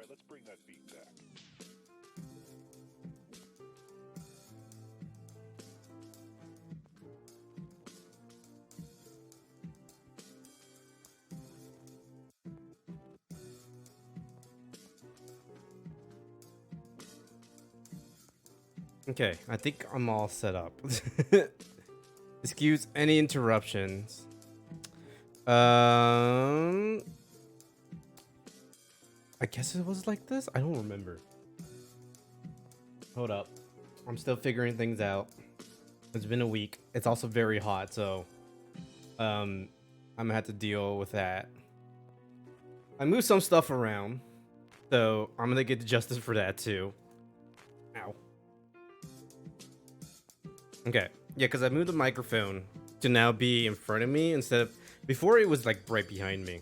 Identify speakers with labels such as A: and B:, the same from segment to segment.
A: Alright, let's bring that beat back.
B: Okay, I think I'm all set up. Excuse any interruptions. I guess it was like this. I don't remember. Hold up. I'm still figuring things out. It's been a week. It's also very hot, so I'm gonna have to deal with that. I moved some stuff around, so I'm gonna get justice for that too. Ow. Okay. Yeah, because I moved the microphone to now be in front of me instead of before it was like right behind me.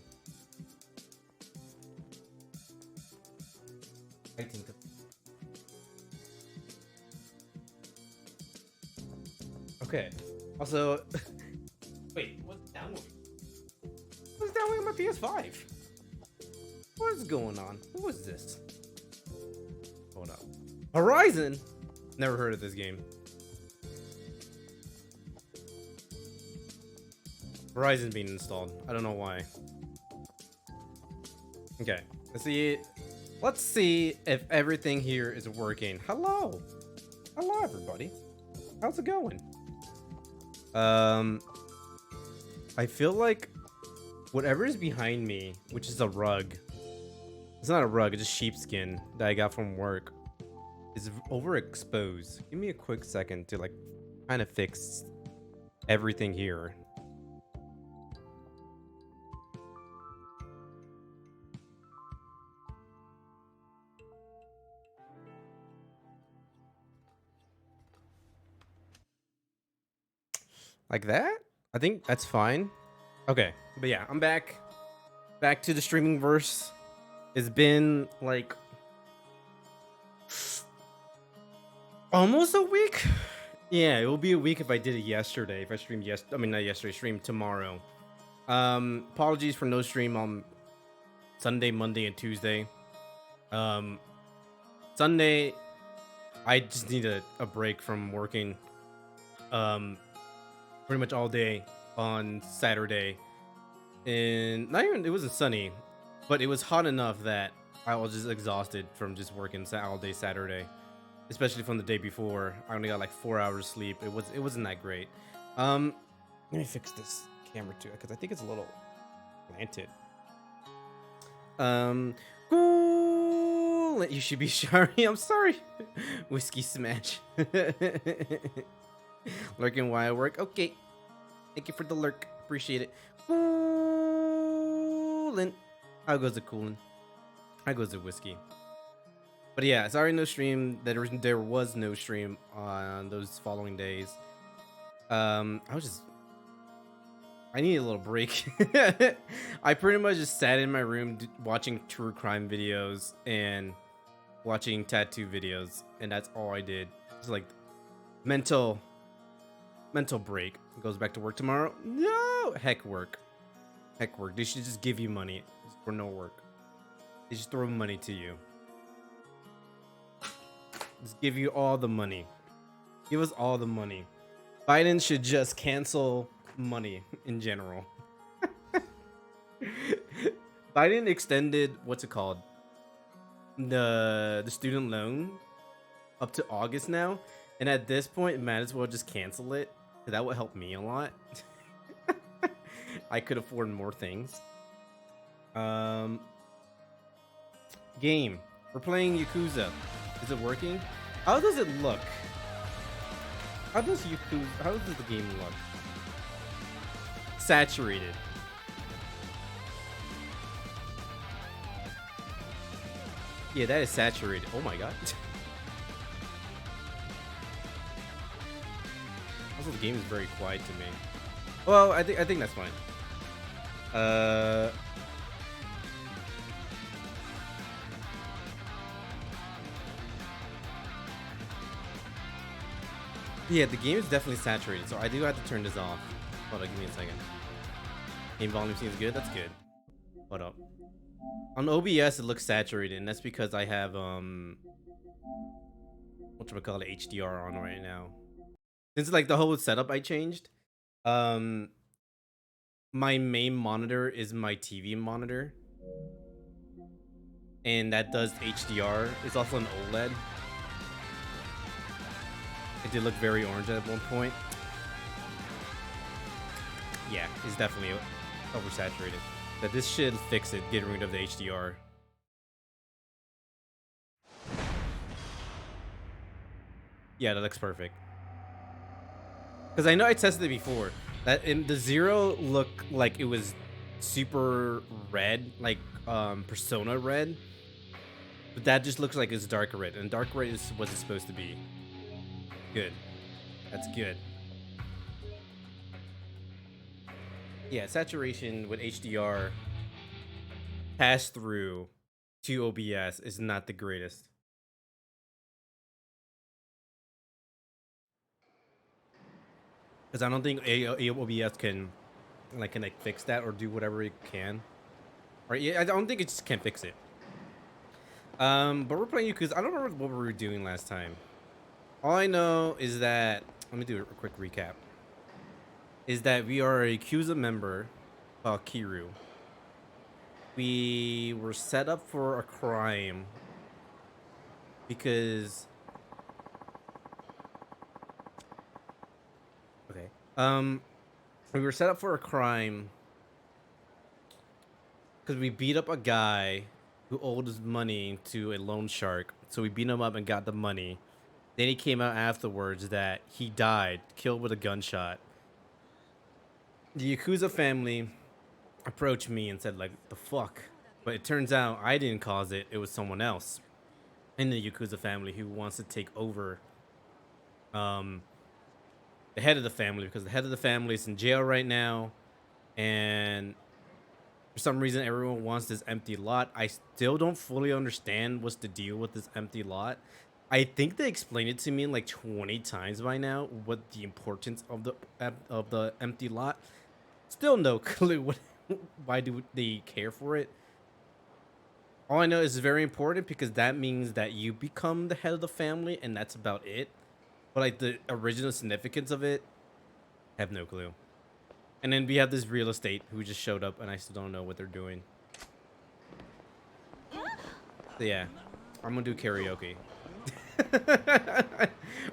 B: I think. Okay. Also, wait, what's downloading? What's downloading on my PS5? What is going on? What is this? Hold up. Horizon? Never heard of this game. Horizon being installed. I don't know why. Okay. Let's see if everything here is working. Hello. Hello, everybody. How's it going? I feel like whatever is behind me, which is a rug. It's not a rug, it's just sheepskin that I got from work, is overexposed. Give me a quick second to like kind of fix everything here. Like that? I think that's fine. Okay, but yeah, I'm back. Back to the streaming verse. It's been like almost a week. Yeah, it will be a week if I did it yesterday. If I streamed not yesterday, streamed tomorrow. Apologies for no stream on Sunday, Monday, and Tuesday. Sunday, I just need a break from working. Pretty much all day on Saturday, and not even it wasn't sunny, but it was hot enough that I was just exhausted from just working all day Saturday, especially from the day before. I only got like 4 hours sleep. It wasn't that great. Let me fix this camera too because I think it's a little slanted. Cool. You should be sorry. I'm sorry. Whiskey smash. Lurking while I work. Okay. Thank you for the lurk. Appreciate it. Coolin'. How goes the coolin'? How goes the whiskey? But yeah, sorry no stream. There was no stream on those following days. I need a little break. I pretty much just sat in my room watching true crime videos and watching tattoo videos, and that's all I did. It's like mental break. Goes back to work tomorrow. No, heck work. They should just give you money for no work. They just throw money to you. Just give you all the money. Give us all the money. Biden should just cancel money in general. Biden extended what's it called? The student loan up to August now, and at this point, might as well just cancel it. That would help me a lot. I could afford more things. Game. We're playing Yakuza. Is it working? How does it look? How does the game look? Saturated. Yeah, that is saturated. Oh my god. Also, the game is very quiet to me. Well, I think that's fine. Yeah, the game is definitely saturated, so I do have to turn this off. Hold on, give me a second. Game volume seems good. That's good. Hold up. On OBS, it looks saturated, and that's because I have whatchamacallit, HDR on right now. Since like the whole setup I changed, my main monitor is my TV monitor, and that does HDR. It's also an OLED. It did look very orange at one point. Yeah, it's definitely oversaturated. But this should fix it, getting rid of the HDR. Yeah, that looks perfect. Because I know I tested it before. That in the zero looked like it was super red, like Persona red. But that just looks like it's dark red, and dark red is what it's supposed to be. Good. That's good. Yeah, saturation with HDR pass through to OBS is not the greatest. Because I don't think OBS can fix that or do whatever it can. Or yeah, I don't think it just can fix it. But we're playing Yakuza. I don't remember what we were doing last time. All I know is that, let me do a quick recap. Is that we are a Yakuza member called Kiru. We were set up for a crime because we were set up for a crime because we beat up a guy who owed his money to a loan shark. So we beat him up and got the money. Then he came out afterwards that he died, killed with a gunshot. The Yakuza family approached me and said, like, the fuck? But it turns out I didn't cause it. It was someone else in the Yakuza family who wants to take over the head of the family, because the head of the family is in jail right now. And for some reason, everyone wants this empty lot. I still don't fully understand what's the deal with this empty lot. I think they explained it to me like 20 times by now, what the importance of the empty lot. Still no clue why do they care for it. All I know is it's very important because that means that you become the head of the family, and that's about it. But like the original significance of it, I have no clue. And then we have this real estate who just showed up, and I still don't know what they're doing. So yeah, I'm gonna do karaoke.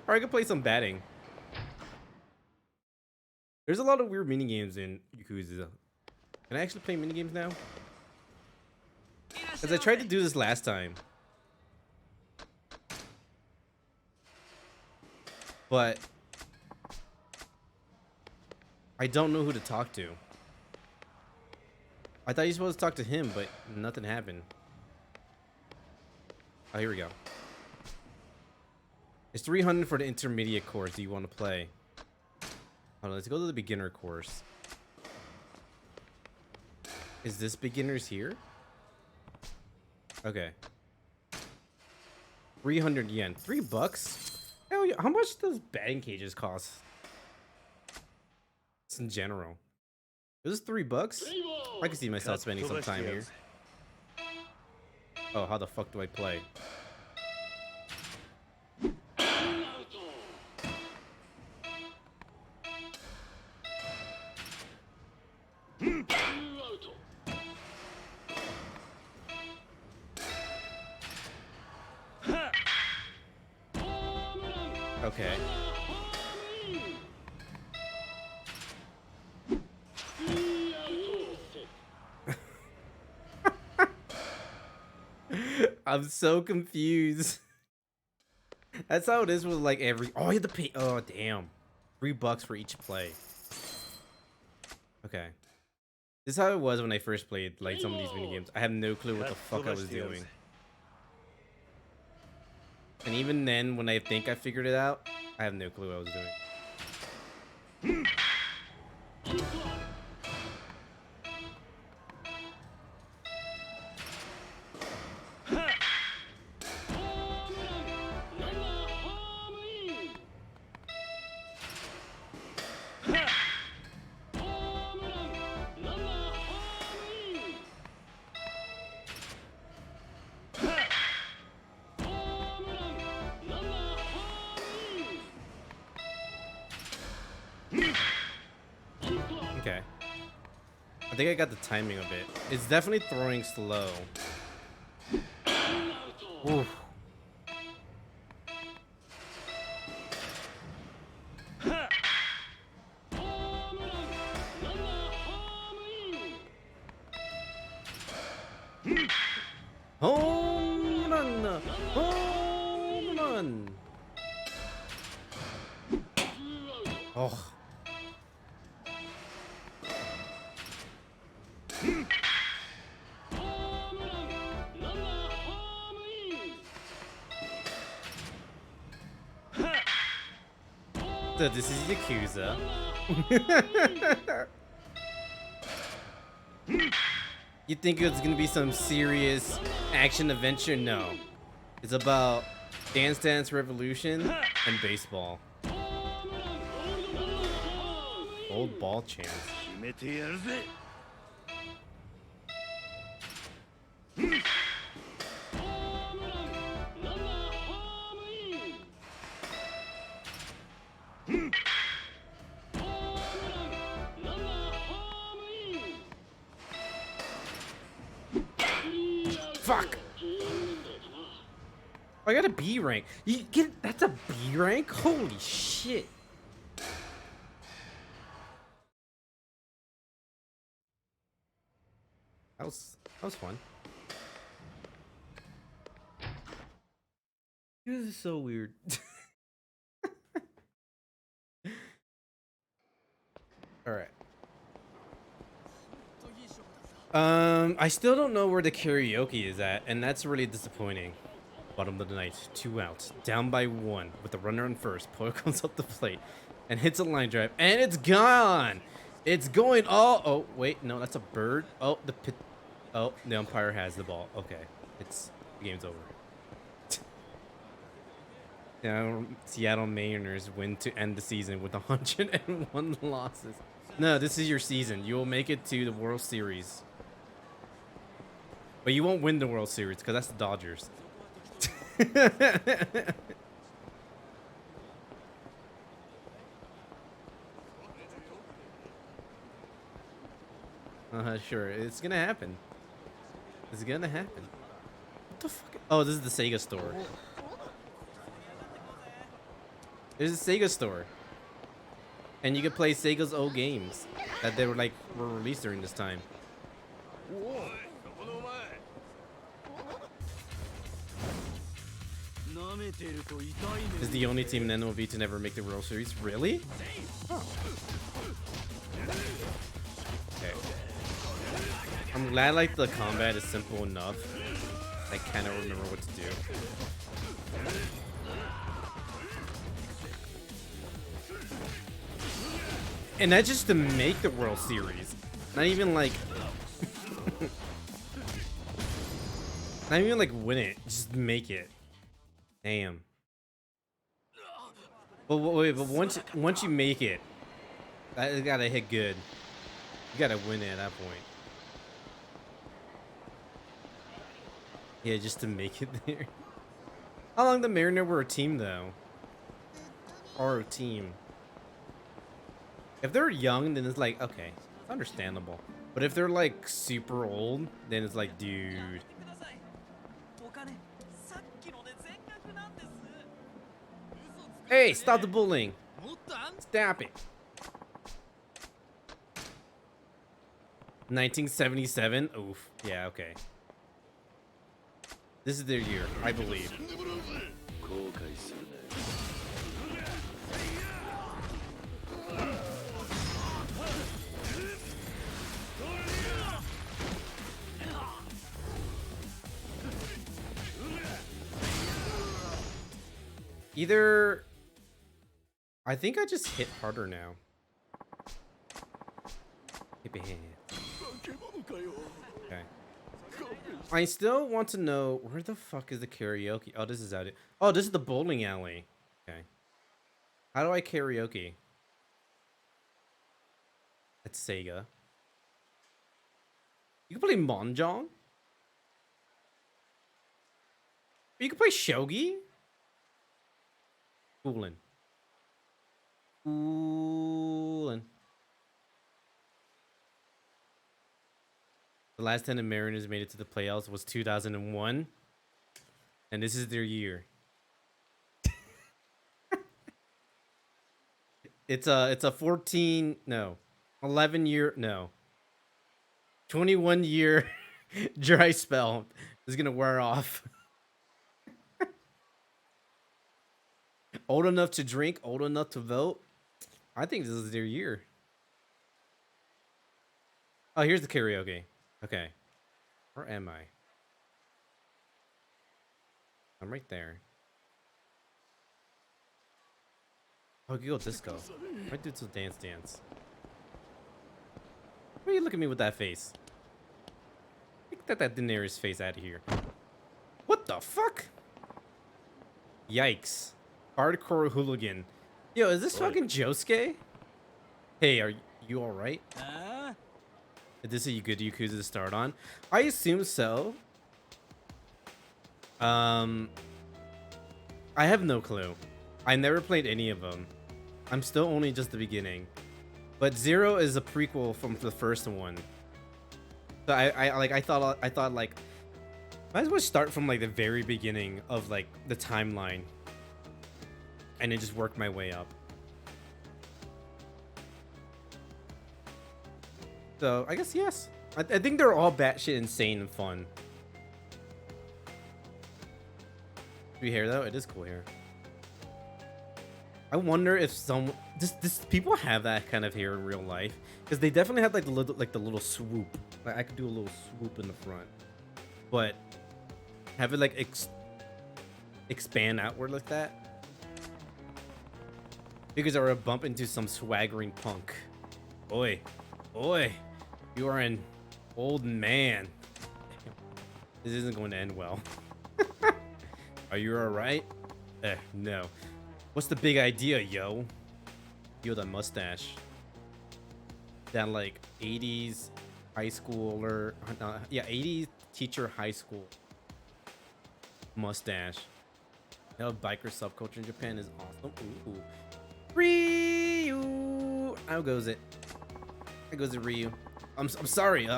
B: Or I could play some batting. There's a lot of weird mini games in Yakuza. Can I actually play mini games now? Because I tried to do this last time, but I don't know who to talk to. I thought you were supposed to talk to him, but nothing happened. Oh, here we go. It's 300 for the intermediate course. Do you want to play? Hold on, let's go to the beginner course. Is this beginners here? Okay. 300 yen. $3? Hell yeah. How much does batting cages cost? It's in general. Is this $3? I can see myself spending some time here. Oh, how the fuck do I play? Okay. I'm so confused. That's how it is with like every. Oh, you have to pay. Oh, damn. $3 for each play. Okay. This is how it was when I first played like some of these mini games. I have no clue what the fuck I was doing. And even then, when I think I figured it out, I have no clue what I was doing. I think I got the timing of it. It's definitely throwing slow. Oof. Home run! Home run! Oh. So this is Yakuza. You think it's gonna be some serious action adventure? No. It's about Dance Dance Revolution and baseball. Old ball chance. Fuck! I got a B rank. You get that's a B rank? Holy shit. That was fun. This is so weird. All right. I still don't know where the karaoke is at, and that's really disappointing. Bottom of the ninth, 2 outs, down by 1 with the runner on first. Poyer comes up the plate and hits a line drive, and it's gone. It's going all. Oh wait, no, that's a bird. Oh, the umpire has the ball. Okay, the game's over. Seattle Mariners win to end the season with 101 losses. No, this is your season. You will make it to the World Series. But you won't win the World Series because that's the Dodgers. Sure. It's gonna happen. It's gonna happen. What the fuck? Oh, this is the Sega store. There's a Sega store. And you can play Sega's old games that they were released during this time. This is the only team in MLB to never make the World Series. Really? Oh. Okay. I'm glad the combat is simple enough. I kind of remember what to do. And that's just to make the World Series. Not even not even win it. Just make it. Damn. But wait, but once you make it, that gotta hit good. You gotta win it at that point. Yeah, just to make it there. How long the Mariner were a team though? Or a team. If they're young, then it's okay, it's understandable. But if they're super old, then it's dude. Hey, stop the bullying. Stop it. 1977? Oof. Yeah, okay. This is their year, I believe. Either... I think I just hit harder now. Okay. I still want to know where the fuck is the karaoke? Oh, this is out. Oh, this is the bowling alley. Okay. How do I karaoke? It's Sega. You can play Mahjong? You can play Shogi? Coolin'. Coolin'. The last time the Mariners made it to the playoffs was 2001, and this is their year. It's a 11 year, no, 21 year dry spell is gonna wear off. Old enough to drink, old enough to vote. I think this is their year. Oh, here's the karaoke. Okay. Where am I? I'm right there. Oh, go disco. Might do some dance. Why are you looking at me with that face? Get that Daenerys face out of here. What the fuck? Yikes. Hardcore hooligan. Yo, is this fucking Josuke? Hey, are you alright? Is this a good Yakuza to start on? I assume so. I have no clue. I never played any of them. I'm still only just the beginning. But Zero is a prequel from the first one. So I thought like might as well start from like the very beginning of like the timeline. And then just work my way up. So I guess yes. I think they're all batshit insane and fun. Do you hear though? It is cool here. I wonder if this people have that kind of hair in real life, because they definitely have like the little swoop. Like I could do a little swoop in the front, but have it like expand outward like that. Because I would bump into some swaggering punk. Oi, you are an old man. This isn't going to end well. Are you alright? No. What's the big idea, yo? Yo, that mustache. That like 80s high schooler. Yeah, 80s teacher high school mustache. You know, biker subculture in Japan is awesome. Ooh. Ryu! How goes it? How goes it, Ryu? I'm sorry.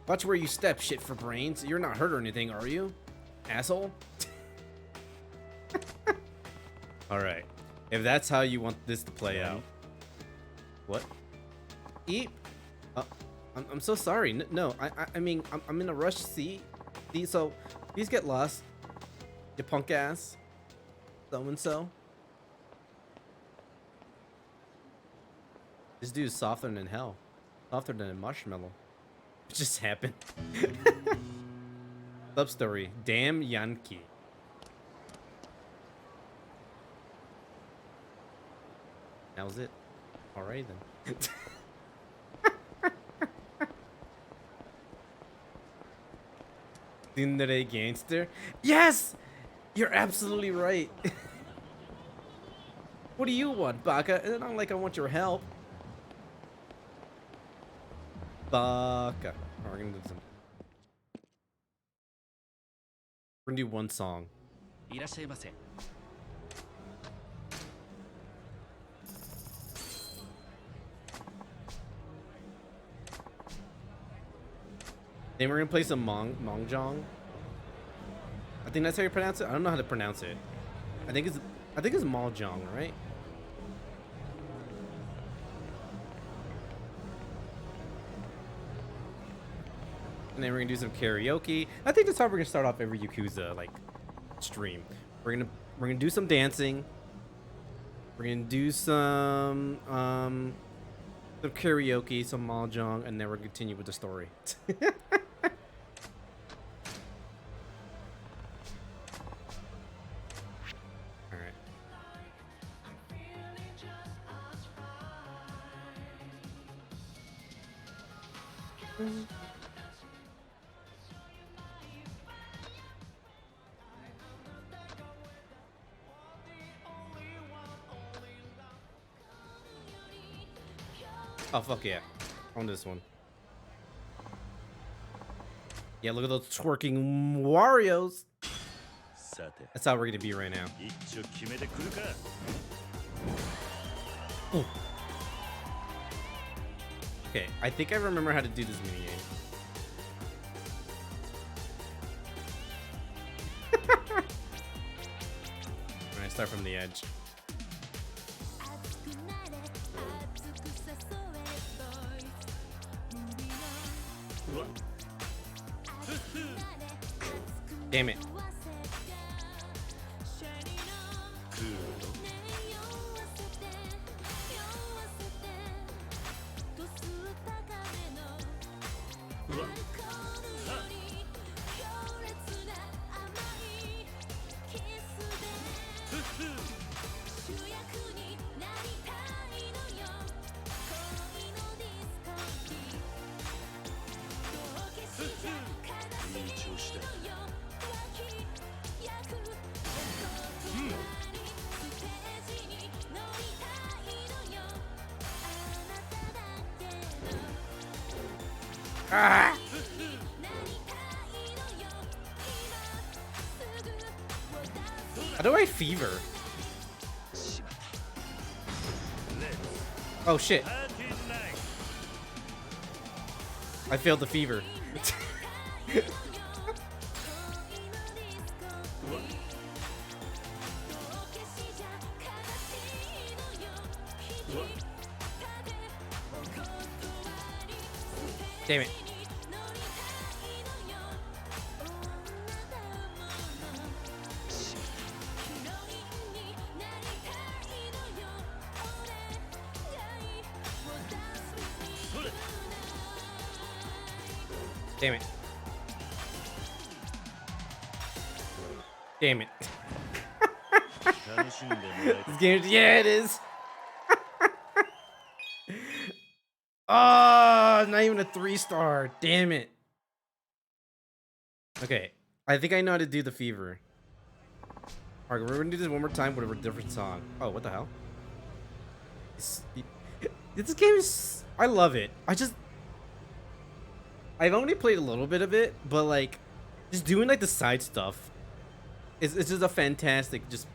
B: Watch where you step, shit for brains. You're not hurt or anything, are you? Asshole? Alright. If that's how you want this to play out. What? Eep. I'm so sorry. No, I mean, I'm in a rush. See, so please get lost. You punk ass. So-and-so. This dude's softer than hell. Softer than a marshmallow. What just happened? Sub story. Damn Yankee. That was it. Alright then. Tsundere gangster? Yes! You're absolutely right. What do you want, Baka? It's not like I want your help. Baka. Oh, we're gonna do one song. Then we're gonna play some Mongjong. I think that's how you pronounce it. I don't know how to pronounce it. I think it's Mahjong, right? And then we're gonna do some karaoke. I think that's how we're gonna start off every Yakuza like stream. We're gonna do some dancing. We're gonna do some karaoke, some mahjong, and then we're gonna continue with the story. All right. Oh, fuck yeah. On this one. Yeah, look at those twerking Warriors. That's how we're gonna be right now. Ooh. Okay, I think I remember how to do this minigame. start from the edge. Damn it. Ah! How do I fever? Oh shit. I failed the fever. Damn it. Damn it. Damn it. This game, yeah, it is. Oh, not even a 3-star. Damn it. Okay, I think I know how to do the fever. All right, we're gonna do this one more time with a different song. Oh, what the hell? This game is, I love it. I've only played a little bit of it, but like, just doing like the side stuff, it's just a fantastic just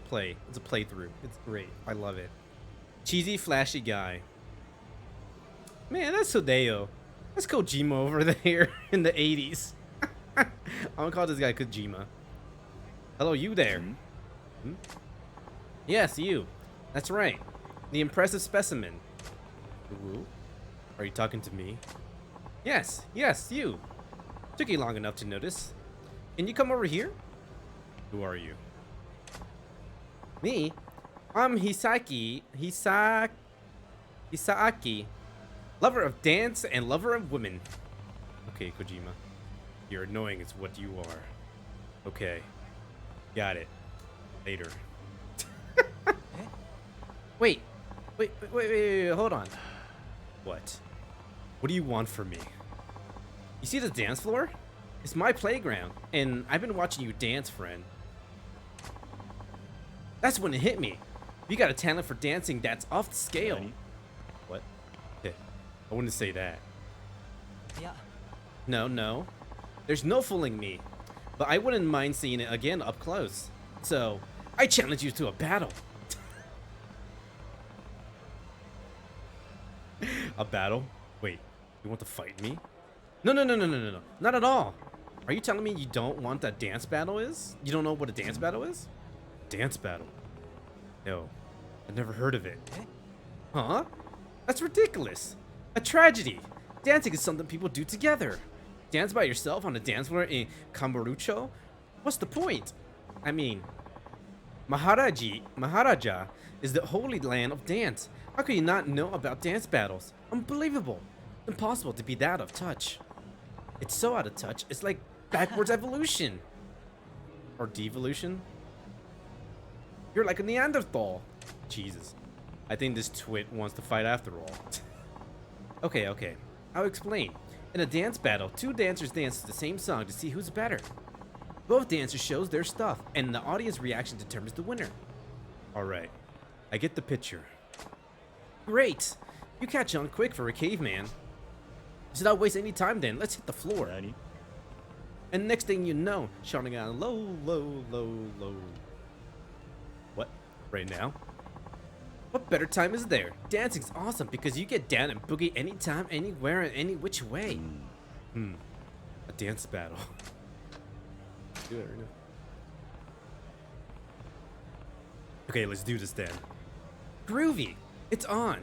B: play. It's a playthrough. It's great. I love it. Cheesy, flashy guy. Man, that's Hideo. That's Kojima over there in the 80s. I'm gonna call this guy Kojima. Hello, you there. Hmm? Yes, you. That's right. The impressive specimen. Ooh. Are you talking to me? Yes, you. Took you long enough to notice. Can you come over here? Who are you? Me? I'm Hisaaki. Hisaaki. Lover of dance and lover of women. Okay, Kojima. You're annoying is what you are. Okay. Got it. Later. Wait, hold on. What? What do you want from me? You see the dance floor? It's my playground, and I've been watching you dance, friend. That's when it hit me. You got a talent for dancing that's off the scale. What? I wouldn't say that. Yeah. No. There's no fooling me. But I wouldn't mind seeing it again up close. So, I challenge you to a battle. A battle? Wait, you want to fight me? No. Not at all. Are you telling me you don't want that dance battle is? You don't know what a dance battle is? Dance battle? No, I've never heard of it. Huh? That's ridiculous. A tragedy. Dancing is something people do together. Dance by yourself on a dance floor in Kamurocho? What's the point? I mean, Maharaja is the holy land of dance. How could you not know about dance battles? Unbelievable. Impossible to be that out of touch. It's so out of touch, it's like backwards evolution. Or devolution? You're like a Neanderthal. Jesus. I think this twit wants to fight after all. Okay. I'll explain. In a dance battle, two dancers dance to the same song to see who's better. Both dancers shows their stuff, and the audience reaction determines the winner. Alright. I get the picture. Great! You catch on quick for a caveman. So not waste any time then, let's hit the floor. Ready? And next thing you know, shouting out low. What? Right now? What better time is there? Dancing's awesome because you get down and boogie anytime, anywhere, and any which way. A dance battle. Do it right Okay, let's do this then. Groovy. It's on.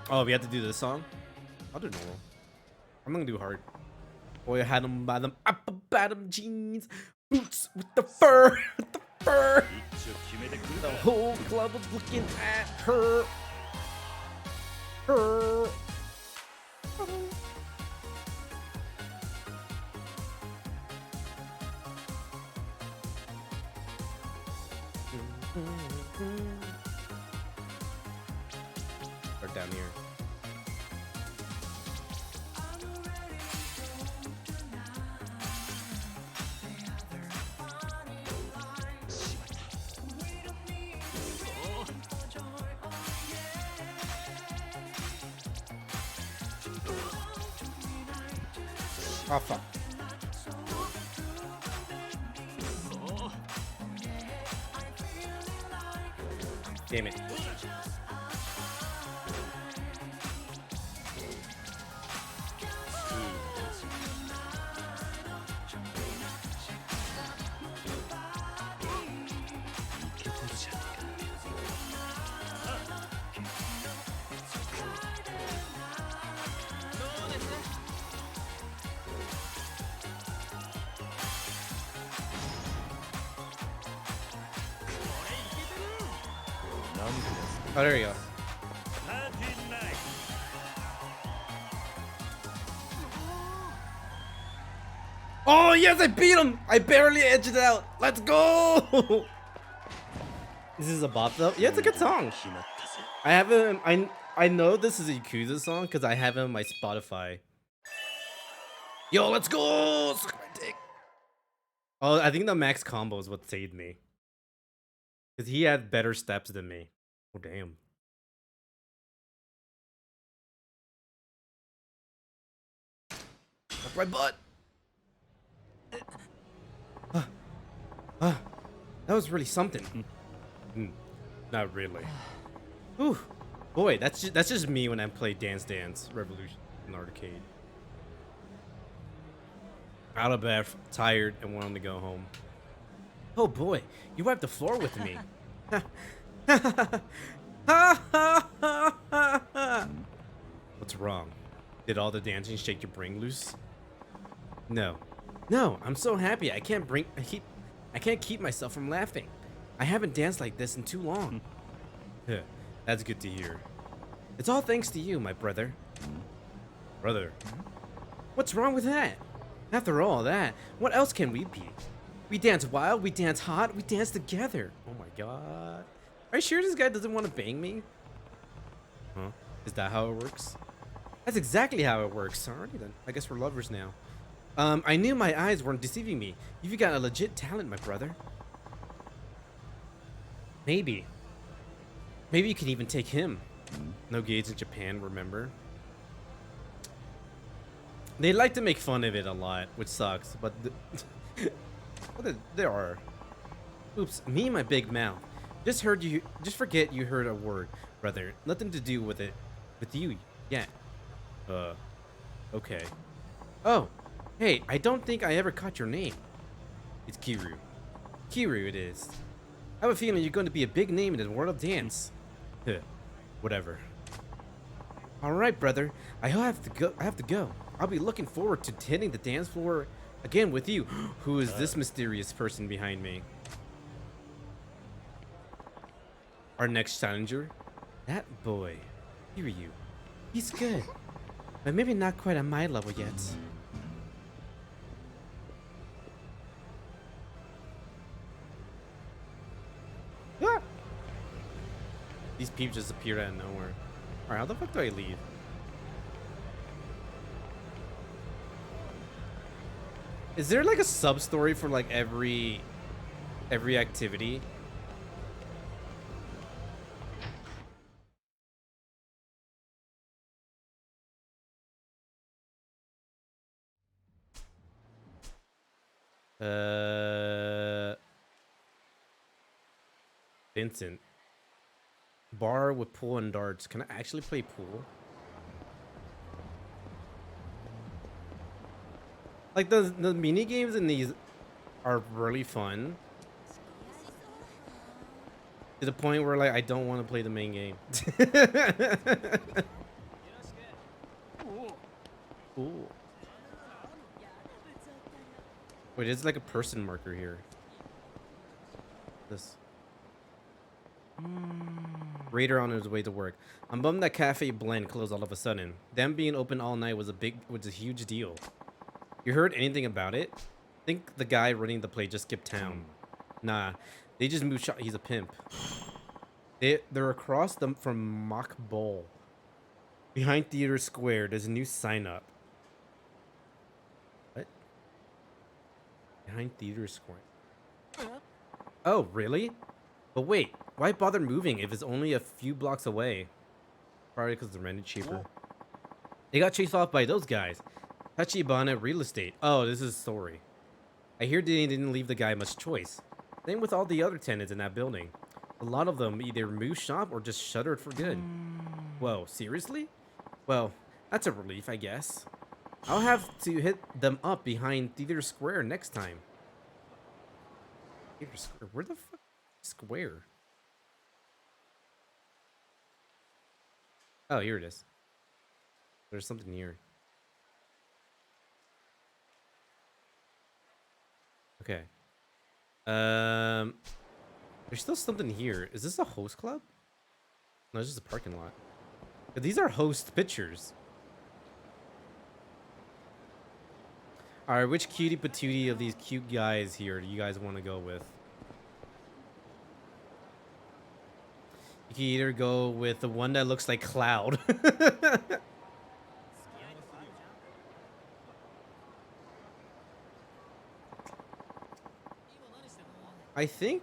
B: Oh, we have to do this song? I'll do normal. I'm gonna do hard. Boy, I had them by them upper bottom jeans, boots with the fur, with the fur. The whole club was looking at her. Her. Start down here. Oh, fuck. Damn it. Oh, there you go. Oh, yes, I beat him! I barely edged it out. Let's go! This is a bop though? Yeah, it's a good song. I have it. I know this is a Yakuza song because I have it on my Spotify. Yo, let's go! Suck my dick. Oh, I think the max combo is what saved me. Because he had better steps than me. Oh, damn. That's my butt. That was really something. Not really. Ooh, boy, that's just me when I play Dance Dance Revolution in arcade. Out of breath, tired, and wanting to go home. Oh boy, you wiped the floor with me. What's wrong? Did all the dancing shake your brain loose? No, I'm so happy. I can't keep myself from laughing. I haven't danced like this in too long. That's good to hear. It's all thanks to you, my brother. Brother? What's wrong with that? After all that, what else can we be? We dance wild, we dance hot, we dance together. Oh my god. Are you sure this guy doesn't want to bang me? Huh? Is that how it works? That's exactly how it works. Alrighty then. I guess we're lovers now. I knew my eyes weren't deceiving me. You've got a legit talent, my brother. Maybe you can even take him. No gays in Japan, remember? They like to make fun of it a lot, which sucks, but there are. Oops, me and my big mouth. Just forget you heard a word, brother. Nothing to do with it. With you, yeah. Okay. Oh, hey, I don't think I ever caught your name. It's Kiru. Kiru it is. I have a feeling you're going to be a big name in the world of dance. Whatever. Alright, brother. I have to go. I'll be looking forward to hitting the dance floor again with you. Who is this mysterious person behind me? Our next challenger? That boy. Kiryu. He's good. But maybe not quite at my level yet. Ah! These peeps just appeared out of nowhere. Alright, how the fuck do I leave? Is there like a sub story for like every activity? Vincent. Bar with pool and darts. Can I actually play pool? Like the mini games in these are really fun to the point where like I don't want to play the main game. Ooh. Wait, it's like a person marker here. This Raider on his way to work. I'm bummed that Cafe Blend closed all of a sudden. Them being open all night was a huge deal. You heard anything about it? I think the guy running the place just skipped town. Nah, they just moved shop. He's a pimp. They're across them from Mock Bowl. Behind Theater Square, there's a new sign up. What? Behind Theater Square. Oh, really? But wait, why bother moving if it's only a few blocks away? Probably because the rent is cheaper. They got chased off by those guys. Tachibana Real Estate. Oh, this is a story. I hear they didn't leave the guy much choice. Same with all the other tenants in that building. A lot of them either moved shop or just shuttered for good. Whoa, seriously? Well, that's a relief, I guess. I'll have to hit them up behind Theater Square next time. Theater Square? Where the fuck? Square? Oh, here it is. There's something here. Okay. There's still something here. Is this a host club? No, it's just a parking lot. But these are host pictures. Alright, which cutie patootie of these cute guys here do you guys want to go with? You can either go with the one that looks like Cloud. I think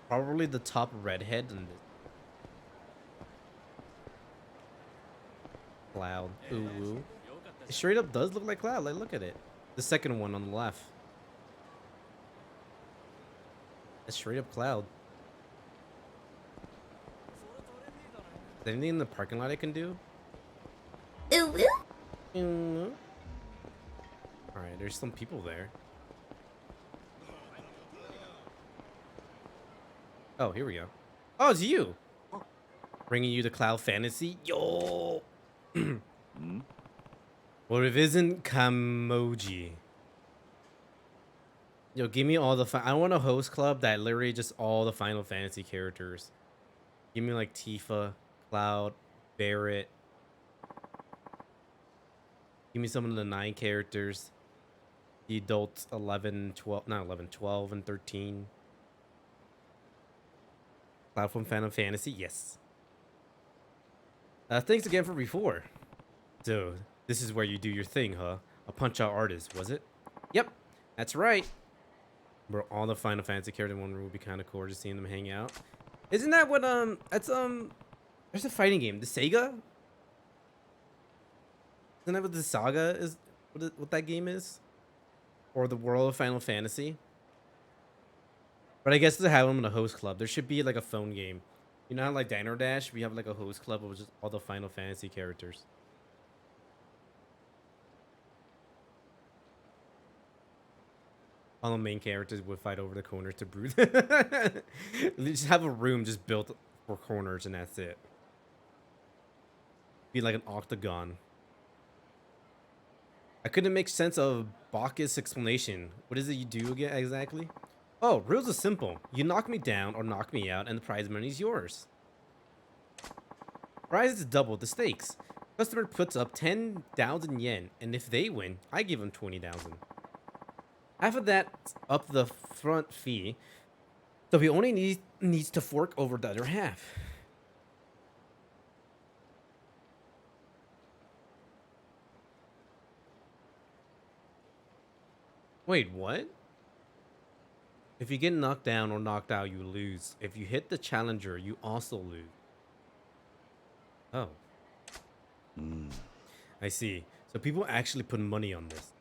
B: probably the top redhead and Cloud. Ooh, woo. It straight up does look like Cloud. Like, look at it. The second one on the left. It's straight up Cloud. Is there anything in the parking lot I can do? Alright, there's some people there. Oh, here we go. Oh, it's you. Bringing you to Cloud Fantasy. Yo. What if it isn't Kamoji? Yo, give me all the I want a host club that literally just all the Final Fantasy characters. Give me like Tifa, Cloud, Barrett. Give me some of the 9 characters. The adults 11, 12, not 11, 12 and 13. Cloud from Final Fantasy, yes. Thanks again for before. So, this is where you do your thing, huh? A punch-out artist, was it? Yep, that's right. Bro, all the Final Fantasy characters in one room would be kind of cool, just seeing them hang out. Isn't that what, that's, there's a fighting game, the Sega? Isn't that what the Saga is, what that game is? Or the World of Final Fantasy? But I guess to have them in a host club, there should be like a phone game. You know how like Dino Dash, we have like a host club of just all the Final Fantasy characters. All the main characters would fight over the corners to brew. Just have a room just built for corners and that's it. Be like an octagon. I couldn't make sense of Bacchus' explanation. What is it you do again exactly? Oh, rules are simple. You knock me down or knock me out and the prize money is yours. Prize is double the stakes. Customer puts up 10,000 yen and if they win, I give them 20,000. Half of that up the front fee, so he only needs to fork over the other half. Wait, what? If you get knocked down or knocked out, you lose. If you hit the challenger, you also lose. Oh. I see. So people actually put money on this.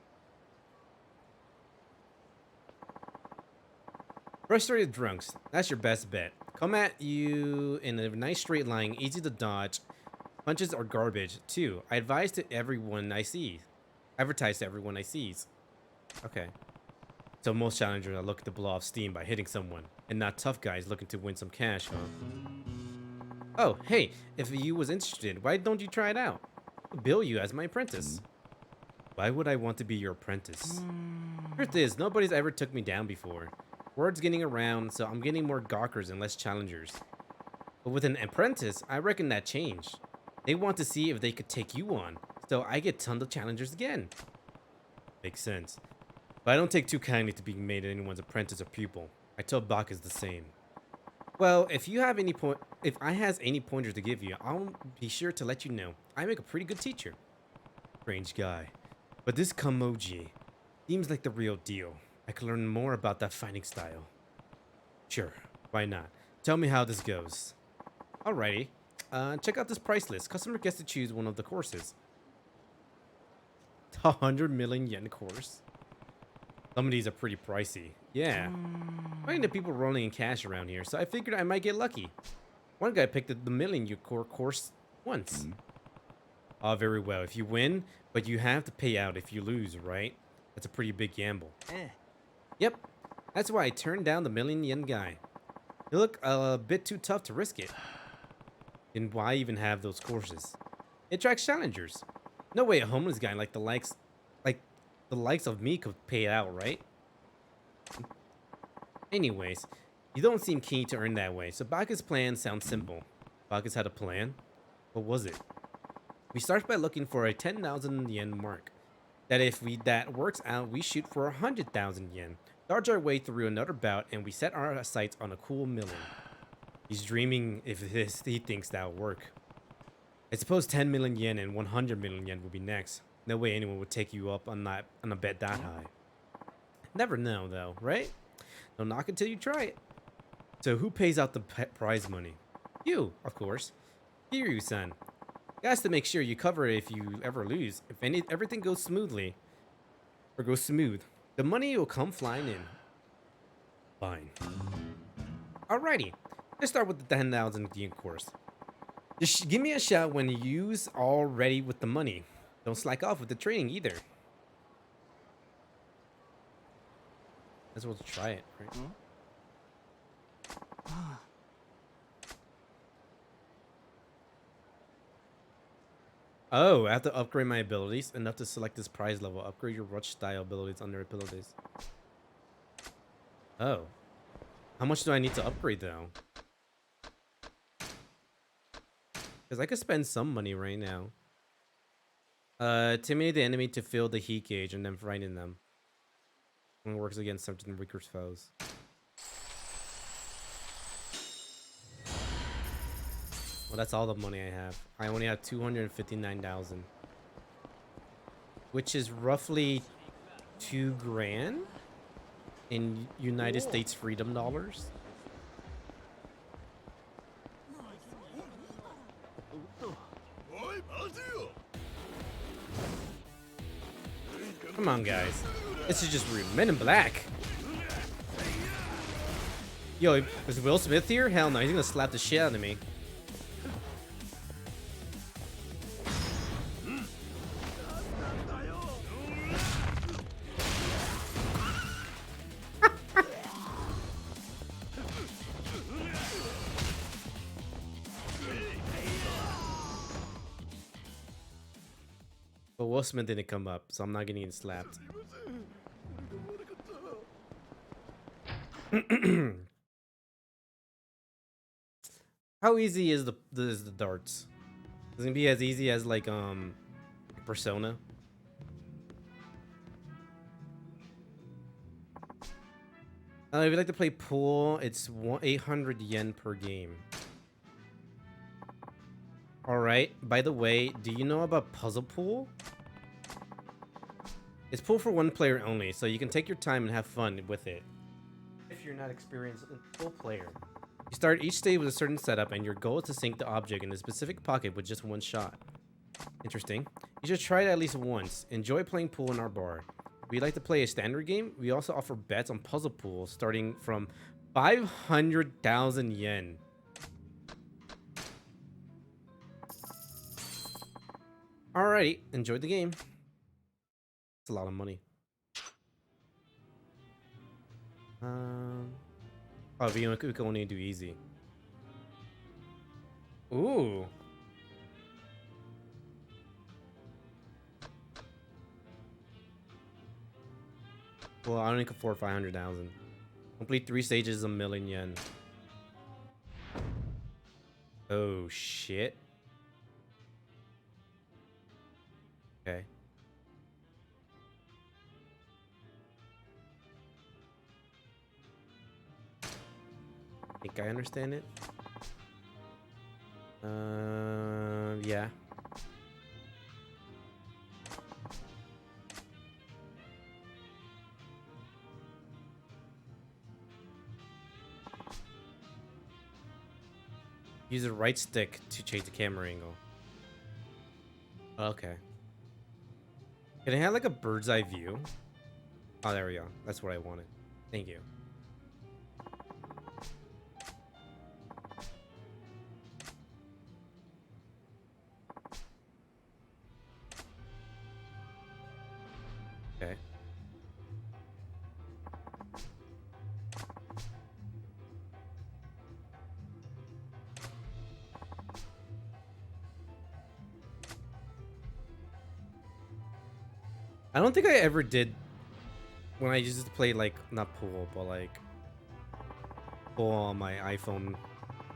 B: Frustrated drunks. That's your best bet. Come at you in a nice straight line, easy to dodge. Punches are garbage, too. I advise to everyone I see. Advertise to everyone I sees. Okay. So most challengers are looking to blow off steam by hitting someone, and not tough guys looking to win some cash, huh? Oh, hey, if you was interested, why don't you try it out? I'll bill you as my apprentice. Why would I want to be your apprentice? Truth is, nobody's ever took me down before. Word's getting around, so I'm getting more gawkers and less challengers. But with an apprentice, I reckon that changed. They want to see if they could take you on, so I get tons of challengers again. Makes sense. But I don't take too kindly to being made anyone's apprentice or pupil. I tell Bacchus the same. Well, if I has any pointers to give you, I'll be sure to let you know. I make a pretty good teacher. Strange guy. But this Kamoji seems like the real deal. I can learn more about that fighting style. Sure, why not? Tell me how this goes. Alrighty. Check out this price list. Customer gets to choose one of the courses. 100 million yen course. Some of these are pretty pricey. Yeah. Finding the people rolling in cash around here, so I figured I might get lucky. One guy picked the million yen course once. Ah, very well. If you win, but you have to pay out if you lose, right? That's a pretty big gamble. Yep. That's why I turned down the million yen guy. You look a bit too tough to risk it. Then why even have those courses? It attracts challengers. No way a homeless guy like the likes of me could pay it out, right? Anyways, you don't seem keen to earn that way, so Bacchus' plan sounds simple. Bacchus had a plan? What was it? We start by looking for a 10,000 yen mark. That works out, we shoot for 100,000 yen. Dodge our way through another bout, and we set our sights on a cool million. He's dreaming if he thinks that'll work. I suppose 10 million yen and 100 million yen would be next. No way anyone would take you up on a bet that high. Never know, though, right? Don't knock until you try it. So who pays out the prize money? You, of course. Kiryu-san. You has to make sure you cover it if you ever lose. If everything goes smooth, the money will come flying in. Fine. Alrighty. Let's start with the 10,000 yen course. Just give me a shout when you's all ready with the money. Don't slack off with the training either. As well to try it, right? Oh, I have to upgrade my abilities. Enough to select this prize level. Upgrade your rush style abilities under abilities. Oh. How much do I need to upgrade, though? Because I could spend some money right now. Intimidate the enemy to fill the heat gauge and then frighten them. And works against certain weaker foes. Well, that's all the money I have. I only have 259,000. Which is roughly 2 grand in United States freedom dollars. Come on, guys. This is just rude. Men in Black. Yo, is Will Smith here? Hell no, he's gonna slap the shit out of me. But Will Smith didn't come up, so I'm not getting slapped. How easy is the darts? Is it gonna be as easy as like Persona? If you like to play pool, it's 800 yen per game. Alright, by the way, do you know about Puzzle Pool? It's pool for one player only, so you can take your time and have fun with it. If you're not experienced pool player. You start each stage with a certain setup, and your goal is to sink the object in a specific pocket with just one shot. Interesting. You should try it at least once. Enjoy playing pool in our bar. We like to play a standard game. We also offer bets on Puzzle Pool starting from 500,000 yen. Alrighty, enjoy the game. It's a lot of money. Oh, we can only do easy. Ooh. Well, I only can afford 500,000. Complete 3 stages, 1,000,000 yen. Oh shit. Okay. I think I understand it. Yeah. Use the right stick to change the camera angle. Okay. Can I have like a bird's eye view? Oh, there we go. That's what I wanted. Thank you. Okay. I don't think I ever did when I used to play, like, not pool, but like pool on my iPhone,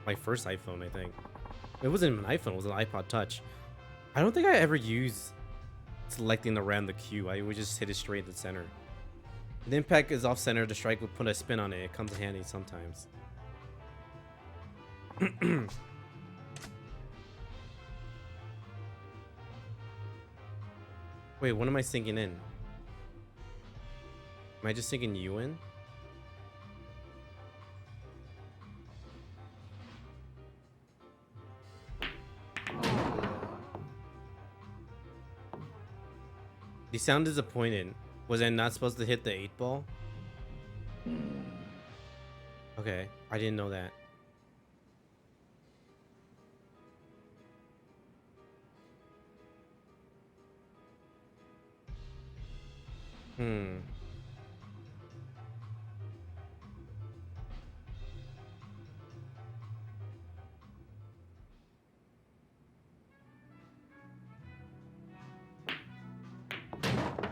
B: my first iPhone, I think. It wasn't an iPhone, it was an iPod Touch. I don't think I ever used selecting around the cue. I would just hit it straight in the center. If the impact is off center, the strike would put a spin on it. It comes in handy sometimes. Wait, what am I sinking in? Am I just sinking you in? You sound disappointed. Was I not supposed to hit the 8-ball? Okay, I didn't know that.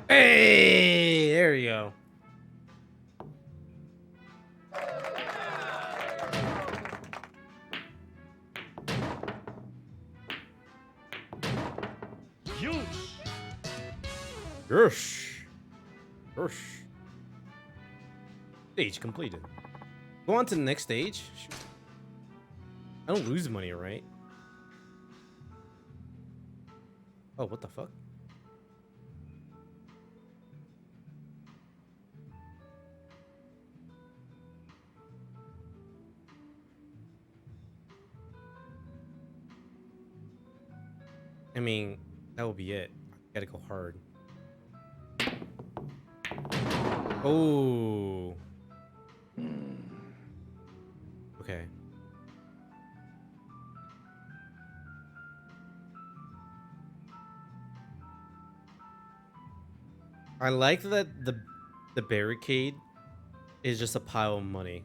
B: Hey, there you go. Yes. Yes. Stage completed. Go on to the next stage. I don't lose money, right? Oh, what the fuck? I mean, that will be it. I gotta go hard. Oh. Okay. I like that the barricade is just a pile of money.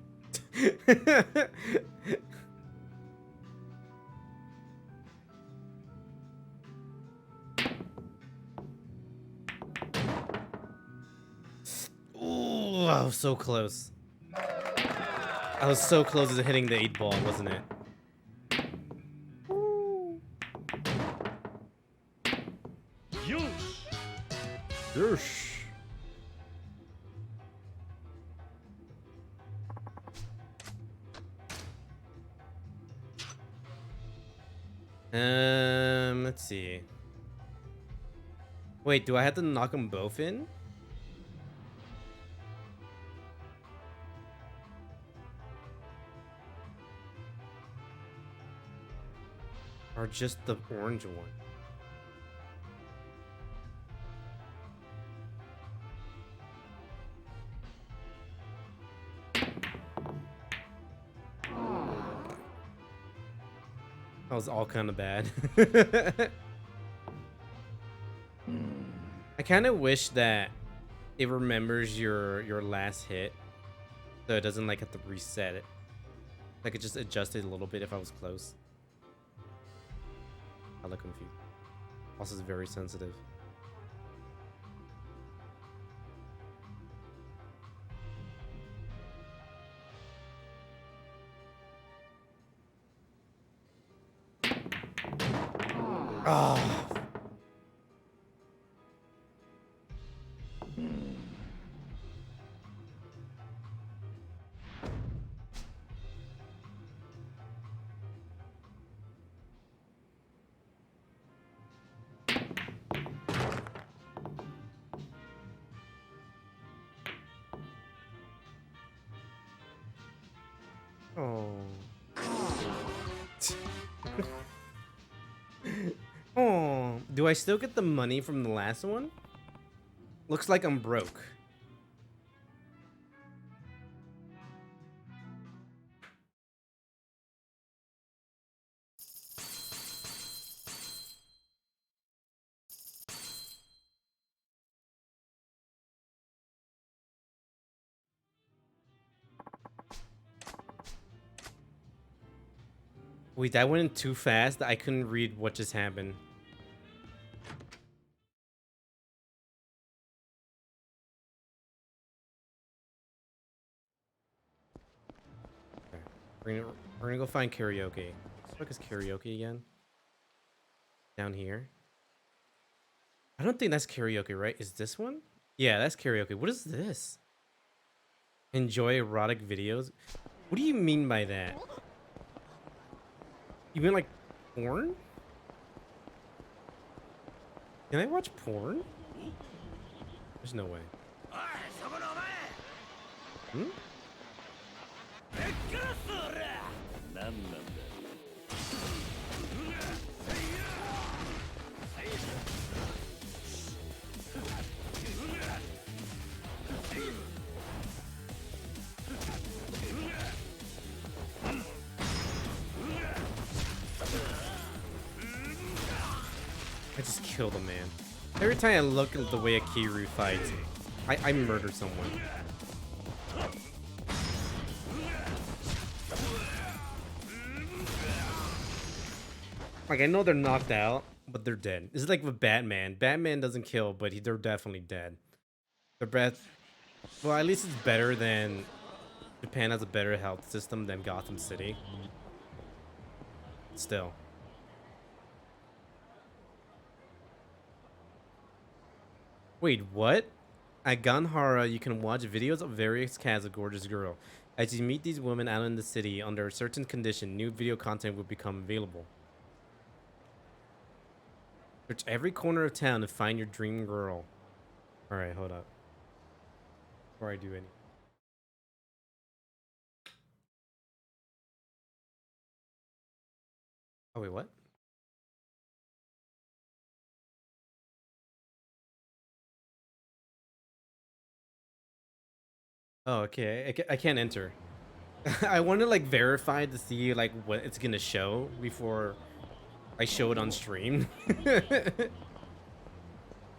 B: Ooh, I was so close. I was so close to hitting the 8-ball, wasn't it? Yes. Let's see. Wait, do I have to knock them both in? Or just the orange one? That was all kind of bad. I kind of wish that it remembers your last hit So it doesn't like have to reset it. I could just adjust it a little bit if I was close. I look confused. Also, it's very sensitive. Oh. Oh. Oh. Do I still get the money from the last one? Looks like I'm broke. Wait, that went in too fast. I couldn't read what just happened. Okay. We're gonna go find karaoke. What is karaoke again? Down here. I don't think that's karaoke, right? Is this one? Yeah, that's karaoke. What is this? Enjoy erotic videos? What do you mean by that? You mean like porn? Can I watch porn? There's no way. Hmm? I just killed a man. Every time I look at the way a Kiryu fights, I murder someone. Like, I know they're knocked out, but they're dead. It's like with Batman. Batman doesn't kill, but they're definitely dead. Their breath... Well, at least it's better than... Japan has a better health system than Gotham City. Still. Wait, what? At Ganhara, you can watch videos of various cats of gorgeous girl. As you meet these women out in the city, under a certain condition, new video content will become available. Search every corner of town to find your dream girl. Alright, hold up. Before I do any. Oh, wait, what? Oh, okay. I can't enter. I want to like verify to see like what it's gonna show before I show it on stream.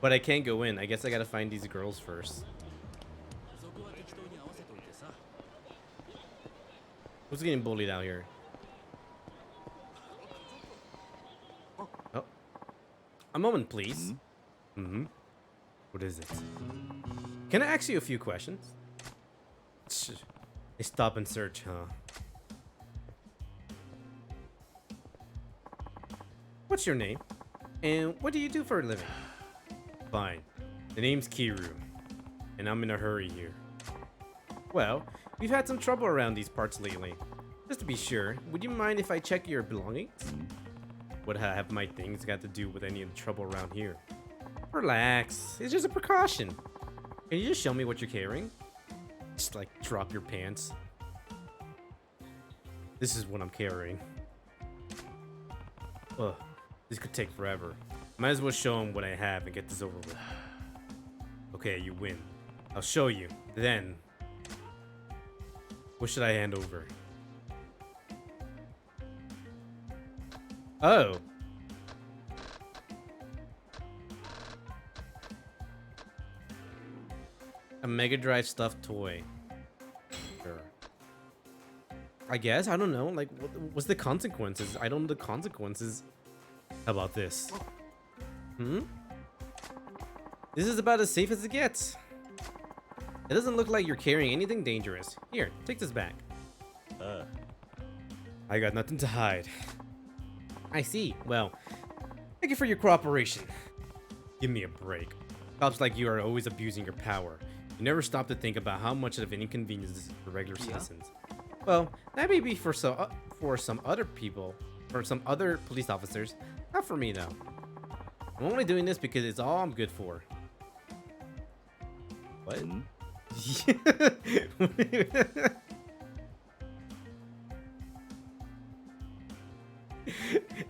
B: But I can't go in. I guess I gotta find these girls first. Who's getting bullied out here? Oh. A moment, please. Mm-hmm. What is it? Can I ask you a few questions? They stop and search, huh? What's your name? And what do you do for a living? Fine. The name's Kiryu. And I'm in a hurry here. Well, we've had some trouble around these parts lately. Just to be sure, would you mind if I check your belongings? What have my things got to do with any of the trouble around here? Relax. It's just a precaution. Can you just show me what you're carrying? Just like drop your pants. This is what I'm carrying. Ugh, this could take forever. Might as well show him what I have and get this over with. Okay, you win. I'll show you. Then, what should I hand over? Oh. A Mega Drive stuffed toy. Sure. I guess. I don't know. Like, what's the consequences? I don't know the consequences. How about this? This is about as safe as it gets. It doesn't look like you're carrying anything dangerous. Here, take this back. I got nothing to hide. I see. Well, thank you for your cooperation. Give me a break. Cops like you are always abusing your power. You never stop to think about how much of an inconvenience this is for regular citizens. Well, that may be for some other people, for some other police officers. Not for me, though. I'm only doing this because it's all I'm good for. What?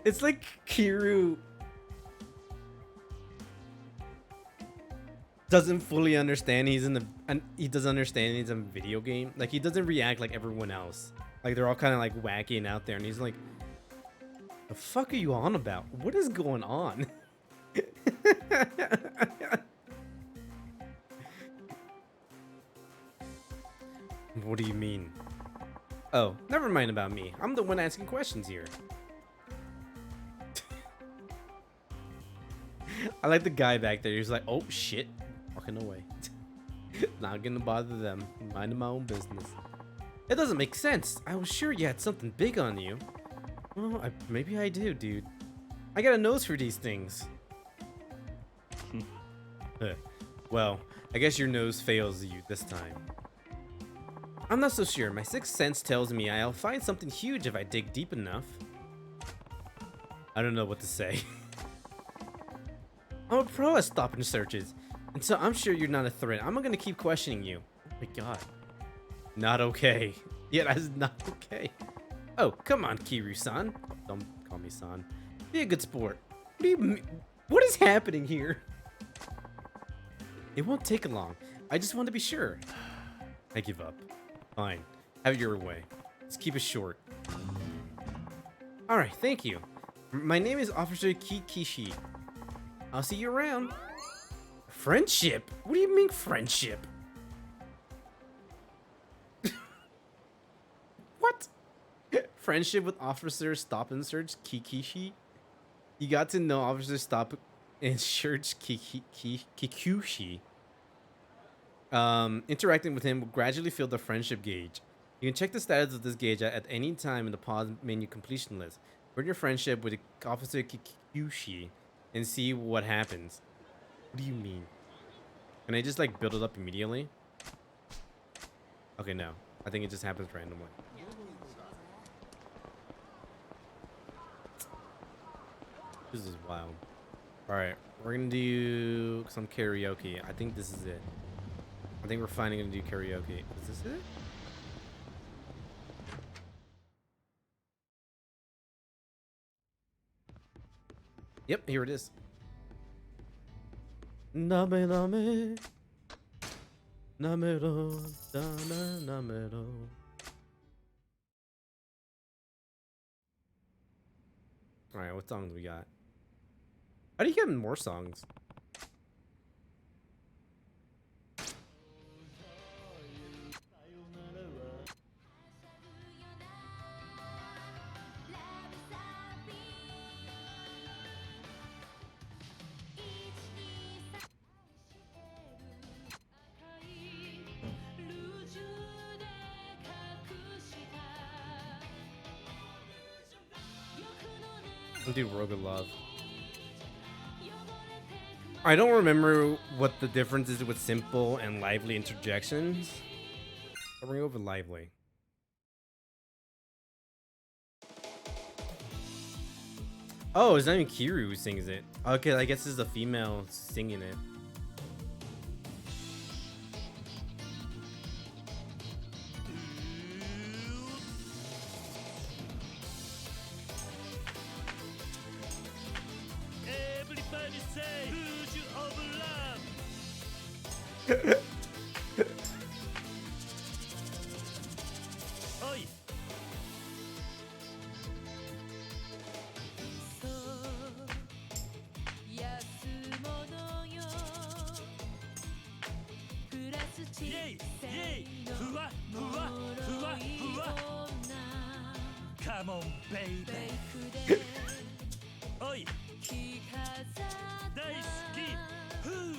B: It's like Kiryu doesn't fully understand he doesn't understand he's in a video game. Like, he doesn't react like everyone else. Like, they're all kind of like wacky and out there, and he's like, the fuck are you on about? What is going on? What do you mean? Oh, never mind about me. I'm the one asking questions here. I like the guy back there. He's like, oh shit, walking away. Not gonna bother them. Minding my own business. It doesn't make sense. I was sure you had something big on you. Well, maybe I do, dude. I got a nose for these things. Well, I guess your nose fails you this time. I'm not so sure. My sixth sense tells me I'll find something huge if I dig deep enough. I don't know what to say. I'm a pro at stopping searches, and so I'm sure you're not a threat. I'm gonna keep questioning you. Oh my god. Not okay. Yeah, that's not okay. Oh, come on, Kiryu-san. Don't call me san. Be a good sport. What do you mean? What is happening here? It won't take long. I just want to be sure. I give up. Fine. Have it your way. Let's keep it short. Alright, thank you. My name is Officer Kikishi. I'll see you around. Friendship? What do you mean friendship? What? Friendship with Officer Stop and Search Kikishi? You got to know Officer Stop and Search Kikuchi. Interacting with him will gradually fill the friendship gauge. You can check the status of this gauge at any time in the pause menu completion list. Burn your friendship with Officer Kikuchi and see what happens. What do you mean? Can I just like build it up immediately? Okay, no. I think it just happens randomly. This is wild. Alright, we're gonna do some karaoke. I think this is it. I think we're finally gonna do karaoke. Is this it? Yep, here it is. Name name. Namero. Dana namero. Alright, what songs we got? How do you get more songs? We'll do Rogue Love. I don't remember what the difference is with simple and lively interjections. I'll bring over lively. Oh, it's not even Kiryu who sings it. Okay, I guess it's a female singing it.
A: Yay! Yay! Fua! Fua! Fua! Fua! Come on, baby! Oi! Daisuki! Who?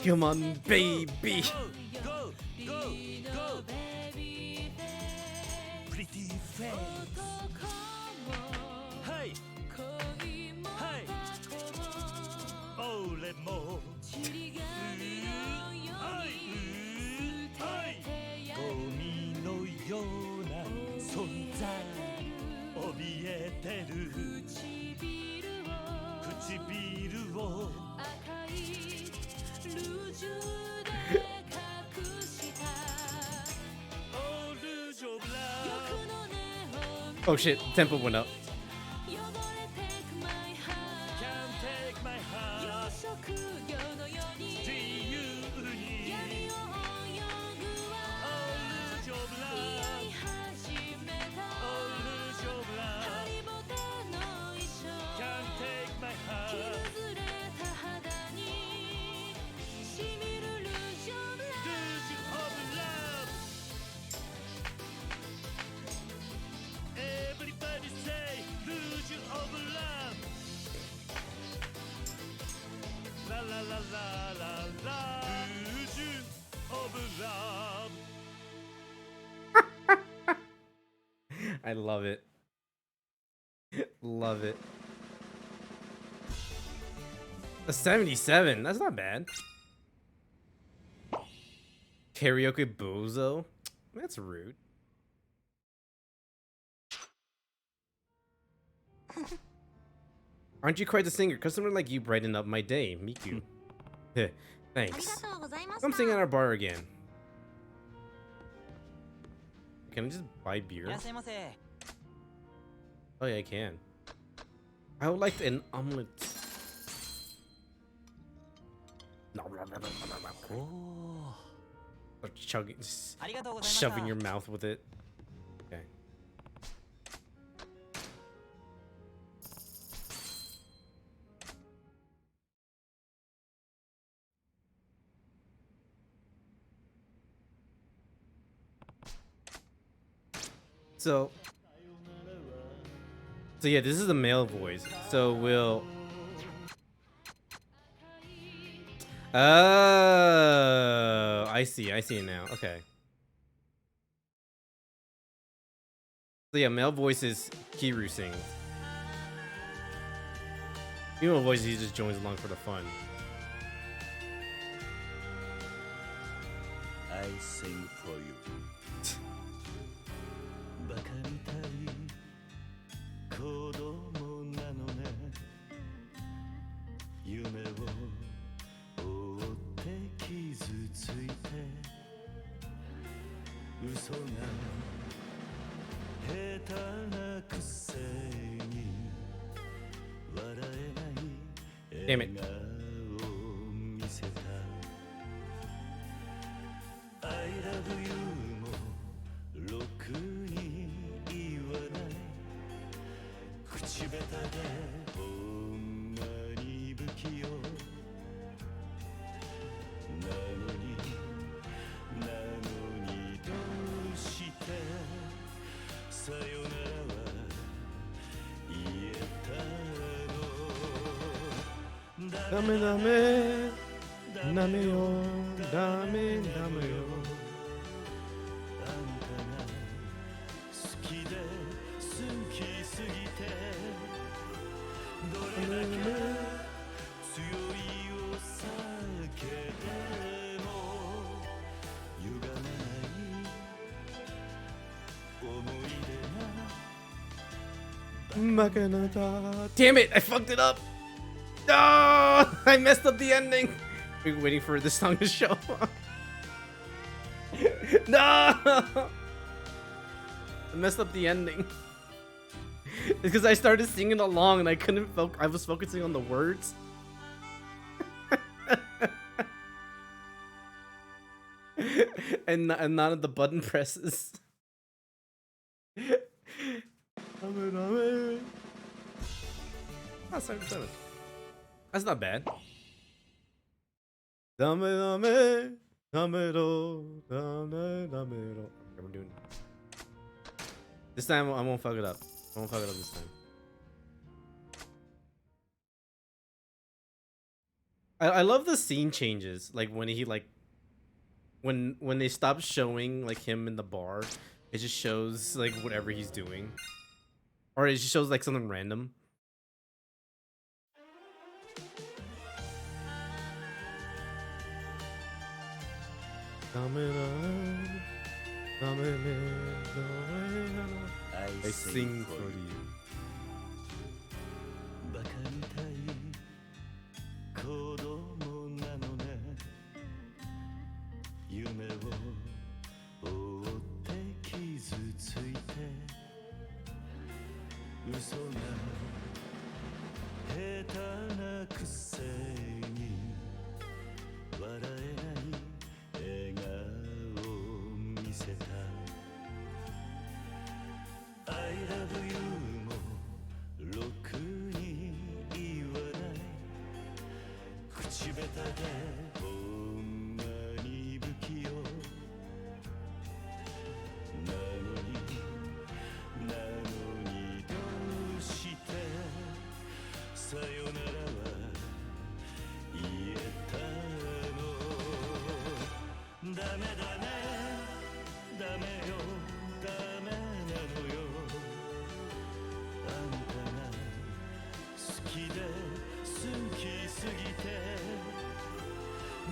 B: Come on, baby.
A: Go! Go! Go! Pretty face! Hey! Hey! Ole mo!ゴミのような存在怯えてる唇を赤いルージュで隠したオルジョブラ
B: Oh shit, tempo went up.
A: Everybody say, lose you over love. La la la la la la. Lose you over love.
B: I love it. Love it. A 77. That's not bad. Karaoke bozo. That's rude. Aren't you quite the singer? Customer like you brighten up my day. Miku. Thanks. Come sing at our bar again. Can I just buy beer? Oh yeah, I can. I would like an omelet. Or chugging, just shoving your mouth with it. Okay. So yeah, this is a male voice. So we'll. Oh, I see it now. Okay. So yeah, male voice is Kiru sings. Female voice, he just joins along for the fun.
A: I sing for you. バカみたい子供なのね夢を追って傷ついて嘘が下手なくせに笑えない
B: Damn it.
A: 笑顔を見せた I love you もろくに言わない口下手でほんまに不器用なのにどうしてさよならは言えたの
B: ダメダメダメよダメダメよ
A: あんたが好きで好きすぎてどれだけ強いを避けても歪まない思い出が
B: Damn it! I fucked it up! No! I messed up the ending! We're waiting for this song to show up. No! I messed up the ending. It's because I started singing along and I couldn't focus. I was focusing on the words. and not at the button presses. Oh, 77. That's not bad. Dame, dame. Damero, damero. Okay, we're doing. This time I won't fuck it up. I won't fuck it up this time. I love the scene changes, like when he like when they stop showing like him in the bar, it just shows like whatever he's doing, or it just shows like something random. I sing for you.
A: バカみたい子供なのね夢を追って傷ついて嘘が下手なくせに笑えない笑顔を見せた I love you もろくに言わない口下手でほんまに不器用なのにどうしてさよならは言えたのダメダメよダメなのよあんたが好きで好きすぎて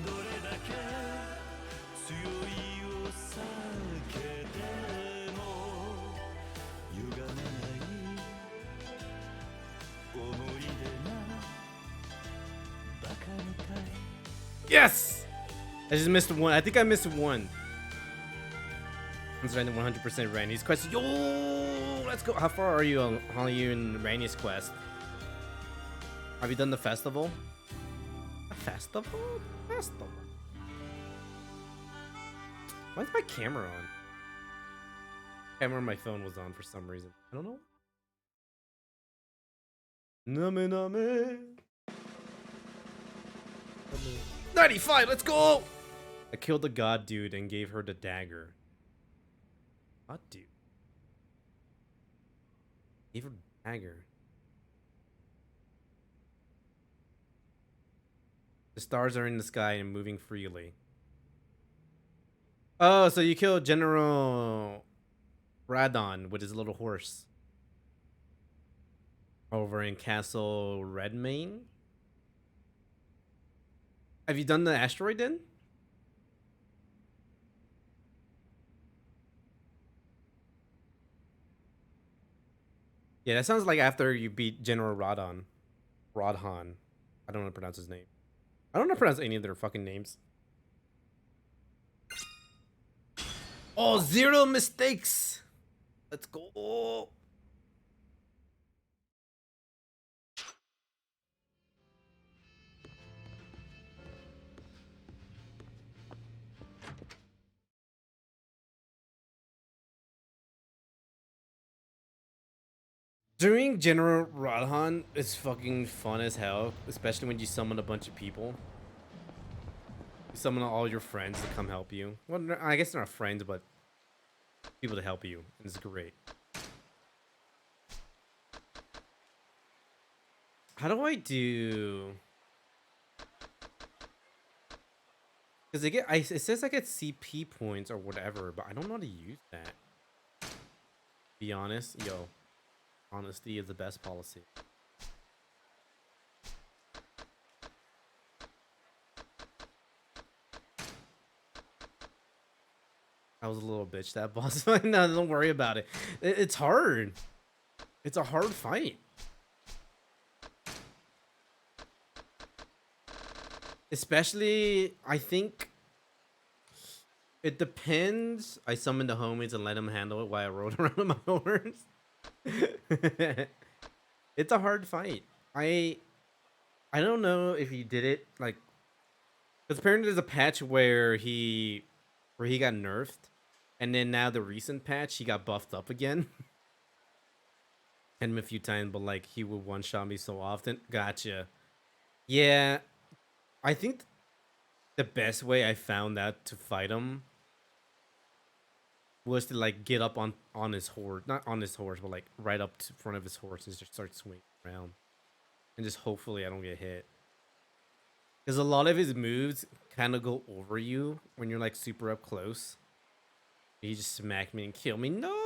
A: どれだけ強いお酒でも歪まない思い出がバカみたい
B: Yes! I just missed one. I think I missed one. I'm starting 100% Randy's quest. Yo, let's go. How far are you in Randy's quest? Have you done the festival? A festival? Festival. Why is my camera on? Camera on my phone was on for some reason. I don't know. Name name. 95, let's go! I killed the god dude and gave her the dagger. God dude. Gave her the dagger. The stars are in the sky and moving freely. Oh, so you killed General Radon with his little horse. Over in Castle Redmane? Have you done the asteroid then? Yeah, that sounds like after you beat General Radon. Rodhan. I don't know how to pronounce his name. I don't know how to pronounce any of their fucking names. Oh, 0 mistakes! Let's go! Doing General Radhan is fucking fun as hell, especially when you summon a bunch of people. You summon all your friends to come help you. Well, I guess they're not friends, but people to help you. It's great. How do I do? Because it says I get CP points or whatever, but I don't know how to use that. Be honest, yo. Honesty is the best policy. I was a little bitch, that boss. No, don't worry about it. It's hard. It's a hard fight. Especially, I think it depends. I summoned the homies and let them handle it while I rode around on my horse. It's a hard fight. I don't know if he did it like, because apparently there's a patch where he got nerfed, and then now the recent patch he got buffed up again. Hit him a few times, but like he would one shot me so often. Gotcha. Yeah, I think The best way I found out to fight him was to like get up on his horse, not on his horse, but like right up to front of his horse and just start swinging around, and just hopefully I don't get hit. Because a lot of his moves kind of go over you when you're like super up close. He just smacked me and killed me. No.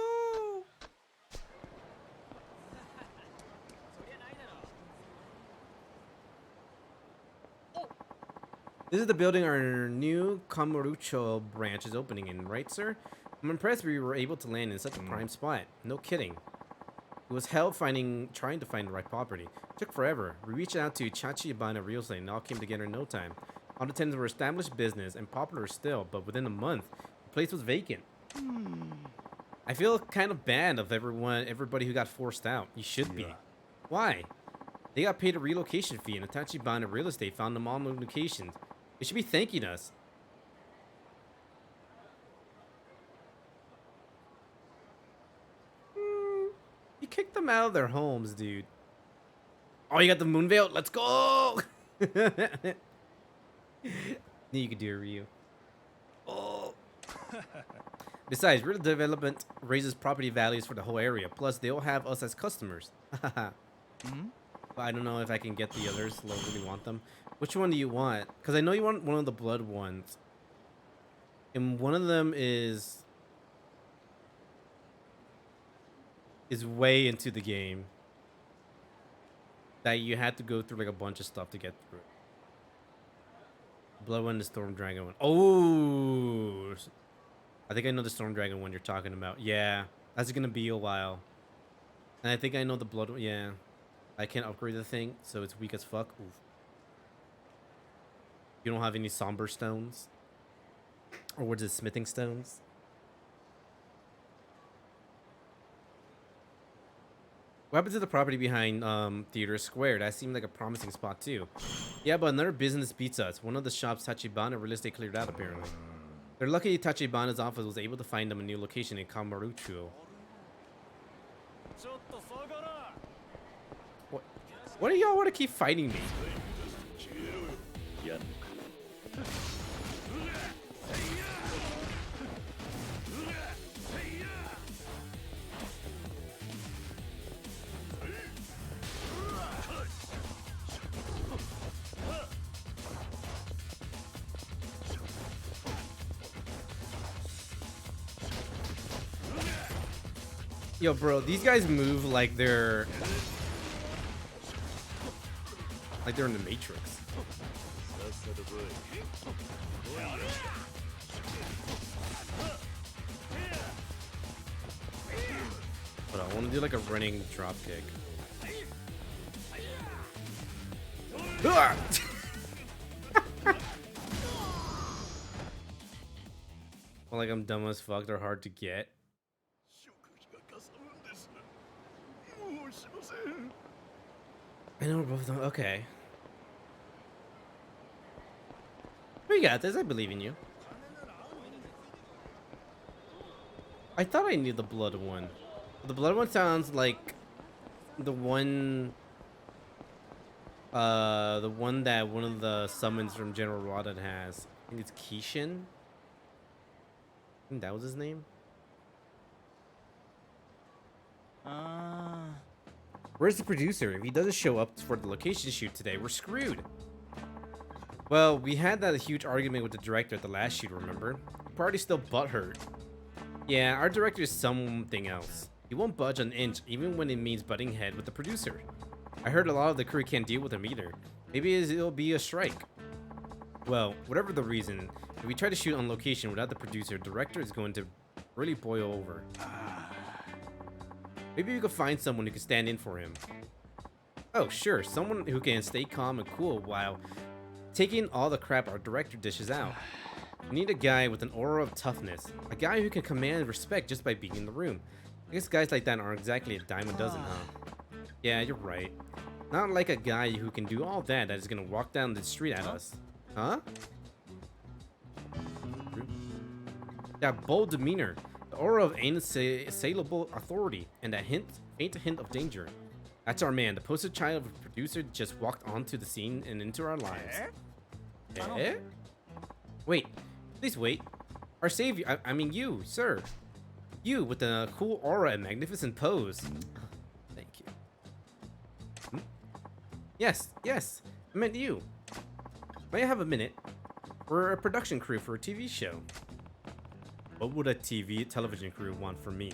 B: This is the building our new Kamurocho branch is opening in, right, sir? I'm impressed we were able to land in such a prime spot. No kidding. It was hell trying to find the right property. It took forever. We reached out to Tachibana Real Estate and it all came together in no time. All the tenants were established business and popular still, but within a month, the place was vacant. I feel kind of bad of everybody who got forced out. You should be. Why? They got paid a relocation fee and Tachibana Real Estate found them all new locations. They should be thanking us. You kicked them out of their homes, dude. Oh, you got the moon veil? Let's go! Knew you could do it, Ryu. Oh. Besides, real development raises property values for the whole area. Plus, they all have us as customers. But I don't know if I can get the others. I really want them. Which one do you want? Because I know you want one of the blood ones. And one of them is way into the game. That you had to go through like a bunch of stuff to get through. Blood one, the Storm Dragon one. Oh! I think I know the Storm Dragon one you're talking about. Yeah, that's gonna be a while. And I think I know the blood one. Yeah. I can't upgrade the thing, so it's weak as fuck. Oof. You don't have any somber stones? Or what is it, smithing stones? What happened to the property behind Theater Square? That seemed like a promising spot too. Yeah, but another business beats us. One of the shops Tachibana Real Estate cleared out apparently. They're lucky Tachibana's office was able to find them a new location in Kamurocho. What do y'all want to keep fighting me? Yo, bro, these guys move like they're in the Matrix. But I want to do like a running drop kick. Well, like I'm dumb as fuck. They're hard to get. I know we're both done. Okay. We got this. I believe in you. I thought I knew the blood one. The blood one sounds like the one that one of the summons from General Rodden has. I think it's Kishin. I think that was his name. Where's the producer? If he doesn't show up for the location shoot today, we're screwed. Well, we had that huge argument with the director at the last shoot, remember? The party's still butthurt. Yeah, our director is something else. He won't budge an inch, even when it means butting head with the producer. I heard a lot of the crew can't deal with him either. Maybe it'll be a strike. Well, whatever the reason, if we try to shoot on location without the producer, the director is going to really boil over. Maybe we could find someone who can stand in for him. Oh, sure, someone who can stay calm and cool while taking all the crap our director dishes out. We need a guy with an aura of toughness. A guy who can command respect just by being in the room. I guess guys like that aren't exactly a dime a dozen, huh? Yeah, you're right. Not like a guy who can do all that is gonna walk down the street at us. Huh? That bold demeanor. The aura of unassailable authority. And that faint hint of danger. That's our man. The poster child of a producer just walked onto the scene and into our lives. Eh? Wait, please wait. Our savior, I mean you, sir. You with the cool aura and magnificent pose. Thank you. Yes, yes, I meant you. May I have a minute? We're a production crew for a TV show. What would a television crew want from me?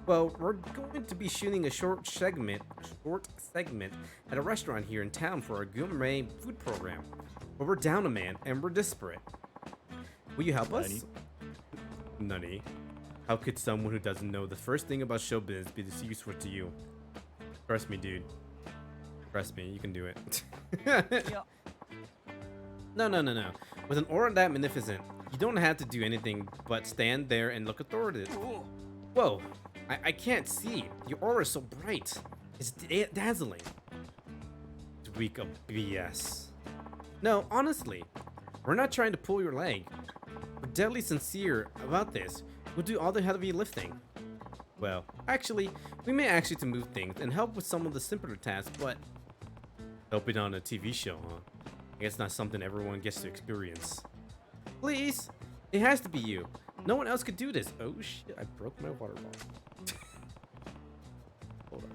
B: Well, we're going to be shooting a short segment at a restaurant here in town for our gourmet food program. But we're down a man and we're desperate. Will you help us? Nani? How could someone who doesn't know the first thing about showbiz be this useful to you? Trust me, dude. Trust me, you can do it. No. With an aura that magnificent, you don't have to do anything but stand there and look authoritative. Whoa, I can't see. Your aura is so bright. It's dazzling. It's weak of BS. No, honestly, we're not trying to pull your leg. We're deadly sincere about this. We'll do all the heavy lifting. Well, actually, we may ask you to move things and help with some of the simpler tasks, but helping on a TV show, huh? I guess not something everyone gets to experience. Please, it has to be you. No one else could do this. Oh shit, I broke my water bottle. Hold on.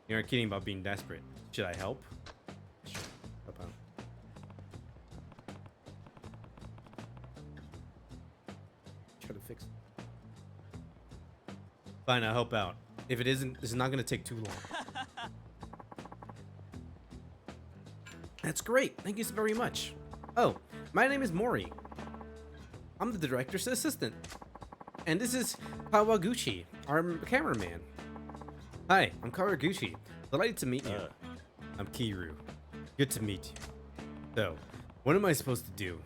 B: You aren't kidding about being desperate. Should I help? Sure. Help out. Try to fix it. Fine, I'll help out. If it isn't, it's not gonna take too long. That's great. Thank you so very much. Oh, my name is Mori. I'm the director's assistant. And this is Kawaguchi, our cameraman. Hi, I'm Kawaguchi. Delighted to meet you. I'm Kiru. Good to meet you. So, what am I supposed to do?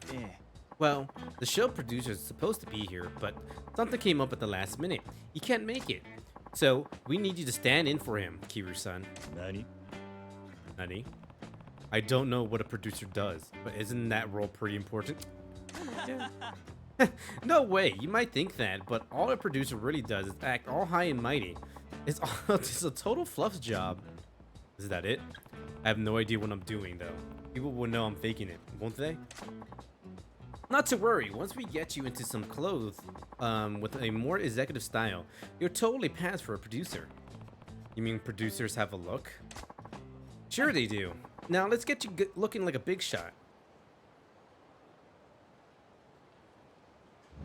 B: Well, the show producer is supposed to be here, but something came up at the last minute. He can't make it. So, we need you to stand in for him, Kiru-san. Nani? I don't know what a producer does, but isn't that role pretty important? Yeah. No way, you might think that, but all a producer really does is act all high and mighty. It's a total fluff job. Is that it? I have no idea what I'm doing, though. People will know I'm faking it, won't they? Not to worry, once we get you into some clothes with a more executive style, you're totally passed for a producer. You mean producers have a look? Sure they do. Now let's get you looking like a big shot.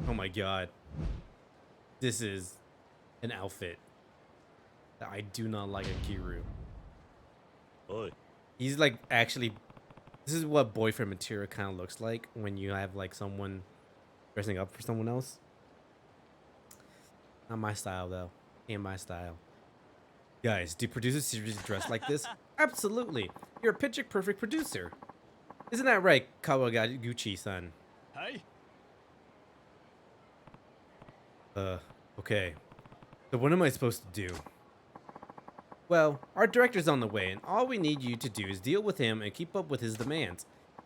B: Oh my god. This is an outfit that I do not like a Kiru.
A: Oi.
B: He's like actually, this is what boyfriend material kind of looks like when you have like someone dressing up for someone else. Not my style though. Ain't my style. Guys, do producers seriously dress like this? Absolutely. You're a picture perfect producer. Isn't that right, Kawaguchi-san?
A: Hi.
B: Okay. So what am I supposed to do? Well, our director's on the way, and all we need you to do is deal with him and keep up with his demands.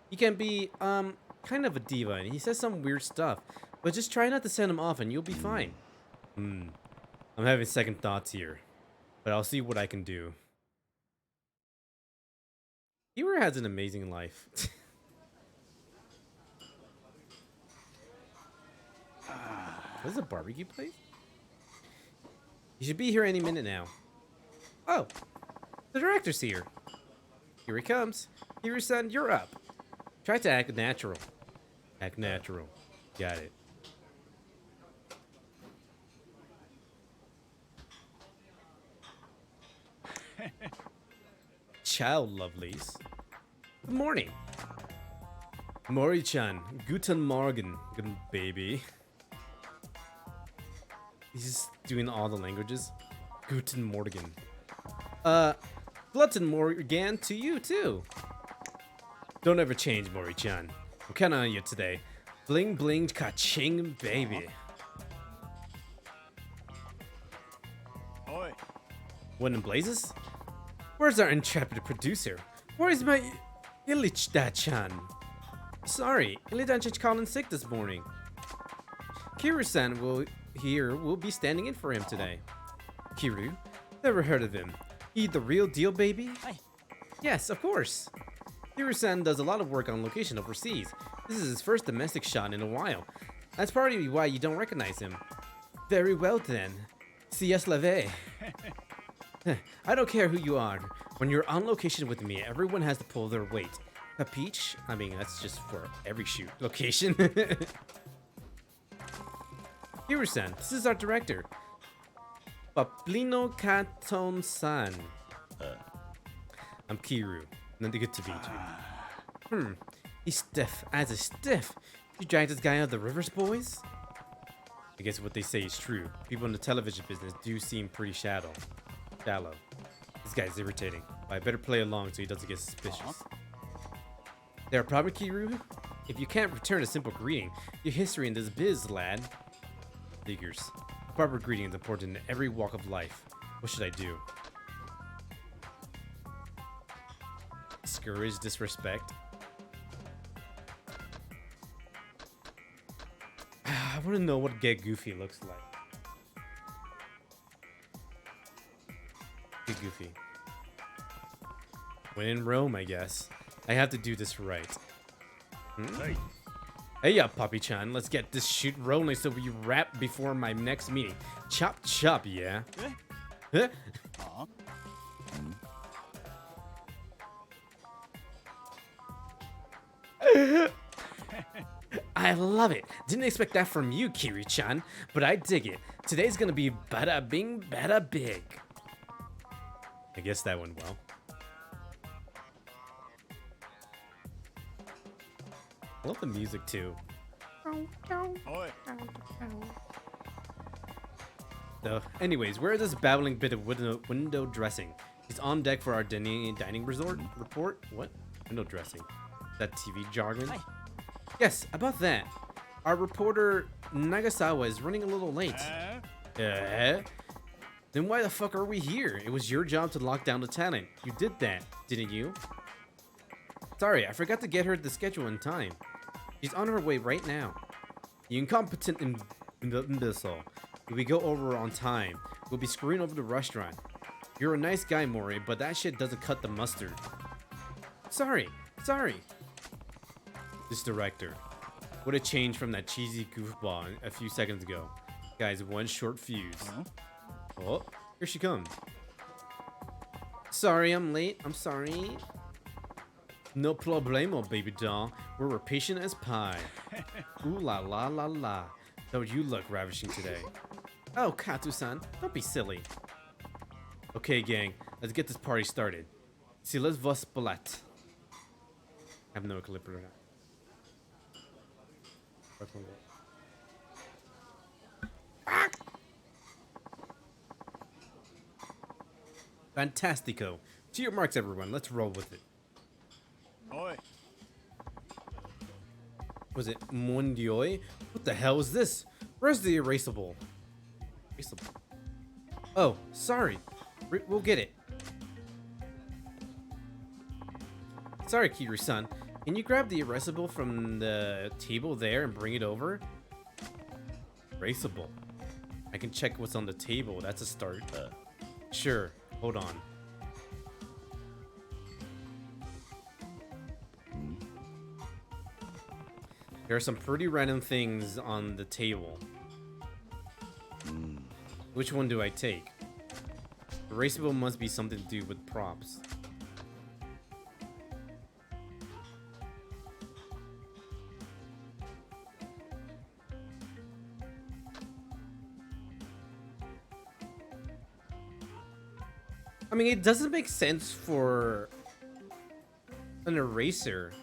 B: He can be, kind of a diva, and he says some weird stuff, but just try not to send him off and you'll be fine. I'm having second thoughts here, but I'll see what I can do. Kiru has an amazing life. This is a barbecue place? You should be here any minute now. Oh, the director's here. Here he comes. Kiru-san, you're up. Try to act natural. Act natural. Got it. Child lovelies. Good morning. Mori-chan. Guten Morgen, good baby. He's just doing all the languages. Guten Morgen. Glutton Morgan to you too. Don't ever change, Mori-chan. I'm counting on you today. Bling bling ka-ching, baby.
A: Oi.
B: What in blazes? Where's our intrepid producer? Where's my Illich-chan? Sorry, Illich-chan's calling sick this morning. Kiru-san will be standing in for him today. Kiru? Never heard of him. He the real deal, baby? Yes, of course. Kiru-san does a lot of work on location overseas. This is his first domestic shot in a while. That's probably why you don't recognize him. Very well then. Sies leve. I don't care who you are. When you're on location with me, everyone has to pull their weight. Capiche? I mean, that's just for every shoot location. Kiru-san, this is our director. Paplino Katon-san. I'm Kiru. Nothing good to meet you. He's stiff as a stiff. You dragged this guy out of the rivers, boys? I guess what they say is true. People in the television business do seem pretty shallow. This guy's irritating. But I better play along so he doesn't get suspicious. There a problem, Kiru? If you can't return a simple greeting, your history in this biz, lad. Figures. Proper greeting is important in every walk of life. What should I do? Discourage disrespect? I want to know what Get Goofy looks like. Get Goofy. When in Rome, I guess. I have to do this right. Hey, ya, Poppy-chan. Let's get this shoot rolling so we wrap before my next meeting. Chop, chop, yeah? Huh? I love it. Didn't expect that from you, Kiri-chan, but I dig it. Today's gonna be bada bing, bada big. I guess that went well. I love the music too. So, anyways, where is this babbling bit of window dressing? He's on deck for our dining resort report. What? Window dressing? Is that TV jargon? Yes, about that. Our reporter Nagasawa is running a little late. Then why the fuck are we here? It was your job to lock down the talent. You did that, didn't you? Sorry, I forgot to get her the schedule in time. She's on her way right now. You incompetent imbecile. If we go over on time, we'll be screwing over the restaurant. You're a nice guy, Mori, but that shit doesn't cut the mustard. Sorry. This director. What a change from that cheesy goofball a few seconds ago. Guys, one short fuse. Oh, here she comes. Sorry, I'm late. I'm sorry. No problemo, baby doll. We're patient as pie. Ooh la la la la. Don't you look ravishing today. Oh, Katu-san, don't be silly. Okay, gang, let's get this party started. See, let's vos balat. I have no clip or not. Fantastico. To your marks, everyone. Let's roll with it. Was it Mondioi? What the hell is this? Where's the erasable? Oh, sorry. We'll get it. Sorry, Kiru-san. Can you grab the erasable from the table there and bring it over? Erasable. I can check what's on the table. That's a start. Sure. Hold on. There are some pretty random things on the table. Which one do I take? Erasable must be something to do with props. I mean, it doesn't make sense for an eraser.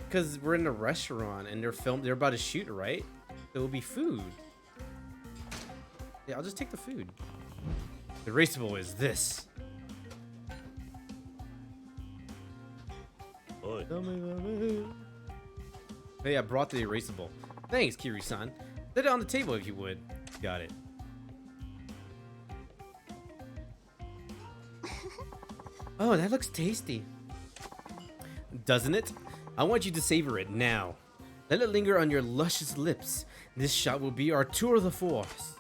B: Because we're in a restaurant and they're about to shoot, right? It will be food. Yeah, I'll just take the food. The erasable is this. Hey, I brought the erasable. Thanks, Kiru-san. Set it on the table if you would. Got it. Oh, that looks tasty. Doesn't it? I want you to savor it now. Let it linger on your luscious lips. This shot will be our tour de force.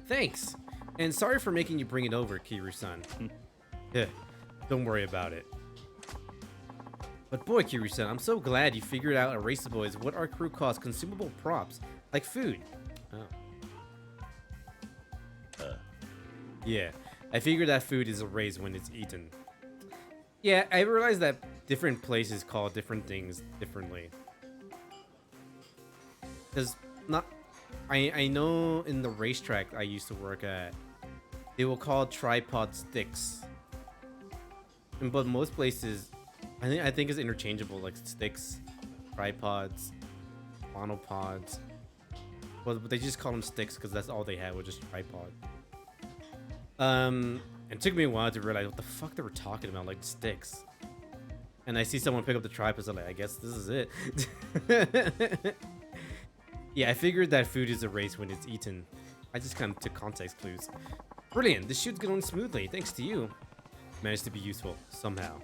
B: Thanks. And sorry for making you bring it over, Kiru-san. Yeah, don't worry about it. But boy, Kiru-san, I'm so glad you figured out erasable is what our crew calls consumable props, like food. Oh. Yeah, I figured that food is erased when it's eaten. Yeah, I realized that different places call different things differently. Cause I know in the racetrack I used to work at, they will call tripod sticks. But most places, I think it's interchangeable, like sticks, tripods, monopods. But they just call them sticks because that's all they had was just tripod. It took me a while to realize what the fuck they were talking about, like sticks. And I see someone pick up the tripods, I'm like, I guess this is it. Yeah, I figured that food is erased when it's eaten. I just kind of took context clues. Brilliant, this shoot's going smoothly, thanks to you. Managed to be useful, somehow.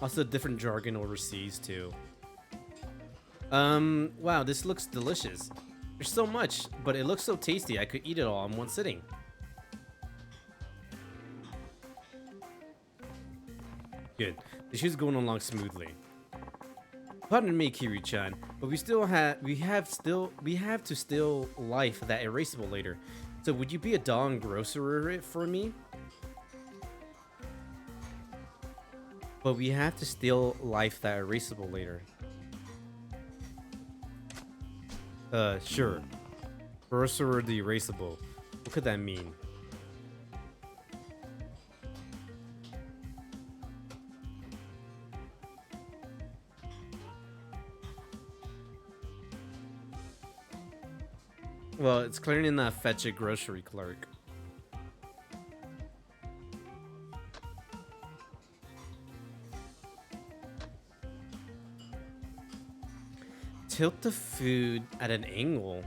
B: Also different jargon overseas, too. Wow, this looks delicious. There's so much, but it looks so tasty, I could eat it all in one sitting. Good. The shoot's going along smoothly. Pardon me, Kiri-chan, but we have to steal life that erasable later. So would you be a doll and grocer it for me? But we have to steal life that erasable later. Sure. Grocer the erasable. What could that mean? Well, it's clearly not fetch a grocery clerk. Tilt the food at an angle.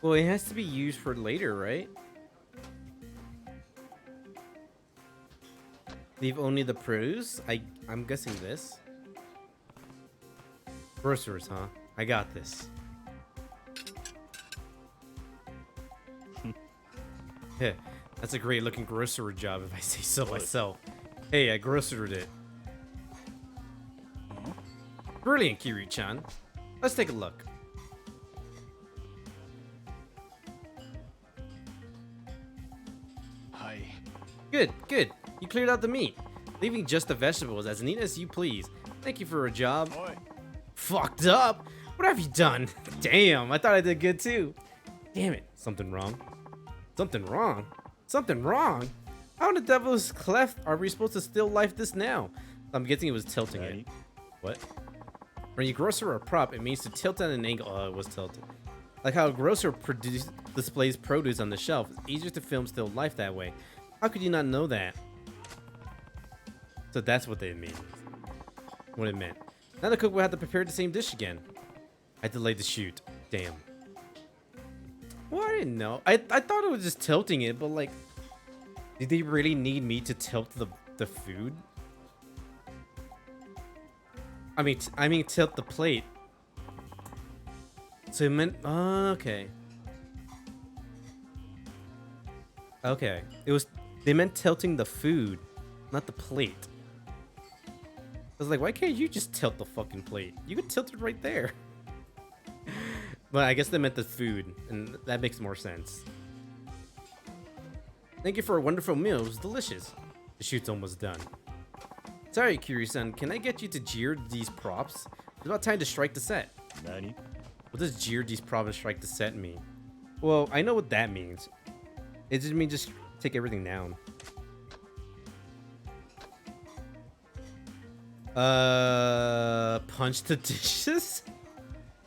B: Well, it has to be used for later, right? Leave only the produce? I'm guessing this. Grocers, huh? I got this. Yeah, that's a great looking grocery job if I say so myself. Hey, I grocered it. Brilliant, Kiri-chan. Let's take a look.
A: Hi.
B: Good, good. You cleared out the meat, leaving just the vegetables as neat as you please. Thank you for a job.
A: Oi.
B: Fucked up? What have you done? Damn, I thought I did good too. Damn it. Something wrong? Something wrong? Something wrong? How in the devil's cleft are we supposed to still life this now? I'm guessing it was tilting it. What? When you grocer a prop, it means to tilt at an angle. Oh, it was tilted. Like how a grocer displays produce on the shelf. It's easier to film still life that way. How could you not know that? So that's what they mean. What it meant. Now the cook will have to prepare the same dish again. I delayed the shoot. Damn. Well, I didn't know. I thought it was just tilting it, but like, did they really need me to tilt the food? I mean tilt the plate. So it meant, okay. Okay, they meant tilting the food, not the plate. I was like, why can't you just tilt the fucking plate? You could tilt it right there. But I guess they meant the food, and that makes more sense. Thank you for a wonderful meal. It was delicious. The shoot's almost done. Sorry, Kiri-san. Can I get you to jeer these props? It's about time to strike the set.
A: Nani?
B: What does jeer these props and strike the set mean? Well, I know what that means. It just means just take everything down. Punch the dishes?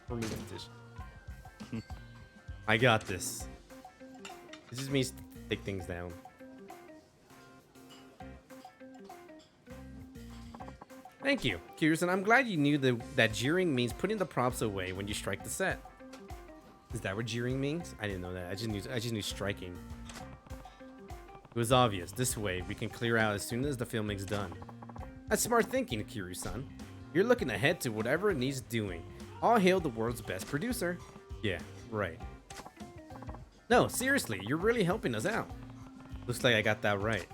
B: Or me the dish. I got this. It just means take things down. Thank you, Kirsten. I'm glad you knew that jeering means putting the props away when you strike the set. Is that what jeering means? I didn't know that. I just knew striking. It was obvious. This way, we can clear out as soon as the filming's done. That's smart thinking, Kiryu-san. You're looking ahead to whatever it needs doing. All hail the world's best producer. Yeah, right. No, seriously, you're really helping us out. Looks like I got that right.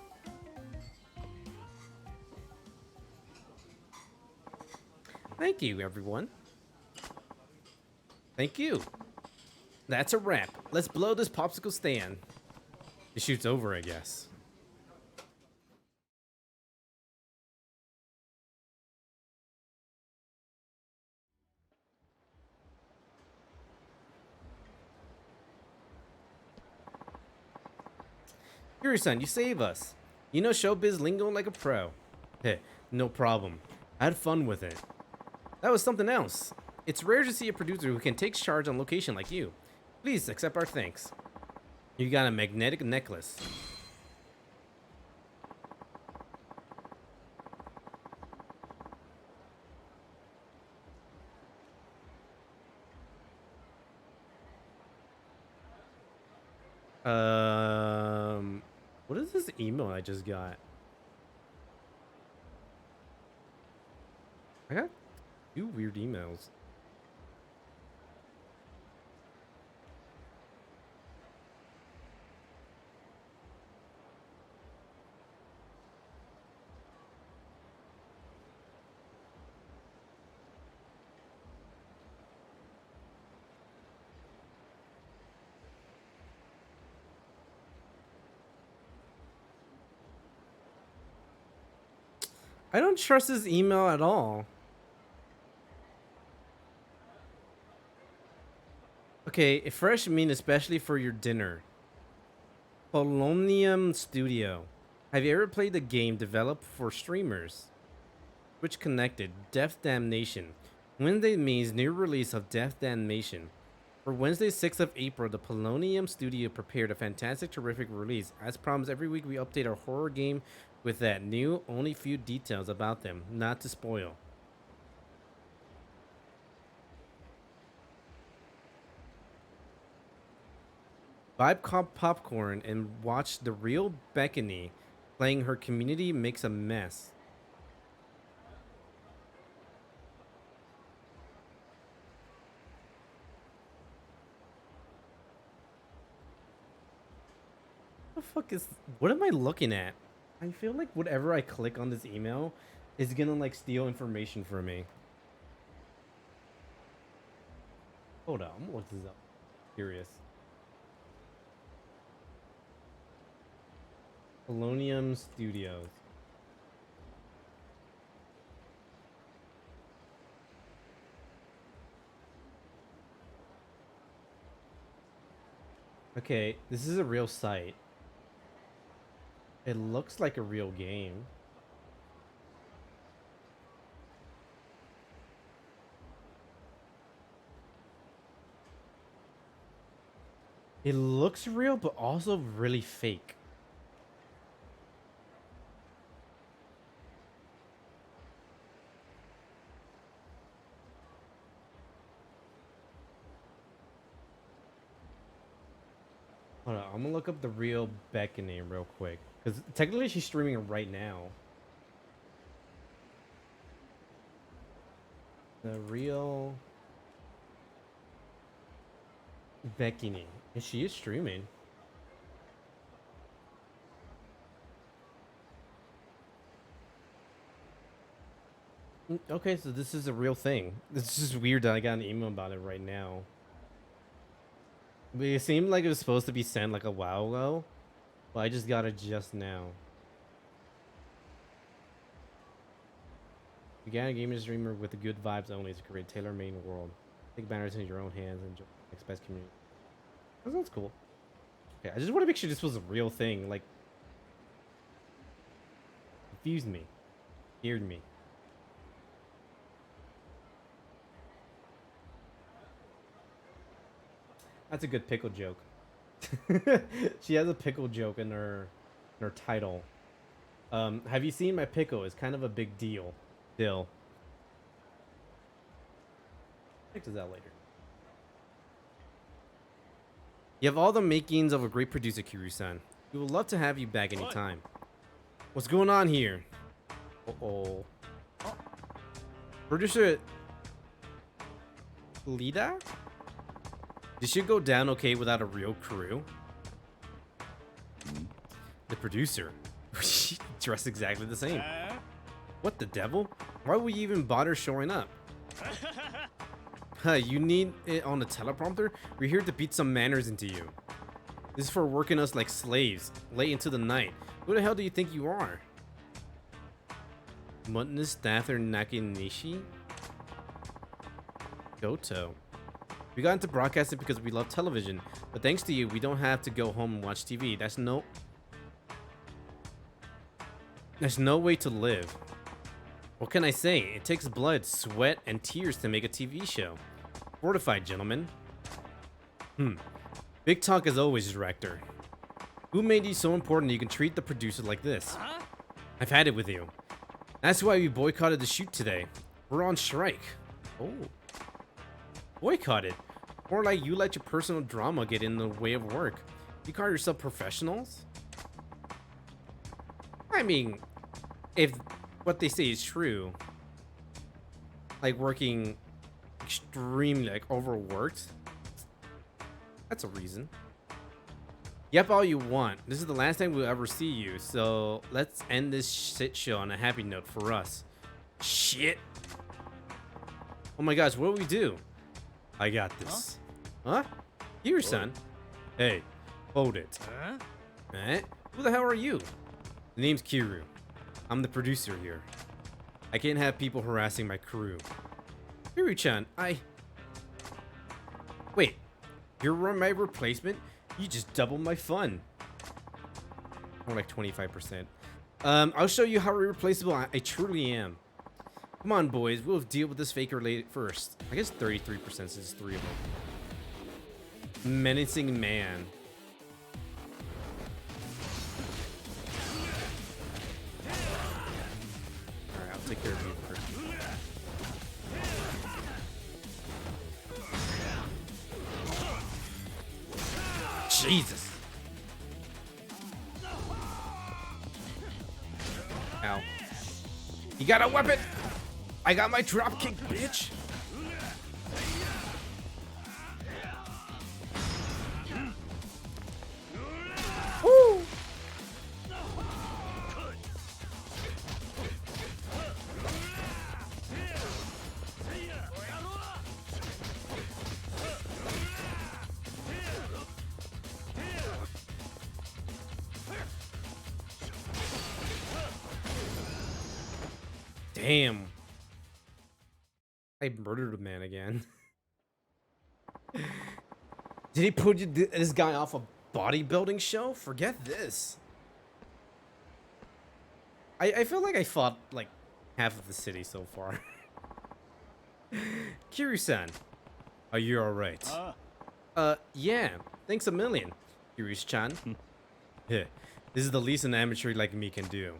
B: Thank you, everyone. Thank you. That's a wrap. Let's blow this popsicle stand. The shoot's over, I guess. Yuri-san, you save us. You know showbiz lingo like a pro. Heh, no problem. I had fun with it. That was something else. It's rare to see a producer who can take charge on location like you. Please accept our thanks. You got a magnetic necklace. What is this email I just got? I got 2 weird emails. I don't trust this email at all. Okay, a fresh mean especially for your dinner. Polonium Studio. Have you ever played the game developed for streamers? Which connected Death Damnation. Wednesday means new release of Death Damnation. For Wednesday, 6th of April, the Polonium Studio prepared a fantastic, terrific release. As promised, every week we update our horror game with that new, only few details about them, not to spoil. Vibe cop popcorn and watch the real Beckany playing her community makes a mess. What the fuck is... What am I looking at? I feel like whatever I click on this email is gonna like steal information from me. Hold on, I'm gonna look this up. Curious. Polonium Studios. Okay, this is a real site. It looks like a real game. It looks real, but also really fake. Hold on, I'm gonna look up the real Beckany real quick. Because technically she's streaming it right now. The real Beckany. And she is streaming. Okay, so this is a real thing. This is weird that I got an email about it right now. But it seemed like it was supposed to be sent like a while ago. But I just got it just now. Began a gaming streamer with the good vibes only to create tailor-made world. Take matters in your own hands and expect community. That sounds cool. Okay, I just want to make sure this was a real thing. Like, confused me, scared me. That's a good pickle joke. She has a pickle joke in her title. Have you seen my pickle? It's kind of a big deal. Still. Check this out later. You have all the makings of a great producer, Kiryu-san. We would love to have you back anytime. What's going on here? Uh-oh. Producer Lida? Did she go down okay without a real crew? The producer. She dressed exactly the same. What the devil? Why would you even bother showing up? Huh, you need it on the teleprompter? We're here to beat some manners into you. This is for working us like slaves, late into the night. Who the hell do you think you are? Mutinous Staffer Nakanishi? Goto. We got into broadcasting because we love television, but thanks to you, we don't have to go home and watch TV. There's no way to live. What can I say? It takes blood, sweat, and tears to make a TV show. Fortified, gentlemen. Big talk as always, director. Who made you so important you can treat the producer like this? I've had it with you. That's why we boycotted the shoot today. We're on strike. Oh. Boycotted? More like you let your personal drama get in the way of work. You call yourself professionals? I mean, if what they say is true, like working extremely like overworked, that's a reason. Yep, all you want. This is the last time we'll ever see you, so let's end this shit show on a happy note for us. Shit. Oh my gosh, what do we do? I got this. Huh? Here, son. Hey, hold it. Eh? Who the hell are you? The name's Kiryu. I'm the producer here. I can't have people harassing my crew. Kiryu-chan, Wait, you're my replacement? You just doubled my fun. More like 25%. I'll show you how irreplaceable I truly am. Come on, boys. We'll deal with this faker later first. I guess 33% since it's 3 of them. Menacing man. Alright, I'll take care of you first. Jesus. Ow. You got a weapon? I got my drop kick, bitch. Woo. Damn. I murdered a man again. Did he put this guy off a bodybuilding show? Forget this. I feel like I fought like half of the city so far. Kiryu-san, are you alright? Yeah. Thanks a million, Kiryu-chan. Yeah, this is the least an amateur like me can do.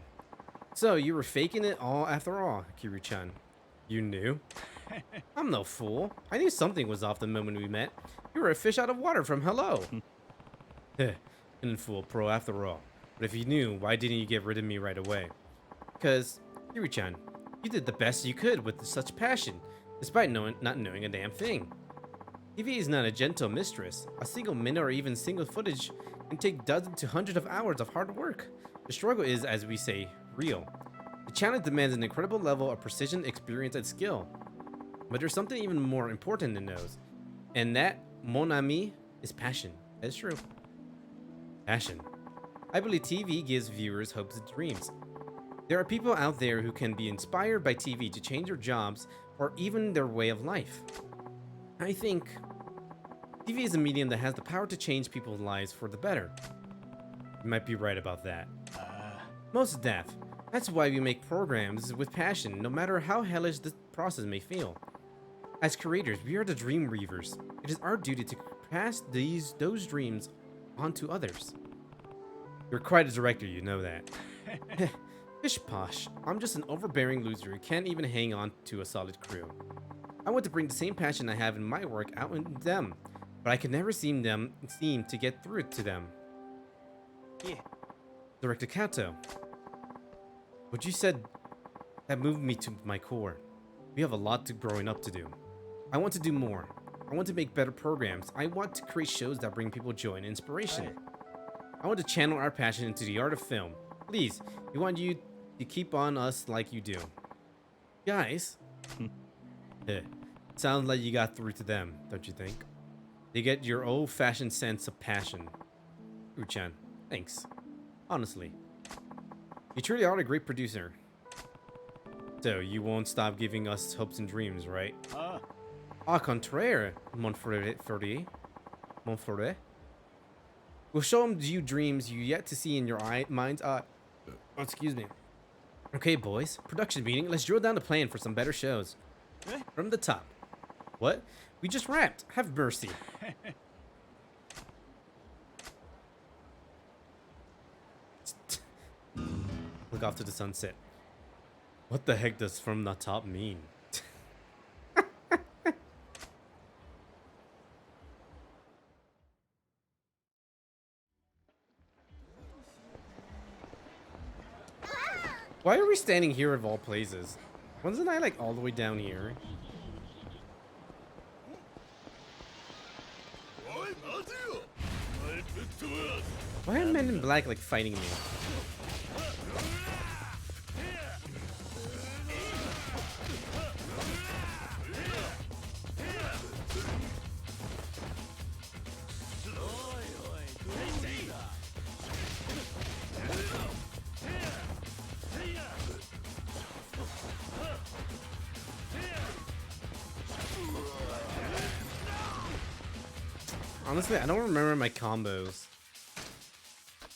B: So, you were faking it all after all, Kiryu-chan. You knew? I'm no fool. I knew something was off the moment we met. You were a fish out of water from hello. Couldn't fool pro after all. But if you knew, why didn't you get rid of me right away? Because, Kiryu-chan, you did the best you could with such passion, despite not knowing a damn thing. TV is not a gentle mistress. A single minute or even single footage can take dozens to hundreds of hours of hard work. The struggle is, as we say, real. The challenge demands an incredible level of precision, experience, and skill. But there's something even more important than those. And that, mon ami, is passion. That's true. Passion. I believe TV gives viewers hopes and dreams. There are people out there who can be inspired by TV to change their jobs or even their way of life. I think TV is a medium that has the power to change people's lives for the better. You might be right about that. Most deaf. That's why we make programs with passion, no matter how hellish the process may feel. As creators, we are the dream weavers. It is our duty to pass those dreams on to others. You're quite a director, you know that. Pish posh. I'm just an overbearing loser who can't even hang on to a solid crew. I want to bring the same passion I have in my work out in them, but I could never seem to get through to them.
C: Yeah.
B: Director Kato, what you said, that moved me to my core. We have a lot to growing up to do. I want to do more. I want to make better programs. I want to create shows that bring people joy and inspiration. I want to channel our passion into the art of film. Please, we want you to keep on us like you do. Guys, sounds like you got through to them, don't you think? They get your old-fashioned sense of passion. Uchan, thanks. Honestly. You truly are a great producer. So, you won't stop giving us hopes and dreams, right? Au contraire, mon frère. We'll show you dreams you yet to see in your mind's eye. Oh, excuse me. Okay, boys. Production meeting. Let's drill down the plan for some better shows. From the top. What? We just wrapped. Have mercy. Look off to the sunset. What the heck does from the top mean? Why are we standing here of all places? Wasn't I like all the way down here? Why are men in black like fighting me? Honestly, I don't remember my combos.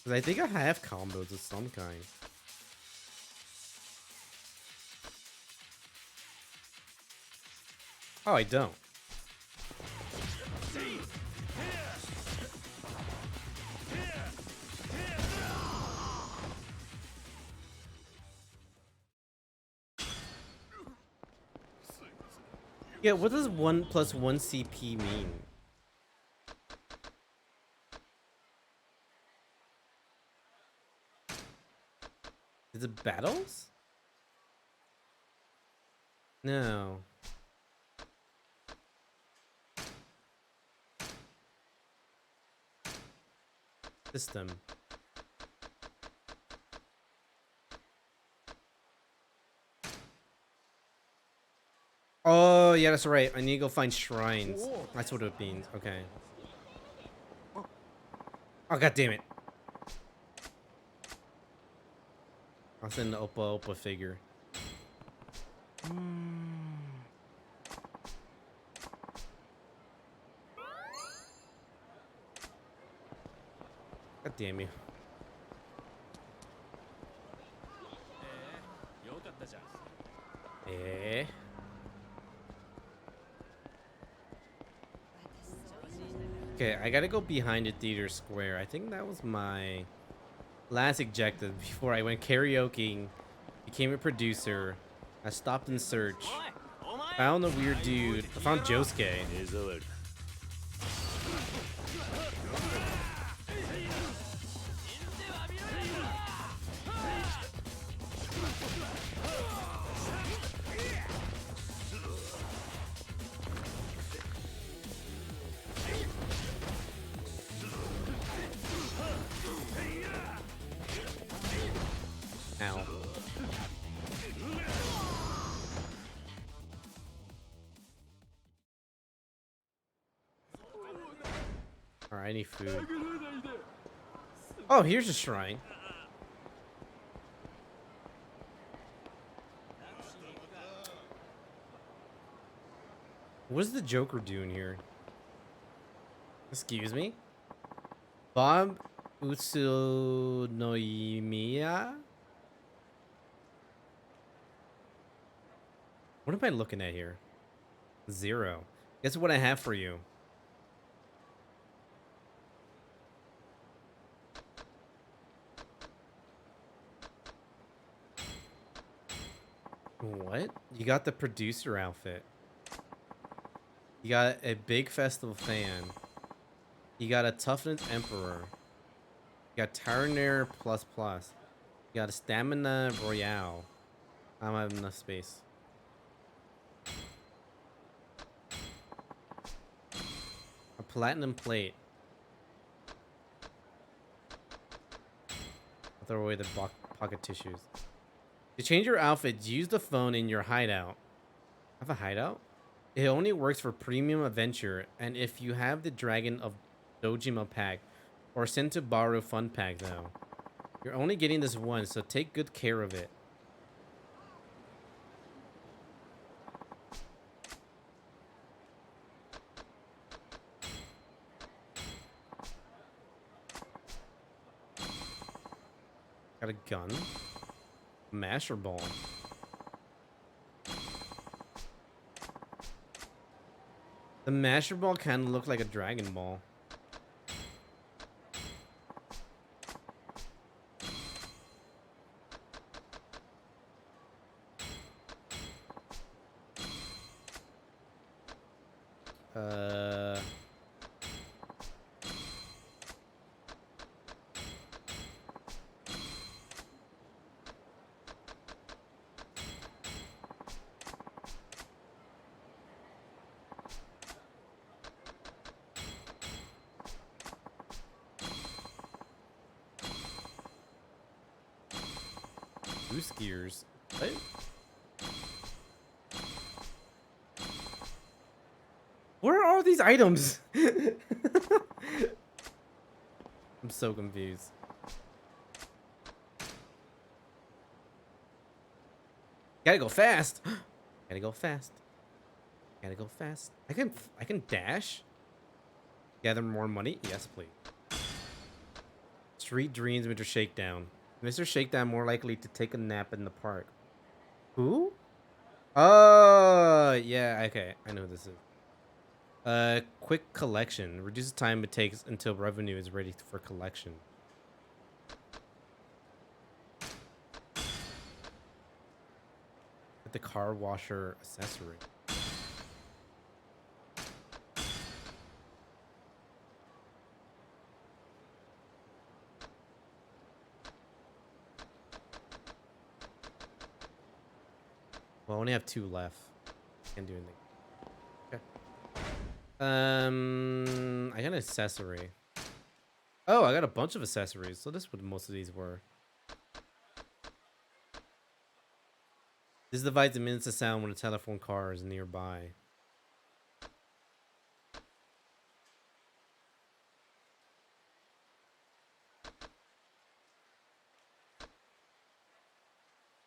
B: Because I think I have combos of some kind. Oh, I don't. Yeah, what does 1 + 1 CP mean? Is it battles? No. System. Oh, yeah, that's right. I need to go find shrines. That's what it means. Okay. Oh, god damn it. I'll send the Oppa figure. God damn you. Eh? Okay, I gotta go behind the theater square. I think that was my last objective before I went karaokeing, became a producer. I stopped in search, found a weird dude. I found Josuke. Ow. Alright, I need food. Oh, here's a shrine. What is the Joker doing here? Excuse me? Bob Utsunomiya? What am I looking at here? 0. Guess what I have for you? What? You got the producer outfit. You got a big festival fan. You got a Toughness Emperor. You got Tyrannaire plus plus. You got a Stamina Royale. I don't have enough space. A Platinum Plate. I'll throw away the pocket tissues. To change your outfit, use the phone in your hideout. I have a hideout? It only works for premium adventure, and if you have the Dragon of Dojima pack or Sent to Borrow fun pack though. You're only getting this once, so take good care of it. Got a gun. Master Ball. The Master Ball kind of looked like a Dragon Ball. Boost gears. What? Where are these items? I'm so confused. Gotta go fast. Gotta go fast. Gotta go fast. I can dash. Gather more money. Yes, please. Street Dreams, Mr. Shakedown. Mr. Shakedown more likely to take a nap in the park. Who? Oh, yeah. Okay, I know who this is. Quick collection. Reduces time it takes until revenue is ready for collection. The car washer accessory. Well, I only have 2 left. Can't do anything. Okay. I got an accessory. Oh, I got a bunch of accessories. So this is what most of these were. This device emits a sound when a telephone car is nearby.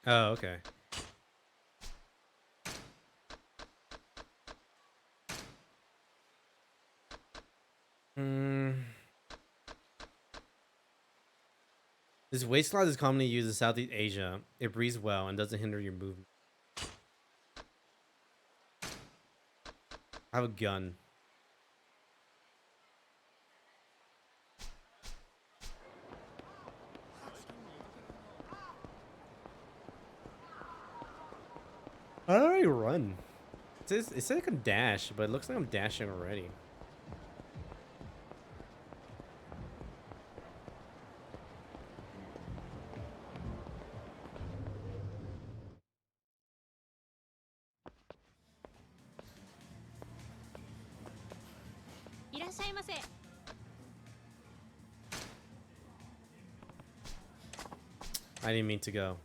B: Oh, okay. This waist cloth is commonly used in Southeast Asia. It breathes well and doesn't hinder your movement. I have a gun. How do I run? It says I can dash, but it looks like I'm dashing already. I didn't mean to go.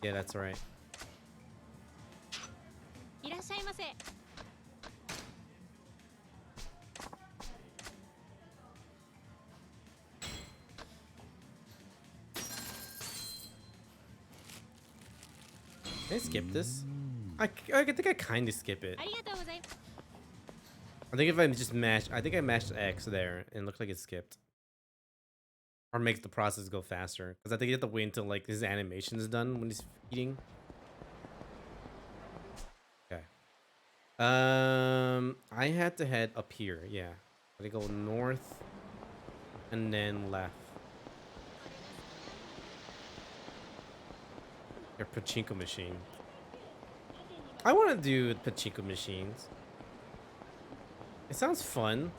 B: Yeah, that's right. Can I skip this? I think I kind of skip it. I think if I just mash, I think I mashed X there and it looked like it skipped. Or makes the process go faster. Because I think you have to wait until like his animation is done when he's eating. Okay. I had to head up here, yeah. I go north and then left. Your pachinko machine. I want to do pachinko machines. It sounds fun.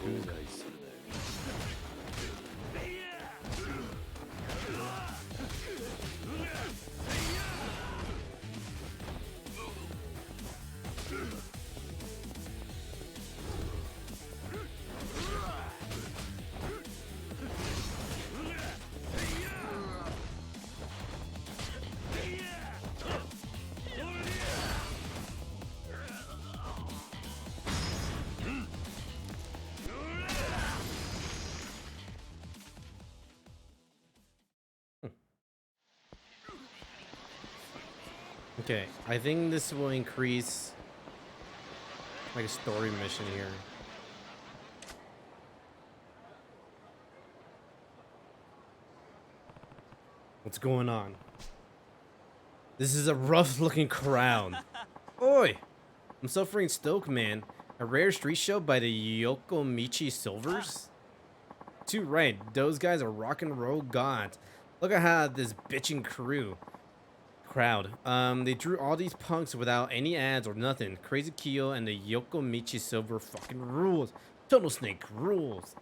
A: 口外するね
B: Okay, I think this will increase like a story mission here. What's going on? This is a rough looking crowd. Oi! I'm so freaking stoked, man. A rare street show by the Yokomichi Silvers? Too right, those guys are rock and roll gods. Look at how this bitching crowd. They drew all these punks without any ads or nothing. Crazy Kyo and the Yokomichi Silver fucking rules. Total Snake rules.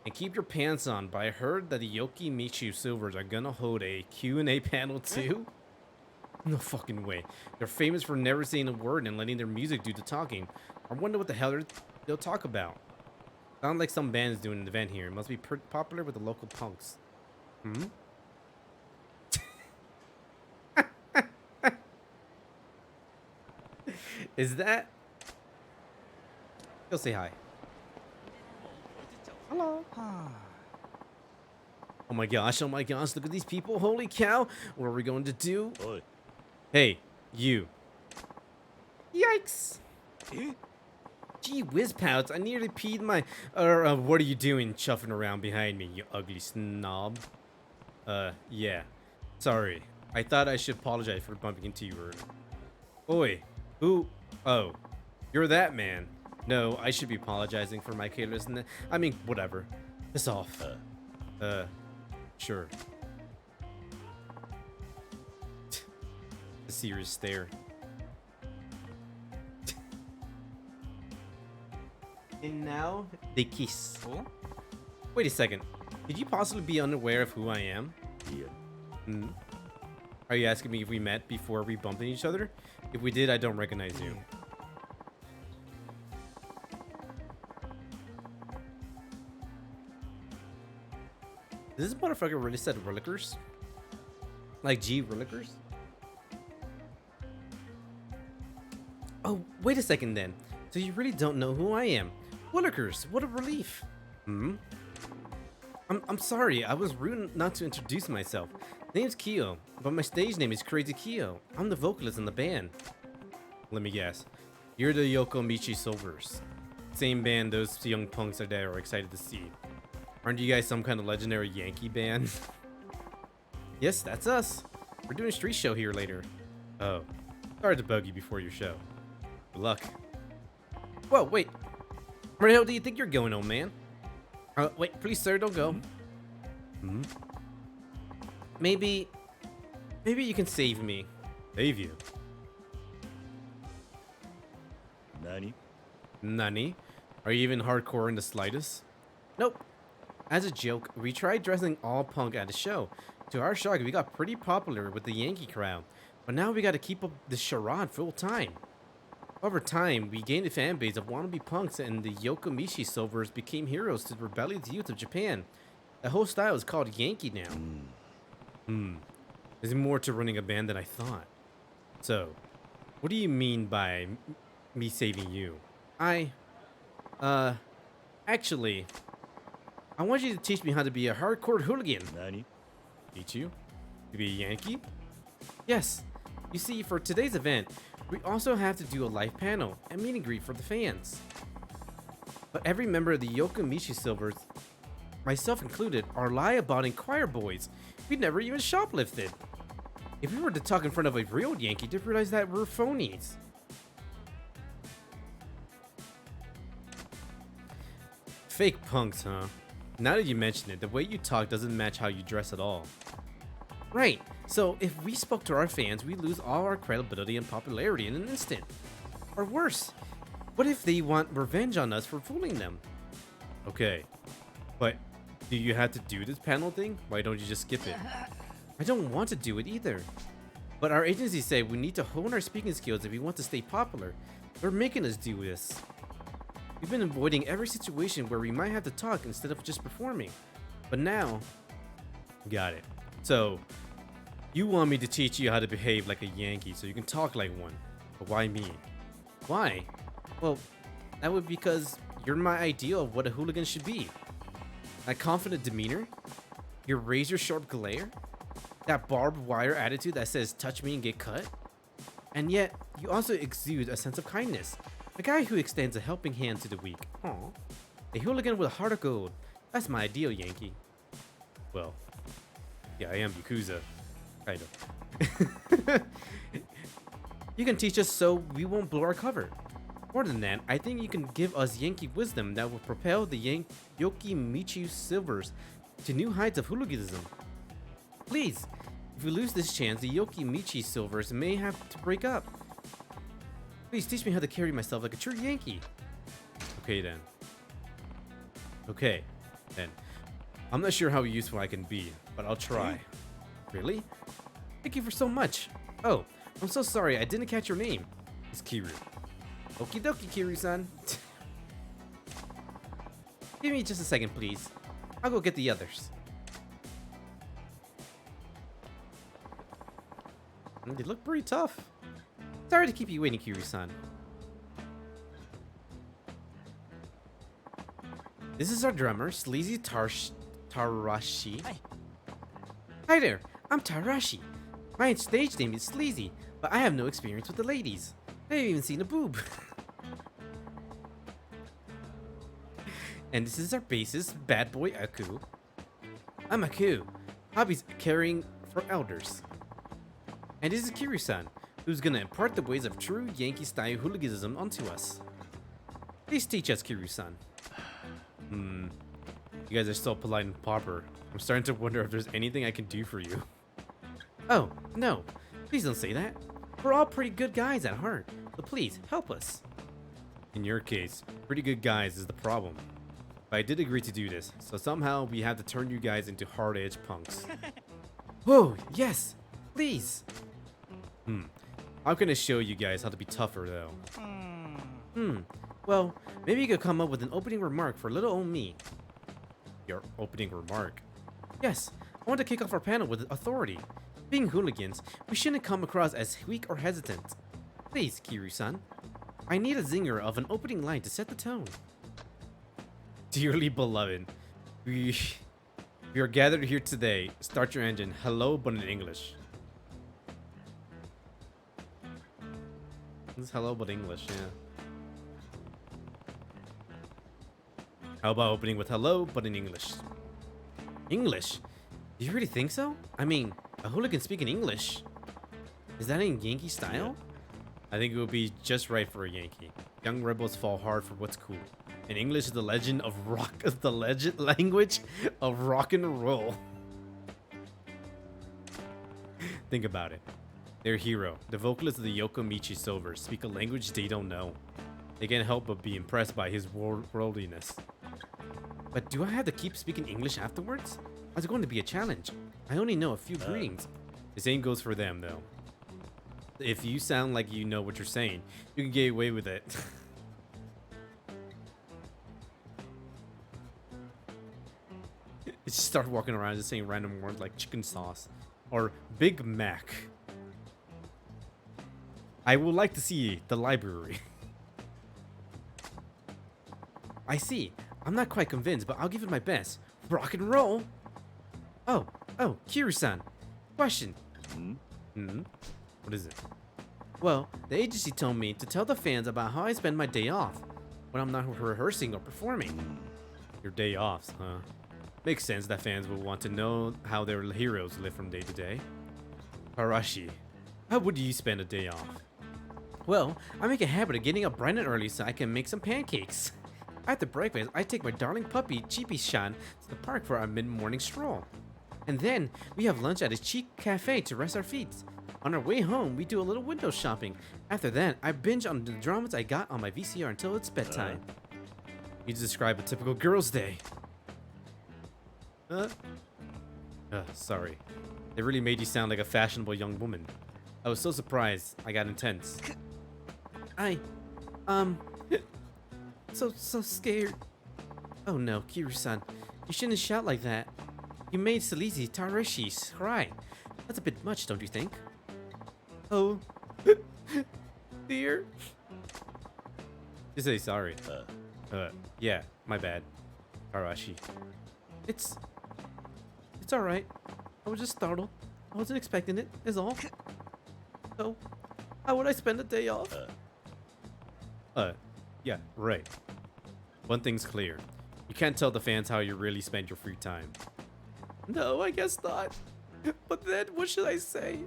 B: And keep your pants on, but I heard that the Yokomichi Silvers are gonna hold a Q&A panel too? No fucking way. They're famous for never saying a word and letting their music do the talking. I wonder what the hell they'll talk about. Sounds like some band's doing an event here. It must be pretty popular with the local punks. Hmm? Is that? Go say hi. Hello. Oh my gosh, look at these people. Holy cow. What are we going to do?
A: Oi.
B: Hey, you. Yikes. Gee whiz pouts, I nearly peed my... what are you doing chuffing around behind me, you ugly snob? Yeah. Sorry. I thought I should apologize for bumping into you earlier. Oi. Who? Oh. You're that man. No, I should be apologizing for my carelessness. I mean, whatever. Piss off. Sure. A serious stare. And now they kiss.
C: Oh?
B: Wait a second. Could you possibly be unaware of who I am?
A: Yeah.
B: Hmm? Are you asking me if we met before we bumped into each other? If we did, I don't recognize you. Does this motherfucker really said Willikers? Like G Willikers? Oh, wait a second then. So you really don't know who I am? Willikers, what a relief. Hmm? I'm sorry, I was rude not to introduce myself. Name's Kyo, but my stage name is Crazy Kyo. I'm the vocalist in the band. Let me guess. You're the Yokomichi Silvers. Same band those young punks are there are excited to see. Aren't you guys some kind of legendary Yankee band? Yes, that's us. We're doing a street show here later. Oh. Sorry to bug you before your show. Good luck. Whoa, wait. Where the hell do you think you're going, old man? Wait, please, sir, don't go. Hmm? Maybe you can save me. Save you?
A: Nani?
B: Nani? Are you even hardcore in the slightest? Nope. As a joke, we tried dressing all punk at a show. To our shock, we got pretty popular with the Yankee crowd. But now we gotta keep up this charade full time. Over time, we gained a fan base of wannabe punks, and the Yokomichi Silvers became heroes to the rebellious youth of Japan. The whole style is called Yankee now. There's more to running a band than I thought. So, what do you mean by me saving you? Actually, I want you to teach me how to be a hardcore hooligan.
A: Nani?
B: Teach you? To be a Yankee? Yes. You see, for today's event, we also have to do a live panel and meet and greet for the fans. But every member of the Yokomichi Silvers, myself included, are lie-abiding choir boys. We never even shoplifted. If we were to talk in front of a real Yankee, they'd realize that we're phonies. Fake punks, huh? Now that you mention it, the way you talk doesn't match how you dress at all. Right, so if we spoke to our fans, we'd lose all our credibility and popularity in an instant. Or worse, what if they want revenge on us for fooling them? Okay, but do you have to do this panel thing? Why don't you just skip it? I don't want to do it either. But our agency said we need to hone our speaking skills if we want to stay popular. They're making us do this. We've been avoiding every situation where we might have to talk instead of just performing. But now, got it. So, you want me to teach you how to behave like a Yankee so you can talk like one. But why me? Why? Well, that would be because you're my ideal of what a hooligan should be. That confident demeanor, your razor sharp glare, that barbed wire attitude that says touch me and get cut. And yet, you also exude a sense of kindness. A guy who extends a helping hand to the weak. Aw. A hooligan with a heart of gold. That's my ideal Yankee. Well, yeah, I am Yakuza. Kind of. You can teach us so we won't blow our cover. More than that, I think you can give us Yankee wisdom that will propel the Yokimichi Silvers to new heights of hooliganism. Please, if we lose this chance, the Yokimichi Silvers may have to break up. Please teach me how to carry myself like a true Yankee. Okay then. Okay, then. I'm not sure how useful I can be, but I'll try. Really? Thank you for so much. Oh, I'm so sorry, I didn't catch your name. It's Kiru. Okie dokie, Kiru-san. Give me just a second, please. I'll go get the others. They look pretty tough. Sorry to keep you waiting, Kiru-san. This is our drummer, Sleazy Tarashi. Hi there, I'm Tarashi. My stage name is Sleazy, but I have no experience with the ladies. I haven't even seen a boob. And this is our bassist, Bad Boy Aku. I'm Aku. Hobbies caring for elders. And this is Kiru-san, who's gonna impart the ways of true Yankee-style hooliganism onto us. Please teach us, Kiru-san. You guys are so polite and proper. I'm starting to wonder if there's anything I can do for you. Oh, no. Please don't say that. We're all pretty good guys at heart, so please, help us. In your case, pretty good guys is the problem. But I did agree to do this, so somehow we have to turn you guys into hard-edged punks. Whoa, yes! Please! I'm gonna show you guys how to be tougher, though. Well, maybe you could come up with an opening remark for little old me. Your opening remark? Yes, I want to kick off our panel with authority. Being hooligans, we shouldn't come across as weak or hesitant. Please, Kiru-san. I need a zinger of an opening line to set the tone. Dearly beloved, we are gathered here today. Start your engine. Hello, but in English. This is hello, but English, yeah. How about opening with hello, but in English? English? Do you really think so? I mean, a hooligan speaking English? Is that in Yankee style? I think it would be just right for a Yankee. Young rebels fall hard for what's cool. And English is the legend of rock, the legend language of rock and roll. Think about it. Their hero, the vocalist of the Yokimichi Silvers, speak a language they don't know. They can't help but be impressed by his worldliness. But do I have to keep speaking English afterwards? It's going to be a challenge. I only know a few greetings. The same goes for them, though. If you sound like you know what you're saying, you can get away with it. Just start walking around just saying random words like chicken sauce or Big Mac. I would like to see the library. I see. I'm not quite convinced, but I'll give it my best. Rock and roll. Oh, Kiru-san. Question. What is it? Well, the agency told me to tell the fans about how I spend my day off when I'm not rehearsing or performing. Your day offs, huh? Makes sense that fans will want to know how their heroes live from day to day. Harashi, how would you spend a day off? Well, I make a habit of getting up bright and early so I can make some pancakes. After breakfast, I take my darling puppy, Chibi-chan, to the park for our mid-morning stroll. And then, we have lunch at a chic cafe to rest our feet. On our way home, we do a little window shopping. After that, I binge on the dramas I got on my VCR until it's bedtime. You describe a typical girl's day. Huh? Sorry. They really made you sound like a fashionable young woman. I was so surprised. I got intense. So scared. Oh no, Kiru-san. You shouldn't shout like that. You made Salizi Tarishi's cry. That's a bit much, don't you think? Oh. Dear. Just say sorry. Yeah, my bad. Tarashi. It's alright. I was just startled. I wasn't expecting it, is all. So, how would I spend a day off? Yeah, right. One thing's clear. You can't tell the fans how you really spend your free time. No, I guess not. But then, what should I say?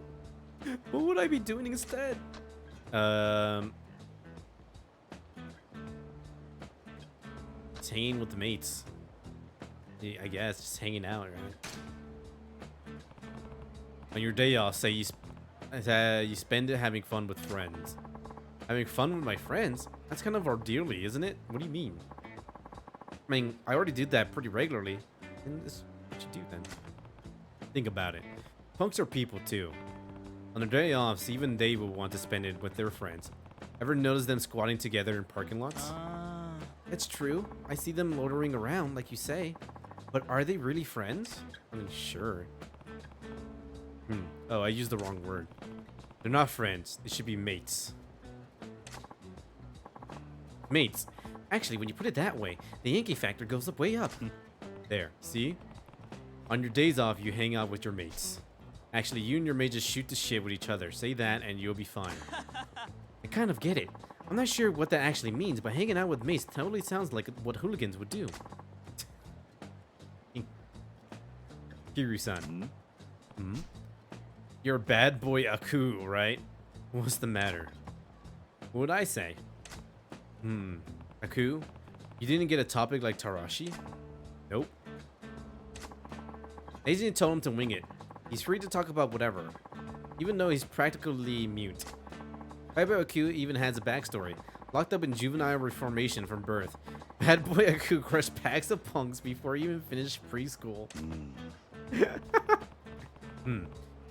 B: What would I be doing instead? Just hanging with the mates. Yeah, I guess, just hanging out, right? On your day off, say you spend it having fun with friends. Having fun with my friends? That's kind of ordeally, isn't it? What do you mean? I mean, I already did that pretty regularly. And this is what you do then. Think about it. Punks are people too. On their day offs, even they will want to spend it with their friends. Ever notice them squatting together in parking lots? It's true. I see them loitering around, like you say. But are they really friends? I mean, sure. Oh, I used the wrong word. They're not friends. They should be mates. Mates. Actually, when you put it that way, the Yankee factor goes up way up. There, see? On your days off, you hang out with your mates. Actually, you and your mates just shoot the shit with each other. Say that and you'll be fine. I kind of get it. I'm not sure what that actually means, but hanging out with mates totally sounds like what hooligans would do. Kiru-san. You're a bad boy Aku, right? What's the matter? What would I say? Aku? You didn't get a topic like Tarashi? Nope. Agent told him to wing it. He's free to talk about whatever, even though he's practically mute. Bad Boy Aku even has a backstory. Locked up in juvenile reformation from birth. Bad Boy Aku crushed packs of punks before he even finished preschool.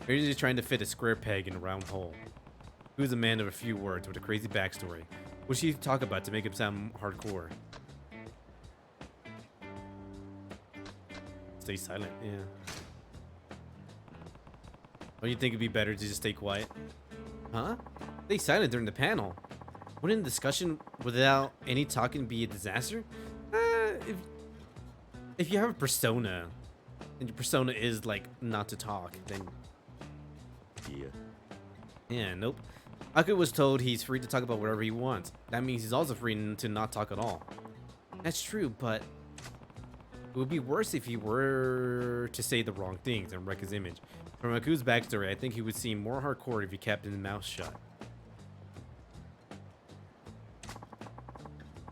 B: He's just trying to fit a square peg in a round hole. Who's a man of a few words with a crazy backstory? What should he talk about to make him sound hardcore? Stay silent, yeah. Don't you think it'd be better to just stay quiet? Huh? Stay silent during the panel. Wouldn't a discussion without any talking be a disaster? If you have a persona, and your persona is like not to talk, then yeah, nope. Aku was told he's free to talk about whatever he wants. That means he's also free to not talk at all. That's true, but it would be worse if he were to say the wrong things and wreck his image. From Aku's backstory, I think he would seem more hardcore if he kept his mouth shut.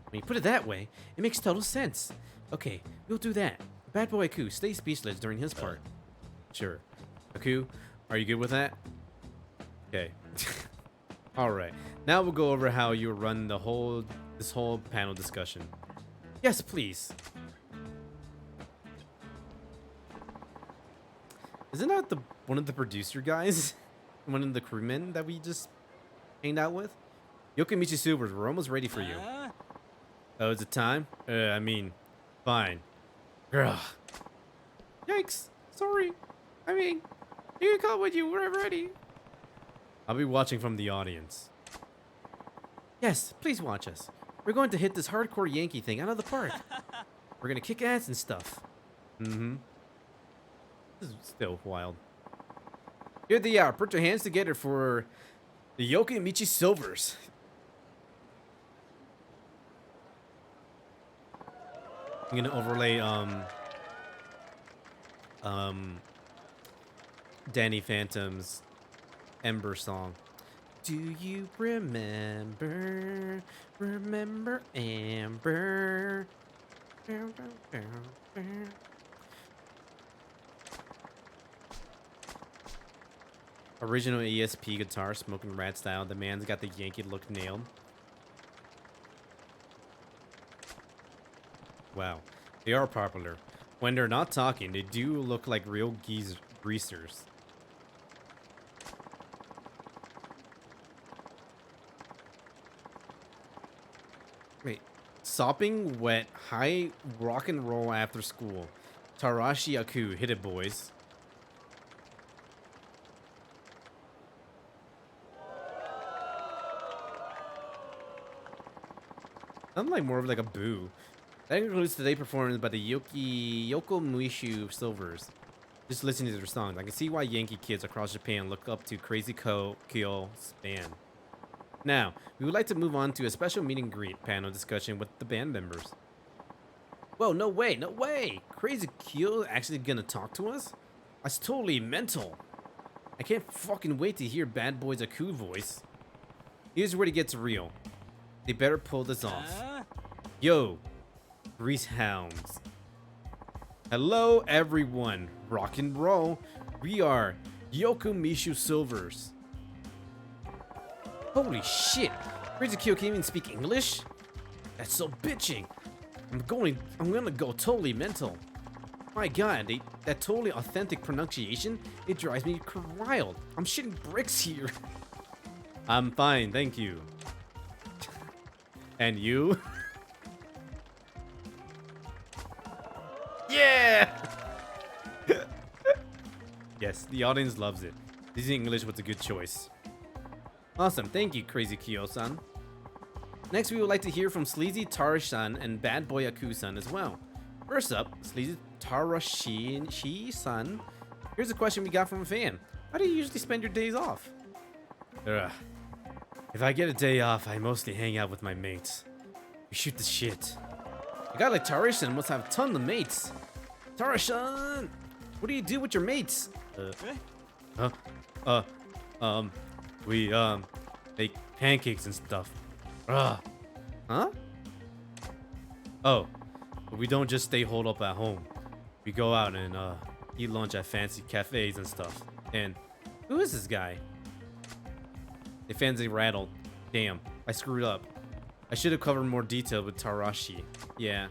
B: When you put it that way, it makes total sense. Okay, we'll do that. Bad Boy Aku, stay speechless during his part. Sure. Aku, are you good with that? Okay. Alright. Now we'll go over how you run this whole panel discussion. Yes, please. Isn't that one of the producer guys? One of the crewmen that we just hanged out with? Yokimichi Silvers, we're almost ready for you. Oh, is it time? I mean, fine. Girl. Yikes. Sorry. I mean, you can call when you were ready. I'll be watching from the audience. Yes, please watch us. We're going to hit this hardcore Yankee thing out of the park. We're going to kick ass and stuff. This is still wild. Here they are. Put your hands together for the Yokimichi Silvers. I'm gonna overlay Danny Phantom's Ember song. Do you remember Amber? Original ESP guitar, smoking rat style. The man's got the Yankee look nailed. Wow, they are popular. When they're not talking, they do look like real greasers. Wait, sopping wet, high rock and roll after school. Tarashi Aku, hit it, boys. Sounds like more of like a boo. That concludes today's performance by the Yoko Muishu Silvers. Just listening to their songs, I can see why Yankee kids across Japan look up to Crazy Kyo's band. Now, we would like to move on to a special meet and greet panel discussion with the band members. Whoa, no way, no way! Crazy Kyo actually gonna talk to us? That's totally mental. I can't fucking wait to hear Bad Boy's Aku voice. Here's where it gets real. They better pull this off. Yo, Grease Hounds. Hello, everyone. Rock and roll. We are Yoko Mishu Silvers. Holy shit. Crazy Kyo can't even speak English? That's so bitching. I'm gonna go totally mental. My god, that totally authentic pronunciation, it drives me wild. I'm shitting bricks here. I'm fine, thank you. And you? Yeah! Yes, the audience loves it. Using English was a good choice. Awesome, thank you, Crazy Kyo-san. Next, we would like to hear from Sleazy Tarashi-san and Bad Boy Aku-san as well. First up, Sleazy Tarashi-san. Here's a question we got from a fan. How do you usually spend your days off? If I get a day off, I mostly hang out with my mates. We shoot the shit. A guy like Tarashi-san must have a ton of mates. Tarashi-san! What do you do with your mates? We make pancakes and stuff. Huh? Oh, but we don't just stay holed up at home. We go out and eat lunch at fancy cafes and stuff. And who is this guy? The fans rattled. Damn, I screwed up. I should have covered more detail with Tarashi. Yeah.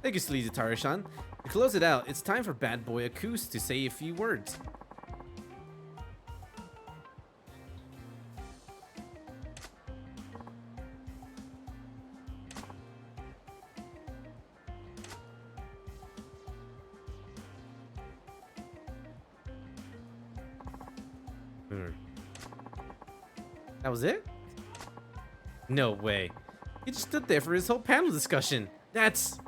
B: Thank you, Sleazy Tarashi-san. To close it out, it's time for Bad Boy Akus to say a few words. That was it? No way. He just stood there for his whole panel discussion. That's...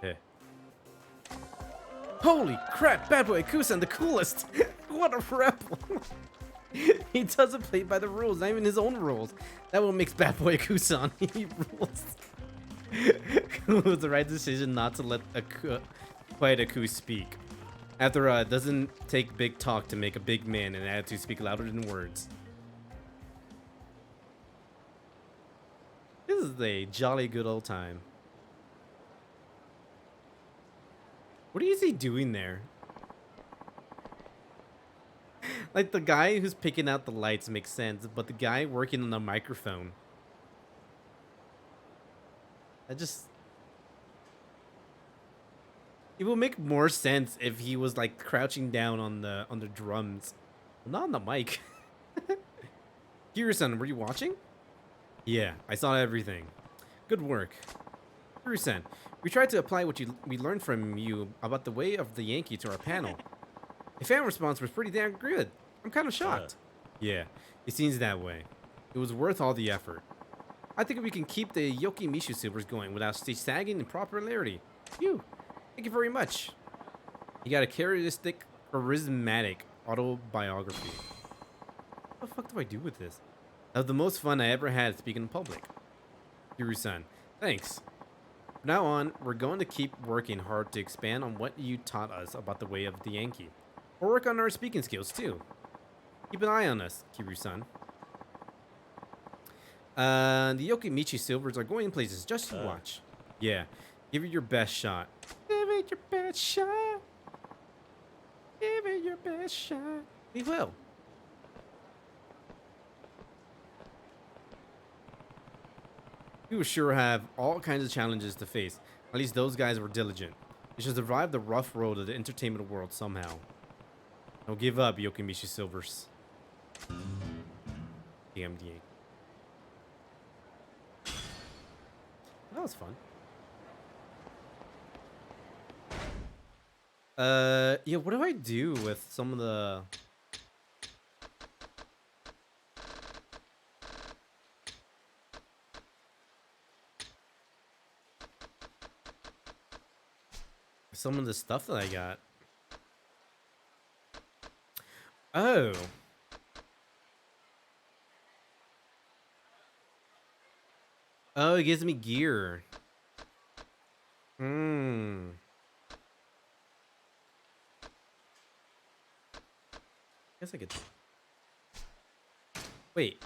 B: Hey. Holy crap, Bad Boy Akusan, the coolest. What a rebel. He doesn't play by the rules, not even his own rules. That what makes Bad Boy Akusan. He rules. It was the right decision not to let Quiet Aku speak. After all, it doesn't take big talk to make a big man and attitude speak louder than words. This is a jolly good old time. What is he doing there? Like, the guy who's picking out the lights makes sense, but the guy working on the microphone. It will make more sense if he was like crouching down on the drums, not on the mic. Kiryu-san, were you watching? Yeah, I saw everything. Good work. Kiryu-san, we tried to apply what we learned from you about the way of the Yankee to our panel. The fan response was pretty damn good. I'm kind of shocked. Yeah, it seems that way. It was worth all the effort. I think we can keep the Yoki Mishu Silvers going without sagging in popularity. Phew. Thank you very much. You got a charismatic autobiography. What the fuck do I do with this? That was the most fun I ever had speaking in public. Kiryu-san, thanks. From now on, we're going to keep working hard to expand on what you taught us about the way of the Yankee. We'll work on our speaking skills too. Keep an eye on us, Kiryu-san. The Yokimichi Silvers are going places. Just to watch. Yeah, give it your best shot. Give it your best shot. Give it your best shot. We will. We will sure have all kinds of challenges to face. At least those guys were diligent. They should survive the rough road of the entertainment world somehow. Don't give up, Yokimichi Silvers. DMDA. That was fun. Yeah, what do I do with some of the... some of the stuff that I got? Oh. Oh, it gives me gear. Hmm. Guess I could... Wait.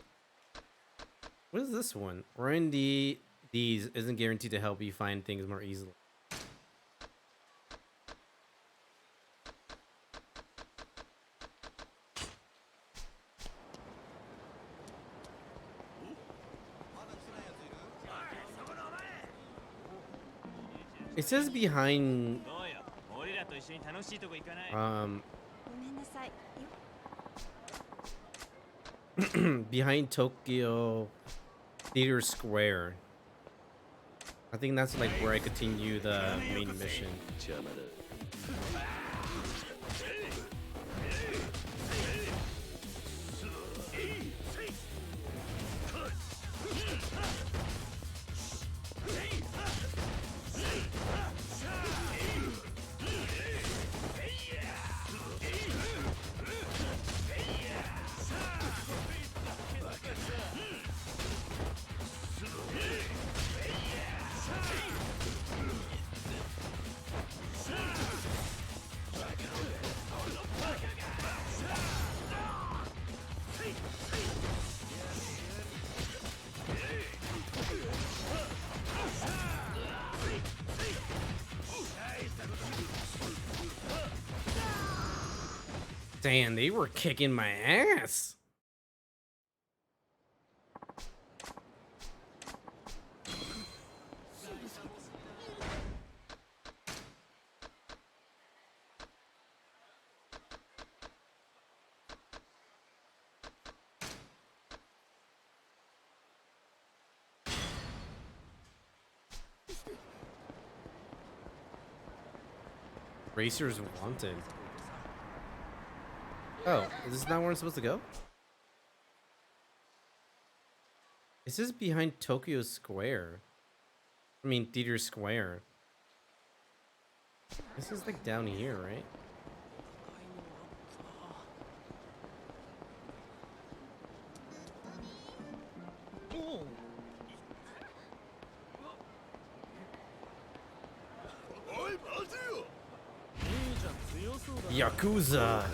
B: What is this one? R&D these isn't guaranteed to help you find things more easily. It says behind behind Tokyo Theater Square. I think that's like where I continue the main mission. Damn, they were kicking my ass. Racers wanted. Oh, is this not where I'm supposed to go? Is this behind Tokyo Square? I mean, Theater Square. This is like down here, right? Yakuza.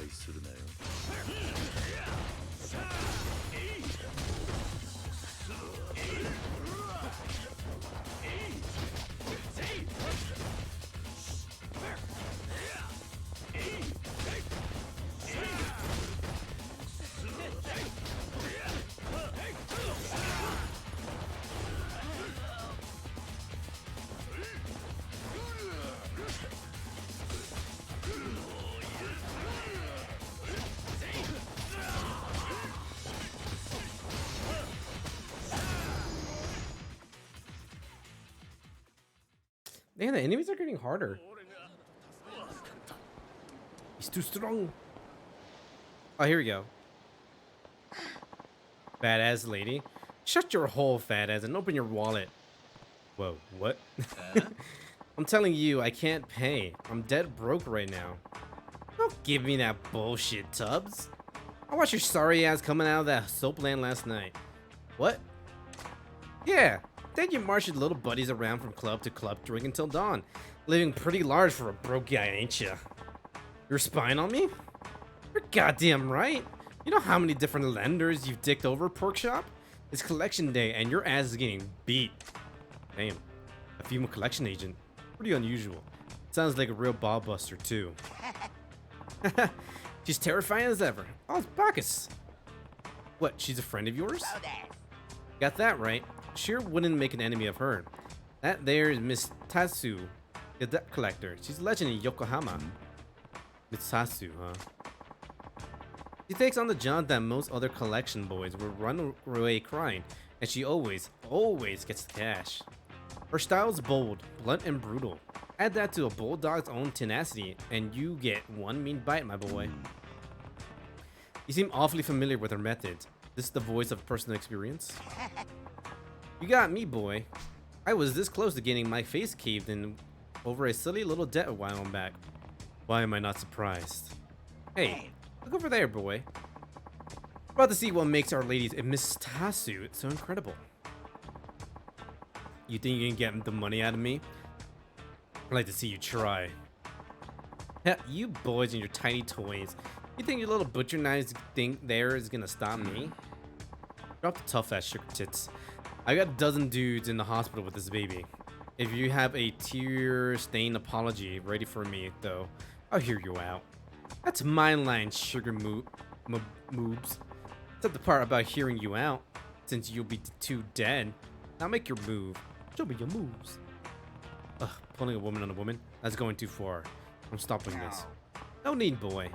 B: Man, the enemies are getting harder. He's too strong. Oh, here we go. Badass lady. Shut your hole, fat ass, and open your wallet. Whoa, what? I'm telling you, I can't pay. I'm dead broke right now. Don't give me that bullshit, Tubbs. I watched your sorry ass coming out of that soap land last night. What? Yeah. Then you march your little buddies around from club to club, drinking till dawn. Living pretty large for a broke guy, ain't ya? You're spying on me? You're goddamn right. You know how many different lenders you've dicked over, pork chop? It's collection day, and your ass is getting beat. Damn. A female collection agent. Pretty unusual. Sounds like a real ball buster, too. She's terrifying as ever. Oh, it's Bacchus. What, she's a friend of yours? Got that right. sure wouldn't make an enemy of her. That there is Miss Tatsu, the debt collector. She's a legend in Yokohama. Miss Tatsu, huh? She takes on the job that most other collection boys would run away crying, and she always gets the cash. Her style is bold, blunt, and brutal. Add that to a bulldog's own tenacity, and you get one mean bite, my boy. You seem awfully familiar with her methods. This is the voice of personal experience? You got me, boy. I was this close to getting my face caved in over a silly little debt a while back. Why am I not surprised? Hey, look over there, boy. About to see what makes our ladies and Miss Tatsu so incredible. You think you can get the money out of me? I'd like to see you try. Yeah, you boys and your tiny toys. You think your little butcher knives thing there is gonna stop me? Drop the tough ass sugar tits. I got a dozen dudes in the hospital with this baby. If you have a tear-stained apology ready for me, though, I'll hear you out. That's my line, sugar moobs. Except the part about hearing you out, since you'll be too dead. Now make your move. Show me your moves. Ugh, pulling a woman on a woman? That's going too far. I'm stopping this. No need, boy.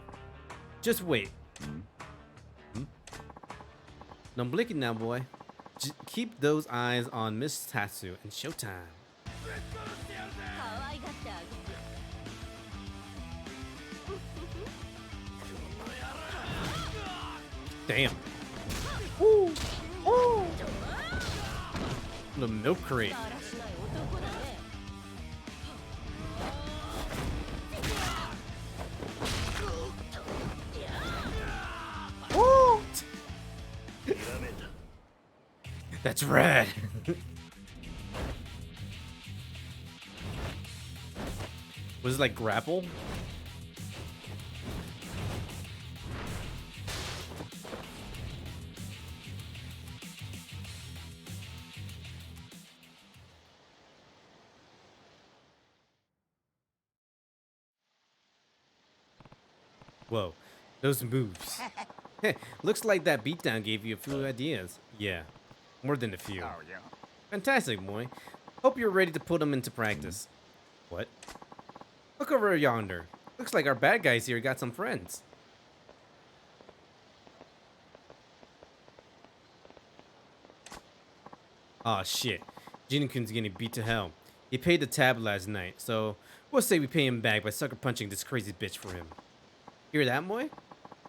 B: Just wait. No blinking now, boy. Keep those eyes on Miss Tatsu and showtime. Damn. Woo. Oh. The milk crate. Woo. That's rad. Was it like grapple? Whoa, those moves. Looks like that beatdown gave you a few ideas. Yeah, more than a few.
C: Oh, yeah.
B: Fantastic, boy. Hope you're ready to put them into practice. What? Look over yonder. Looks like our bad guys here got some friends. Aw, shit. Jin-kun's getting beat to hell. He paid the tab last night, so we'll say we pay him back by sucker punching this crazy bitch for him. Hear that, boy?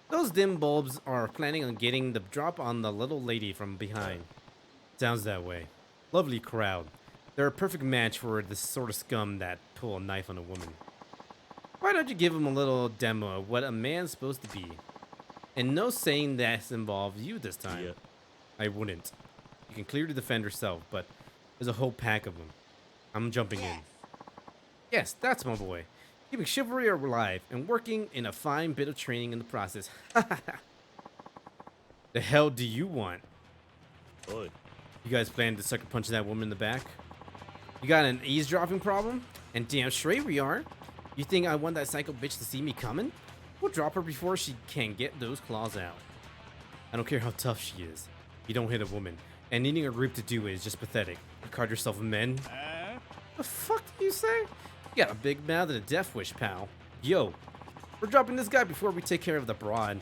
B: Those dim bulbs are planning on getting the drop on the little lady from behind. Sounds that way. Lovely crowd. They're a perfect match for the sort of scum that pull a knife on a woman. Why don't you give them a little demo of what a man's supposed to be? And no saying that involves you this time.
A: Yeah.
B: I wouldn't. You can clearly defend yourself, but there's a whole pack of them. I'm jumping in. Yes, that's my boy. Keeping chivalry alive and working in a fine bit of training in the process. The hell do you want?
A: Oi.
B: You guys plan to sucker punch that woman in the back? You got an eavesdropping problem? And damn straight we are. You think I want that psycho bitch to see me coming? We'll drop her before she can get those claws out. I don't care how tough she is. You don't hit a woman. And needing a group to do it is just pathetic. You call yourself a man? The fuck do you say? You got a big mouth and a death wish, pal. Yo, we're dropping this guy before we take care of the broad.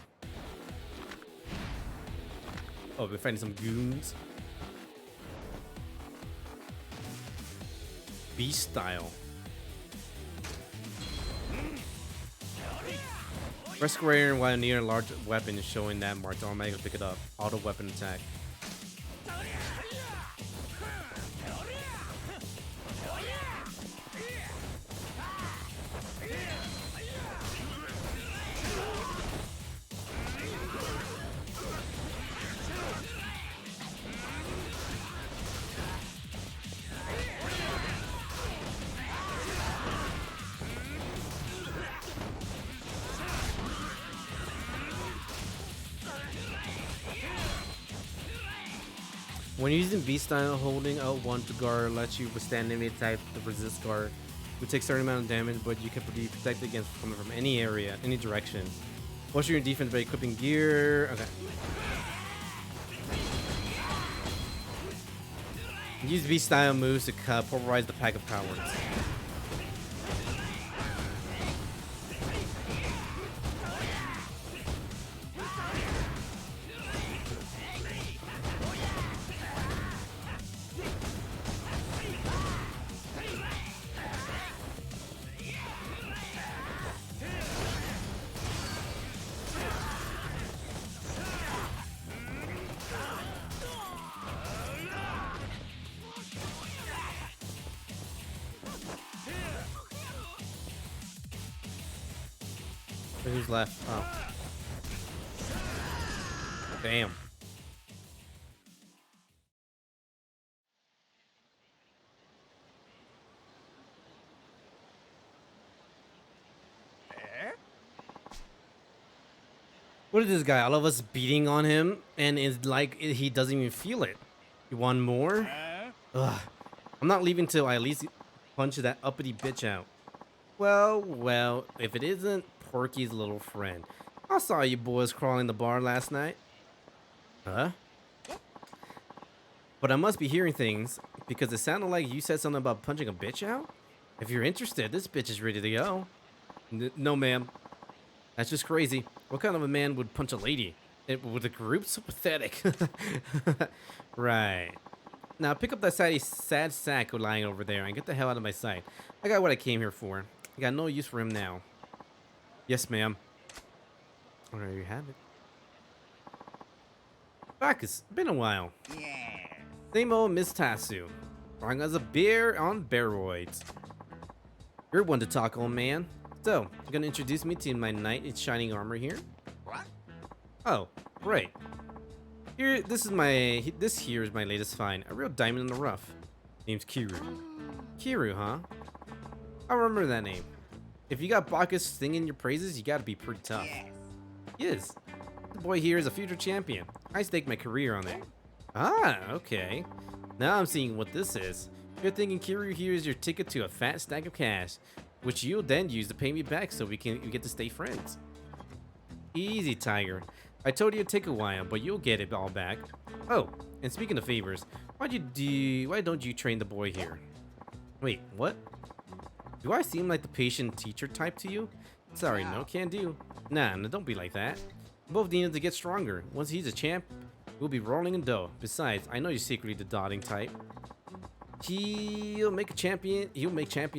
B: Oh, we're finding some goons. Beast style. Press square while near a large weapon is showing that marked automatically pick it up. Auto weapon attack. When using beast style, holding L1 to guard lets you withstand enemy type to resist guard. You take a certain amount of damage, but you can be protected against coming from any area, any direction. Bolster your defense by equipping gear. Okay. Use V-style moves to pulverize the pack of cowards. Who's left? Oh. Damn. What is this guy? All of us beating on him, and it's like he doesn't even feel it. You want more? Ugh. I'm not leaving till I at least punch that uppity bitch out. Well, if it isn't Porky's little friend. I saw you boys crawling the bar last night. Huh? But I must be hearing things, because it sounded like you said something about punching a bitch out? If you're interested, this bitch is ready to go. No, ma'am. That's just crazy. What kind of a man would punch a lady? With a group? So pathetic. Right. Now pick up that sad sack lying over there and get the hell out of my sight. I got what I came here for. I got no use for him now. Yes, ma'am. Well, there you have it. Bacchus, been a while.
C: Yeah.
B: Same old Miss Tatsu. Strong as a bear on steroids. You're one to talk, old man. So, you gonna introduce me to my knight in shining armor here?
C: What?
B: Oh, right. This here is my latest find. A real diamond in the rough. Name's Kiru. Kiru, huh? I remember that name. If you got Bacchus singing your praises, you gotta be pretty tough.
C: Yes.
B: He is. The boy here is a future champion. I stake my career on it. Ah, okay. Now I'm seeing what this is. You're thinking Kiru here is your ticket to a fat stack of cash, which you'll then use to pay me back so we get to stay friends. Easy, Tiger. I told you it'd take a while, but you'll get it all back. Oh, and speaking of favors, why don't you train the boy here? Wait, what? Do I seem like the patient teacher type to you? Sorry, no can do. Nah, don't be like that. We both needed to get stronger. Once he's a champ, we'll be rolling in dough. Besides, I know you're secretly the dotting type. He'll make champion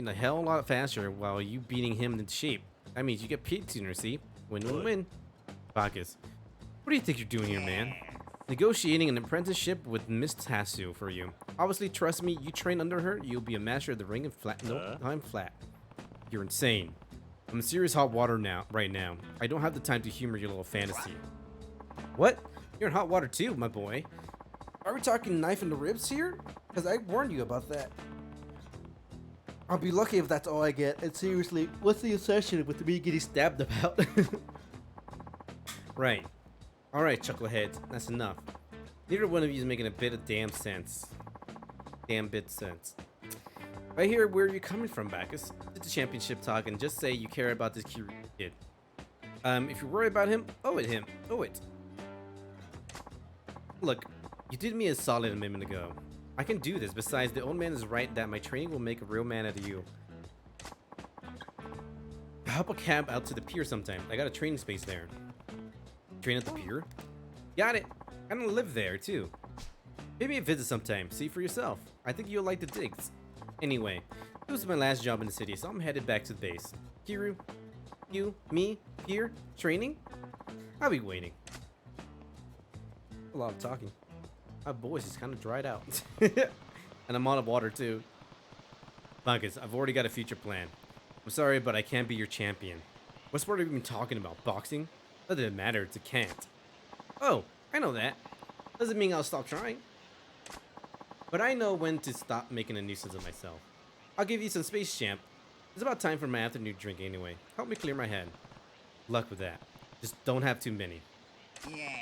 B: a hell of a lot faster while you beating him into shape. That means you get paid sooner, see? Win-win-win. Bacchus, what do you think you're doing here, man? Negotiating an apprenticeship with Miss Tatsu for you. Obviously, trust me, you train under her, you'll be a master of the ring and flat. Nope, I'm flat. You're insane. I'm in serious hot water right now. I don't have the time to humor your little fantasy. What? You're in hot water too, my boy. Are we talking knife in the ribs here? Because I warned you about that. I'll be lucky if that's all I get. And seriously, what's the obsession with me getting stabbed about? Right. Alright, chuckleheads. That's enough. Neither one of you is making a bit of damn sense. Damn bit sense. Right here, where are you coming from, Bacchus? It's a championship talk and just say you care about this cute kid. If you're worried about him, owe it him. Owe it. Look, you did me a solid a minute ago. I can do this. Besides, the old man is right that my training will make a real man out of you. Help a cab out to the pier sometime. I got a training space there. Train at the pier? Got it. I don't live there, too. Pay me a visit sometime. See for yourself. I think you'll like the digs. Anyway, this was my last job in the city, so I'm headed back to the base. Kiru, you, me, pier, training? I'll be waiting. A lot of talking. My voice is kind of dried out. And I'm out of water, too. Bacchus, I've already got a future plan. I'm sorry, but I can't be your champion. What sport have you been talking about? Boxing? That doesn't matter, it's a can't. Oh, I know that. Doesn't mean I'll stop trying. But I know when to stop making a nuisance of myself. I'll give you some space, champ. It's about time for my afternoon drink anyway. Help me clear my head. Luck with that. Just don't have too many.
C: Yeah.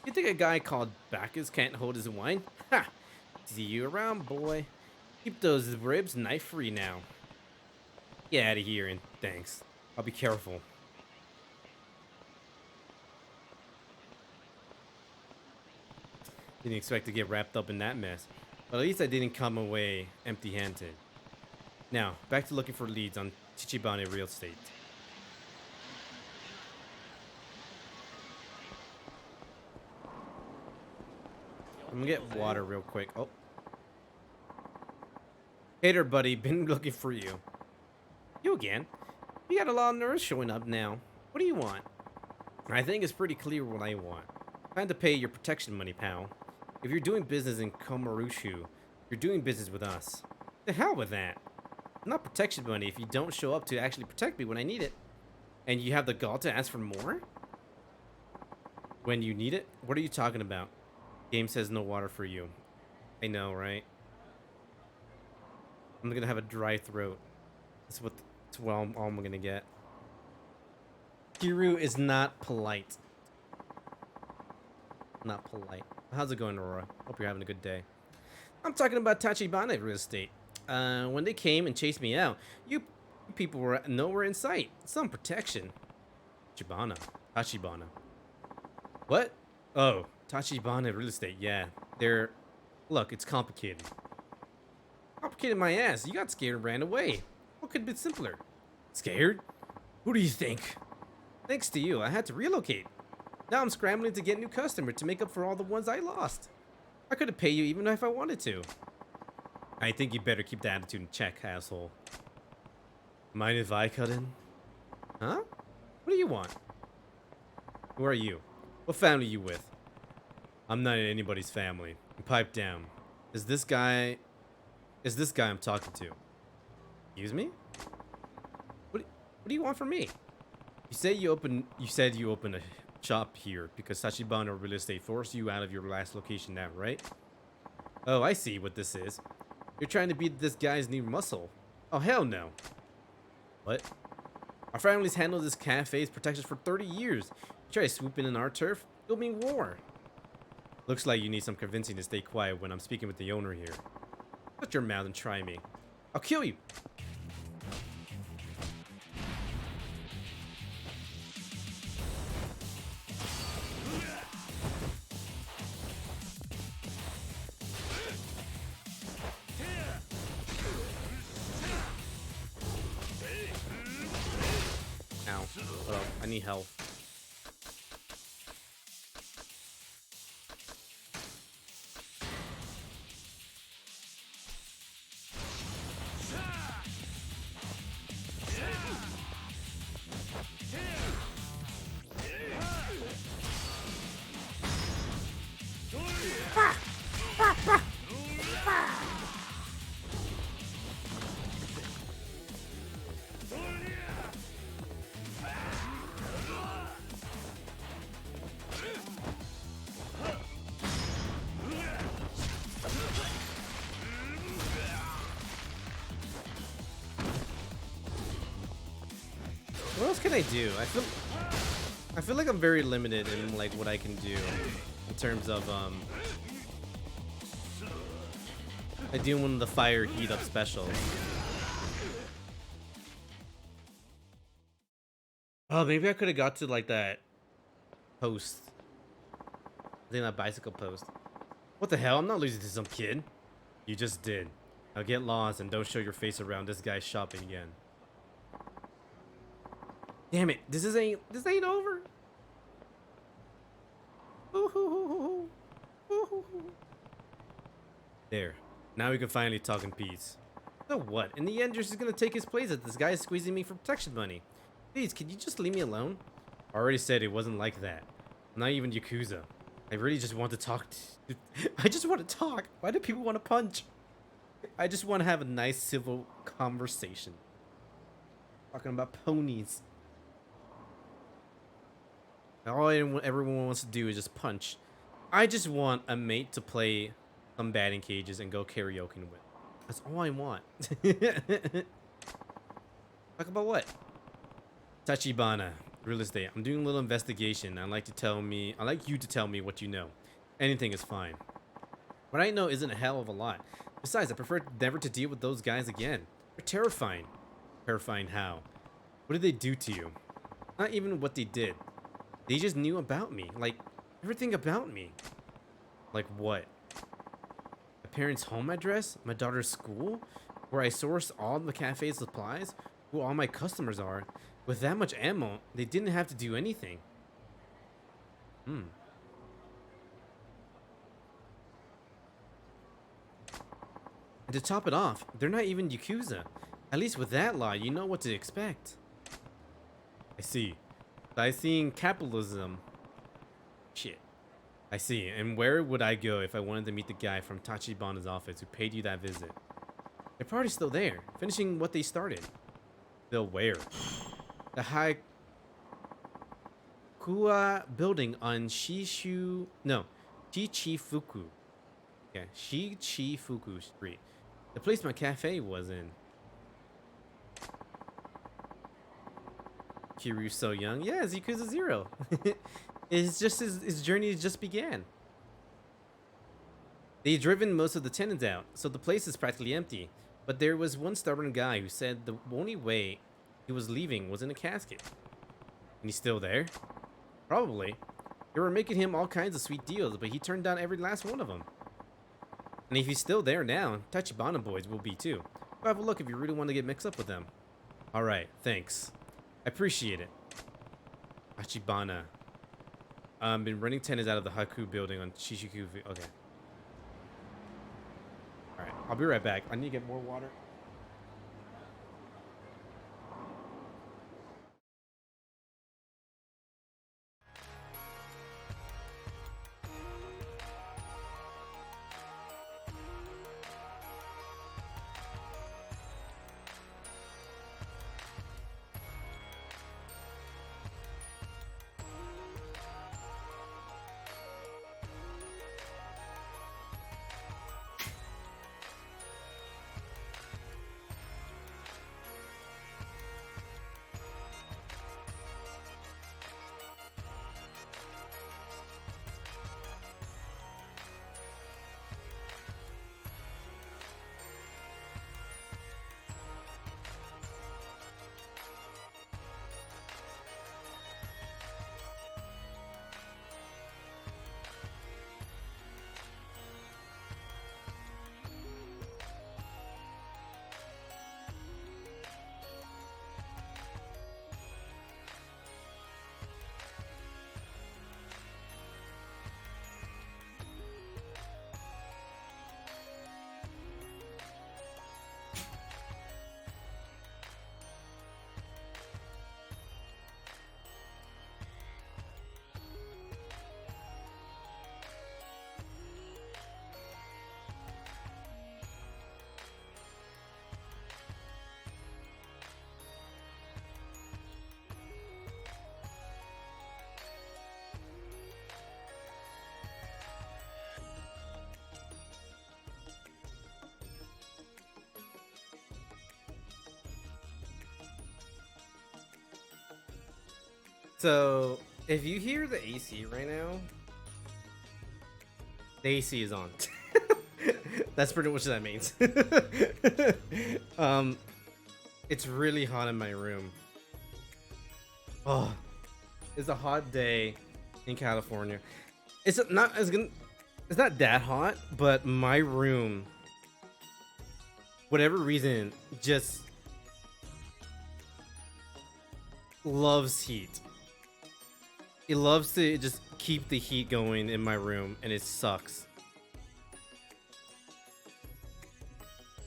B: You think a guy called Bacchus can't hold his wine? Ha! See you around, boy. Keep those ribs knife-free now. Get out of here and thanks. I'll be careful. Didn't expect to get wrapped up in that mess. But at least I didn't come away empty-handed. Now, back to looking for leads on Chichibane real estate. I'm gonna get water real quick. Oh. Hey there, buddy. Been looking for you. You again? You got a lot of nerves showing up now. What do you want? I think it's pretty clear what I want. Time to pay your protection money, pal. If you're doing business in Komarushu, you're doing business with us. The hell with that. Not protection money if you don't show up to actually protect me when I need it. And you have the gall to ask for more? When you need it? What are you talking about? Game says no water for you. I know, right? I'm gonna have a dry throat. That's all I'm gonna get. Kiru is not polite. Not polite. How's it going, Aurora? Hope you're having a good day. I'm talking about Tachibana real estate. When they came and chased me out, you people were nowhere in sight. Some protection. Tachibana. What? Oh, Tachibana real estate. Yeah, they're. Look, it's complicated. Complicated my ass. You got scared and ran away. What could be simpler? Scared? Who do you think? Thanks to you, I had to relocate. Now I'm scrambling to get new customers to make up for all the ones I lost. I could have paid you even if I wanted to. I think you better keep the attitude in check, asshole. Mind if I cut in? Huh? What do you want? Who are you? What family you with? I'm not in anybody's family. Pipe down. Is this guy I'm talking to? Excuse me? What do you want from me? You said you opened a shop here because Tachibana Real Estate forced you out of your last location now, right? Oh, I see what this is. You're trying to be this guy's new muscle. Oh, hell no. What? Our family's handled this cafe's protection for 30 years. You try to swoop in on our turf, it'll mean war. Looks like you need some convincing to stay quiet when I'm speaking with the owner here. Shut your mouth and try me. I'll kill you. Ow. Hold up. I need help. What else can I do? I feel like I'm very limited in like what I can do in terms of I do one of the fire heat up specials. Oh, maybe I could have got to like that post. I think that bicycle post. What the hell? I'm not losing to some kid. You just did. Now get lost and don't show your face around this guy's shopping again. Damn it! This ain't over. There. Now we can finally talk in peace. So what? In the end, you're just gonna take his place as this guy is squeezing me for protection money. Please, can you just leave me alone? I already said it wasn't like that. I'm not even Yakuza. I really just want to talk. I just want to talk. Why do people want to punch? I just want to have a nice civil conversation. Talking about ponies. All everyone wants to do is just punch. I just want a mate to play some batting cages and go karaoke with. That's all I want. Talk about what? Tachibana real estate. I'm doing a little investigation. I'd like you to tell me what you know. Anything is fine. What I know isn't a hell of a lot. Besides, I prefer never to deal with those guys again. They're terrifying. Terrifying how? What did they do to you? Not even what they did. They just knew about me. Like, everything about me. Like what? parents' home address, my daughter's school, where I source all the cafe's supplies, who all my customers are. With that much ammo, they didn't have to do anything. Hmm. And to top it off, they're not even Yakuza. At least with that law, you know what to expect. I see. I seen capitalism. Shit. I see. And where would I go if I wanted to meet the guy from Tachibana's office who paid you that visit? They're probably still there, finishing what they started. Still where? The Haikua building on Shichifuku. Yeah, Shichifuku Street. The place my cafe was in. Kiryu's so young. Yeah, it's Yakuza 0. It's just his journey just began. They'd driven most of the tenants out, so the place is practically empty. But there was one stubborn guy who said the only way he was leaving was in a casket. And he's still there? Probably. They were making him all kinds of sweet deals, but he turned down every last one of them. And if he's still there now, Tachibana boys will be too. Go have a look if you really want to get mixed up with them. Alright, thanks. I appreciate it. Tachibana. Been running tenants out of the Haku building on Shichifuku. Okay. Alright, I'll be right back. I need to get more water. So, if you hear the AC right now, the AC is on. That's pretty much what that means. It's really hot in my room. Oh, it's a hot day in California. It's not that hot, but my room, whatever reason, just loves heat. It loves to just keep the heat going in my room, and it sucks.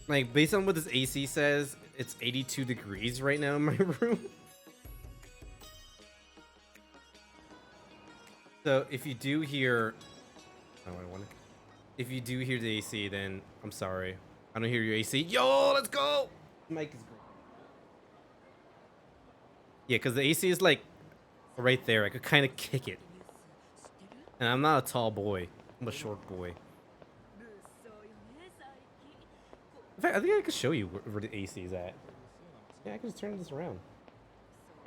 B: Like, based on what this AC says, it's 82 degrees right now in my room. So if you do hear, if you do hear the AC, then I'm sorry. I don't hear your AC. Yo, let's go. Mic is great. Yeah, because the AC is like right there. I could kind of kick it. And I'm not a tall boy. I'm a short boy. In fact, I think I could show you where the AC is at. Yeah, I can just turn this around.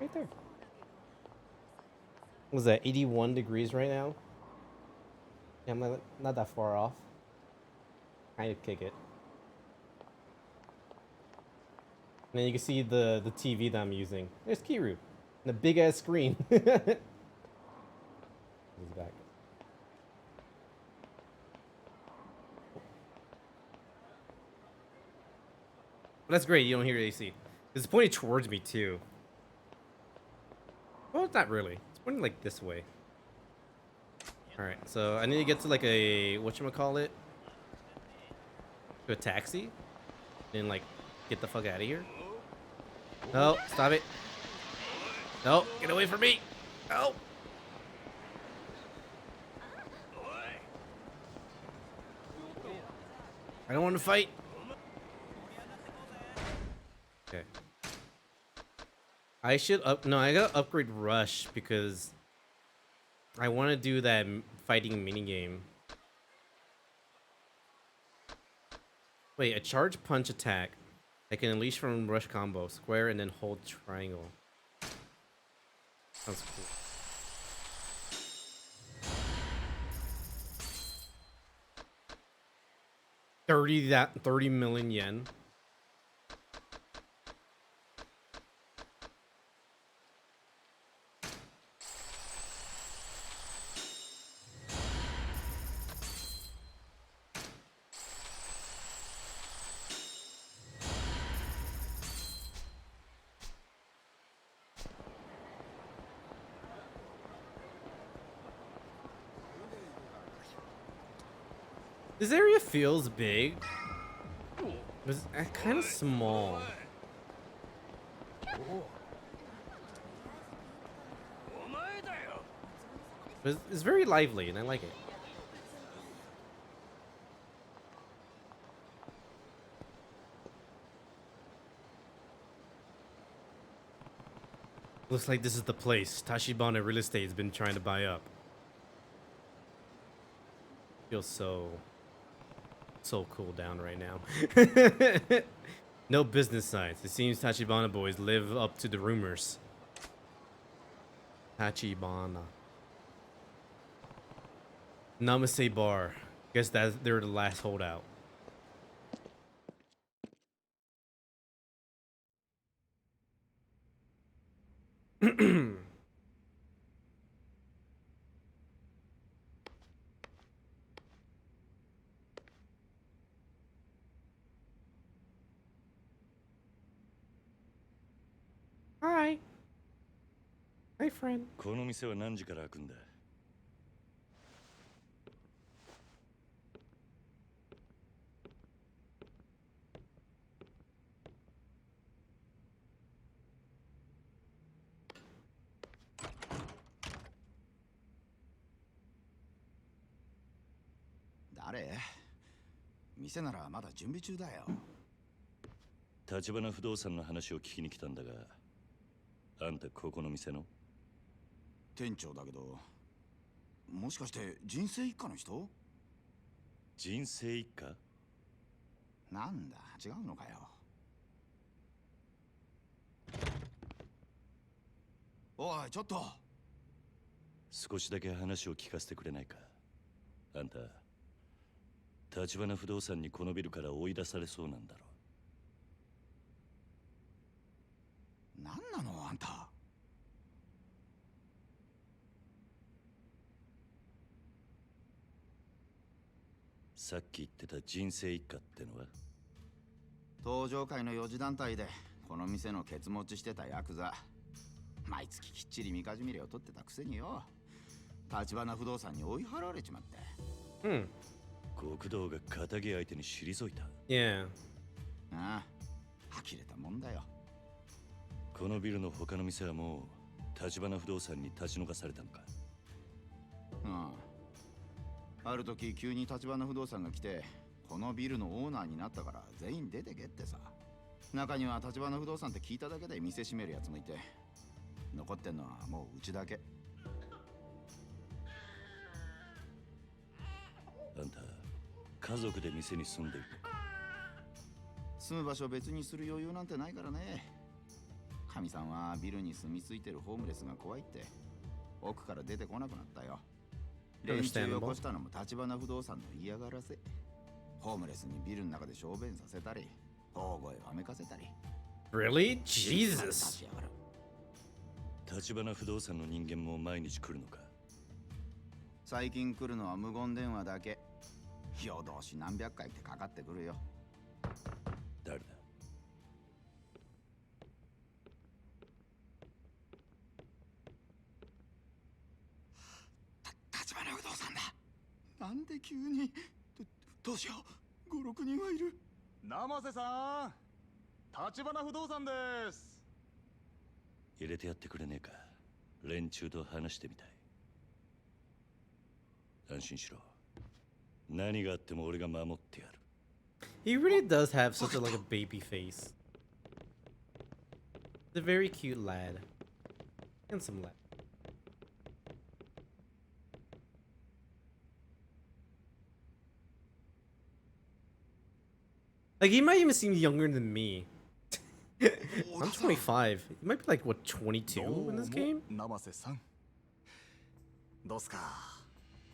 B: Right there. What was that, 81 degrees right now? Yeah, I'm not that far off. Kind of kick it. And then you can see the TV that I'm using. There's Kiru. And a big ass screen. He's back. That's great. You don't hear AC. It's pointing towards me too. Well, it's not really. It's pointing like this way. All right. So I need to get to like a whatchamacallit? To a taxi, and like get the fuck out of here. No, stop it. No, get away from me. No. I don't want to fight. Okay. I should no, I gotta upgrade Rush because I want to do that fighting minigame. Wait, a charge punch attack. I can unleash from Rush combo. Square and then hold triangle. Sounds cool. 30 million yen. This area feels big, but it's kind of small. But it's very lively, and I like it. Looks like this is the place Tachibana Real Estate has been trying to buy up. Feels so cool down right now. No business signs. It seems Tachibana boys live up to the rumors. Tachibana. Namaste bar. Guess that they're the last holdout. Hi. Hi, friend.
A: この店は何時から開くんだ？
C: 誰？店ならまだ準備中だよ。
A: 立花不動産の話を聞きに来たんだが、あんたここの店の？
C: 店長だけど、もしかして人生一家の人？
A: 人生一家？
C: なんだ、違うのかよ。おい、ちょっと。
A: 少しだけ話を聞かせてくれないか。あんた、立花不動産にこのビルから追い出されそうなんだろ。
C: なんなのあんた。
A: さっき言ってた人生一家ってのは？
C: 登場界の4次団体でこの店のケツ持ちしてたヤクザ。毎月きっちりみかじみりを取ってたくせによ。立花不動産に追い払われちまって。
A: 極道が仇相手に退いた。
B: Yeah.
C: ああ、呆れたもんだよ。
A: このビルの他の店はもう立花不動産に立ち退かされたのか？
C: ある時急に立花不動産が来て、このビルのオーナーになったから全員出てけってさ。中には立花不動産って聞いただけで店閉めるやつもいて、残ってんのはもううちだけ。
A: あんた家族で店に住んでいるのか？
C: 住む場所別にする余裕なんてないからね。かみさんはビルに住み着いてるホームレスが怖いって奥から出てこなくなったよ。連中を起こしたのも立花不動産の嫌がらせ。ホームレスにビルの中で小便させたり、大声わめかせたり。
B: Really? Jesus.
A: 立花不動産の人間も毎日来るのか？
C: 最近来るのは無言電話だけ。夜通し何百回ってかかってくるよ。
A: 誰だ？
C: なんで急にどうしよう、5、6人はいる。
D: 生瀬さん、立花不動産です。
A: 入れてやってくれねえか。連中と話してみたい。安心しろ。何があっても俺が守ってやる。
B: He really does have such a like a baby face. He's a very cute lad. Handsome lad. Like he might even seem younger than me. I'm 25. He might be like what 22 in this game?
D: 生瀬さん、どうすか、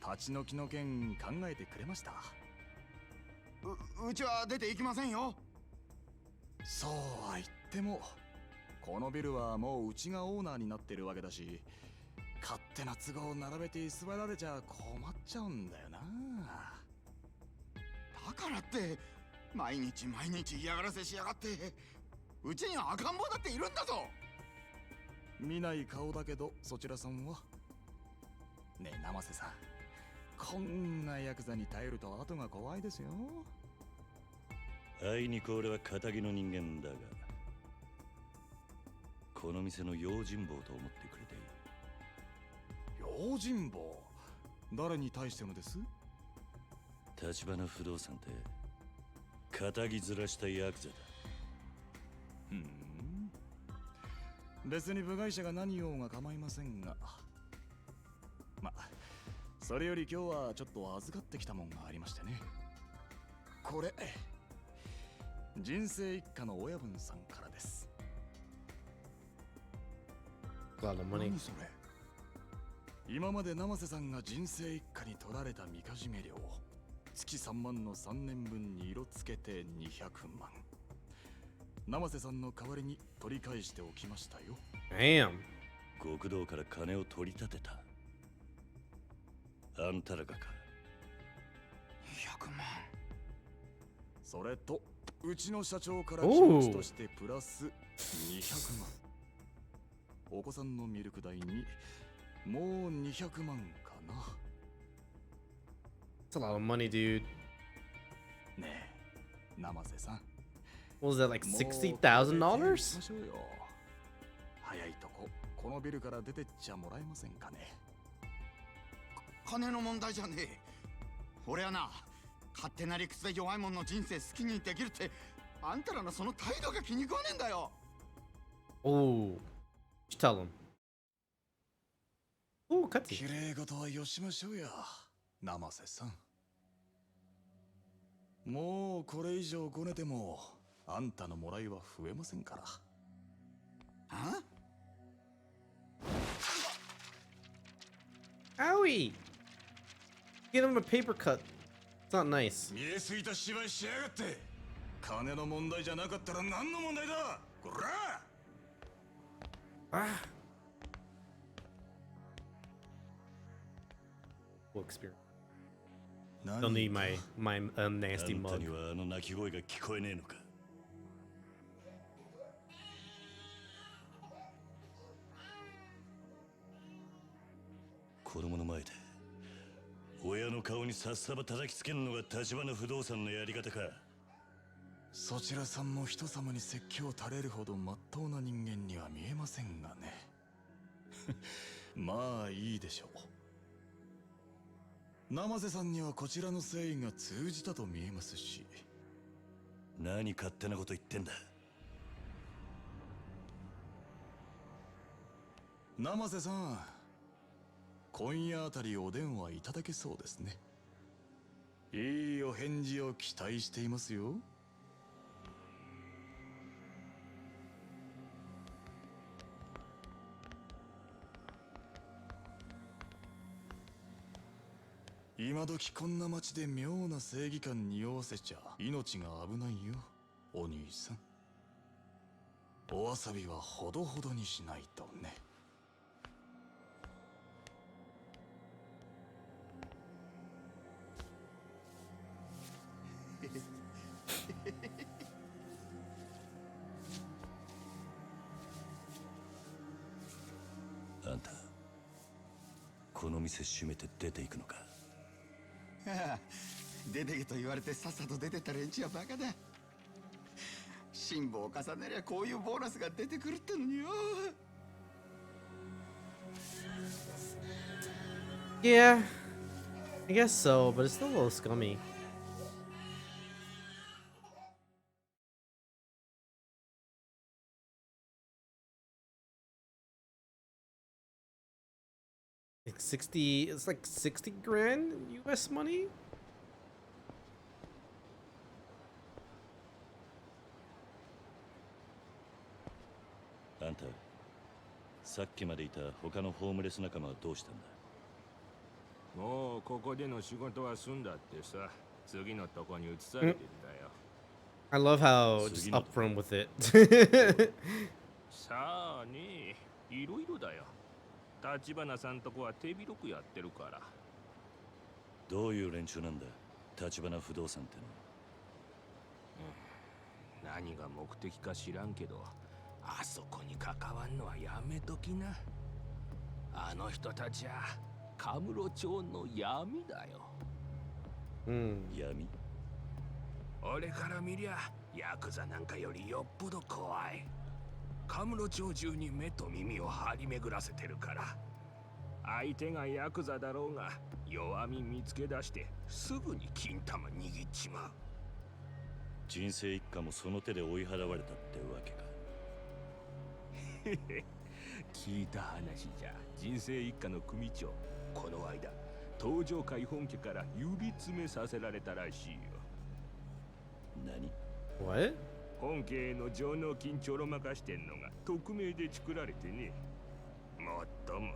D: 立ち退きの件考えてくれました？
C: うちは出て行きませんよ。
D: そうは言っても、このビルはもううちがオーナーになってるわけだし、勝手な都合を並べて居座られちゃ困っちゃうんだよな。
C: だからって毎日毎日嫌がらせしやがって。うちには赤ん坊だっているんだぞ。
D: 見ない顔だけど、そちらさんはねえ生瀬さん、こんなヤクザに頼ると後が怖いですよ。
A: あいにく俺は仇の人間だが、この店の用心棒と思ってくれていい。
D: 用心棒？誰に対してのです？
A: 立花不動産って仇ずらしたヤクザだ。
D: 別に部外者が何言おうが構いませんが、ま、それより今日はちょっと預かってきたもんがありましてね。これ人生一家の親分さんからです。
B: A lot of money.
D: 何それ。今まで生瀬さんが人生一家に取られたみかじめ料、月3万の3年分に色つけて200万。生瀬さんの代わりに取り返しておきましたよ。
B: Damn.
A: 極道から金を取り立てた。あんたらがか。
C: 200万。
D: それとうちの社長から
B: お
D: 気持
B: う
D: ちとしてプラス200万。お子さんのミルク代にもう200万かな。
B: That's a lot of money, dude.
D: ねえ生瀬さん、
B: What was that, like
D: もうこれで手を打ち
B: $60,000?
D: ましょうよ。早いとここのビルから出てっちゃもらえませんかね。
C: 金の問題じゃねえ。俺はな、勝手な理屈で弱い者の人生好きにできるって、あんたらのその態度が気に食わねえんだよ。
B: Oh. You tell him. Oh, cut
D: 綺麗事はよしましょうや生瀬さん。もうこれ以上ごねてもあんたのもらいは増えませんから。
C: あ
B: Owie! Get him a paper cut. It's not nice.
D: 見えすぎた芝居しやがって。金の問題じゃなかったら何の問題だこら。
B: Ah. Full experience. Don't need my nasty
A: あんた
B: mug.
A: にはあの鳴き声が聞こえねえのか。子供の前で親の顔にさっさば叩きつけるのが立花不動産のやり方か。
D: そちらさんも人様に説教垂れるほど真っ当な人間には見えませんがね。まあいいでしょう。生瀬さんにはこちらの誠意が通じたと見えますし。
A: 何勝手なこと言ってんだ。
D: 生瀬さん、今夜あたりお電話いただけそうですね。いいお返事を期待していますよ。今時こんな街で妙な正義感に酔わせちゃ命が危ないよ、お兄さん。おわさびはほどほどにしないとね。
A: あんたこの店閉めて出ていくのか。
C: 出てけと言われてさっさと出てった連中はバカだ。辛抱を重ねりゃこういうボーナスが出てくるってのによ。
B: Yeah, I guess so, but it's still a little scummy. Like 60, it's like 60 grand US money?
A: あんた、さっきまでいた他のホームレス仲間はどうしたんだ？
E: もうここでの仕事は済んだってさ、次のとこに移されてんだよ。
B: I love how just upfront with it.
E: さあね、いろいろだよ。立花さんとこは手広くやってるから。
A: どういう連中なんだ、立花不動産っての？
E: 何が目的か知らんけど、あそこに関わんのはやめときな。あの人たちはカムロ町の闇だよ。
A: 闇？
E: 俺から見りゃヤクザなんかよりよっぽど怖い。カムロ町中に目と耳を張り巡らせてるから、相手がヤクザだろうが弱み見つけ出してすぐに金玉握っちまう。
A: 人生一家もその手で追い払われたってわけか。
E: 聞いた話じゃ、人生一家の組長、この間東上会本家から指詰めさせられたらしいよ。
A: 何？
B: What?
E: 本家への上納金ちょろまかしてんのが匿名で作られてね。もっとも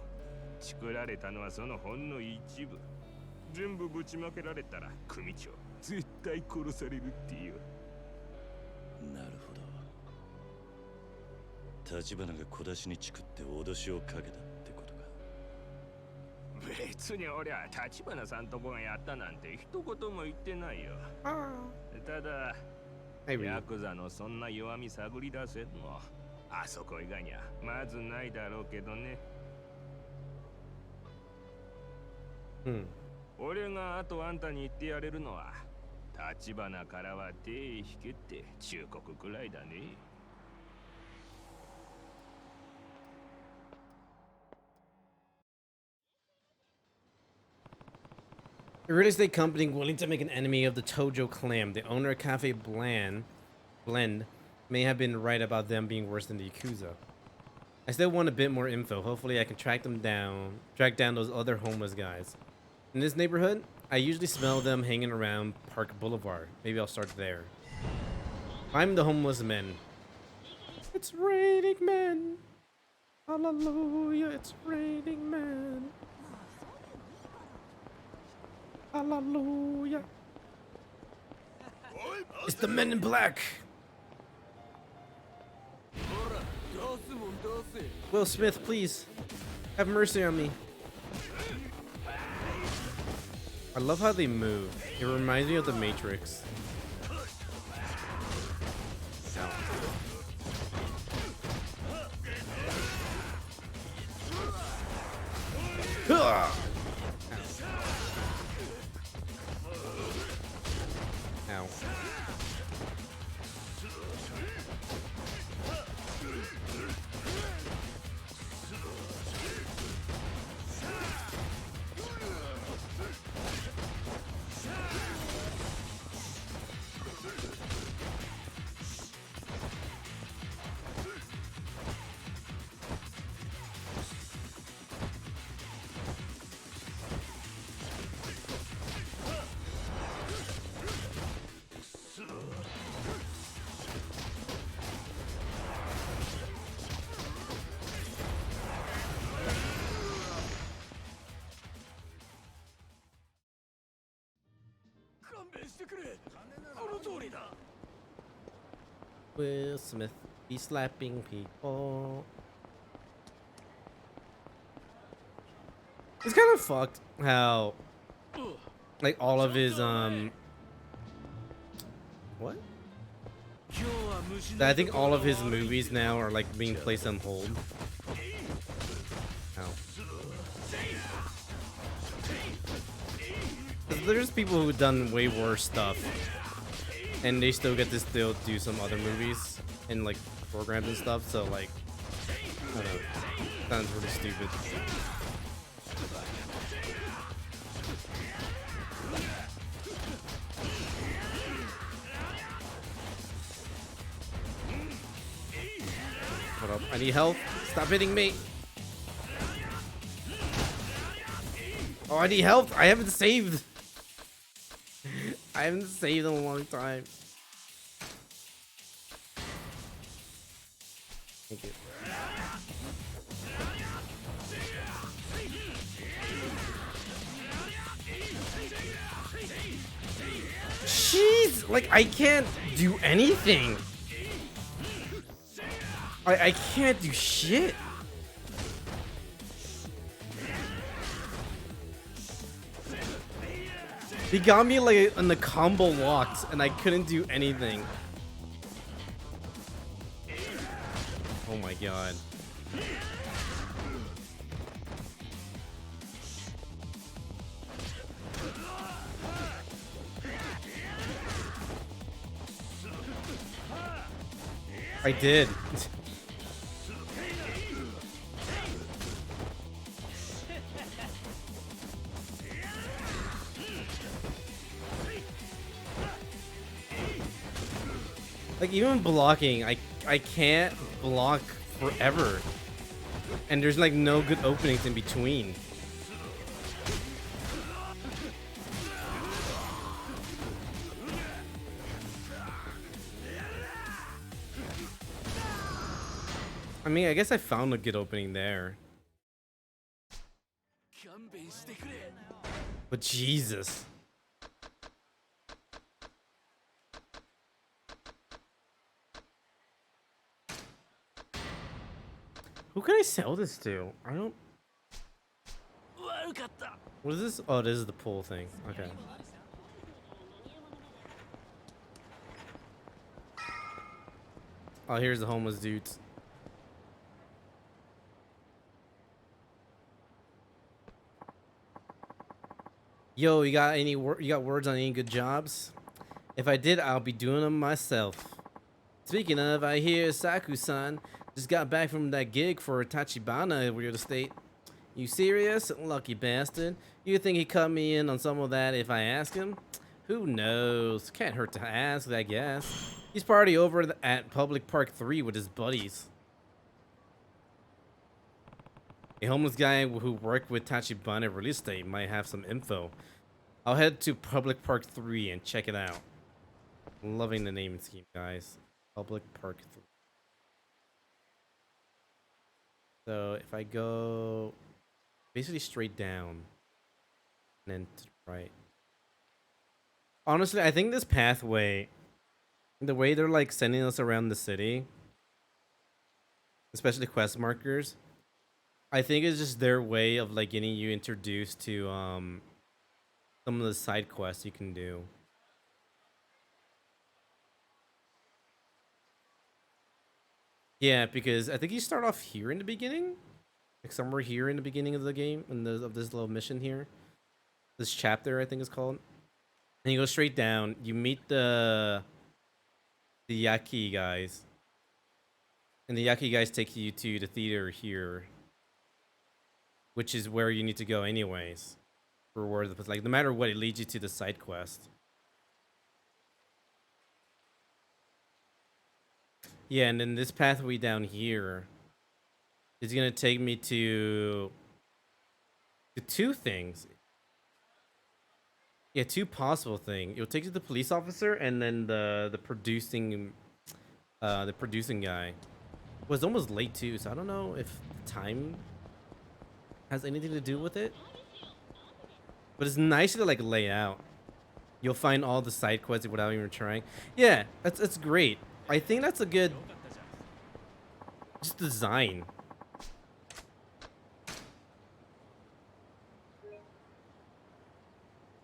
E: 作られたのはそのほんの一部。全部ぶちまけられたら組長絶対殺されるってよ。
A: なるほど。立花が小出しにチクって脅しをかけたってことか。
E: 別に俺は立花さんとこがやったなんて一言も言ってないよ。ただヤクザのそんな弱み探り出せるのあそこ以外にはまずないだろうけどね。俺があとあんたに言ってやれるのは、立花からは手引けって忠告くらいだね。
B: A real estate company willing to make an enemy of the Tojo clan. The owner of Cafe Blend may have been right about them being worse than the Yakuza. I still want a bit more info. Hopefully I can track down those other homeless guys. In this neighborhood, I usually smell them hanging around Park Boulevard. Maybe I'll start there. I'm the homeless men. It's raining men. Hallelujah, it's raining men. Hallelujah. It's the men in black. Will Smith, please. Have mercy on me. I love how they move. It reminds me of the Matrix. Ow. Ow. Will Smith be slapping people. It's kind of fucked how like all of his what? I think all of his movies now are like being placed on hold. Ow. there's people who've done way worse stuff, and they still get to still do some other movies and like programs and stuff. So like, I don't know, sounds really stupid. What up? I need help. Stop hitting me. Oh, I need help. I haven't saved. I haven't saved in a long time. Thank you. Jeez, like I can't do anything. I can't do shit. He got me like in the combo locked and I couldn't do anything. Oh my god. I did. Like even blocking, I can't block forever. And there's like no good openings in between. I mean, I guess I found a good opening there. But Jesus. Who can I sell this to? I don't... What is this? Oh, this is the pool thing. Okay. Oh, here's the homeless dudes. Yo, you got any you got words on any good jobs? If I did, I'll be doing them myself. Speaking of, I hear Saku-san just got back from that gig for Tachibana real estate. You serious? Lucky bastard. You think he cut me in on some of that if I ask him? Who knows? Can't hurt to ask, I guess. He's party over at Public Park 3 with his buddies. A homeless guy who worked with Tachibana real estate might have some info. I'll head to Public Park 3 and check it out. Loving the naming scheme, guys. Public Park 3. So if I go basically straight down and then to the right. Honestly, I think this pathway, the way they're like sending us around the city, especially quest markers, I think it's just their way of like getting you introduced to some of the side quests you can do. Yeah, because I think you start off here in the beginning, like somewhere here in the beginning of the game, and of this little mission here, this chapter I think is called. And you go straight down. You meet the Yaki guys, and the Yaki guys take you to the theater here, which is where you need to go anyways. For where the like, no matter what, it leads you to the side quest. Yeah, and then this pathway down here is gonna take me to two things. Yeah, two possible things. It'll take you to the police officer and then the producing guy. Was almost late too, so I don't know if time has anything to do with it. But it's nice to like lay out. You'll find all the side quests without even trying. Yeah, that's great. I think that's a good just design.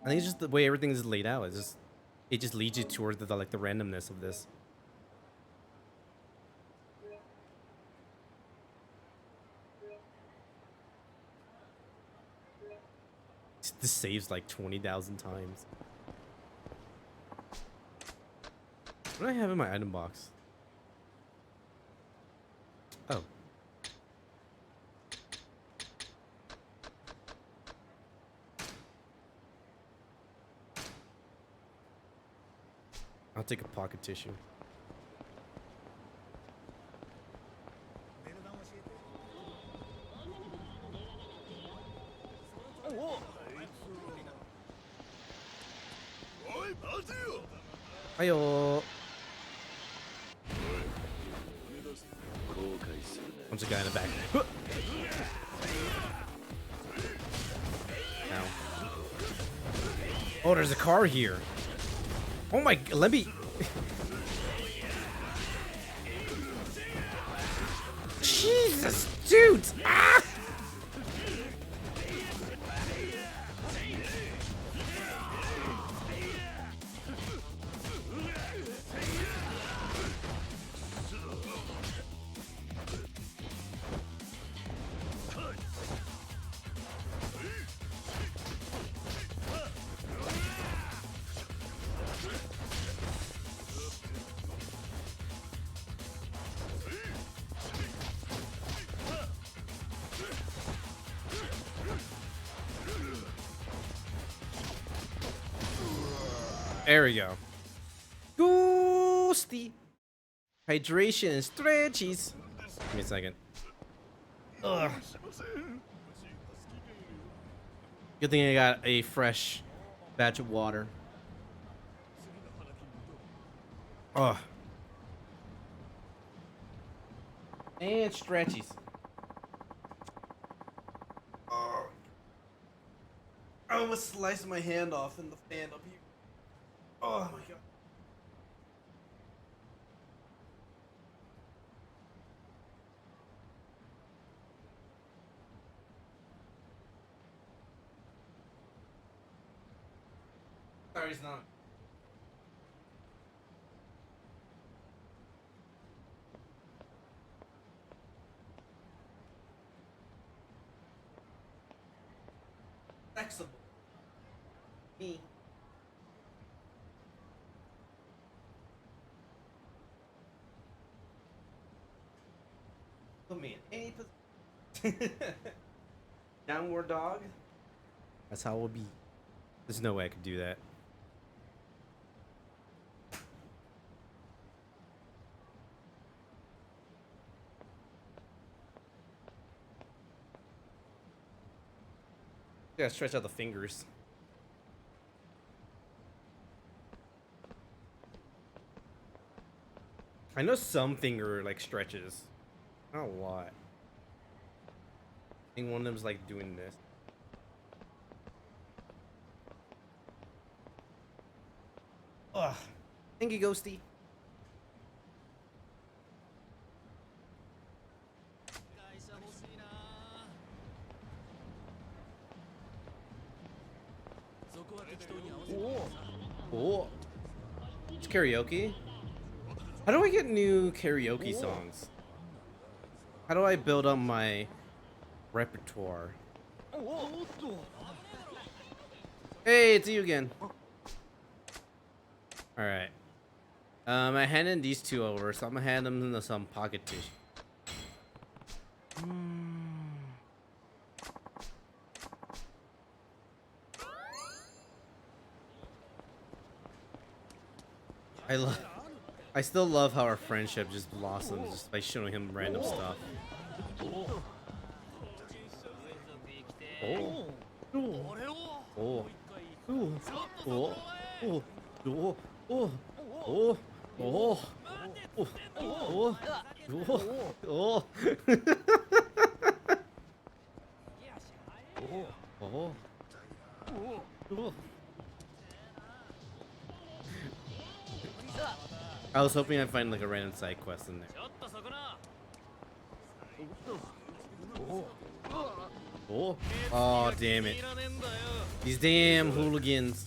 B: I think it's just the way everything is laid out. It just leads you towards the like the randomness of this. This saves like 20,000 times. What do I have in my item box? Oh. I'll take a pocket tissue. Hiyo. Punch a guy in the back. Ow. Oh, there's a car here. Oh my, let me. Jesus, dude! Ah! There we go. Ghosty. Hydration and stretchies. Give me a second. Ugh. Good thing I got a fresh batch of water. Ugh. And stretchies. Oh. I almost sliced my hand off in the fan up here. Oh my god. Sorry, it's not. Flexible. Me. Put me in any position. Downward dog. That's how it will be. There's no way I could do that. Gotta stretch out the fingers. I know some finger like stretches. Not a lot. I think one of them's like doing this. Ugh. Thank you, Ghosty. Oh. It's karaoke? How do I get new karaoke songs? How do I build up my repertoire? Hey, it's you again. Alright. I handed these two over, so I'm gonna hand them into some pocket tissue. I still love how our friendship just blossoms just by showing him random stuff. Oh. Oh. Oh. Oh. Oh. Oh. Oh. Oh. Oh. Oh. Oh. Oh. Oh. Oh. I was hoping I'd find like a random side quest in there. Oh, oh, damn it! These damn hooligans.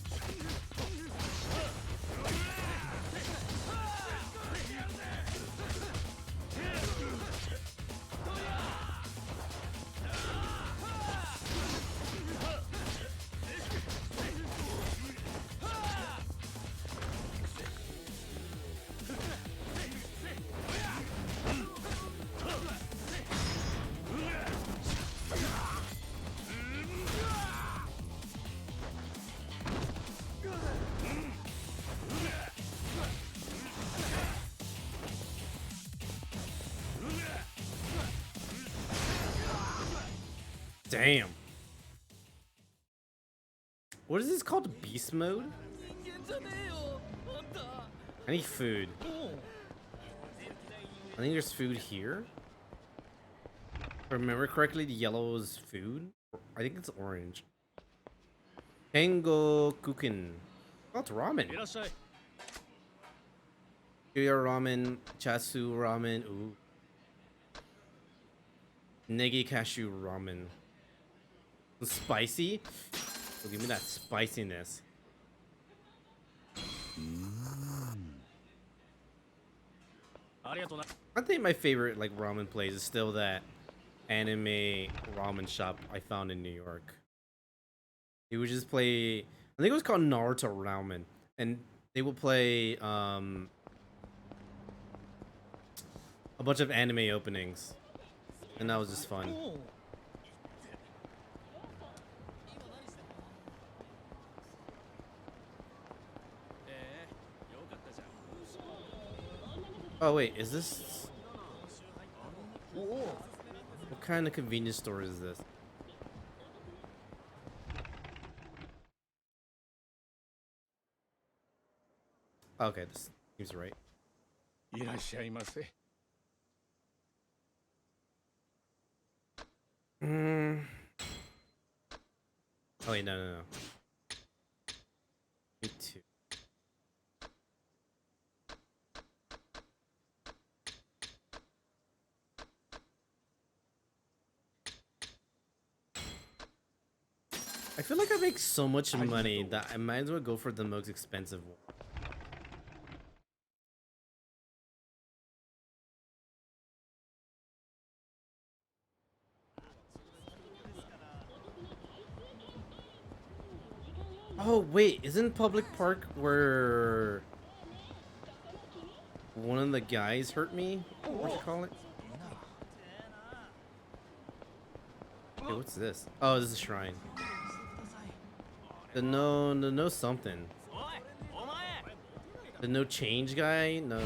B: Damn. What is this called? Beast mode? I need food. I think there's food here. If I remember correctly, the yellow is food. I think it's orange. Tango Kukin. Oh, it's ramen. Kyoya ramen, Chasu ramen, ooh. Negi cashew ramen. Spicy? Oh, give me that spiciness. I think my favorite like ramen place is still that anime ramen shop I found in New York. He would just play, I think it was called Naruto Ramen, and they would play a bunch of anime openings, and that was just fun. Oh wait, is this? What kind of convenience store is this? Okay, this seems right.
E: いらっしゃいませ。
B: Oh wait, no. Me too. I feel like I make so much money that I might as well go for the most expensive one. Oh wait, isn't Public Park where one of the guys hurt me? What do you call it? Hey, what's this? Oh, this is a shrine. The no something. The no change guy? No.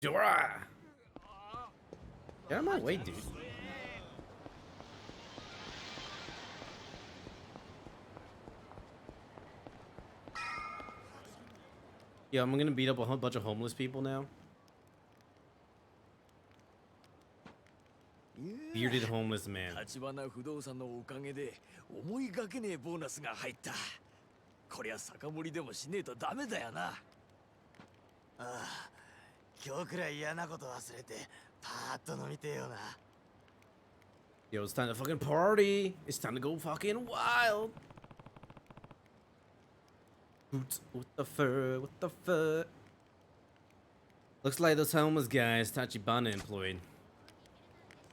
B: Dora! Get out of my way, dude. Yeah, I'm gonna beat up a whole bunch of homeless people now. Bearded homeless man.
F: 立花不動産のおかげで思いがけねえボーナスが入った。こりゃ酒盛りでもしねえとダメだよな。ああ、今日くらい嫌なこと忘れてパーッと飲みてえよな。
B: Yo, it's time to fucking party. It's time to go fucking wild. Boots with the fur, with the fur. Looks like those homeless guys Tachibana employed.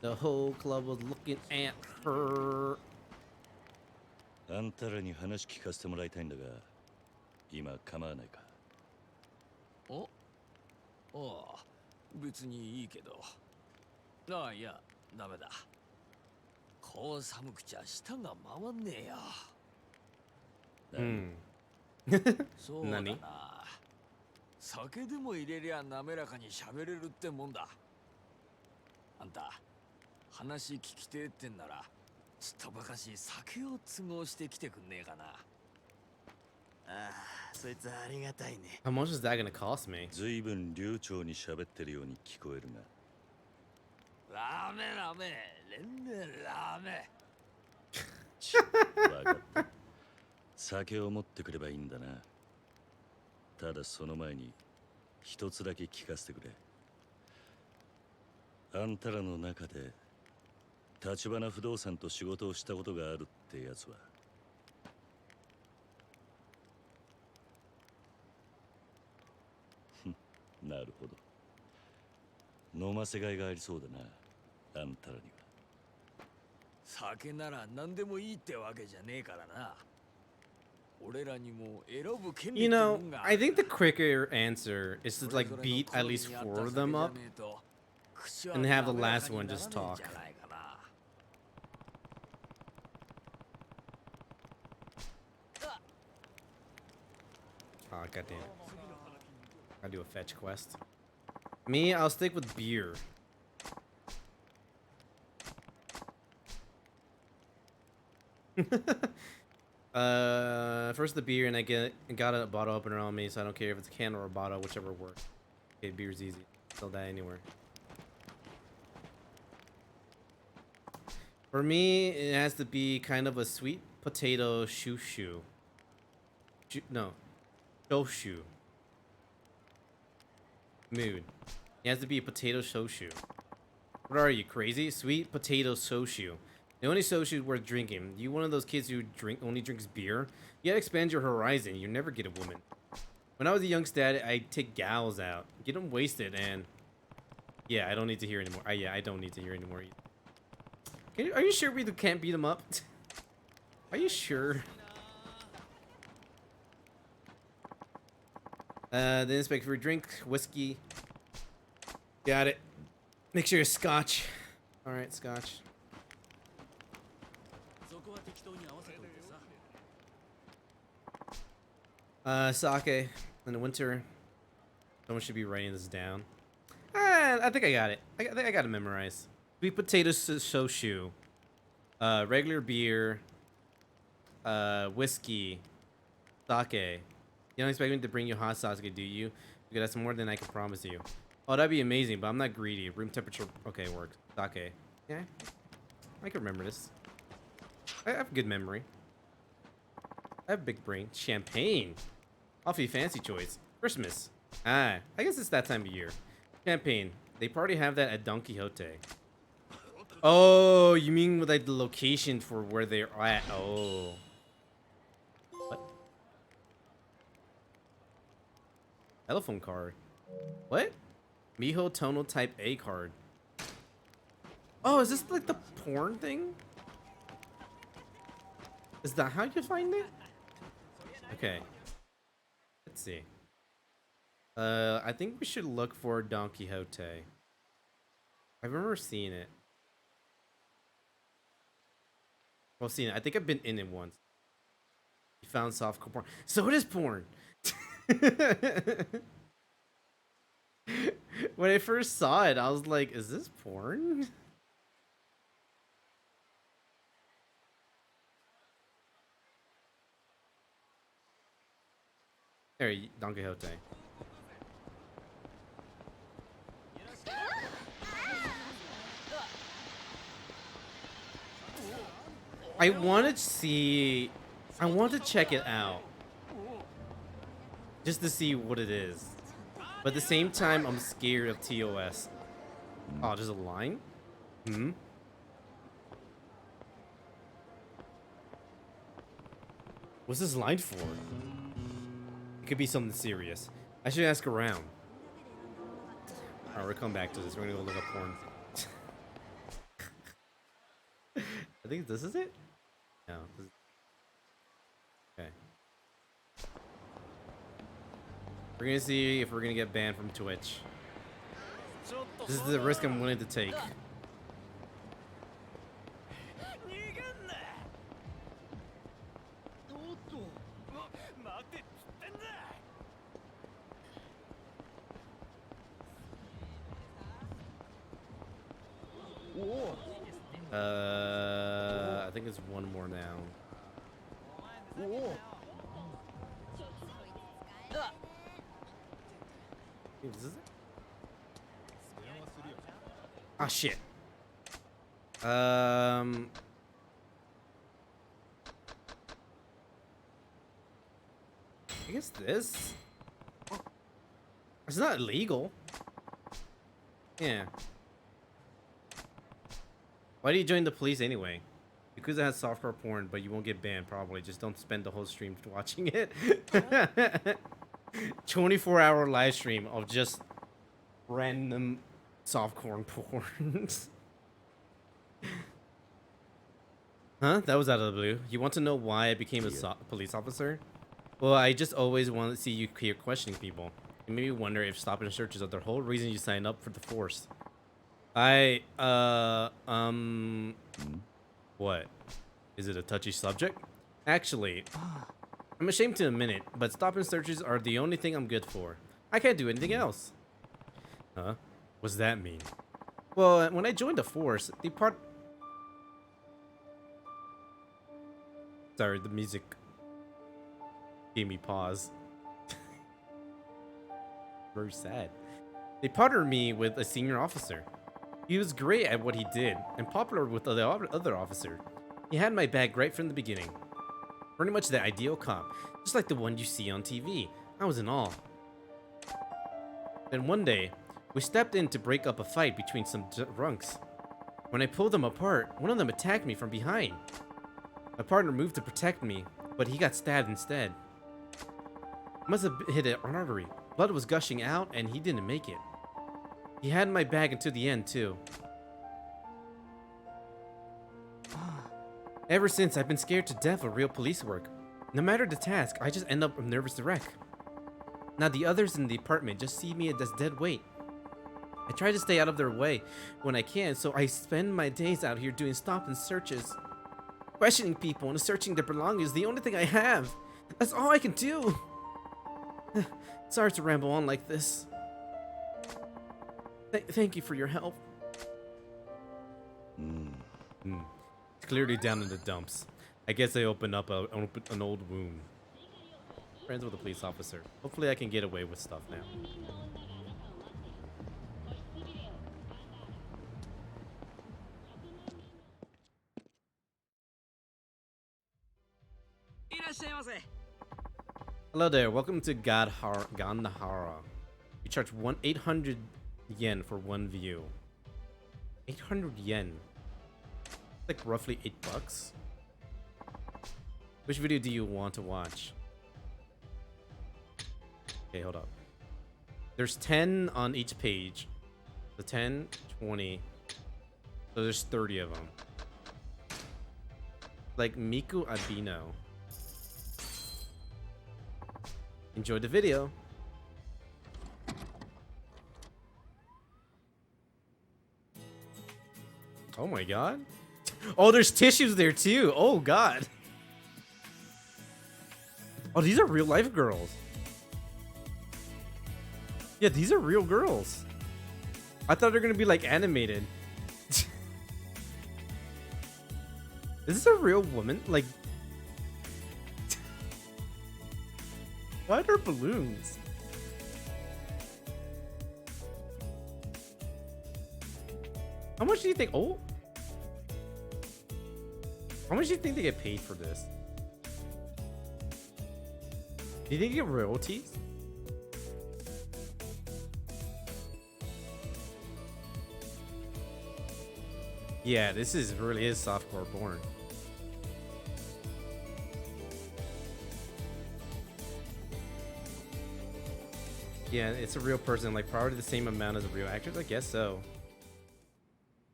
B: The whole club was looking at her.
A: あんたらに話聞かせてもらいたいんだが、今構わないか。
F: お、ああ、別にいいけど。ああ、いや、ダメだ。こう寒くちゃ舌が回んねえよ。そうだ
B: 何？
F: な。酒でも入れりゃ滑らかに喋れるってもんだ。あんた、話聞きてえってんなら、ちっとばかし酒を都合してきてくんねえかな。ああ、そいつありがたいね。
B: How much is that gonna cost me?
A: ずいぶん流暢に喋ってるように聞こえるが。
F: ラーメンラーメン、レンレンラーメ
A: わかった。酒を持ってくればいいんだな。ただその前に一つだけ聞かせてくれ。あんたらの中で立花不動産と仕事をしたことがあるってやつは。なるほど。飲ませがいがありそうだな。あんたらには。
F: 酒なら何でもいいってわけじゃねえからな。俺らにも選ぶ権利
B: You
F: っても
B: know,
F: んがあ
B: I
F: る。
B: think the quicker answer is to
F: それ
B: like
F: ぞれの
B: beat
F: 好
B: at
F: み
B: least
F: に合った
B: 4 of
F: 酒
B: them
F: じゃ
B: up
F: ねえと口は
B: and have the
F: 滑ら
B: last
F: かに
B: one
F: なら
B: just
F: ねえん
B: talk.
F: じゃないかな。
B: Oh, goddamn. Gotta do a fetch quest. Me, I'll stick with beer. First the beer, and I got a bottle opener on me, so I don't care if it's a can or a bottle, whichever works. Okay, beer's easy. Sell that anywhere. For me, it has to be kind of a sweet potato shushu. No, shoshu. Mood. It has to be a potato shoshu. What are you, crazy? Sweet potato shoshu. The only shoshu worth drinking. You one of those kids who only drinks beer? You gotta expand your horizon. You never get a woman. When I was a youngster, I'd take gals out, get them wasted, and yeah, I don't need to hear anymore. Yeah, I don't need to hear anymore. Are you sure we can't beat them up? Are you sure? Then inspect for a drink, whiskey. Got it. Make sure it's scotch. All right, scotch. Sake in the winter. Someone should be writing this down. I think I got it. I think I got it memorized. Sweet potato shoshu. Regular beer. Whiskey. Sake. You don't expect me to bring you hot sake, do you? Because that's more than I can promise you. Oh, that'd be amazing, but I'm not greedy. Room temperature. Okay, works. Sake. Yeah. I can remember this. I have good memory. I have big brain. Champagne. Awfully fancy choice. Christmas. Ah, I guess it's that time of year. Champagne. They probably have that at Don Quixote. Oh, you mean with like the location for where they're at? Oh. What? Telephone card. What? Miho Tonal Type A card. Oh, is this like the porn thing? Is that how you find it? Okay. Let's see. I think we should look for Don Quixote. I remember seeing it. Well, seeing it. I think I've been in it once. You found softcore porn. So it is porn. When I first saw it, I was like, is this porn? There, Don Quixote. I want to see... I want to check it out. Just to see what it is. But at the same time, I'm scared of TOS. Oh, there's a line? Hmm? What's this line for? It could be something serious. I should ask around. Alright, we'll come back to this. We're gonna go look up porn. I think this is it? No. Okay. We're gonna see if we're gonna get banned from Twitch. This is the risk I'm willing to take. I think it's one more now. Is this it? Ah, shit. I guess this. It's not illegal. Yeah. Why do you join the police anyway? Yakuza has softcore porn, but you won't get banned probably. Just don't spend the whole stream watching it. 24-hour live stream of just random softcore porn. Huh? That was out of the blue. You want to know why I became a police officer? Well, I just always want to see you here questioning people. It made me wonder if stop and searches are the whole reason you signed up for the force. What? Is it a touchy subject? Actually, I'm ashamed to admit it, but stop and searches are the only thing I'm good for. I can't do anything else. Huh? What's that mean? Well, when I joined the force, Sorry, the music gave me pause. Very sad. They partnered me with a senior officer. He was great at what he did, and popular with the other officer. He had my back right from the beginning. Pretty much the ideal cop, just like the one you see on TV. I was in awe. Then one day, we stepped in to break up a fight between some drunks. When I pulled them apart, one of them attacked me from behind. My partner moved to protect me, but he got stabbed instead. Must have hit an artery. Blood was gushing out, and he didn't make it. He had my bag until the end, too. Ever since, I've been scared to death of real police work. No matter the task, I just end up a nervous wreck. Now the others in the apartment just see me as dead weight. I try to stay out of their way when I can, so I spend my days out here doing stop and searches. Questioning people and searching their belongings is the only thing I have. That's all I can do. Sorry to ramble on like this. Thank you for your help. It's clearly down in the dumps. I guess they opened up an old wound. Friends with a police officer. Hopefully I can get away with stuff now. Hello there, welcome to Gandhara. You charge 800 yen for one view. 800 yen. Like roughly $8. Which video do you want to watch? Okay, hold up. There's 10 on each page. The 10, 20. So there's 30 of them. Like Miku Abino. Enjoy the video. Oh my god. Oh, there's tissues there too. Oh god. Oh, these are real life girls. Yeah, these are real girls. I thought they were gonna be like animated. Is this a real woman? Like, why are there balloons? How much do you think? Oh, how much do you think they get paid for this? Do you think you get royalties? Yeah, this really is softcore porn. Yeah, it's a real person, like probably the same amount as a real actor. I guess so.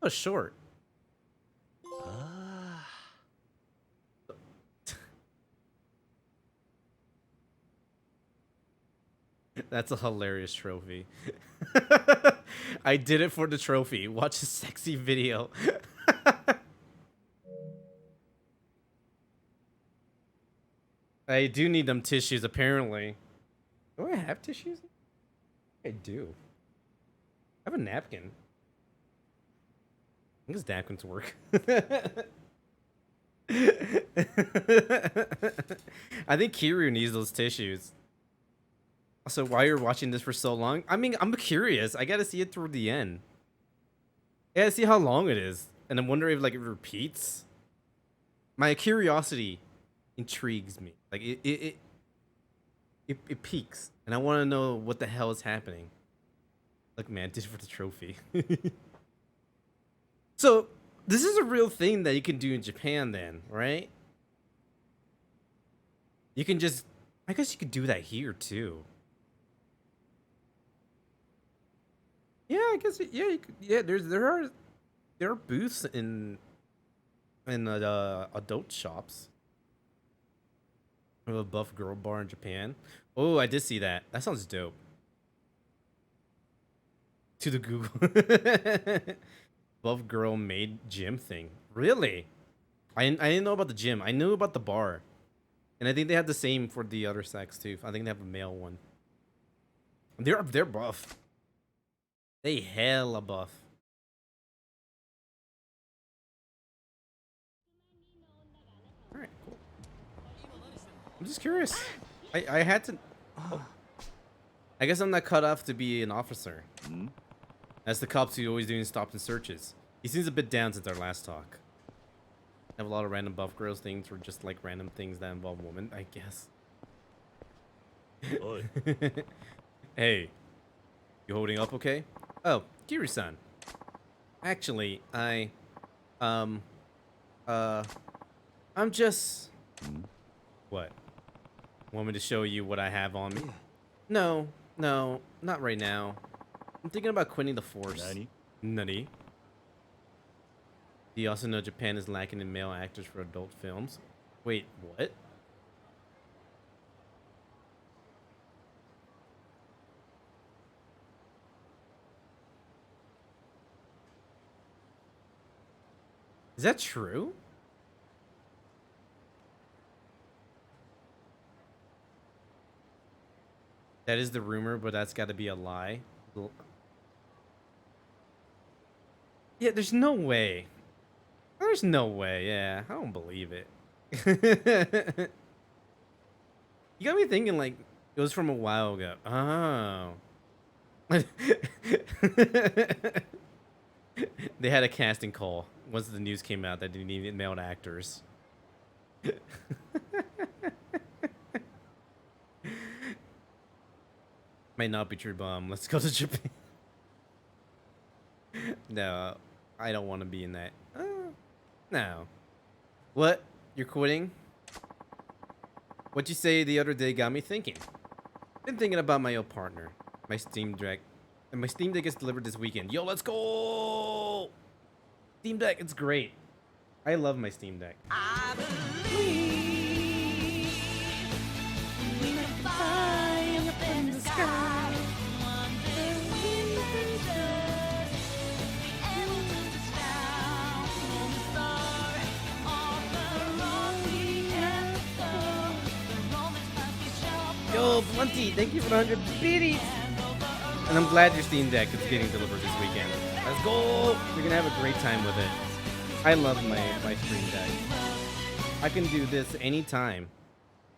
B: Oh, short. That's a hilarious trophy. I did it for the trophy. Watch a sexy video. I do need them tissues, apparently. Do I have tissues? I do. I have a napkin. I guess napkins work. I think Kiryu needs those tissues. Also, why you're watching this for so long? I mean, I'm curious. I gotta see it through the end. I gotta see how long it is. And I'm wondering if like it repeats. My curiosity intrigues me. Like it peaks. And I wanna know what the hell is happening. Look, man, this is for the trophy. So this is a real thing that you can do in Japan then, right? You can just, I guess you could do that here too. Yeah, I guess yeah, you could, yeah. There there are booths in adult shops. A buff girl bar in Japan. Oh, I did see that. That sounds dope. To the Google. Buff girl made gym thing. Really? I didn't know about the gym. I knew about the bar. And I think they have the same for the other sex too. I think they have a male one. They're buff. They hella buff. Alright, cool. I'm just curious. I had to. Oh. I guess I'm not cut off to be an officer. That's the cops who always doing stops and searches. He seems a bit down since our last talk. I have a lot of random buff girls things, or just like random things that involve women, I guess.
A: Oi.
B: Hey, you holding up okay? Oh, Kiri-san. Actually, I'm just... What? Want me to show you what I have on me? No, not right now. I'm thinking about quitting the force. Nani? Do you also know Japan is lacking in male actors for adult films? Wait, what? Is that true? That is the rumor, but that's got to be a lie. Yeah, there's no way. There's no way, yeah. I don't believe it. You got me thinking, like, it was from a while ago. Oh. They had a casting call once the news came out that they needed male actors. Might not be true, Bum. Let's go to Japan. No, I don't want to be in that. No. What? You're quitting? What you say the other day got me thinking. Been thinking about my old partner, my Steam Deck. And my Steam Deck gets delivered this weekend. Yo, let's go! Steam Deck, it's great. I love my Steam Deck.
G: I believe we can fly up in the sky. One day we may just be able to touch down on the star. All the road we can go, the romance must be sharp.
B: Yo, Blunty, thank you for the 100 biddies. And I'm glad your Steam Deck is getting delivered this weekend. Let's go! You're gonna have a great time with it. I love my Steam Deck. I can do this anytime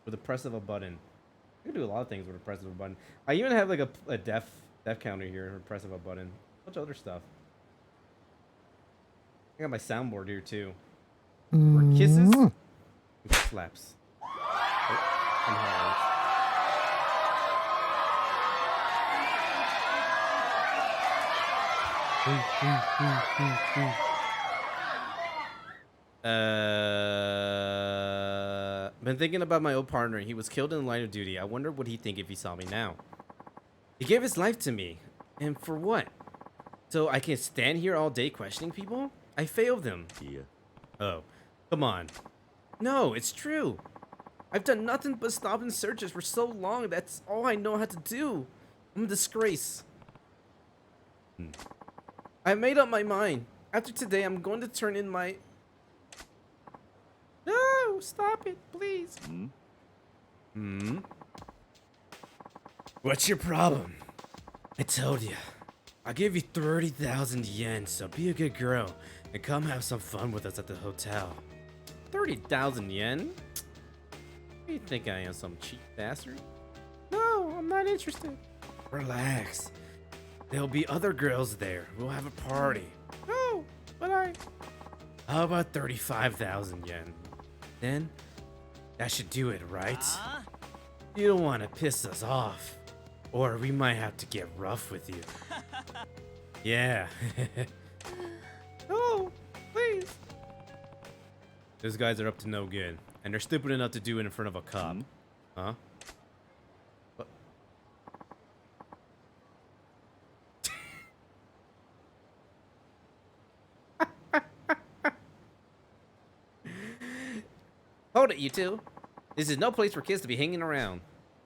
B: with the press of a button. I can do a lot of things with the press of a button. I even have like a death counter here with the press of a button. A bunch of other stuff. I got my soundboard here too. For kisses and slaps. Oh, and hearts. Been thinking about my old partner. He was killed in the line of duty. I wonder what he'd think if he saw me now. He gave his life to me. And for what? So I can stand here all day questioning people? I failed him.
A: Yeah.
B: Oh, come on. No, it's true. I've done nothing but stop and searches for so long. That's all I know how to do. I'm a disgrace. I made up my mind. After today, I'm going to turn in my... No, stop it, please. What's your problem? I told you. I'll give you 30,000 yen, so be a good girl and come have some fun with us at the hotel. 30,000 yen? Do you think I am some cheap bastard? No, I'm not interested. Relax. There'll be other girls there. We'll have a party. No, but How about 35,000 yen? Then, that should do it, right? You don't want to piss us off. Or we might have to get rough with you. Yeah. No, please. Those guys are up to no good. And they're stupid enough to do it in front of a cop. Huh? What? Hold it, you two. This is no place for kids to be hanging around.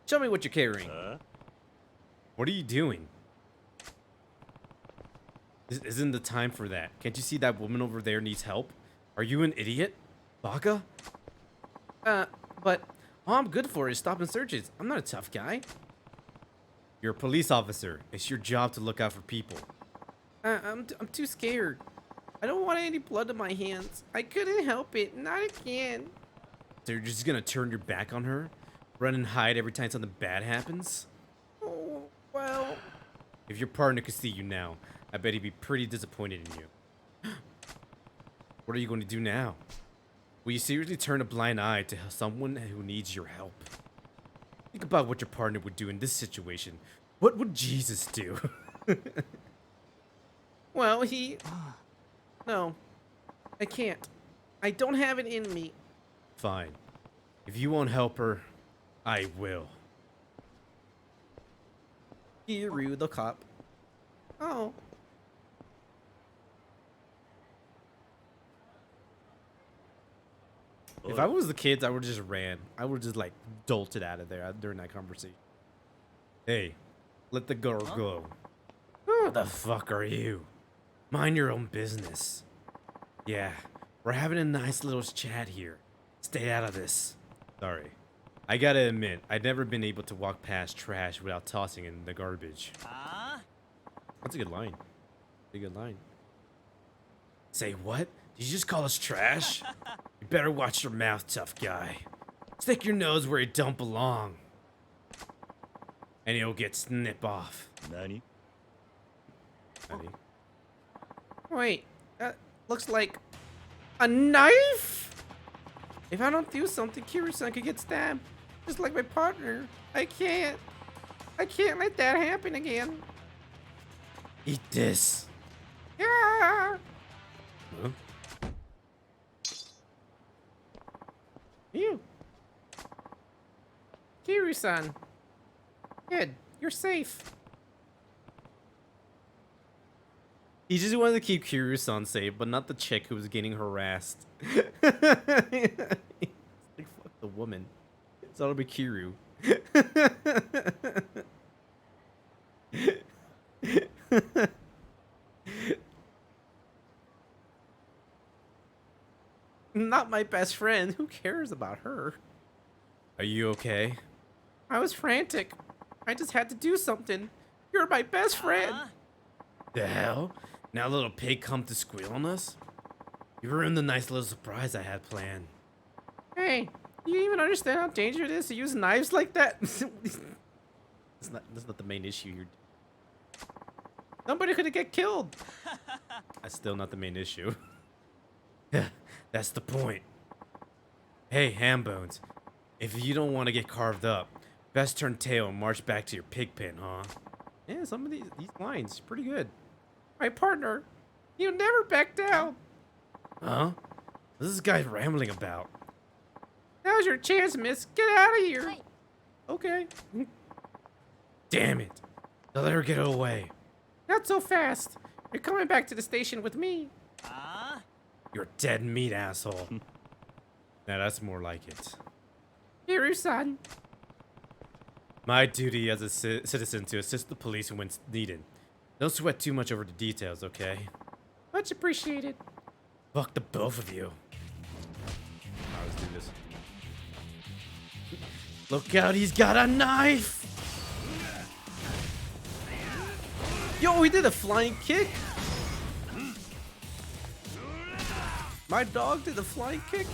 B: Show me what you're carrying. What are you doing? This isn't the time for that. Can't you see that woman over there needs help? Are you an idiot? Baka? But all I'm good for is stopping searches. I'm not a tough guy. You're a police officer. It's your job to look out for people. I'm too scared. I don't want any blood on my hands. I couldn't help it. Not again. So you're just gonna turn your back on her? Run and hide every time something bad happens? Oh, well. If your partner could see you now, I bet he'd be pretty disappointed in you. What are you going to do now? Will you seriously turn a blind eye to someone who needs your help? Think about what your partner would do in this situation. What would Jesus do? Well, No. I can't. I don't have it in me. Fine. If you won't help her, I will. Kiryu the cop. Oh. If I was the kids, I would just ran. I would just like dolted out of there during that conversation. Hey, let the girl go. Who the fuck are you? Mind your own business. Yeah, we're having a nice little chat here. Stay out of this. Sorry. I gotta admit, I've never been able to walk past trash without tossing it in the garbage. That's a good line. A good line. Say what? Did you just call us trash? You better watch your mouth, tough guy. Stick your nose where it don't belong. And you'll get snip off.
A: Nani?
B: Nani? Wait, that looks like a knife? If I don't do something, Kiryu-san could get stabbed. Just like my partner. I can't let that happen again. Eat this. Yeah. Huh? You. Kiryu-san. Good. You're safe. He just wanted to keep Kiryu-san safe, but not the chick who was getting harassed. Like, fuck the woman. It's all about Kiryu. Not my best friend. Who cares about her? Are you okay? I was frantic. I just had to do something. You're my best friend. The hell? Now little pig come to squeal on us? You ruined the nice little surprise I had planned. Hey, do you even understand how dangerous it is to use knives like that? That's not the main issue here. Somebody could get killed. That's still not the main issue. That's the point. Hey, Hambones. If you don't want to get carved up, best turn tail and march back to your pig pen, huh? Yeah, some of these lines, pretty good. My partner, you never back down. Huh? What's this guy rambling about? Now's your chance, miss. Get out of here. Okay. Damn it. They'll let her get away. Not so fast. You're coming back to the station with me. You're dead meat, asshole. Now that's more like it. Kiryu-san. My duty as a citizen to assist the police when needed. Don't sweat too much over the details, okay? Much appreciated. Fuck the both of you. Alright, let's do this. Look out, he's got a knife! Yo, he did a flying kick! My dog did a flying kick?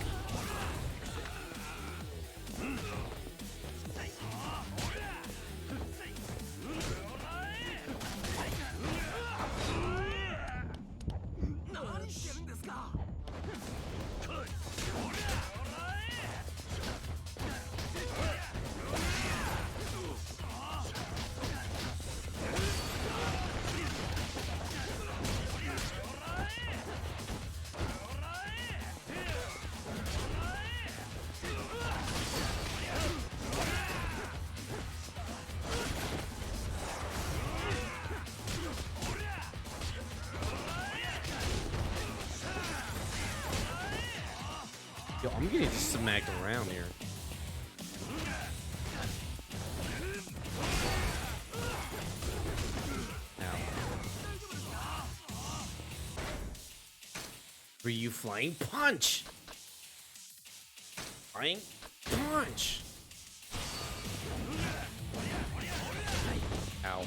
B: I'm getting just smacked around here. Ryu flying punch! Flying punch! Ow.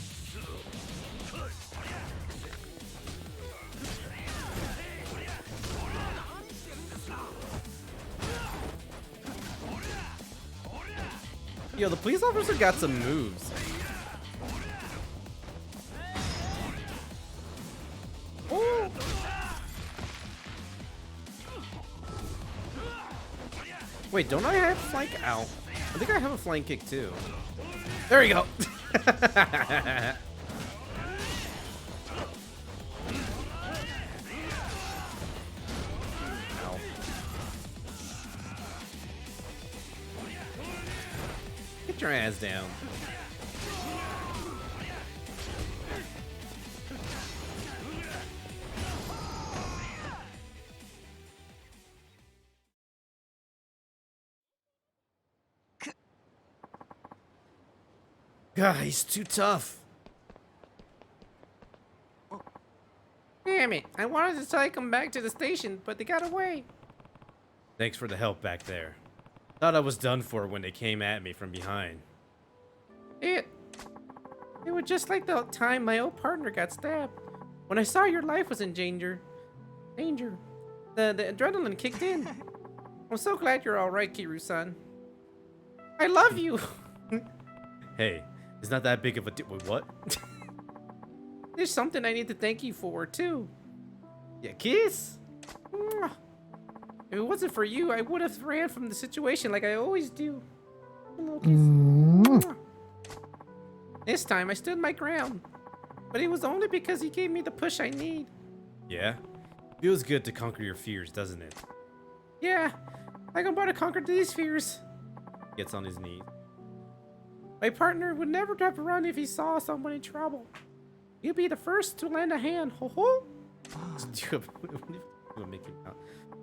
B: Yo, the police officer got some moves. Oh. Wait, don't I have flank? Ow. I think I have a flank kick too. There we go. Ow. Get your ass down. God, he's too tough. Damn it. I wanted to take them back to the station, but they got away. Thanks for the help back there. Thought I was done for when they came at me from behind. It was just like the time my old partner got stabbed. When I saw your life was in danger, the adrenaline kicked in. I'm so glad you're all right, Kiryu-san. I love you. Hey, it's not that big of a wait, what? There's something I need to thank you for, too. Yeah, kiss? Mwah. If it wasn't for you, I would have ran from the situation like I always do. A little kiss. Mwah. This time, I stood my ground. But it was only because he gave me the push I need. Yeah? Feels good to conquer your fears, doesn't it? Yeah, I'm about to conquer these fears. Gets on his knees. My partner would never have run if he saw someone in trouble. You'll be the first to lend a hand, ho ho.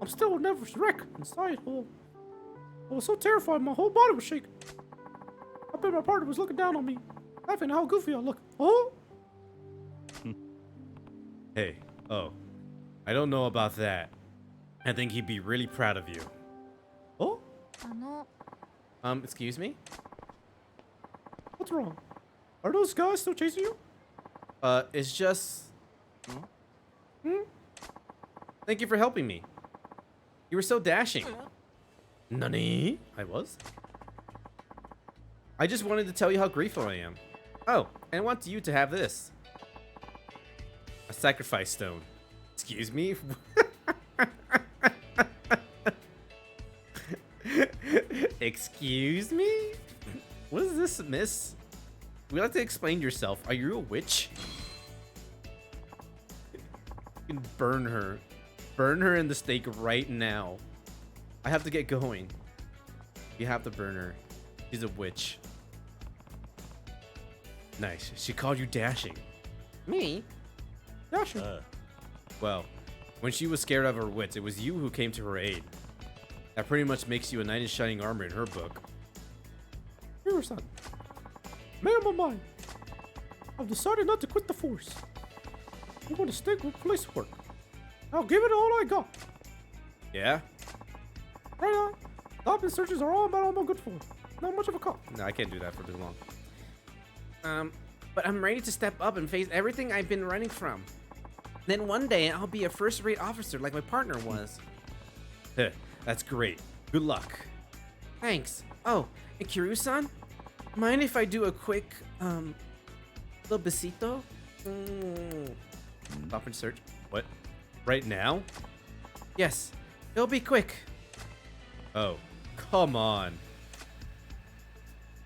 B: I'm still a nervous wreck inside, ho. I was so terrified, my whole body was shaking. I bet my partner was looking down on me, laughing at how goofy I look. Oh. Hey, oh, I don't know about that. I think he'd be really proud of you. Oh? Excuse me? What's wrong? Are those guys still chasing you? It's just... Thank you for helping me. You were so dashing. Nani? I was? I just wanted to tell you how grateful I am. Oh, and I want you to have this. A sacrifice stone. Excuse me? Excuse me? What is this, miss? Would you like to explain yourself? Are you a witch? You can burn her. Burn her in the stake right now. I have to get going. You have to burn her. She's a witch. Nice. She called you dashing. Me? Dashing? Well, when she was scared of her wits, it was you who came to her aid. That pretty much makes you a knight in shining armor in her book. Here, son. Man of my mind. I've decided not to quit the force. I'm going to stick with police work. I'll give it all I got. Yeah? Right on. Stop and searches are all about I'm good for. Not much of a cop. No, I can't do that for too long. But I'm ready to step up and face everything I've been running from. Then one day I'll be a first-rate officer like my partner was. That's great. Good luck. Thanks. Oh, and Kiryu-san? Mind if I do a quick, little besito? Stop and search. What? Right now? Yes. It'll be quick. Oh, come on.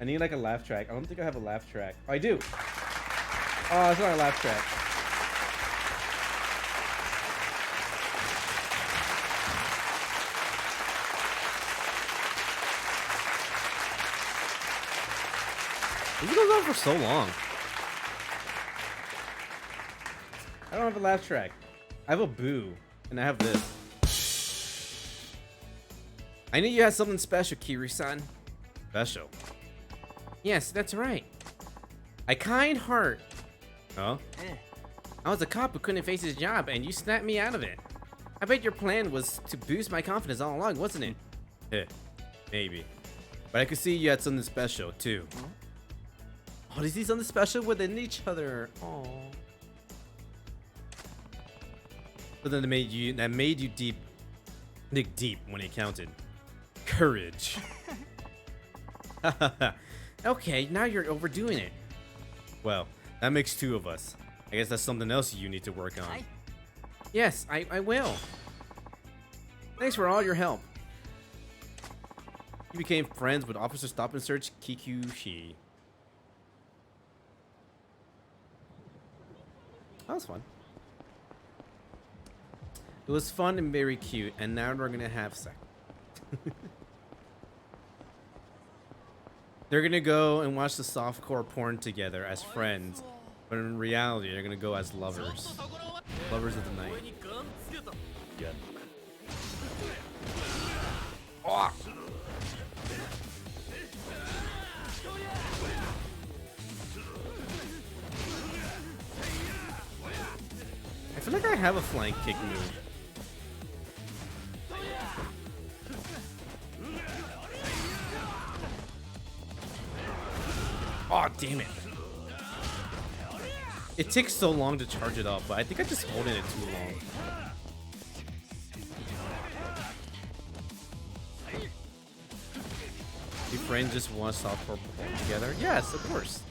B: I need like a laugh track. I don't think I have a laugh track. Oh, I do. Oh, it's not a laugh track. This goes on for so long. I don't have a laugh track. I have a boo, and I have this. I knew you had something special, Kiri-san. Special? Yes, that's right. A kind heart. Oh? I was a cop who couldn't face his job, and you snapped me out of it. I bet your plan was to boost my confidence all along, wasn't it? Maybe. But I could see you had something special, too. Oh, they see something special within each other. Oh. But then that made you dig deep when it counted. Courage. Okay, now you're overdoing it. Well, that makes two of us. I guess that's something else you need to work on. Yes, I will. Thanks for all your help. You became friends with Officer Stop and Search Kikuchi. That was fun. It was fun and very cute, and now we're gonna have sex. They're gonna go and watch the softcore porn together as friends, but in reality, they're gonna go as lovers. Lovers of the night. Oh. I feel like I have a flank kick move. Oh, damn it. It takes so long to charge it up, but I think I just holding it too long. Your friends just want to softcore perform together? Yes, of course.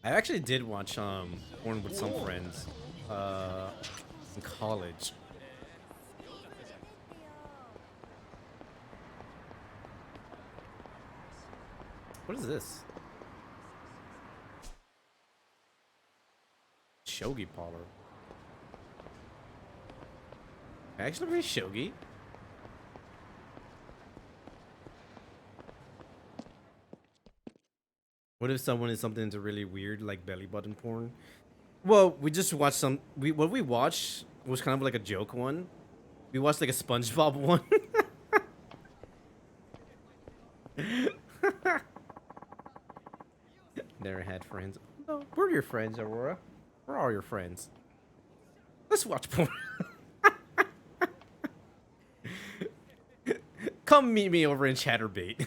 B: I actually did watch porn with some friends in college. What is this? Shogi parlor. Actually, pretty Shogi. What if someone is something into really weird, like belly button porn? Well, we just watched some. What we watched was kind of like a joke one. We watched like a SpongeBob one. Never had friends. No, we're your friends, Aurora. We're all your friends. Let's watch porn. Come meet me over in Chatterbait.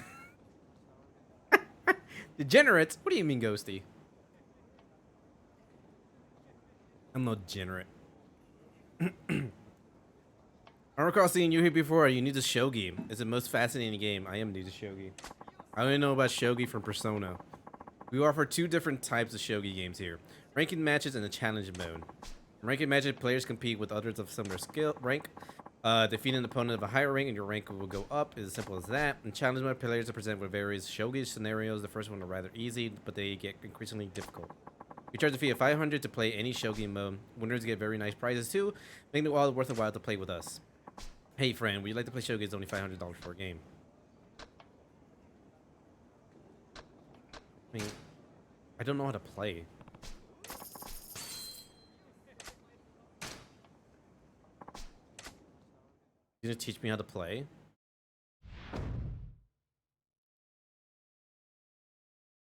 B: Degenerates? What do you mean, Ghosty? I'm no degenerate. I recall seeing you here before. Are you new to Shogi? It's the most fascinating game. I am new to Shogi. I only know about Shogi from Persona. We offer two different types of Shogi games here. Ranking matches and a challenge mode. In ranking matches, players compete with others of similar skill rank. Defeat an opponent of a higher rank and your rank will go up. It's as simple as that. In challenge mode, players are presented with various Shogi scenarios. The first one are rather easy, but they get increasingly difficult. You charge a fee of 500 to play any Shogi mode. Winners get very nice prizes too, making it worth a while to play with us. Hey friend, would you like to play Shogi? It's only $500 for a game. I mean, I don't know how to play. You gonna teach me how to play?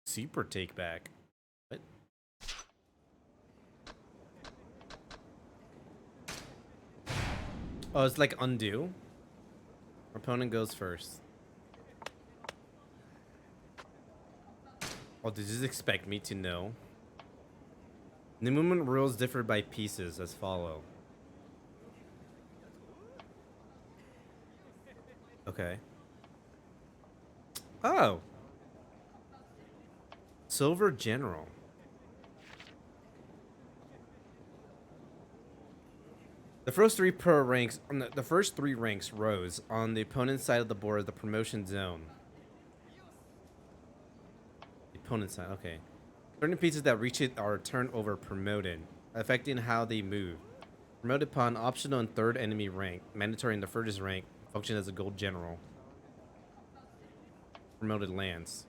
B: Super take back. What? Oh, it's like undo. Opponent goes first. Oh, did you just expect me to know? The movement rules differ by pieces as follow. Okay. Oh. Silver General. The first three ranks rows on the opponent's side of the board is the promotion zone. The opponent's side, okay. Certain pieces that reach it are turned over promoted, affecting how they move. Promoted pawn, optional in third enemy rank. Mandatory in the furthest rank. Function as a gold general. Promoted lands.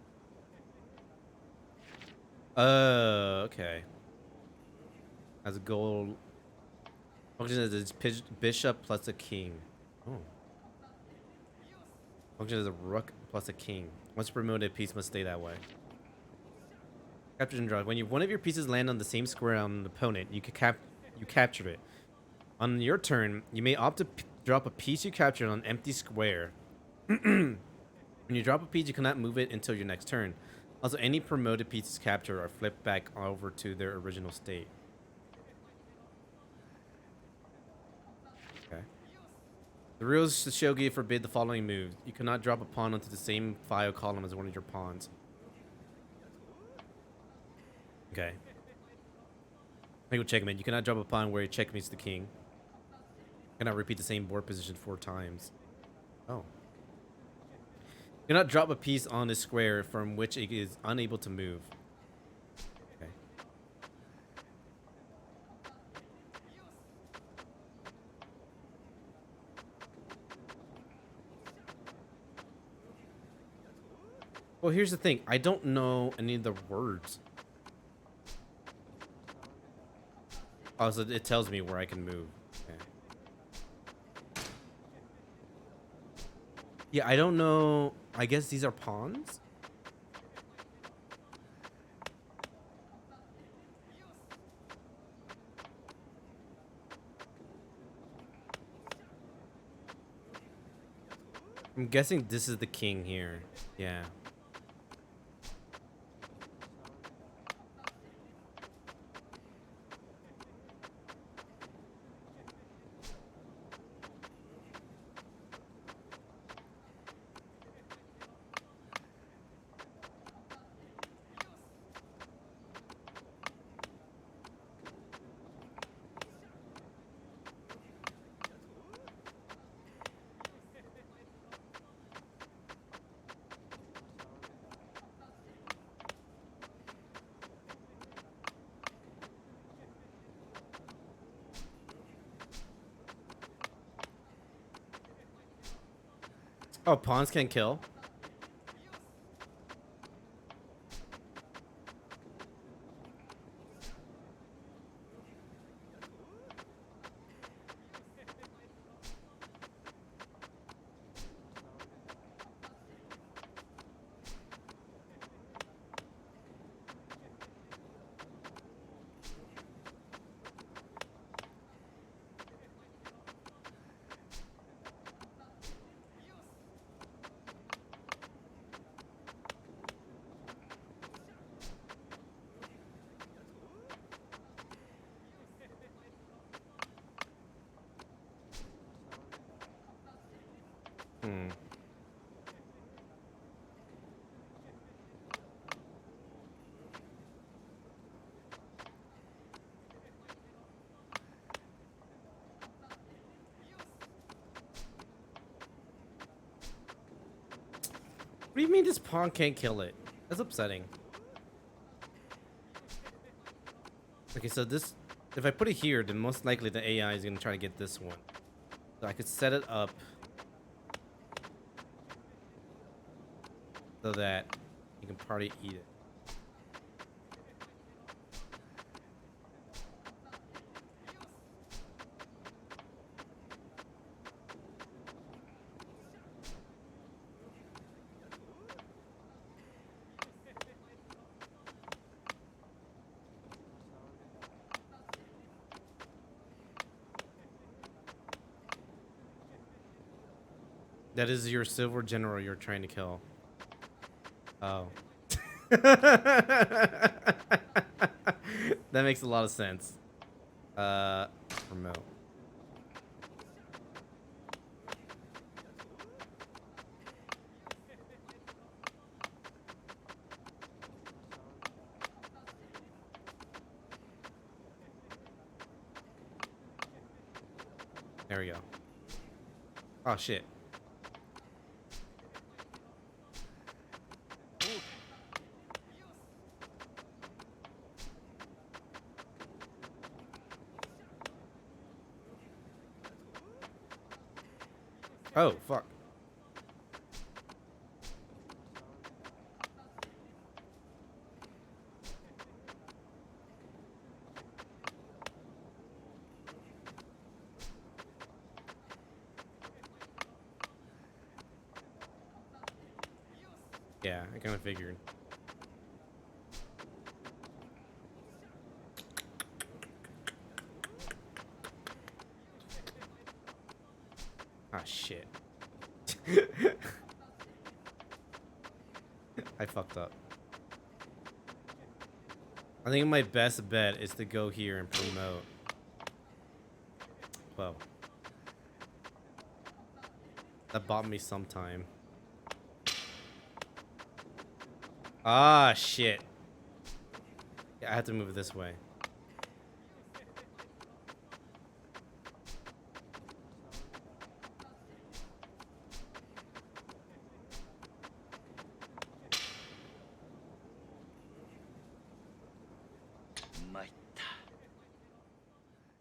B: Okay. As a gold. Function as a bishop plus a king. Oh. Function as a rook plus a king. Once promoted, a piece must stay that way. Capture and draw. When one of your pieces land on the same square on an opponent, you capture it. On your turn, you may opt to drop a piece you captured on an empty square. When you drop a piece, you cannot move it until your next turn. Also, any promoted pieces captured are flipped back over to their original state. Okay. The rules of Shogi forbid the following moves. You cannot drop a pawn onto the same file column as one of your pawns. Okay. Make a checkmate. You cannot drop a pawn where it checkmates the king. You cannot repeat the same board position 4 times. Oh. You cannot drop a piece on a square from which it is unable to move. Okay. Well, here's the thing. I don't know any of the words. Oh, so it tells me where I can move. Okay. Yeah, I don't know. I guess these are pawns? I'm guessing this is the king here. Yeah. Oh, pawns can kill? Hmm. What do you mean this pawn can't kill it? That's upsetting. Okay, so this... If I put it here, then most likely the AI is going to try to get this one. So I could set it up so that you can probably eat it. That is your silver general you're trying to kill. Oh. That makes a lot of sense. Remote. There we go. Oh shit. Oh, fuck. Yeah, I kind of figured. Ah, shit. I fucked up. I think my best bet is to go here and promote. Well, that bought me some time. Ah, shit. Yeah, I have to move it this way.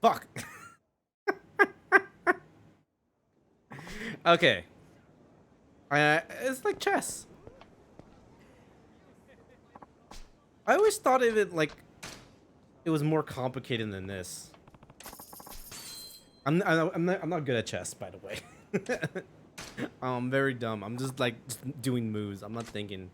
B: Fuck. Okay. It's like chess. I always thought of it like it was more complicated than this. I'm not good at chess, by the way. I'm very dumb. I'm just like doing moves. I'm not thinking.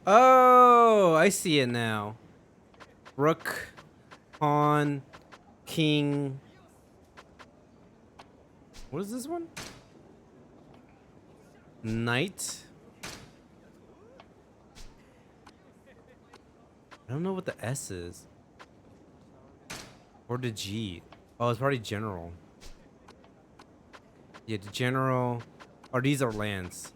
B: Oh, I see it now. Rook, pawn, king. What is this one? Knight. I don't know what the S is. Or the G. Oh, it's probably general. Yeah, the general. Or these are lands.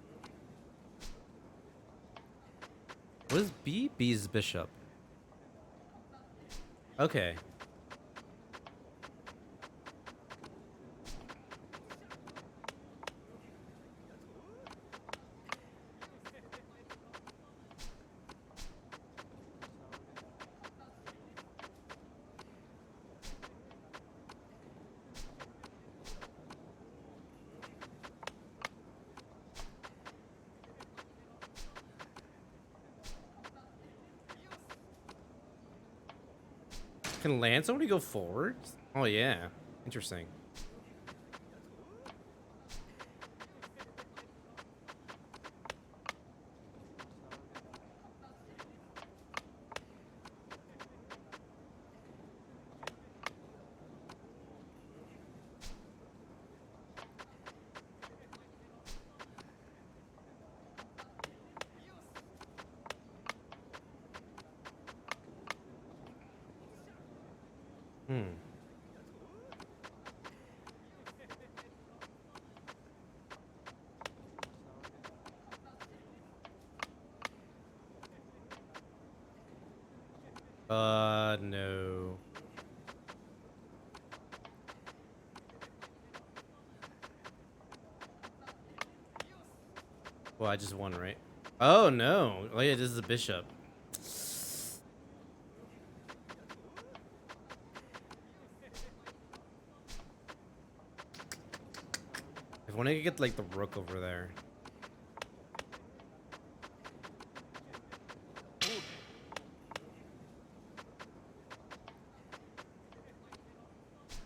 B: What is B? B is bishop. Okay. Can land somebody go forward? Oh yeah. Interesting. Hmm. No. Well, I just won, right? Oh, no. Oh, yeah, this is a bishop. If only I could get, like, the rook over there.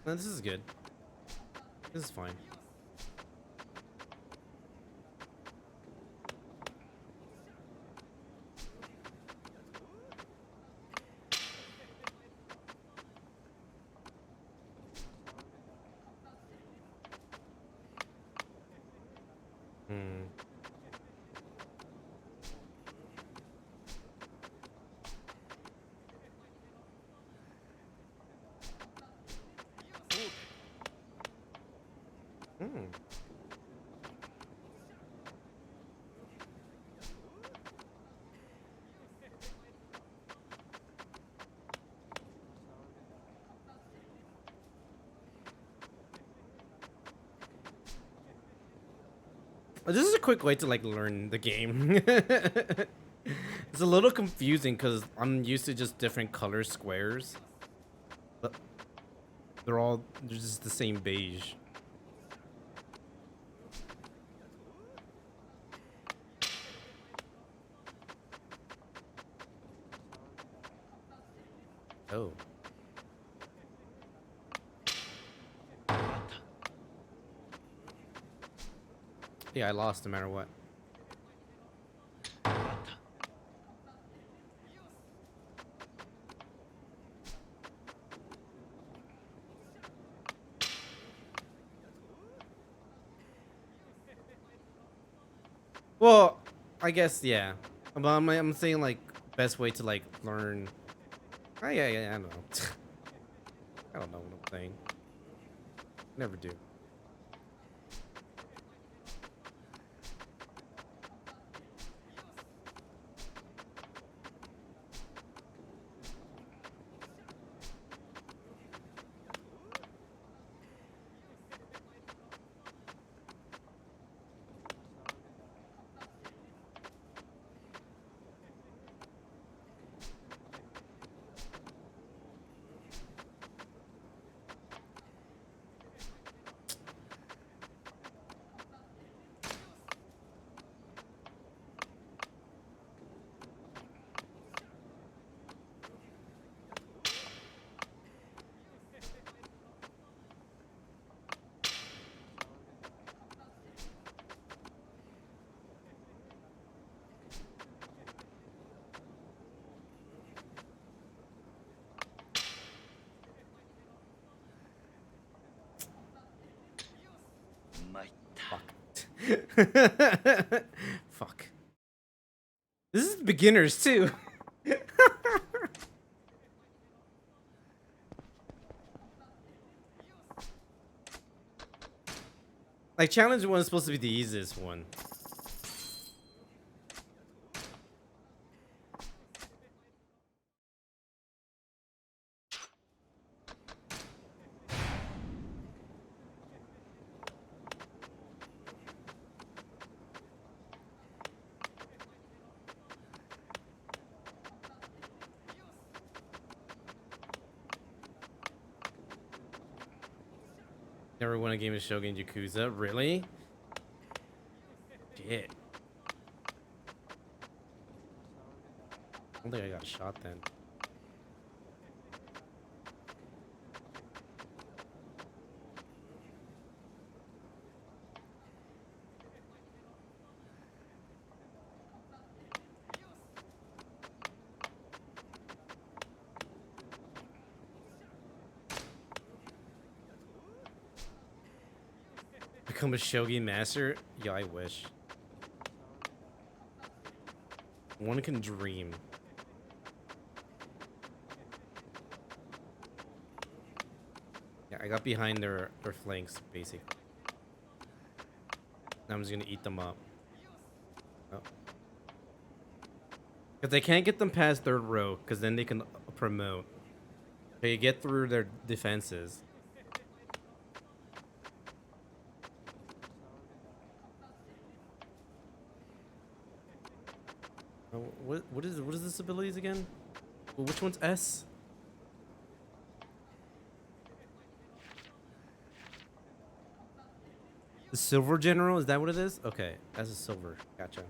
B: No, this is good. This is fine. Hmm. Hmm. This is a quick way to like learn the game. It's a little confusing because I'm used to just different color squares, but they're just the same beige. Oh. Yeah, I lost no matter what. Well, I guess, yeah. But I'm saying like best way to like learn. Oh, yeah, I don't know. I don't know what I'm saying. Never do. Fuck. This is beginners too. Like challenge one is supposed to be the easiest one. Never won a game of Shogi and Yakuza. Really? Shit. I don't think I got shot then. Become a Shogi master? Yeah, I wish. One can dream. Yeah, I got behind their flanks, basically. Now I'm just gonna eat them up. Oh. Because they can't get them past third row, because then they can promote. They get through their defenses. What is this abilities again? Well, which one's S? The silver general, is that what it is? Okay, that's a silver. Gotcha.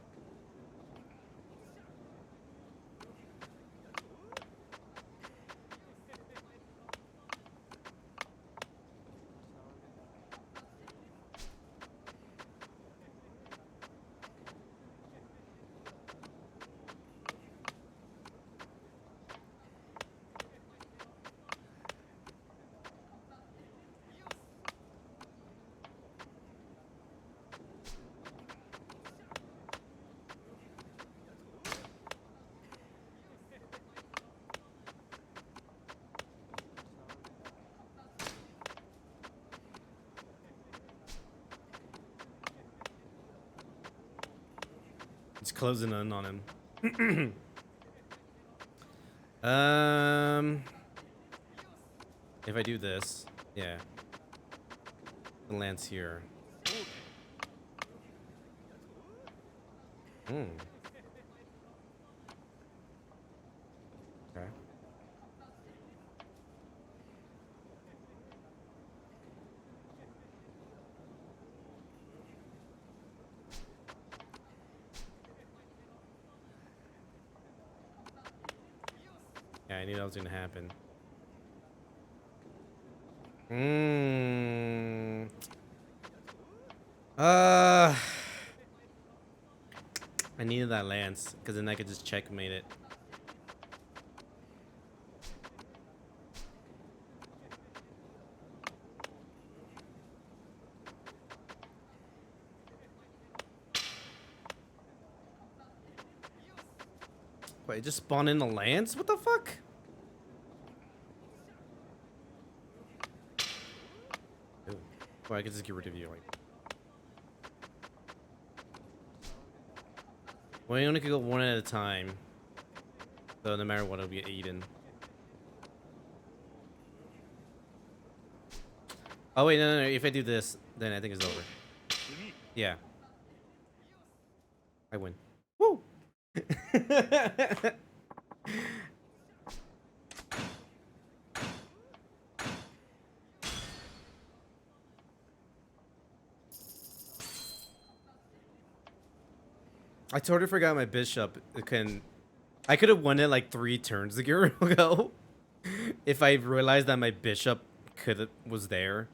B: It's closing in on him. If I do this, yeah, it lands here. Hmm. Okay. Yeah, I knew that was gonna happen. Hmm. Uh, I needed that lance because then I could just checkmate it. Wait, it just spawned in a lance? What the fuck? Ooh. Well, I could just get rid of you. Like, well, you only could go one at a time. So no matter what, it'll be Aiden. Oh wait, no. If I do this, then I think it's over. Yeah. I win. Woo! I totally forgot my bishop can. I could have won it like 3 turns ago. If I realized that my bishop was there,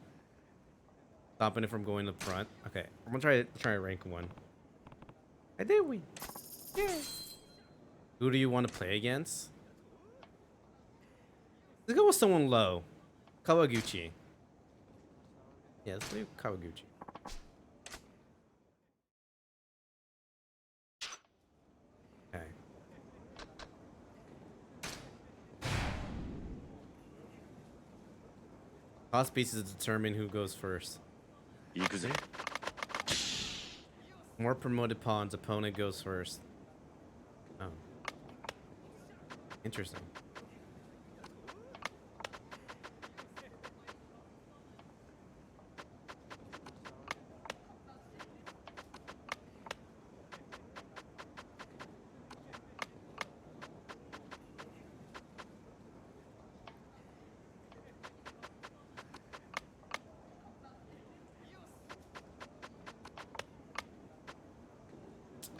B: stopping it from going to the front. Okay, I'm gonna try to rank 1. I did win. Yeah. Who do you want to play against? Let's go with someone low. Kawaguchi. Yeah, let's play Kawaguchi. Okay. Cost pieces determine who goes first.
A: Yakuza?
B: More promoted pawns, opponent goes first. Oh. Interesting.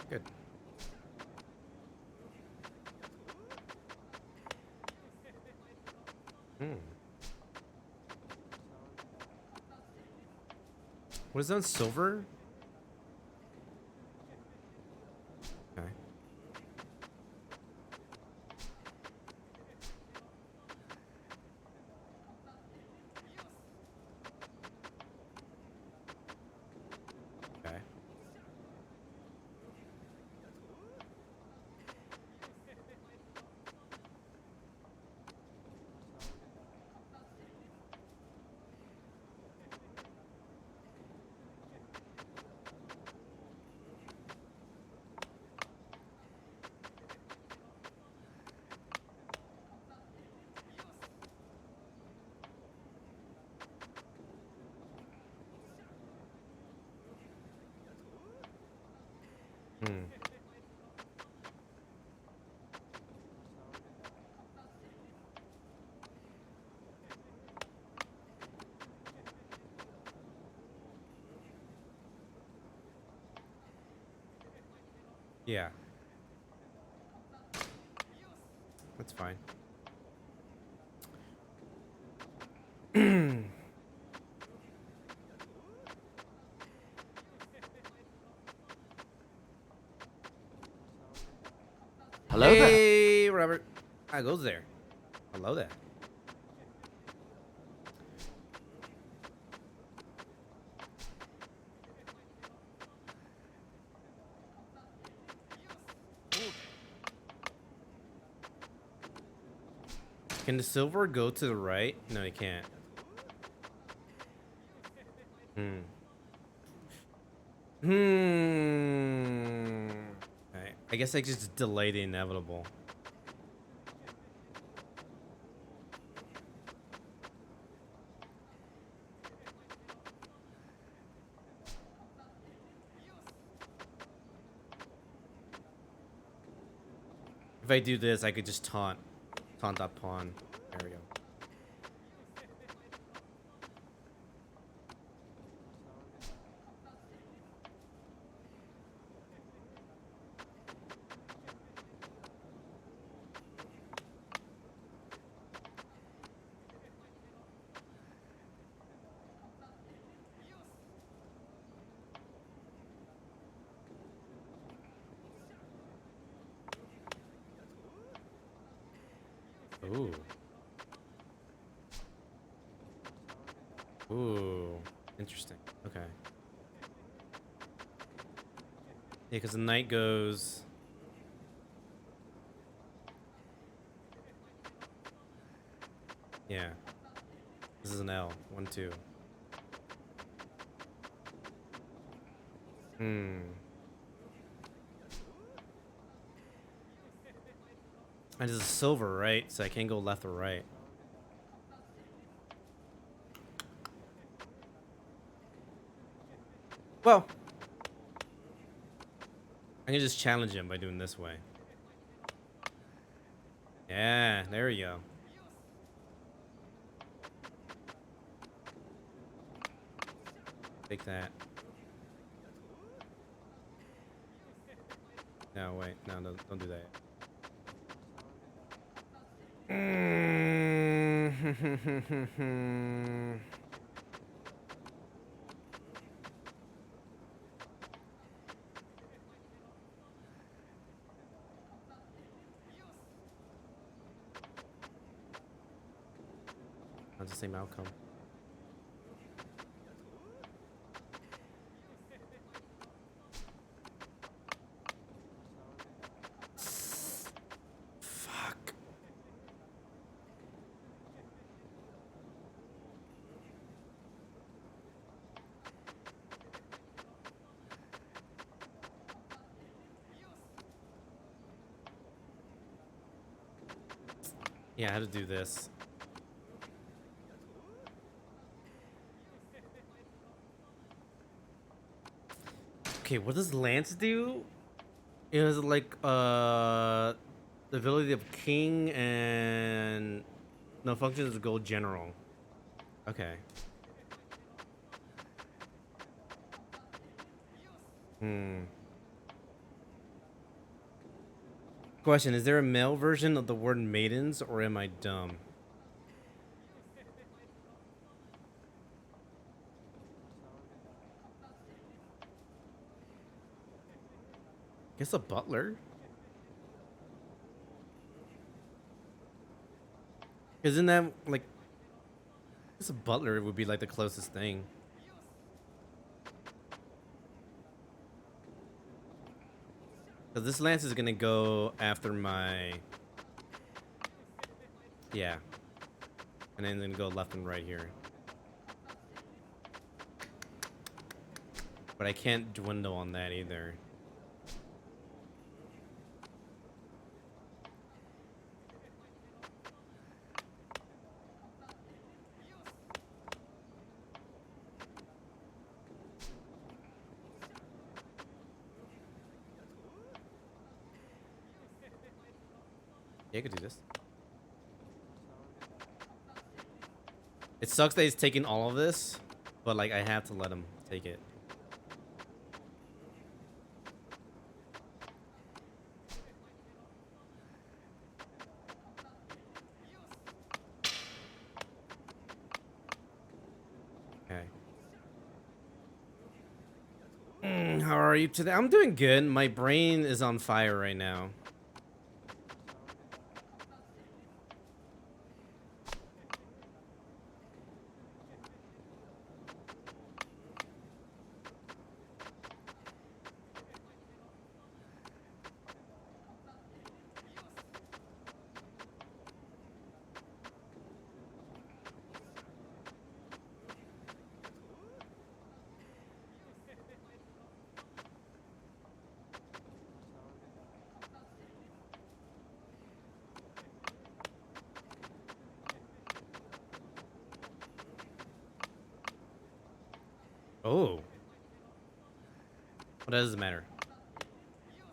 B: Good. Hmm. What is that, silver? Okay. Okay. Hmm. Yeah. That's fine.
H: Hello there.
B: Hey, Robert. I goes there. Hello there. Can the silver go to the right? No, it can't. Hmm. Okay. I guess I just delay the inevitable. If I do this, I could just taunt that pawn. There we go. Ooh. Ooh. Interesting. Okay. Yeah, because the knight goes... Yeah. This is an L. 1, 2. Hmm. And this is silver, right? So I can't go left or right. Well, I can just challenge him by doing this way. Yeah, there we go. Take that. No, wait. No, don't do that. Not the same outcome. Fuck. Yeah, I had to do this. Okay, what does Lance do? It was like the ability of king and no functions as gold general. Okay. Hmm. Question, is there a male version of the word maidens or am I dumb? Guess a butler? Isn't that like... Guess a butler would be like the closest thing. So this lance is gonna go after my... Yeah. And then gonna go left and right here. But I can't dwindle on that either. Yeah, I could do this. It sucks that he's taking all of this, but like I have to let him take it. Okay. How are you today? I'm doing good. My brain is on fire right now. Oh. What does it matter?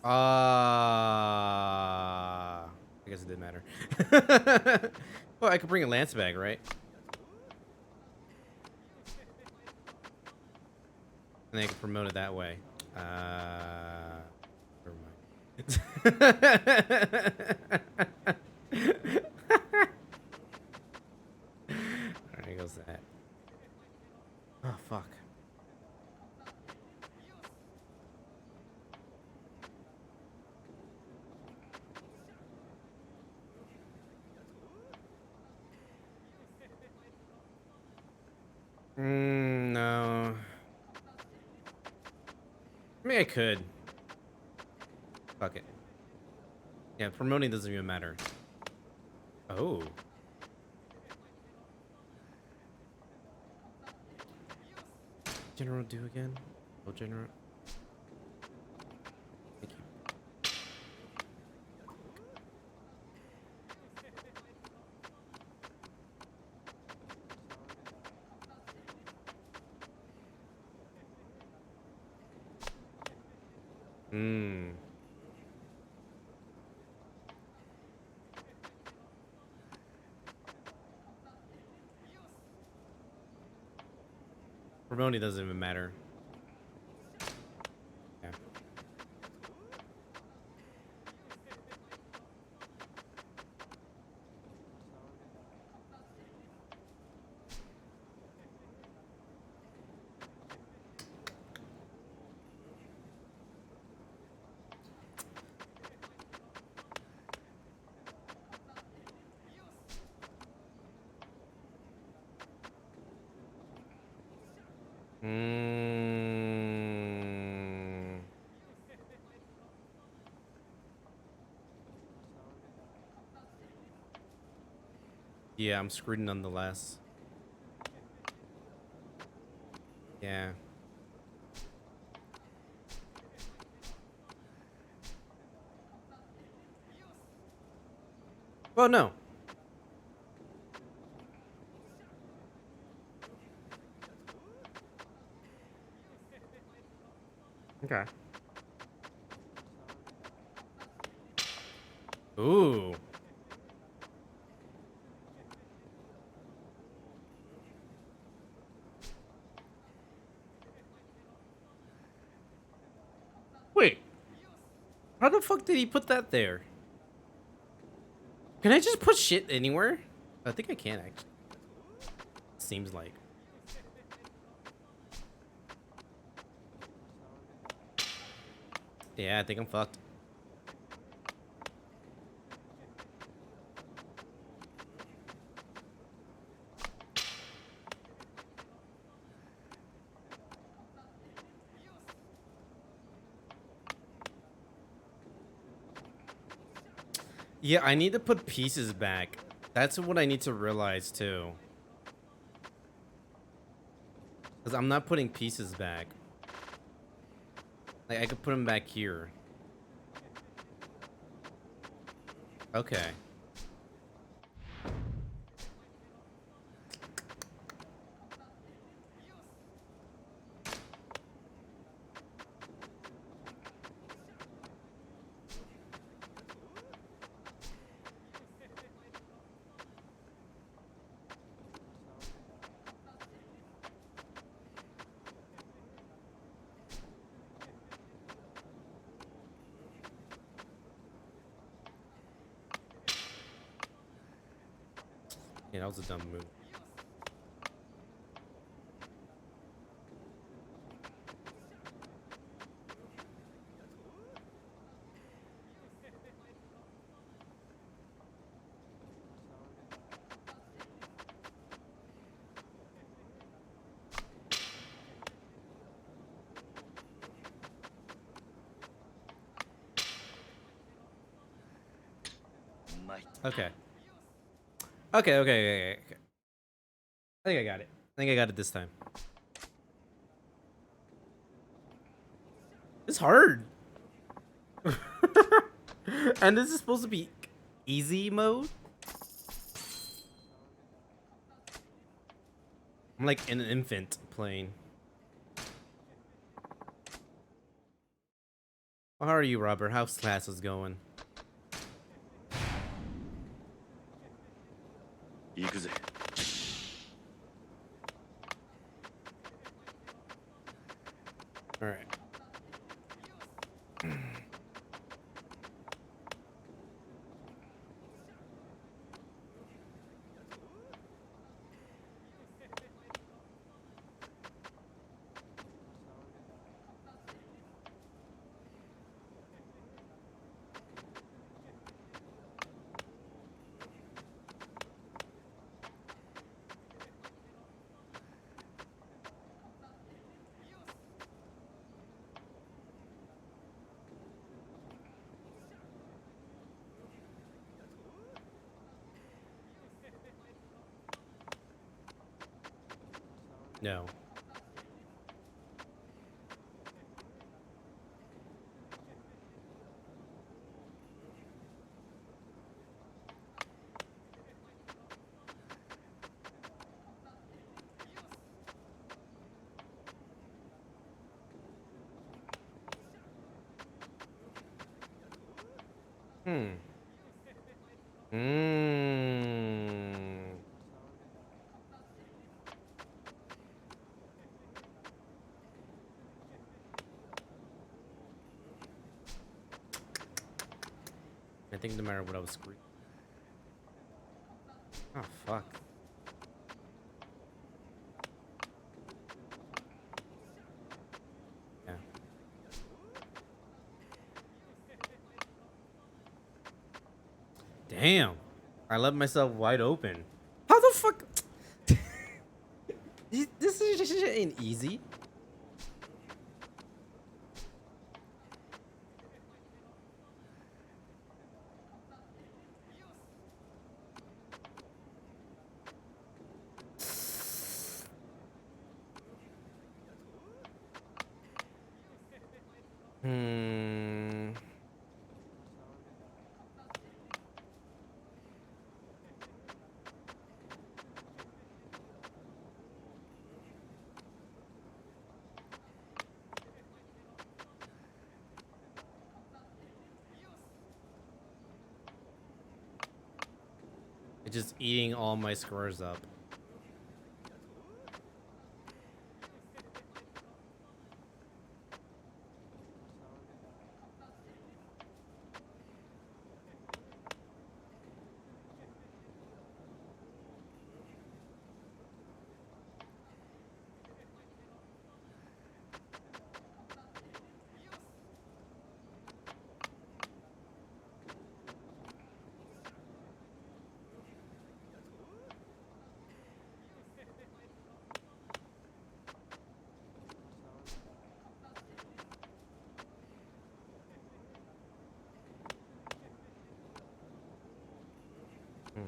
B: Ah. I guess it didn't matter. Well, I could bring a lance bag, right? And I can promote it that way. Never mind. There goes that. Oh, fuck. No. I mean, I could. Fuck it. Yeah, promoting doesn't even matter. Oh. General do again? Oh, General. Thank you. Hmm. Promoting doesn't even matter. Yeah. Mm. Yeah, I'm screwed nonetheless. Yeah. Well, no. Okay. Ooh. Wait. How the fuck did he put that there? Can I just put shit anywhere? I think I can, actually. Seems like. Yeah, I think I'm fucked. Yeah, I need to put pieces back. That's what I need to realize too. Because I'm not putting pieces back. Like, I could put them back here. Okay. Yeah, that was a dumb move. Okay. Okay. I think I got it. I think I got it this time. It's hard. And this is supposed to be easy mode? I'm like an infant playing. How are you, Robert? How's classes going? All right. No. Hmm. Hmm. I think no matter what I was screwed. Oh fuck. Yeah. Damn. I left myself wide open. How the fuck? This is just ain't easy. Hmm. It's just eating all my scores up. Hmm.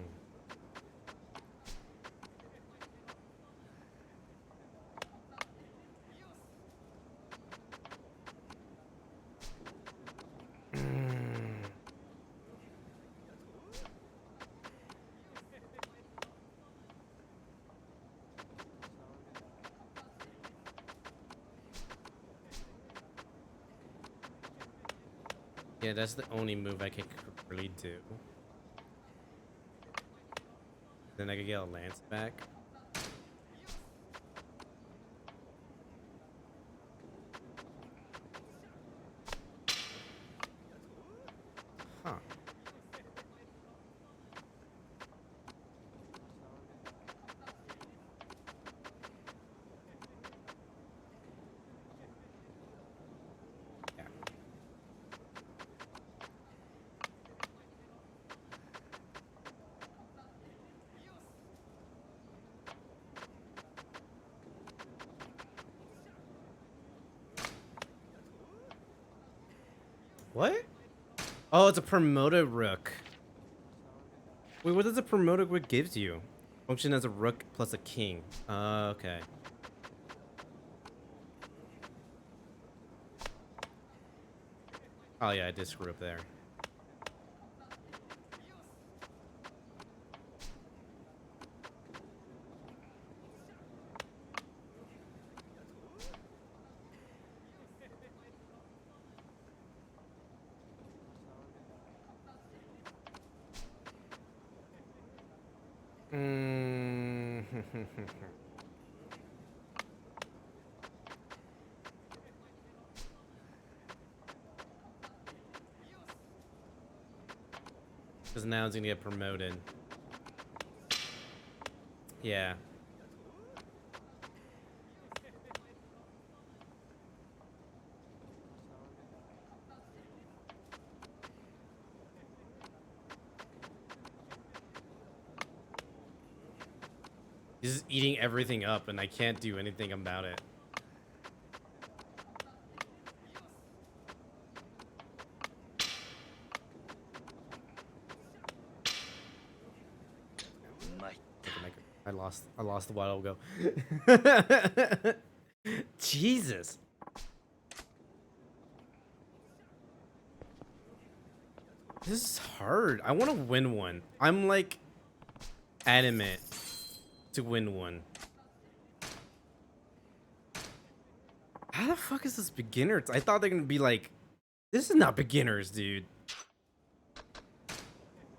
B: Yeah, that's the only move I can really do. Then I could get a lance back. Huh. Yeah. What? Oh, it's a promoted rook. Wait, what does a promoted rook gives you? Function as a rook plus a king. Okay. Oh yeah, I did screw up there. Mm. Because now it's gonna get promoted. Yeah. He's just eating everything up, and I can't do anything about it. I lost a while ago. Jesus. This is hard. I want to win one. I'm like adamant to win one. How the fuck is this beginner? I thought they're gonna be like, this is not beginners, dude.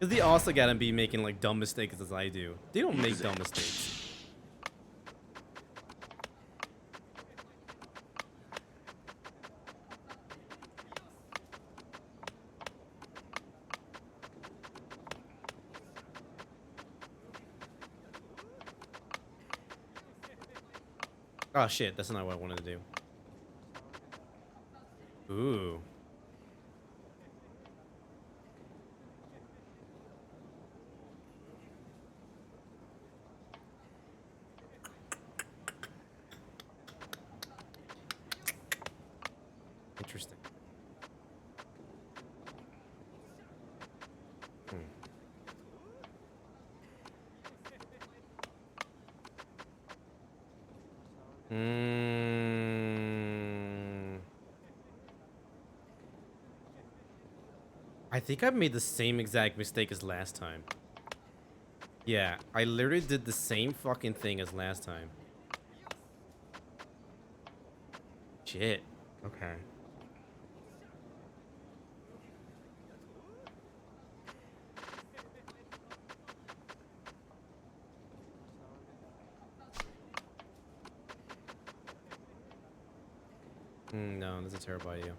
B: Cause they also gotta be making like dumb mistakes as I do. They don't make dumb mistakes. Oh shit, that's not what I wanted to do. Ooh. Interesting. I think I made the same exact mistake as last time. Yeah, I literally did the same fucking thing as last time. Shit. Okay. No, that's a terrible idea.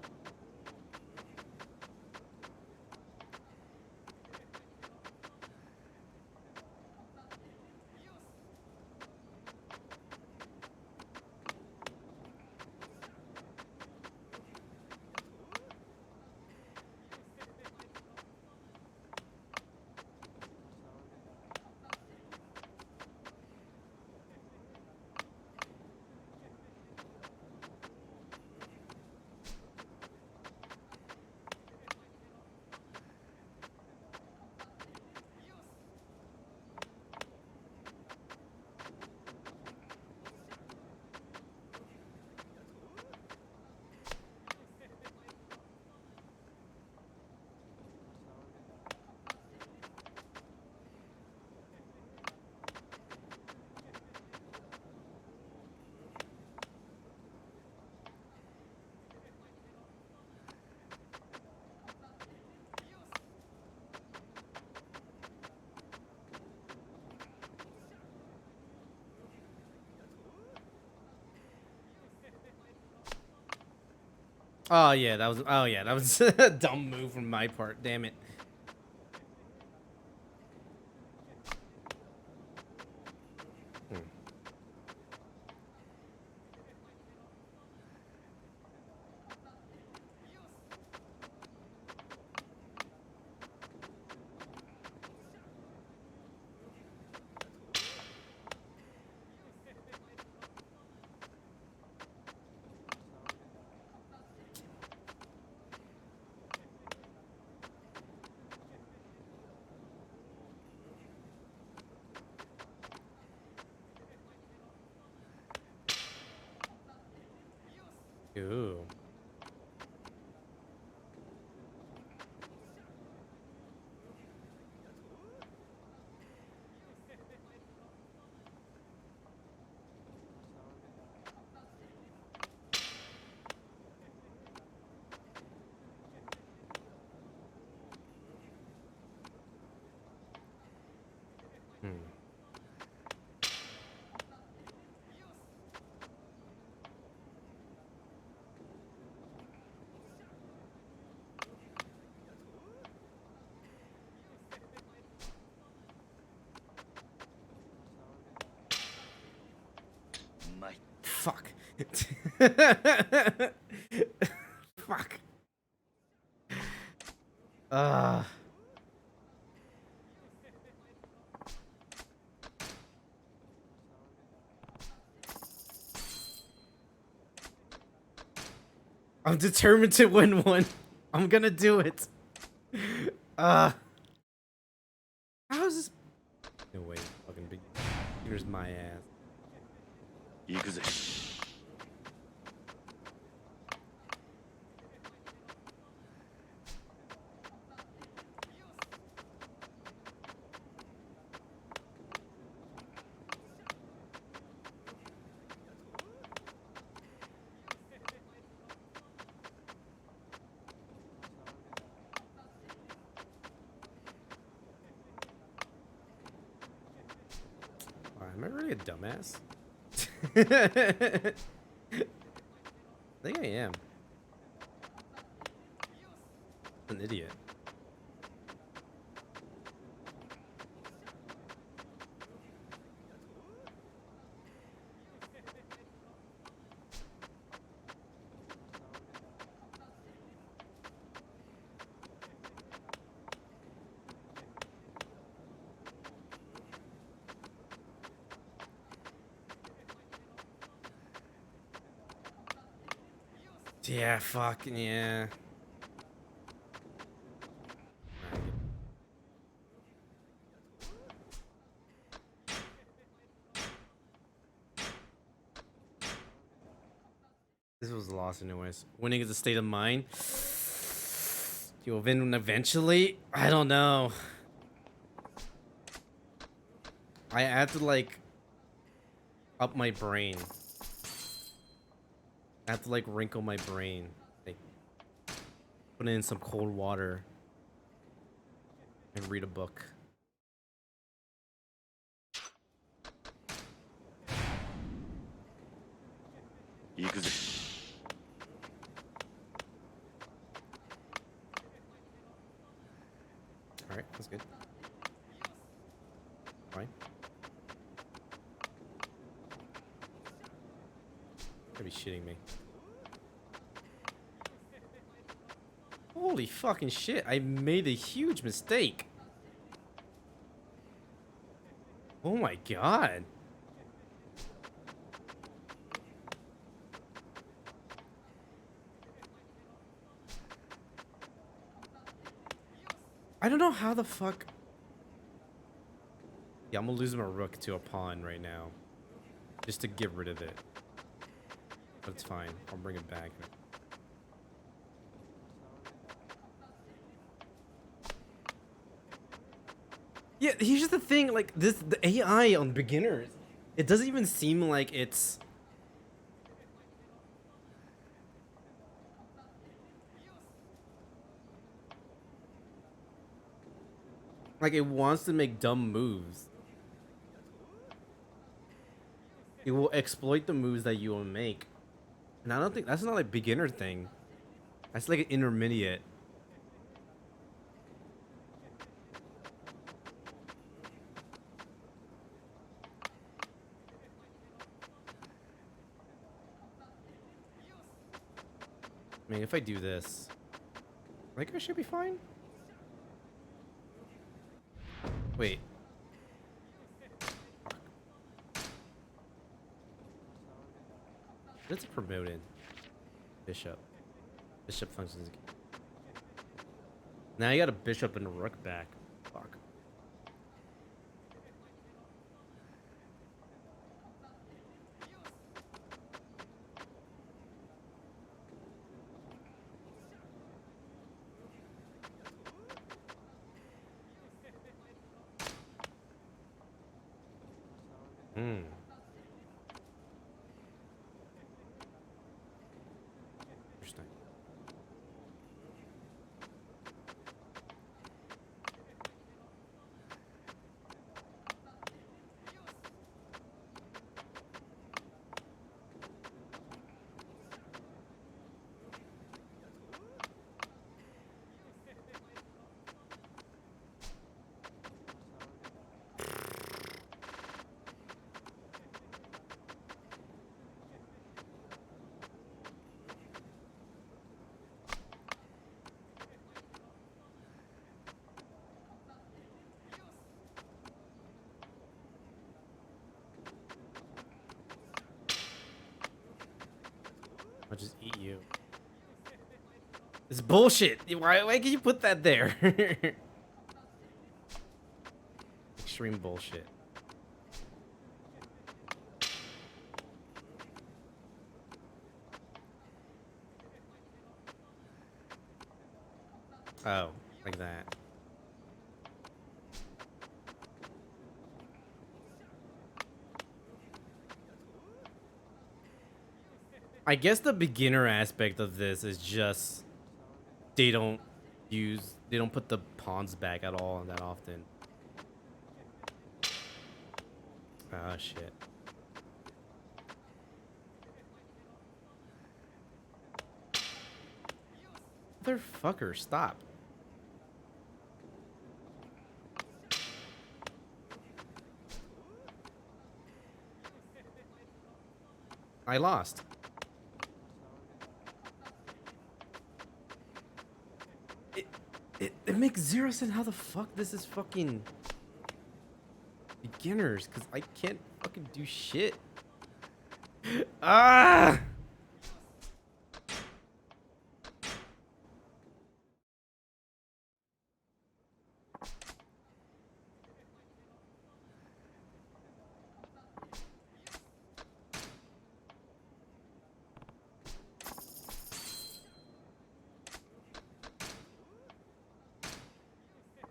B: Oh yeah, that was a dumb move from my part. Damn it. Ooh. fuck. Fuck. Ah. I'm determined to win one. I'm gonna do it. How is this? No way, fucking big. Here's my ass.
A: 行くぜ。
B: Wow, am I really a dumbass? I think I am. An idiot. Yeah, fucking yeah. This was a loss anyways. Winning is a state of mind. You'll win eventually? I don't know. I have to like up my brain. I have to like wrinkle my brain. Like put it in some cold water and read a book. Alright, that's good. Fine. Gotta be shitting me. Holy fucking shit, I made a huge mistake. Oh my god. I don't know how the fuck. Yeah, I'm gonna lose my rook to a pawn right now. Just to get rid of it. But it's fine. I'll bring it back. Yeah, here's the thing, like the AI on beginners, it doesn't even seem like it's like it wants to make dumb moves. It will exploit the moves that you will make. And I don't think that's not like beginner thing. That's like an intermediate. I mean, if I do this, I think I should be fine. Wait. That's promoted. Bishop. Bishop functions. Now you got a bishop and a rook back. Fuck. Hmm. Interesting. I'll just eat you. It's bullshit. Why can you put that there? Extreme bullshit. Oh, like that. I guess the beginner aspect of this is just they don't put the pawns back at all that often. Ah, shit. Motherfucker, stop. I lost. It makes zero sense how the fuck this is fucking beginners, because I can't fucking do shit. Ah!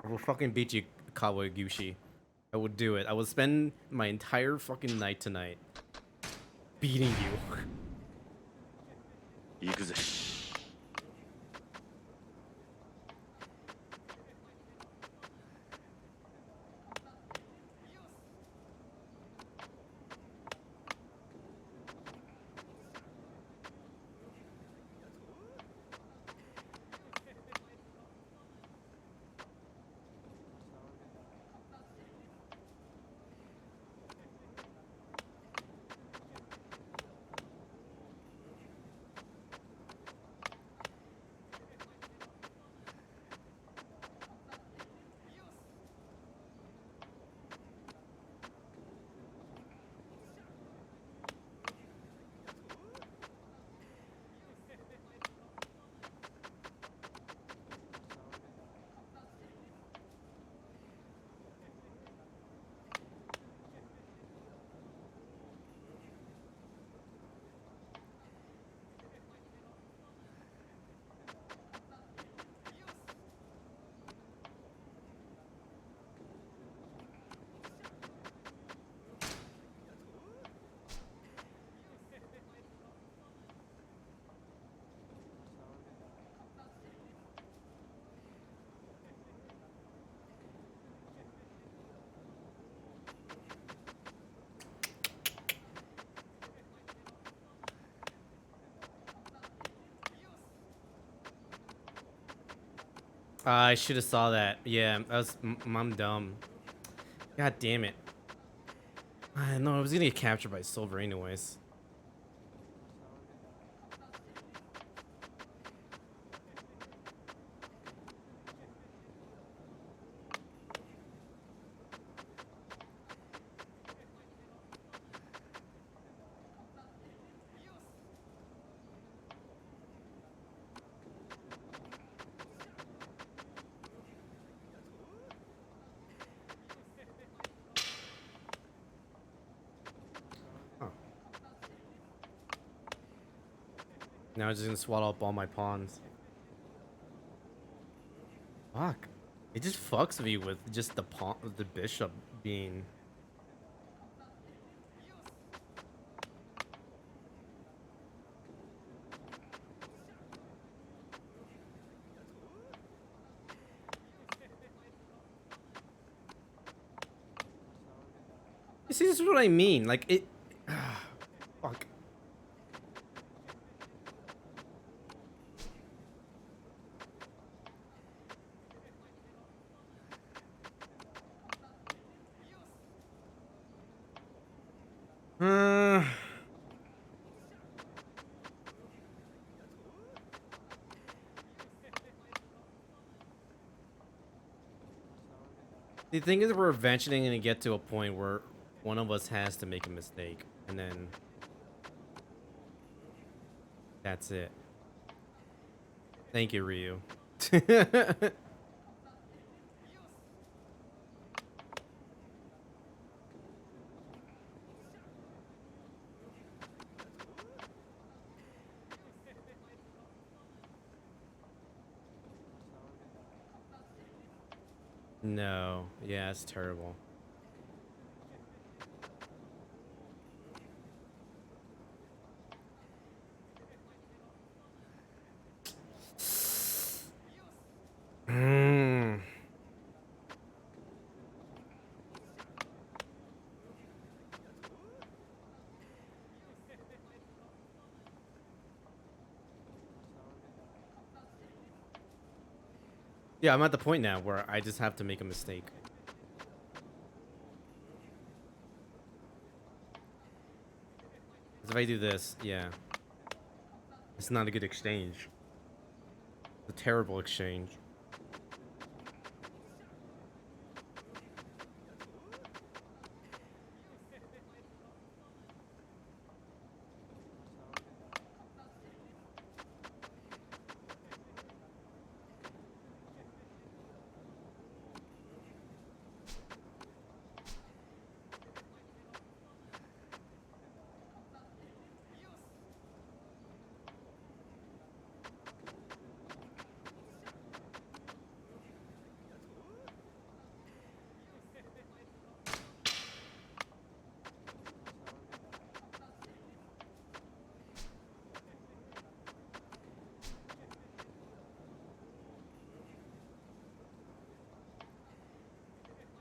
B: I will fucking beat you, Kawaguchi. I would do it. I would spend my entire fucking night tonight beating you.
A: Yakuza.
B: I should have saw that. Yeah, I'm dumb. God damn it. I know I was gonna get captured by Silver anyways. Now I'm just gonna swallow up all my pawns. Fuck. It just fucks me with just the pawn, the bishop being. You see, this is what I mean. Like it. Fuck. The thing is, we're eventually going to get to a point where one of us has to make a mistake, and then That's it. Thank you, Ryu. No. Yeah, it's terrible. Mm. Yeah, I'm at the point now where I just have to make a mistake. 'Cause if I do this, yeah. It's not a good exchange. It's a terrible exchange.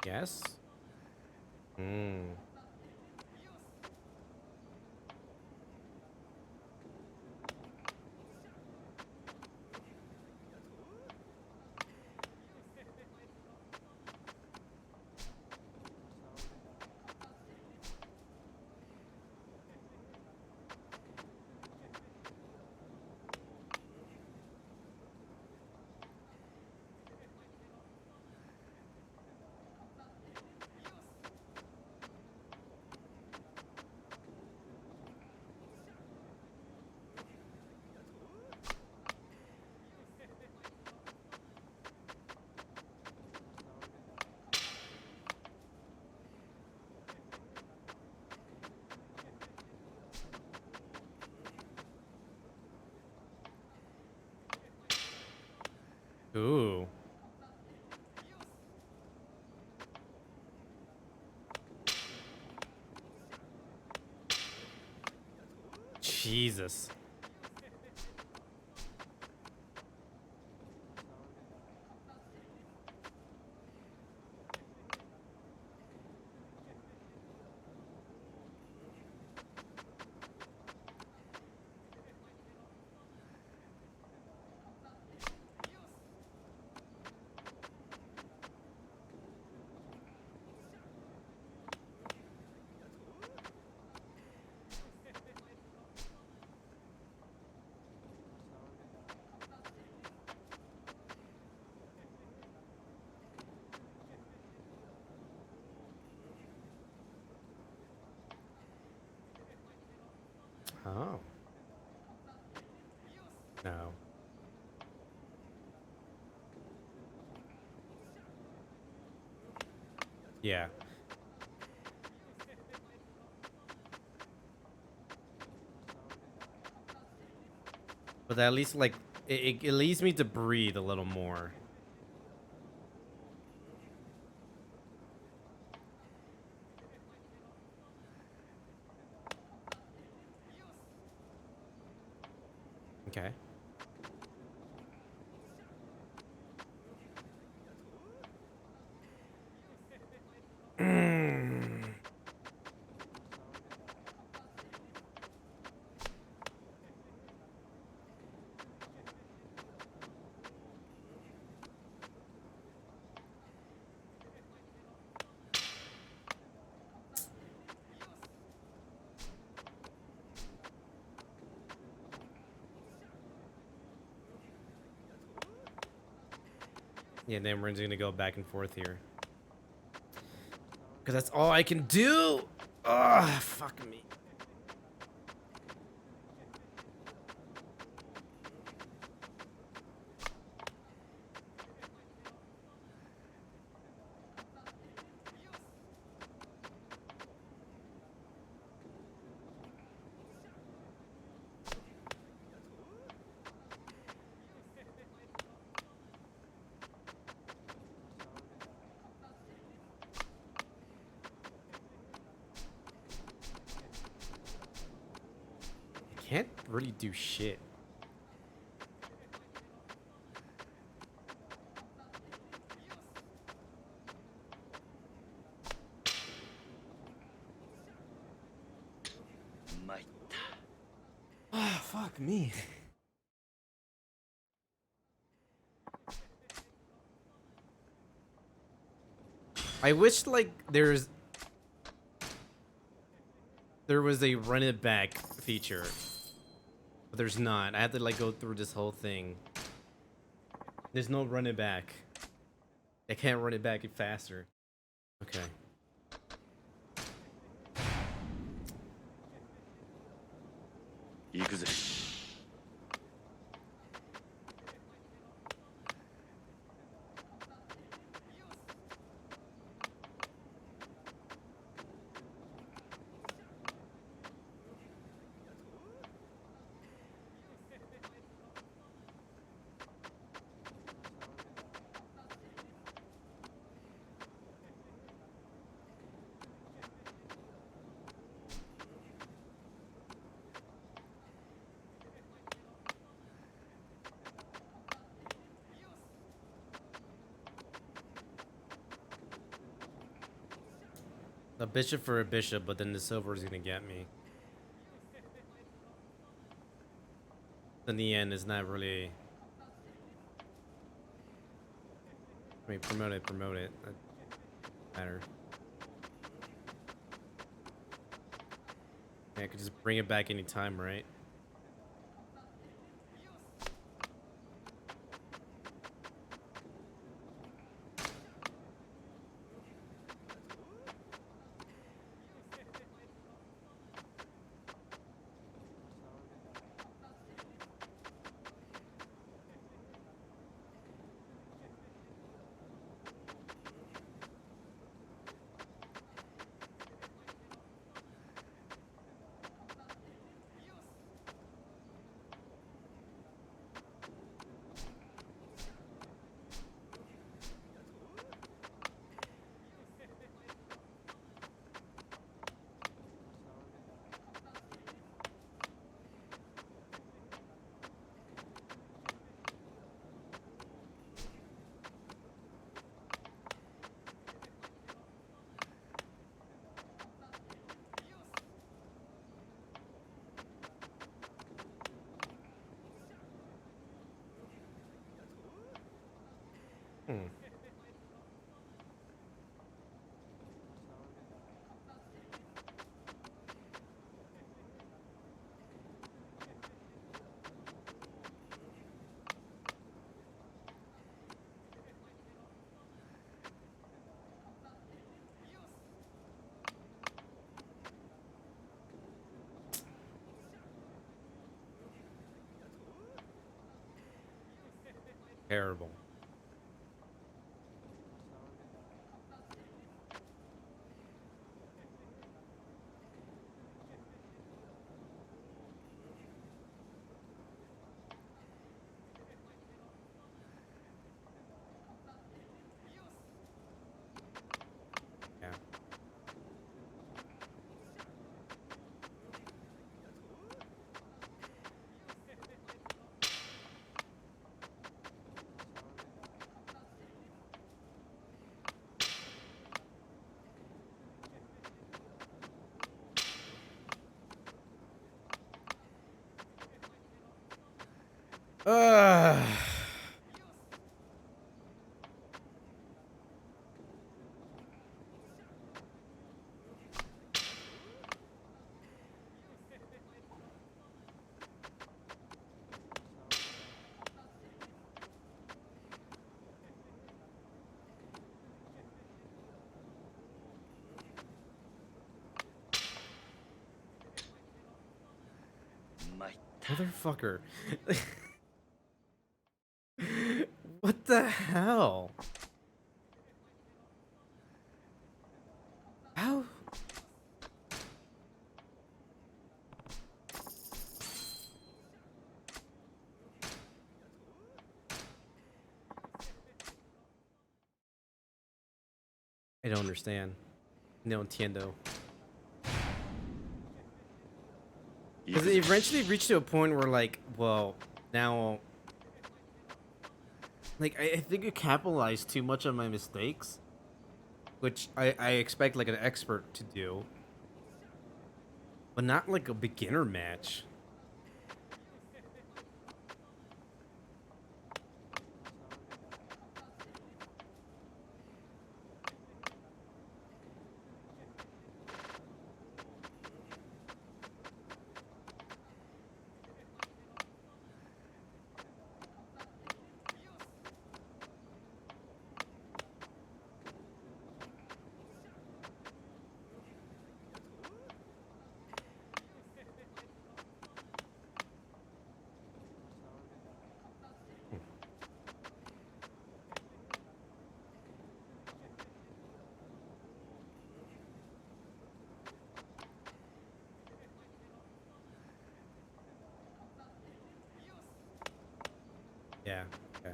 B: Yes? Hmm. Ooh. Jesus. Oh. No. Yeah. But at least, like, it leads me to breathe a little more. Okay. Yeah, then we're just gonna go back and forth here. Because that's all I can do! Ugh, fuck me. really do shit. Ah, fuck me. I wish like there was a run it back feature, but there's not. I have to like go through this whole thing. There's no run it back. I can't run it back faster. Okay.
A: Yakuza.
B: A bishop for a bishop, but then the silver is gonna get me. In the end, it's not really. I mean, promote it. That matter. Yeah, I could just bring it back anytime, right? Hmm. Terrible. Yeah. Ugh. Motherfucker. What the hell? How? I don't understand. No entiendo. Because it eventually reached to a point where, like, well, now, like, I think you capitalized too much on my mistakes, which I expect, like, an expert to do, but not, like, a beginner match. Yeah, okay.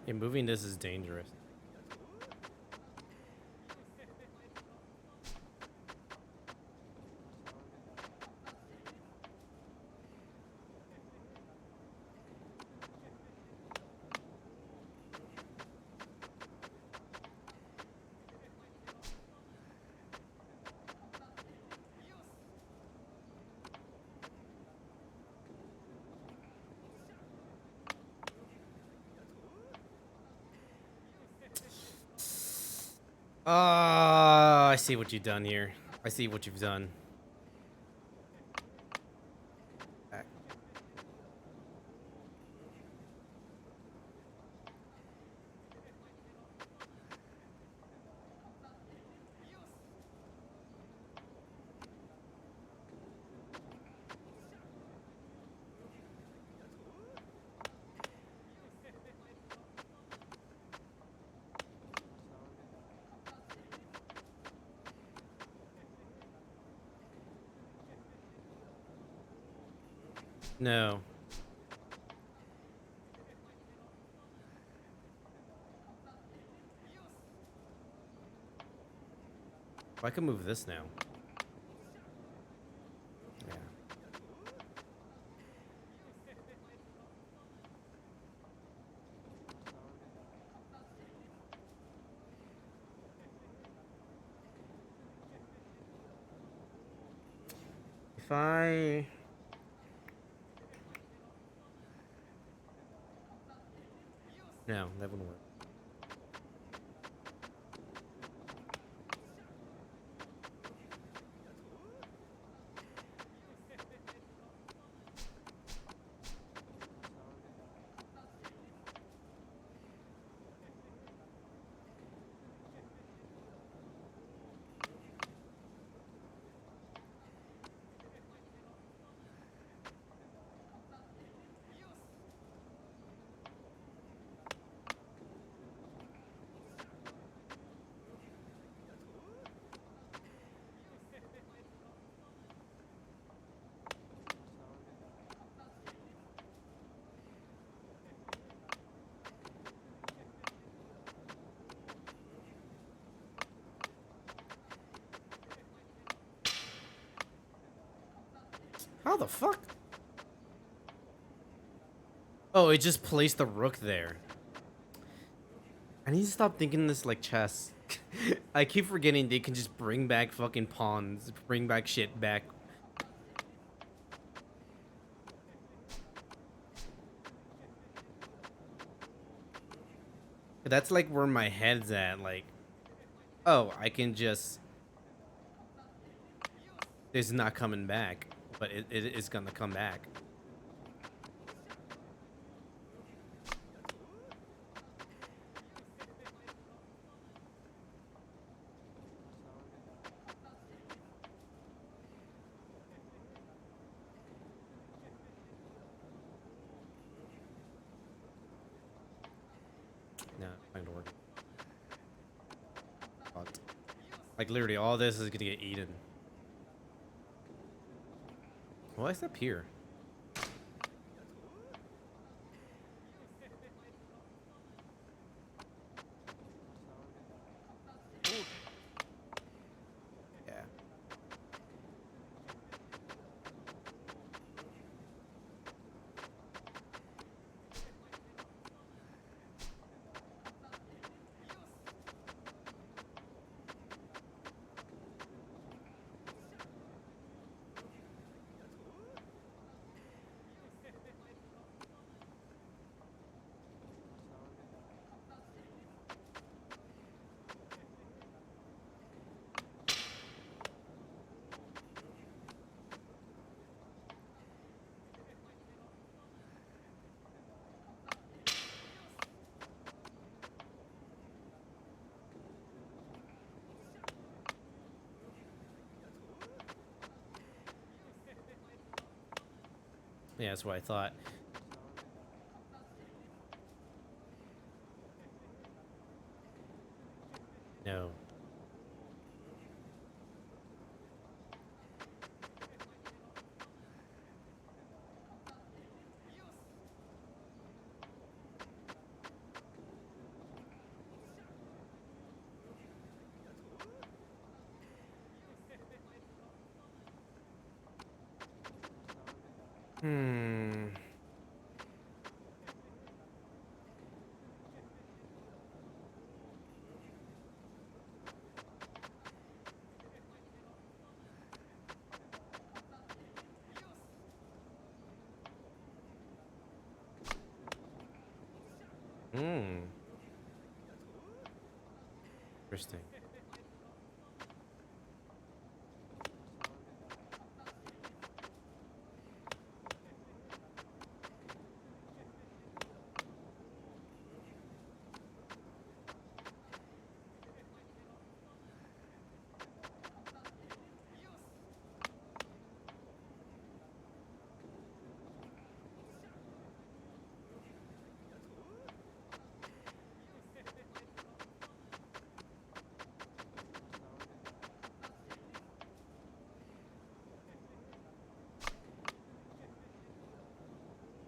B: Yeah, moving this is dangerous. I see what you've done here. I see what you've done. No. I can move this now. Yeah. If I... No, that wouldn't work. How the fuck? Oh, it just placed the rook there. I need to stop thinking this like chess. I keep forgetting they can just bring back fucking pawns, bring back shit back. That's like where my head's at, like, oh, I can just... It's not coming back, but it is gonna come back. not gonna work. But, like literally, all this is gonna get eaten. What's up here? Yeah. Yeah, that's what I thought. No. Hmm. Hmm. Interesting.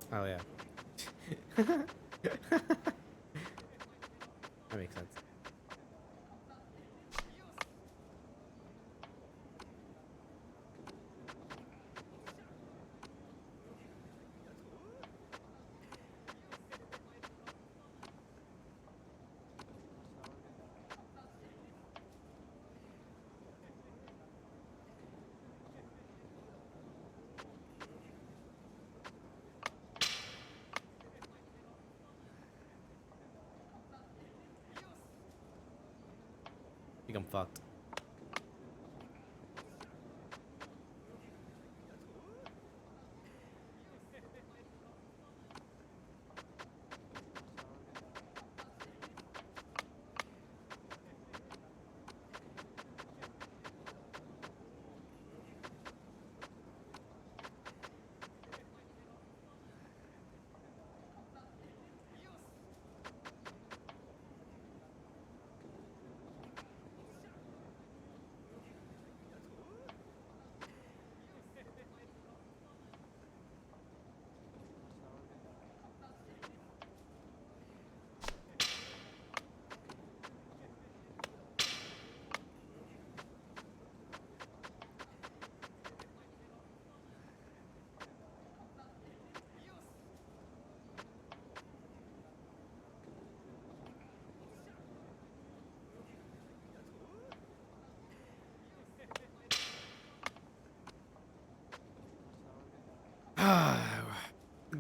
B: Oh yeah. That makes sense. I think I'm fucked.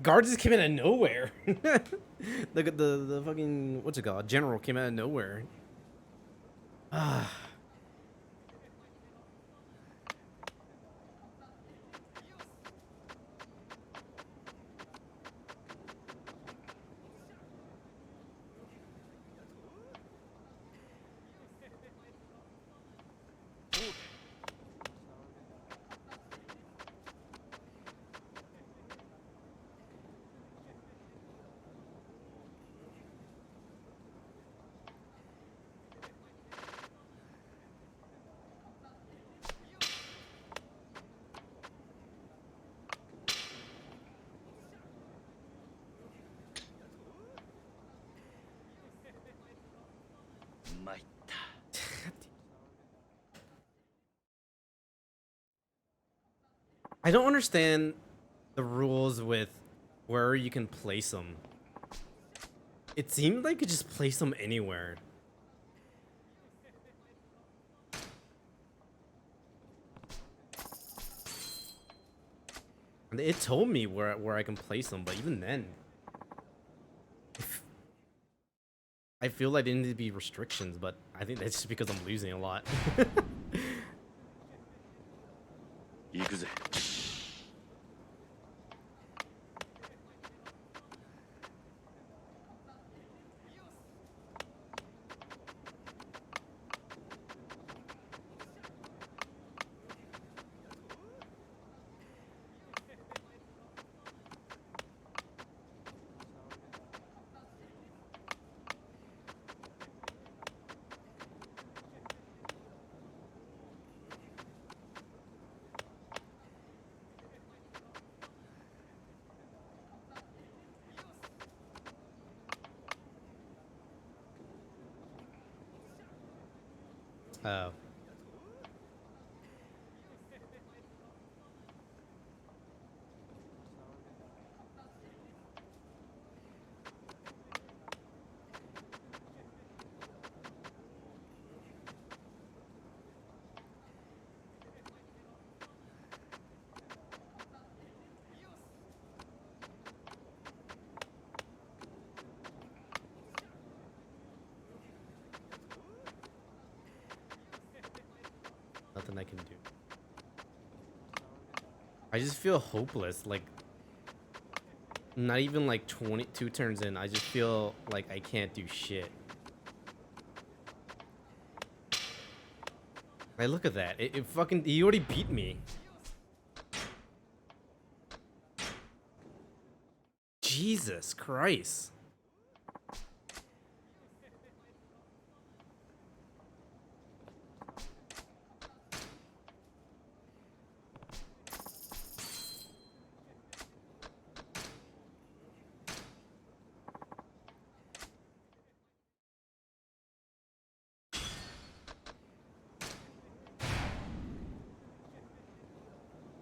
B: Guard just came out of nowhere. Look at the fucking what's it called? General came out of nowhere. Ah.
A: 参った。
B: I don't understand the rules with where you can place them. It seemed like you could just place them anywhere. And it told me where I can place them, but even then, I feel like there need to be restrictions, but I think that's just because I'm losing a lot.
A: 行くぜ。
B: Oh. Nothing I can do. I just feel hopeless. Like, not even like 22 turns in, I just feel like I can't do shit. Like, look at that. It fucking, he already beat me. Jesus Christ.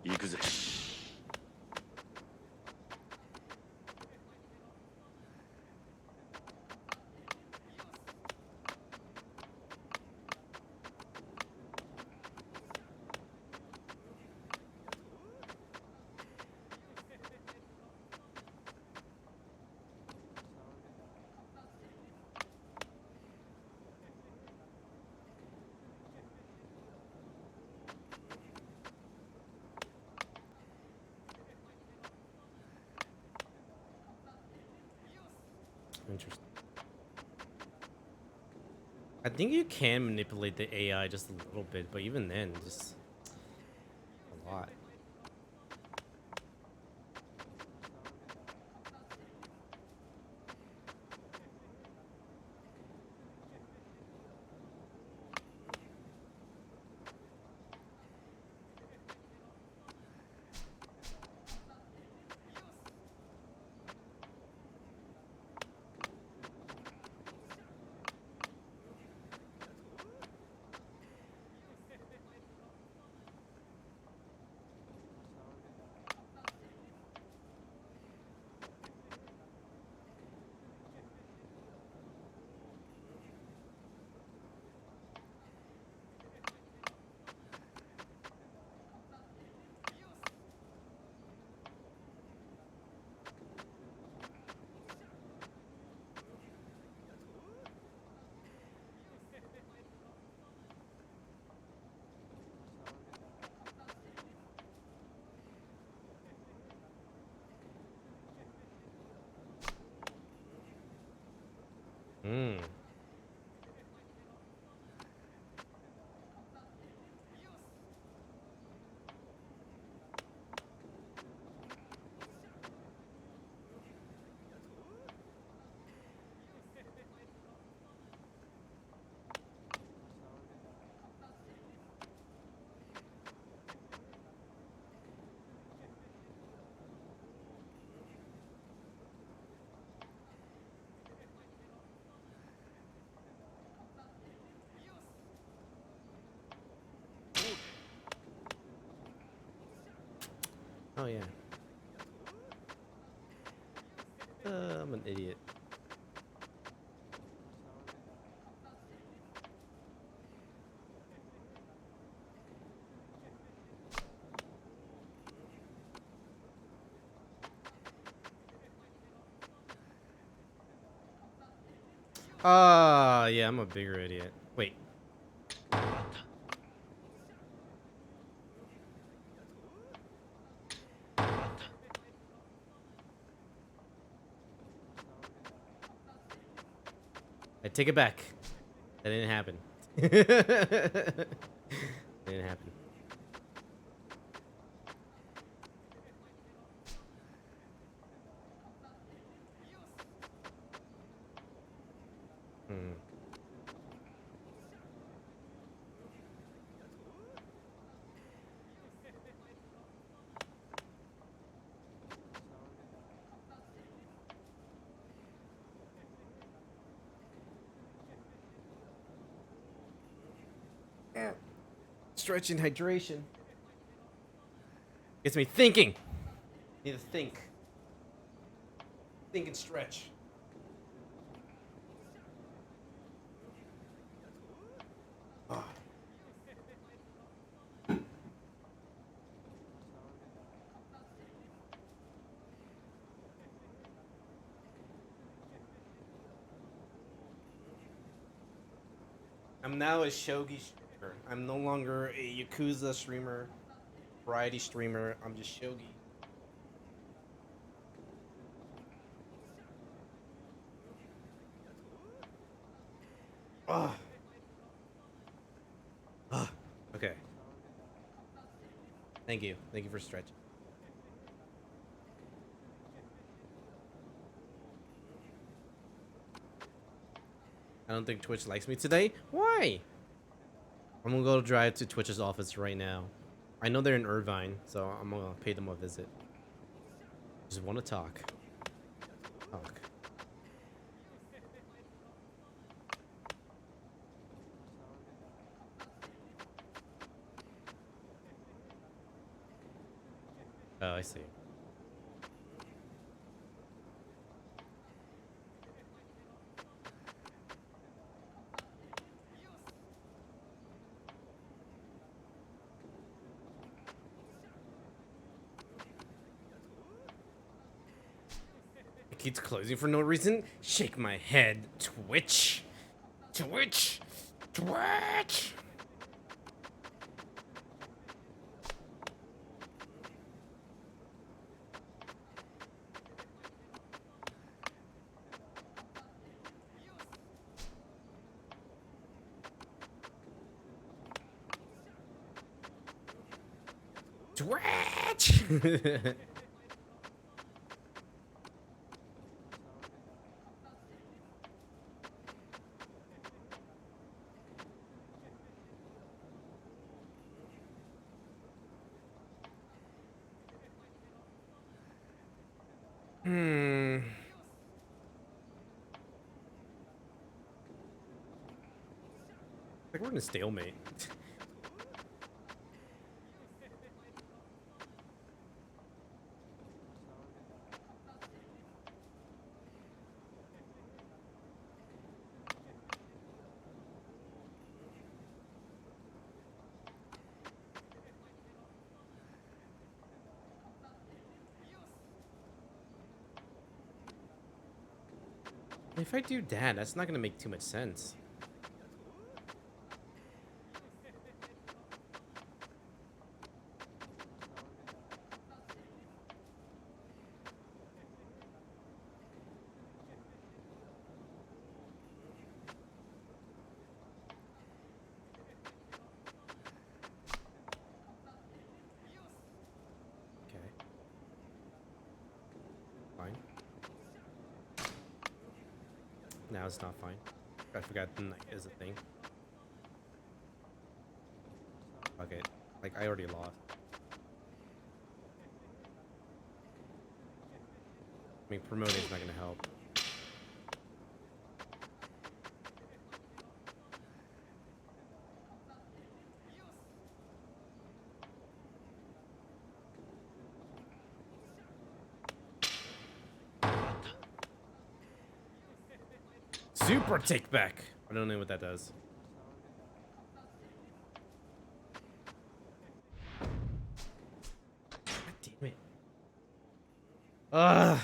A: Yakuza.
B: Interesting. I think you can manipulate the AI just a little bit, but even then, just a lot. Hmm. Oh yeah. I'm an idiot. Ah, yeah, I'm a bigger idiot. Wait. I take it back. That didn't happen. That didn't happen. Hmm. Stretching hydration. Gets me thinking. Need to think. Think and stretch. Ah. I'm now a Shogi streamer. I'm no longer a Yakuza streamer, variety streamer. I'm just Shogi. Ah. Ah. Okay. Thank you. Thank you for stretching. I don't think Twitch likes me today. Why? I'm gonna go drive to Twitch's office right now. I know they're in Irvine, so I'm gonna pay them a visit. Just want to talk. Talk. Oh, I see. It keeps closing for no reason. Shake my head. Twitch. Twitch. Twitch. Twitch. Like we're in a stalemate. If I do that, that's not gonna make too much sense. Okay. Fine. Now it's not fine. I forgot the night is a thing. Fuck it. Like, I already lost. I mean, promoting is not gonna help. Super take back. I don't know what that does. God damn it. Ugh.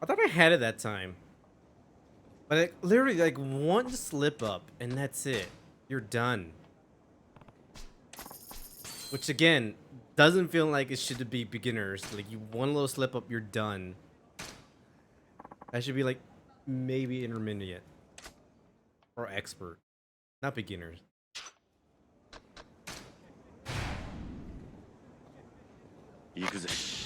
B: I thought I had it that time. But like, literally, like, one slip up, and that's it. You're done. Which, again, doesn't feel like it should be beginners. Like, you one little slip up, you're done. That should be, like, maybe intermediate. Or expert. Not beginners.
D: Yakuza.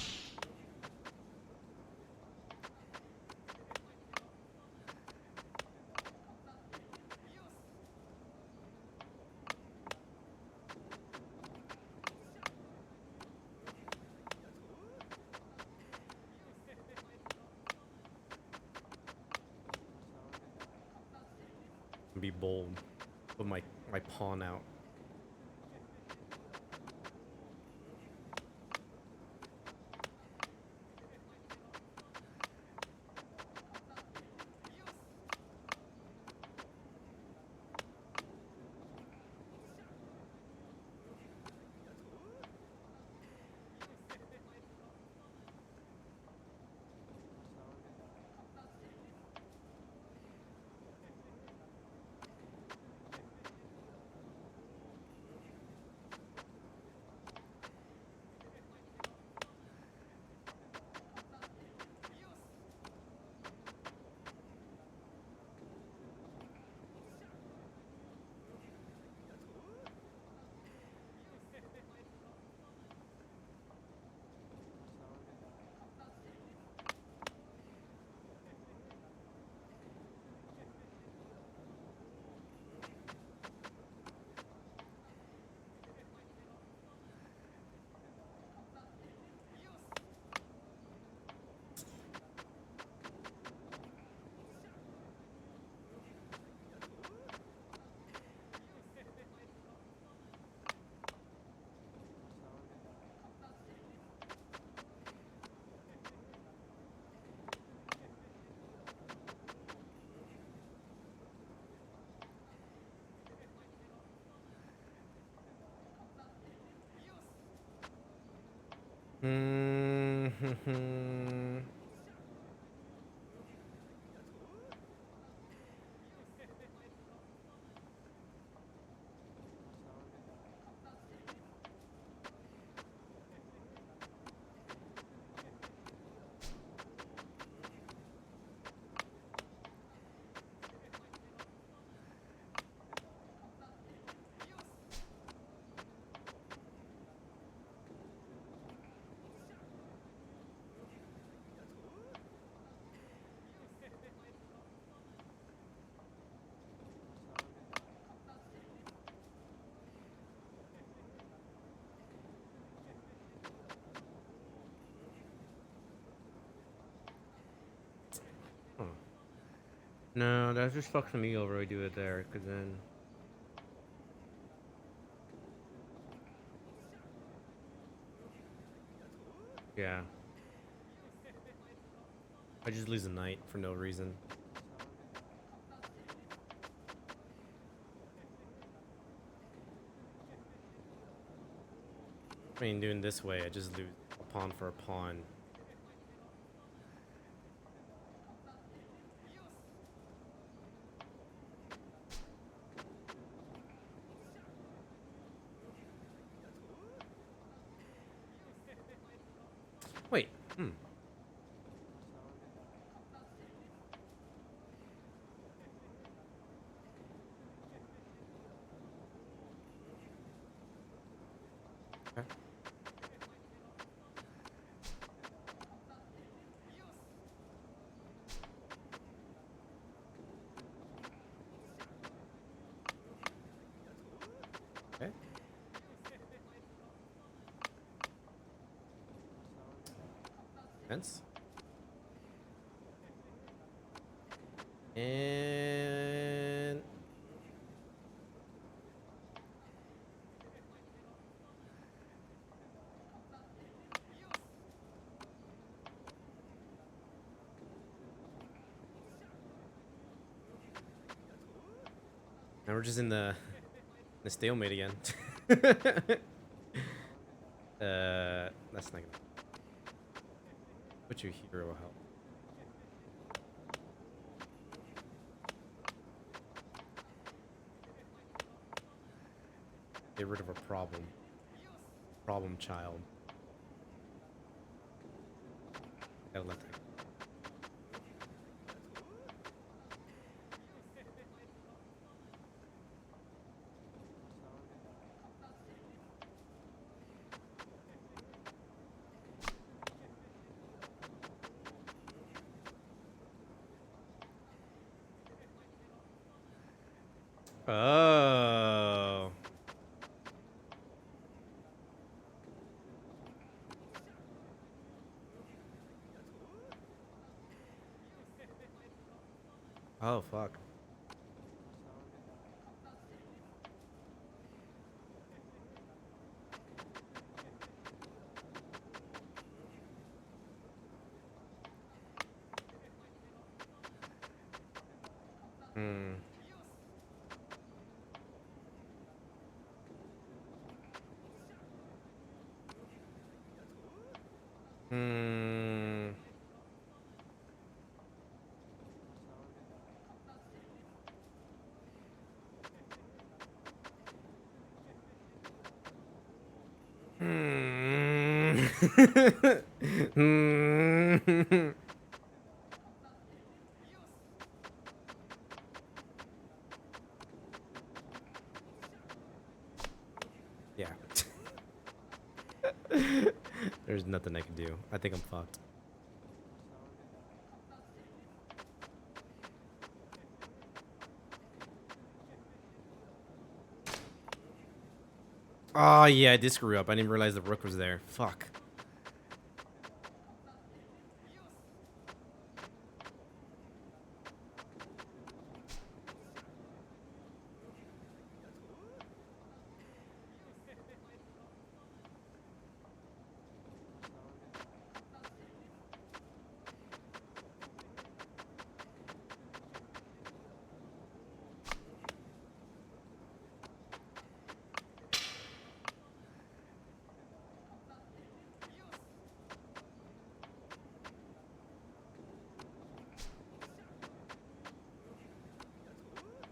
B: Be bold. Put my pawn out. Mm-hmm. Huh. No, that just fucks me over. I do it there, cause then. Yeah. I just lose a knight for no reason. I mean, doing this way, I just lose a pawn for a pawn. Wait. Okay. Okay. Fence. And Now we're just in the stalemate again. That's not gonna put your hero help. Get rid of a problem. Problem child. Gotta let that. Oh. Oh, fuck. Hmm. Hmm. Hmm. Hmm. Yeah. There's nothing I can do. I think I'm fucked. Oh, yeah, I did screw up. I didn't realize the rook was there. Fuck.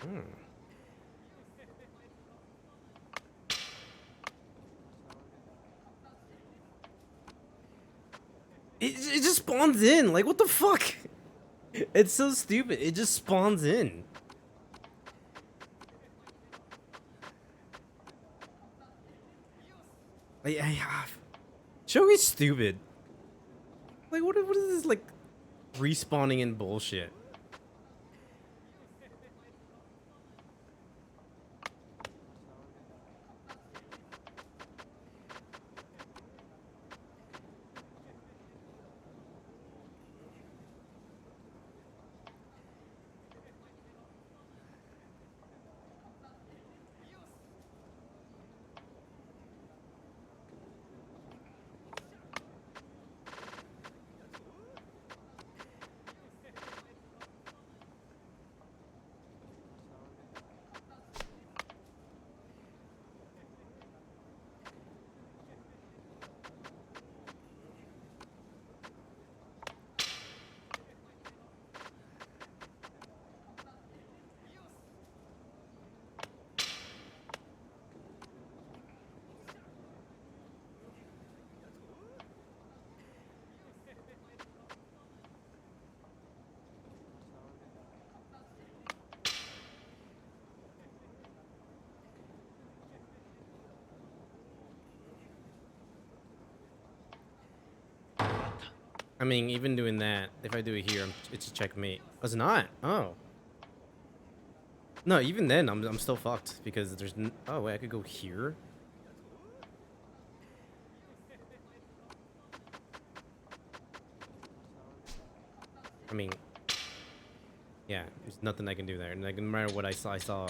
B: Hmm. It just spawns in. Like, what the fuck? It's so stupid. It just spawns in. Shogi's stupid. Like, what is this, like, respawning in bullshit? I mean, even doing that, if I do it here, it's a checkmate. Oh, it's not. Oh. No, even then, I'm still fucked because there's. Oh wait, I could go here. I mean, yeah, there's nothing I can do there. Like, no matter what I saw.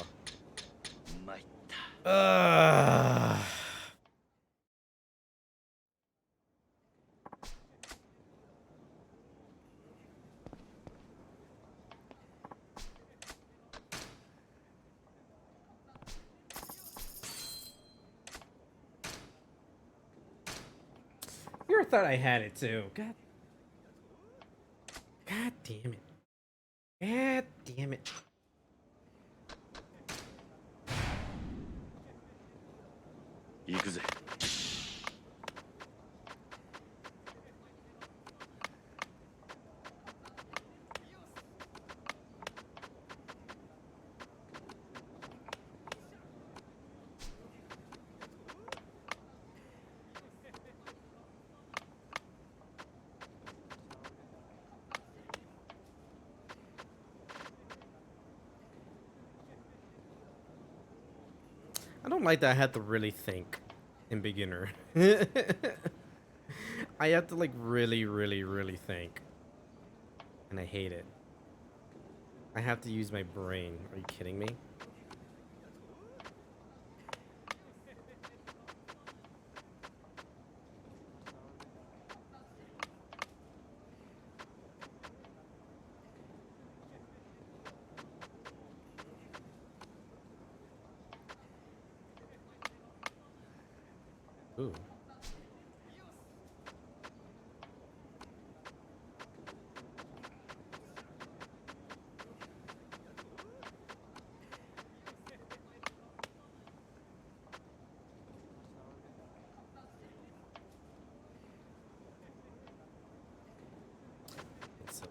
B: thought I had it too. God damn it. God damn it.
A: Yakuza.
B: I don't like that I have to really think in beginner. I have to like really think. And I hate it. I have to use my brain. Are you kidding me? Ooh. So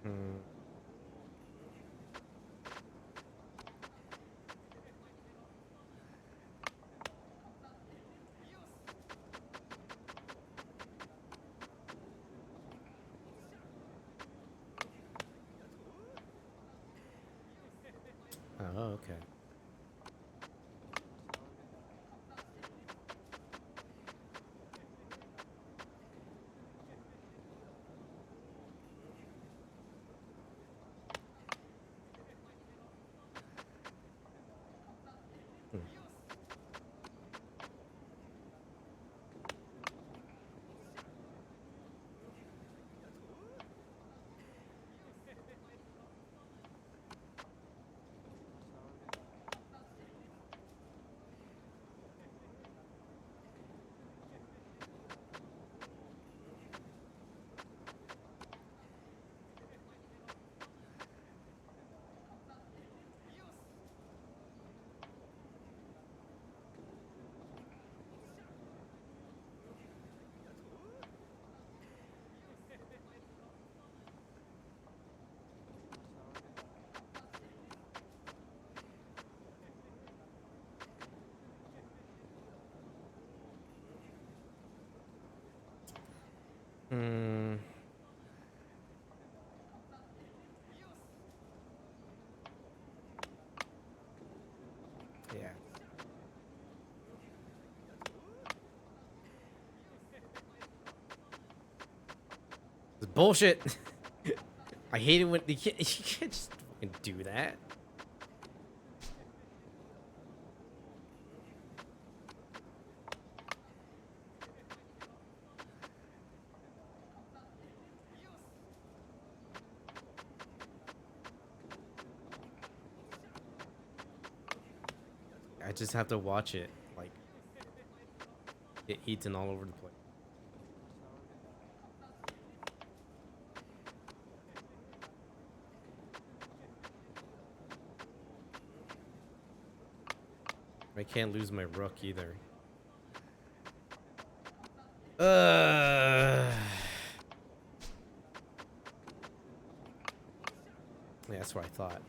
B: Hmm. Oh, okay. Hmm. Hmm. Yeah. It's bullshit. I hate it when you can't just fucking do that. I just have to watch it like get eaten all over the place. I can't lose my rook either. Yeah, that's what I thought.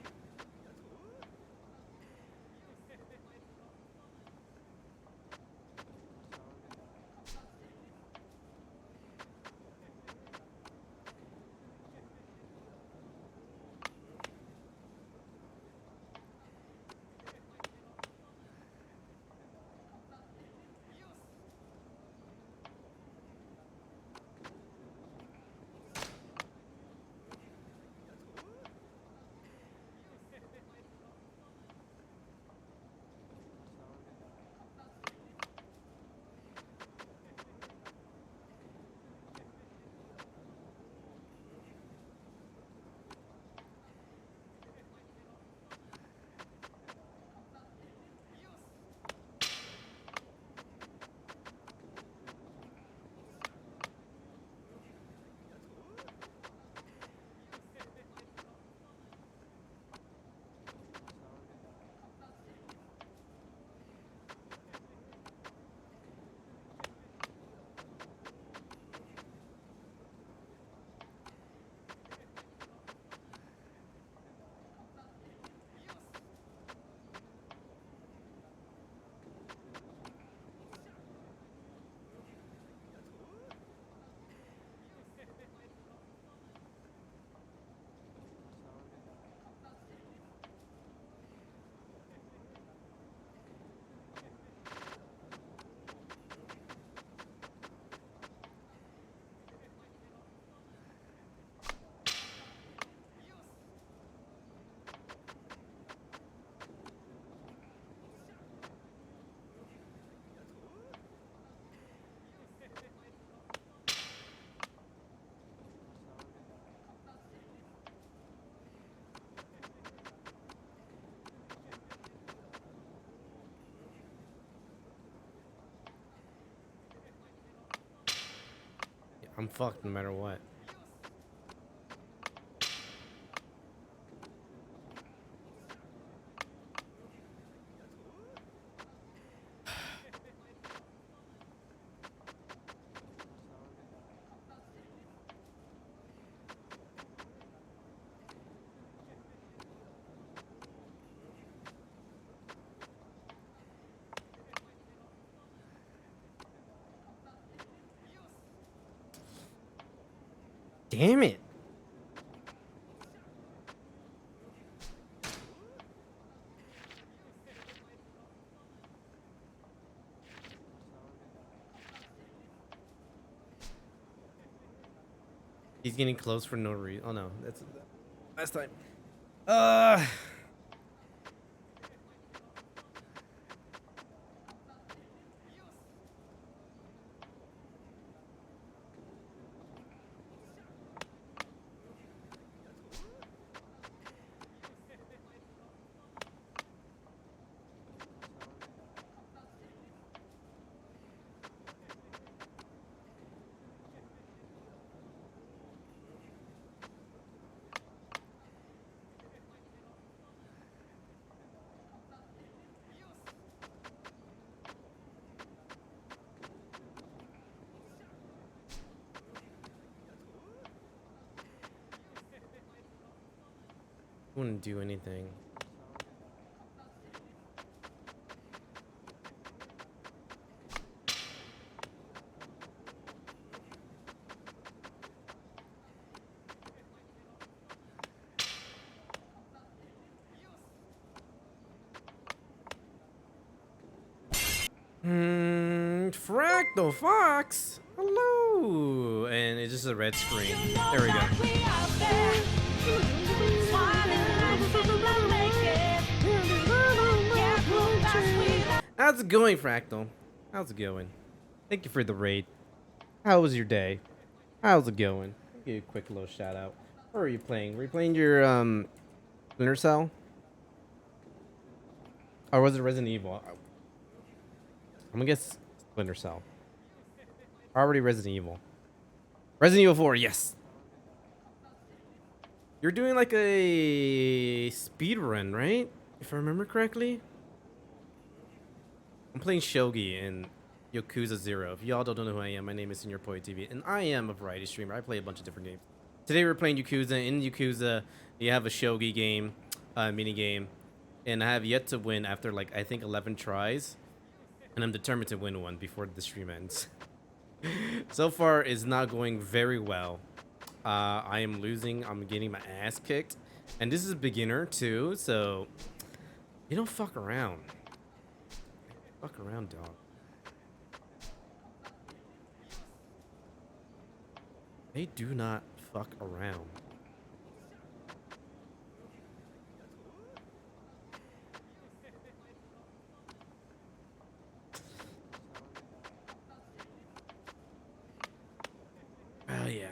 B: I'm fucked no matter what. Damn it. He's getting close for no reason. Oh no, that's last time. Wouldn't do anything. Fractal Fox. Hello. And it's just a red screen. There we go. How's it going, Fractal? How's it going? Thank you for the raid. How was your day? How's it going? I'll give you a quick little shout out. What are you playing? Were you playing your Splinter Cell? Or was it Resident Evil? I'm gonna guess Splinter Cell. Already Resident Evil. Resident Evil 4, yes. You're doing like a speed run, right? If I remember correctly. I'm playing Shogi in Yakuza 0. If y'all don't know who I am, my name is Senior Poi TV, and I am a variety streamer. I play a bunch of different games. Today we're playing Yakuza. In Yakuza, you have a Shogi game, mini game, and I have yet to win after like I think 11 tries, and I'm determined to win one before the stream ends. So far, it's not going very well. I am losing. I'm getting my ass kicked, and this is a beginner too, so you don't fuck around. Fuck around, dog. They do not fuck around. Oh yeah.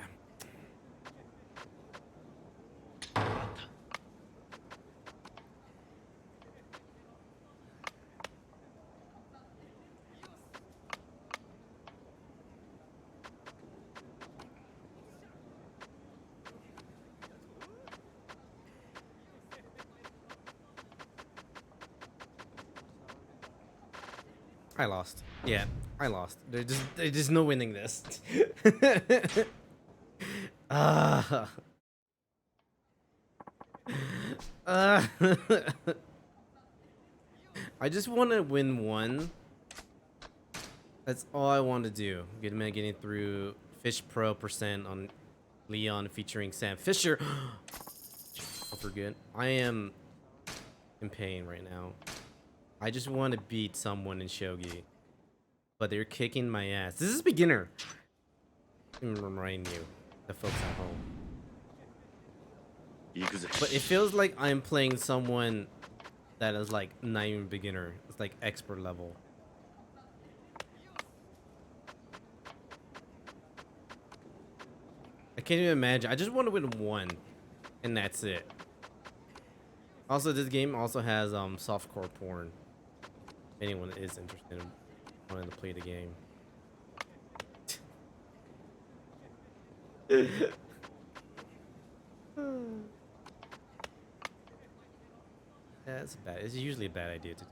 B: I lost. Yeah, I lost. There's just no winning this. Ah. I just want to win one. That's all I want to do. Getting through Fish Pro % on Leon featuring Sam Fisher. Super good. I am in pain right now. I just want to beat someone in Shogi, but they're kicking my ass. This is beginner. I'm reminding you, the folks at home. But it feels like I'm playing someone that is like not even beginner. It's like expert level. I can't even imagine. I just want to win one, and that's it. Also, this game also has softcore porn. If anyone is interested in wanting to play the game. Yeah, it's bad. It's usually a bad idea to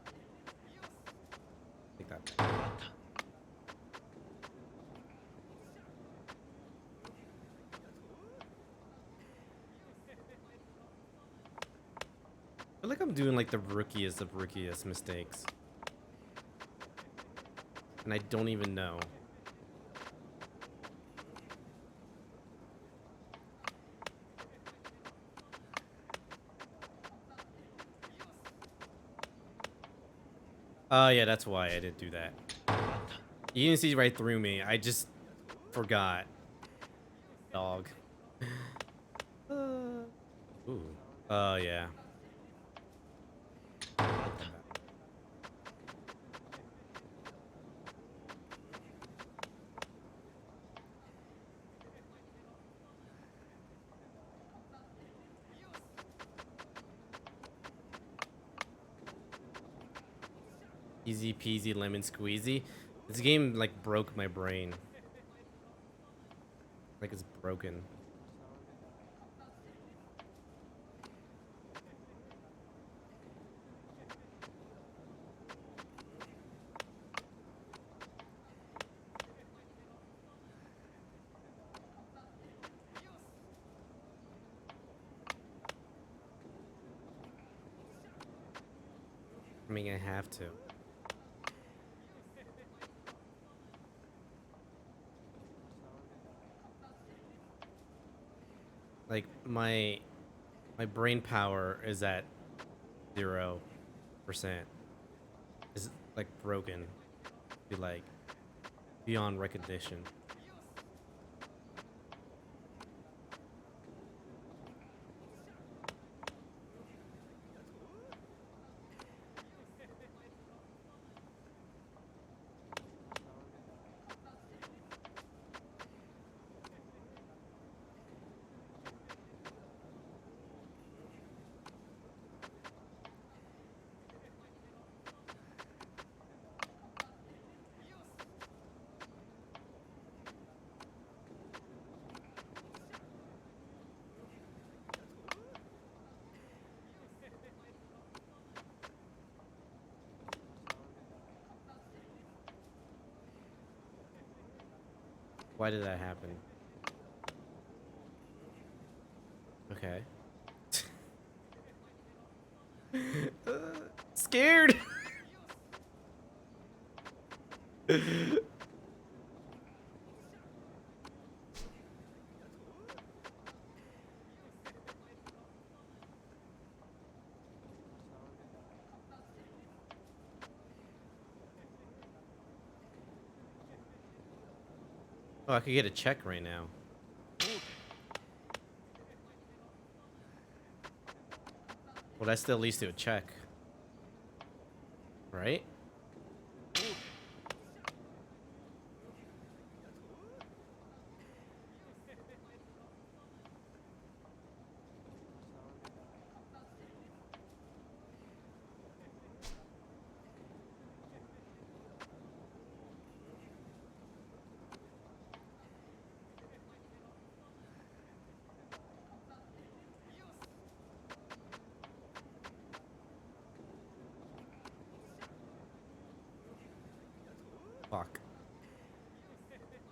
B: take that back. I feel like I'm doing like the rookiest of rookiest mistakes. And I don't even know. Oh, yeah, that's why I didn't do that. You didn't see right through me. I just forgot. Dog. Ooh. Oh, yeah. Easy peasy lemon squeezy. This game like broke my brain. Like it's broken. I mean, I have to. Like my brain power is at 0%. It's like broken. Be like beyond recognition. Why did that happen? Okay. Scared. Oh, I could get a check right now. Well, that's still at least do a check. Right? Fuck.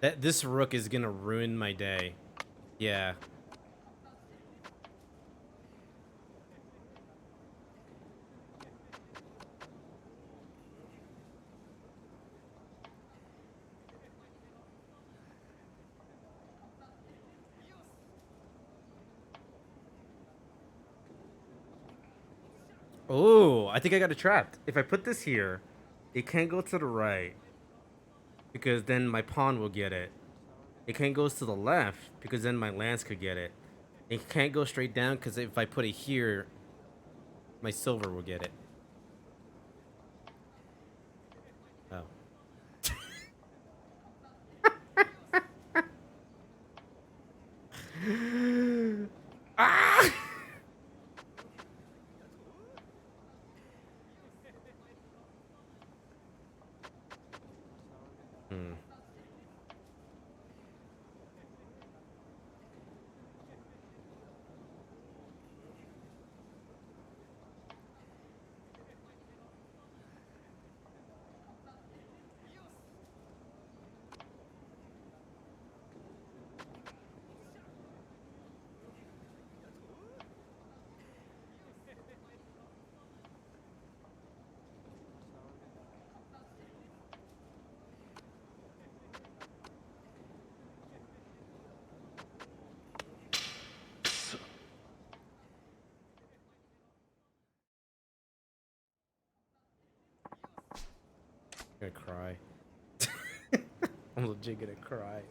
B: This rook is gonna ruin my day. Yeah. Oh, I think I got it trapped. If I put this here, it can't go to the right because then my pawn will get it. It can't go to the left because then my lance could get it. It can't go straight down because if I put it here, my silver will get it. Oh. Ah! Hmm. I'm gonna cry. I'm legit gonna cry.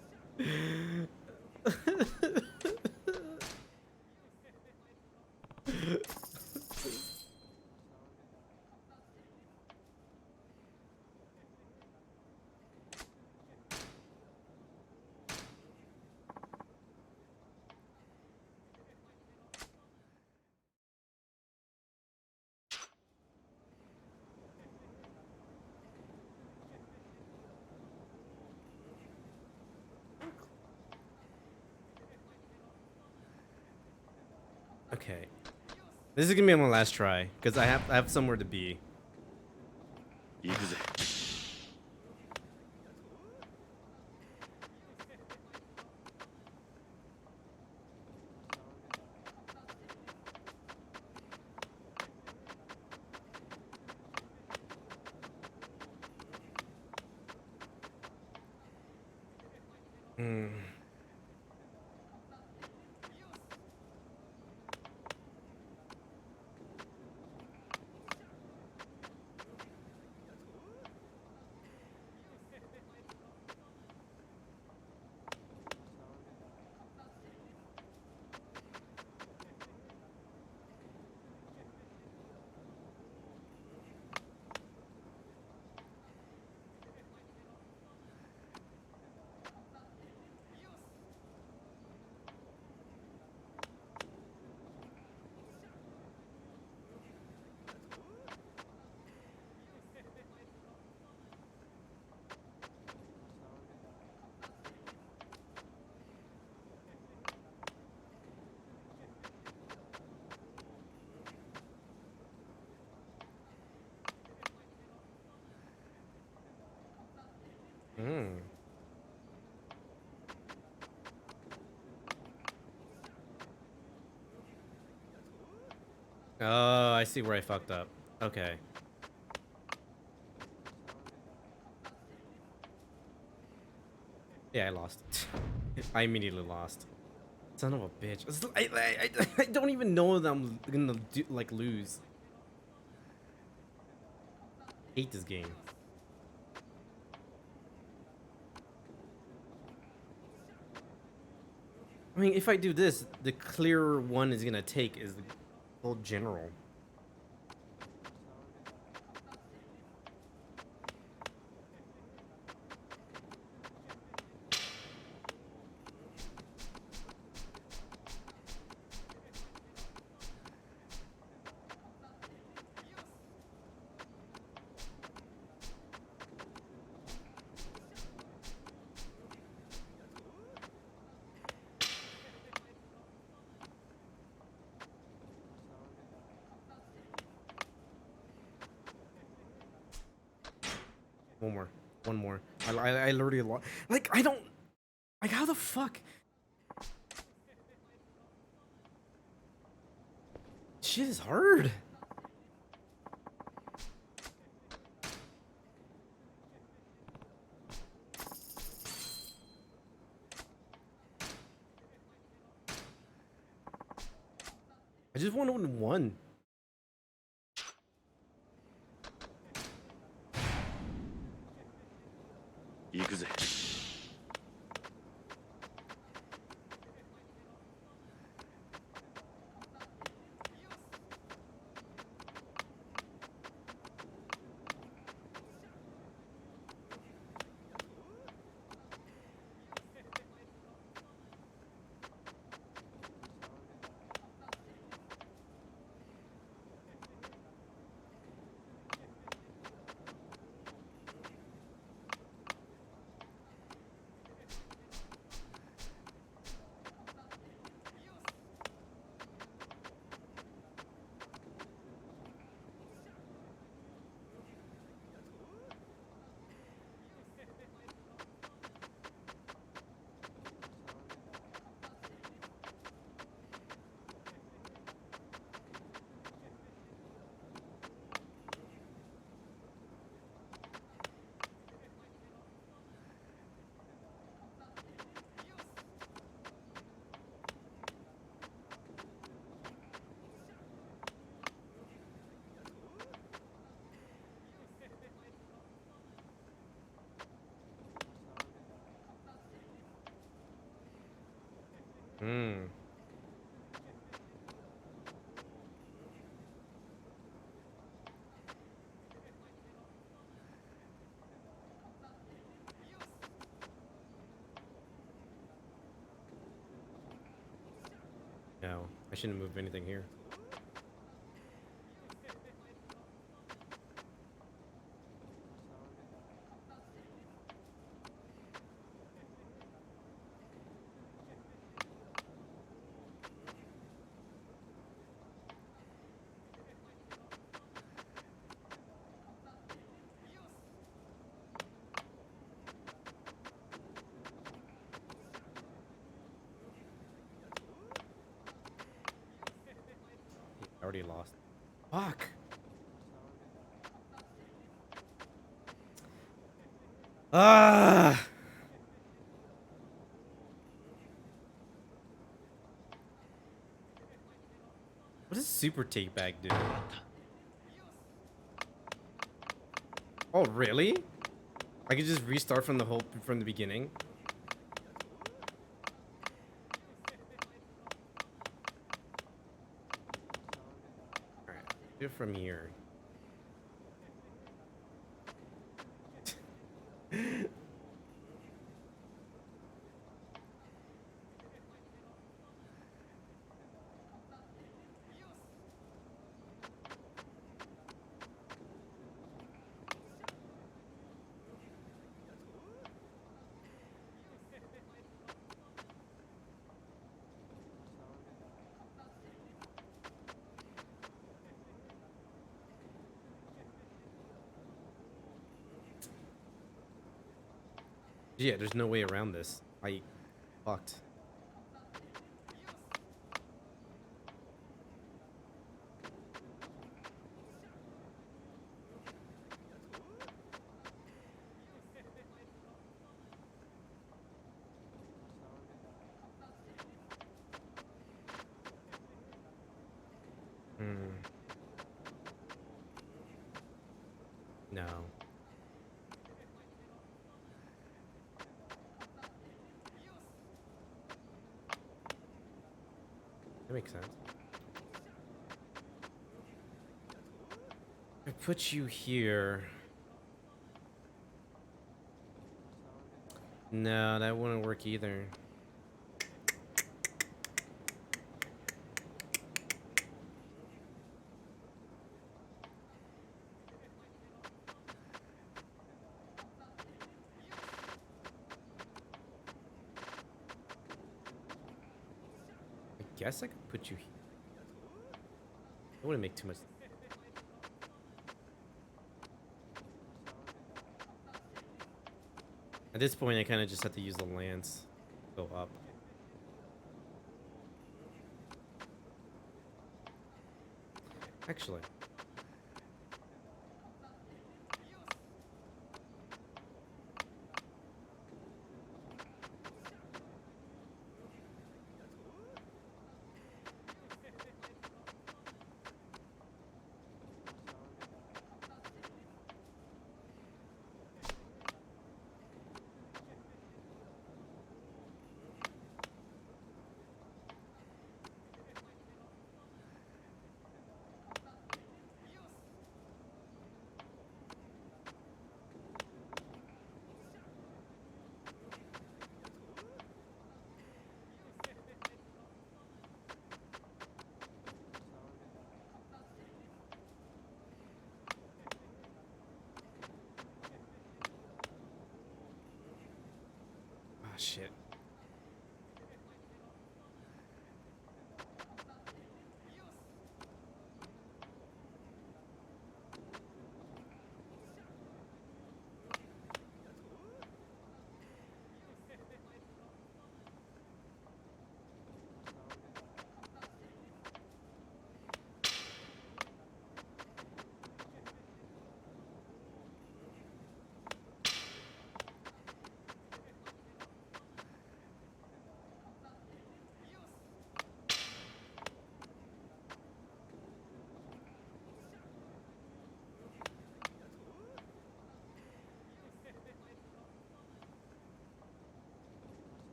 B: Okay. This is gonna be my last try because I have somewhere to be.
A: 行くぜ。
B: Hmm. Hmm. Oh, I see where I fucked up. Okay. Yeah, I lost. I immediately lost. Son of a bitch. I don't even know that I'm gonna do, like, lose. Hate this game. I mean, if I do this, the clearer one is gonna take is the old general. One more. One more. I literally lost. Like, I don't... Like, how the fuck? Shit is hard. I just want to win one.
A: Yakuza.
B: Hmm. No, I shouldn't move anything here. I already lost. Fuck. Ah. What does super take back do? Oh, really? I could just restart from the beginning. All right, do it from here. Yeah, there's no way around this. I fucked. No. That makes sense. I put you here. No, that wouldn't work either. I guess I could put you here. It wouldn't make too much. At this point, I kind of just have to use the lance. Go up. Actually. Ah, shit.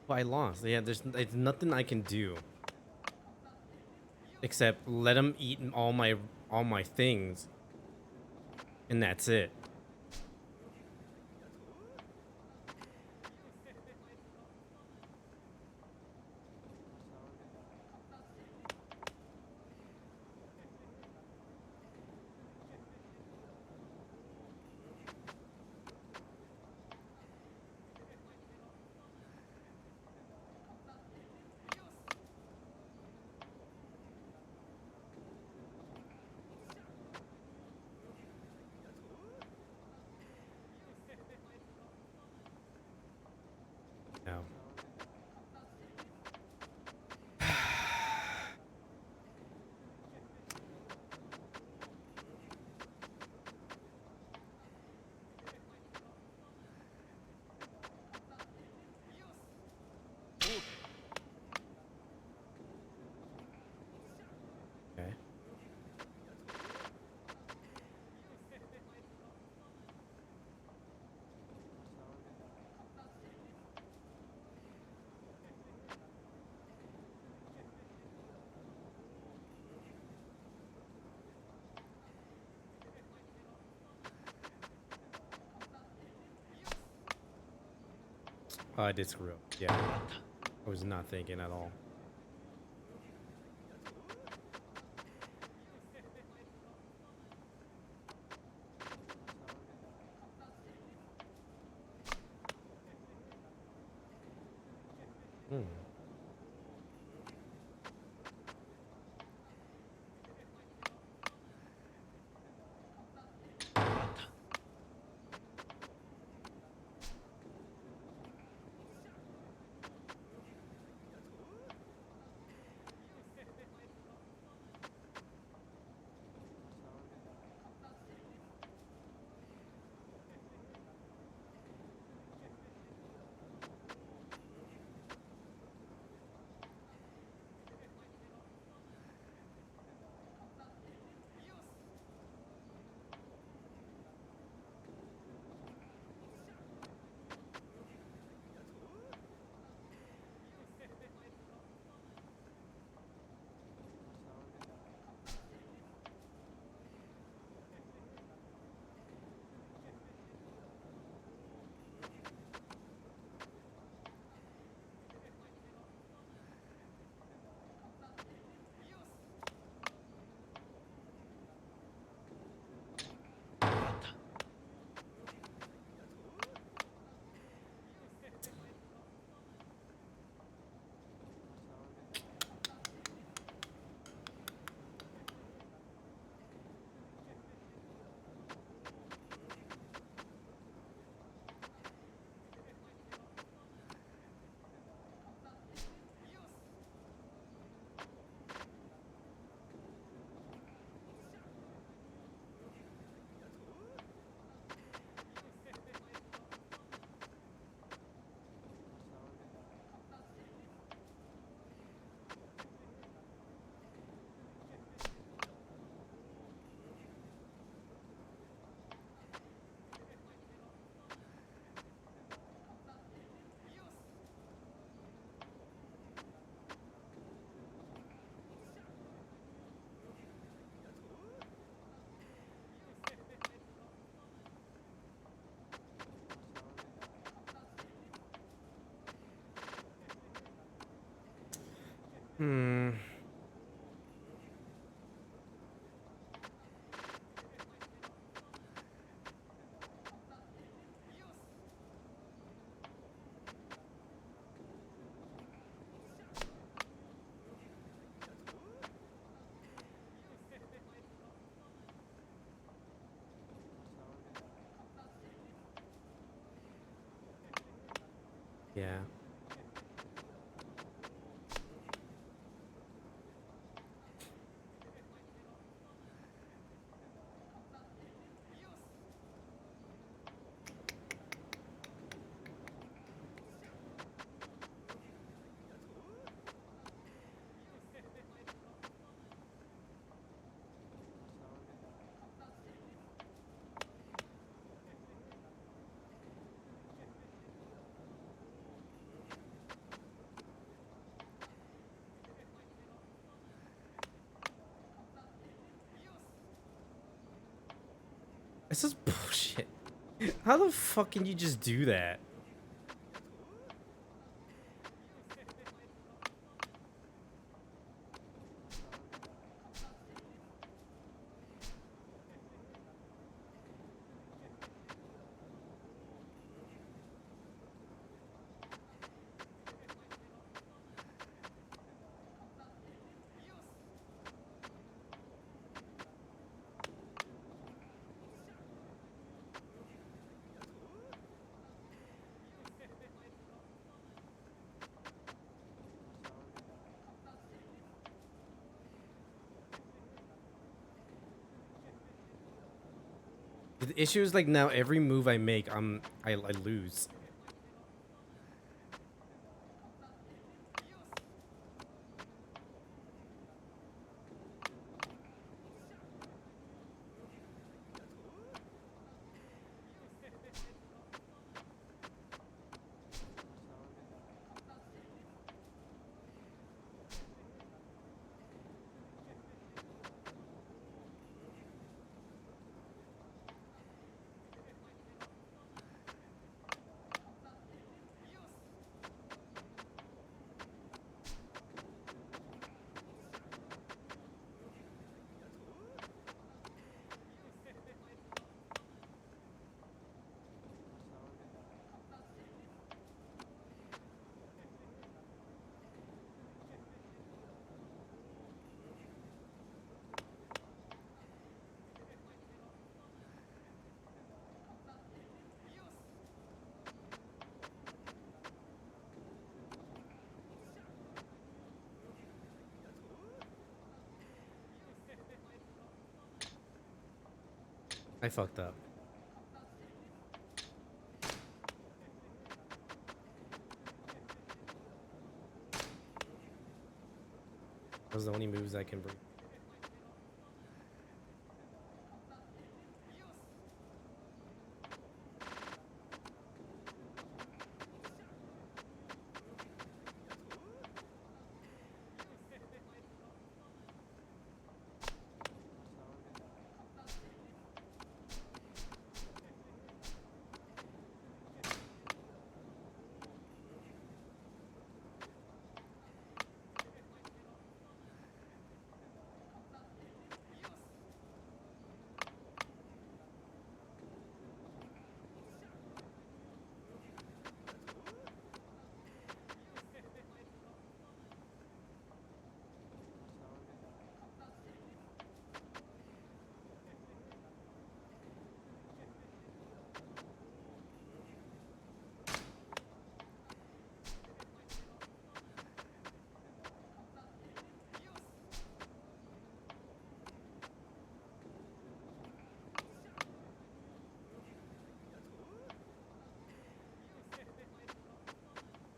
B: Well, I lost. Yeah, there's nothing I can do except let him eat all my things, and that's it. No. Okay. Oh, I did screw up. Yeah. I was not thinking at all. Hmm. Hmm. Yeah. This is bullshit. How the fuck can you just do that? The issue is like now every move I make, I lose. I fucked up. Those are the only moves I can bring.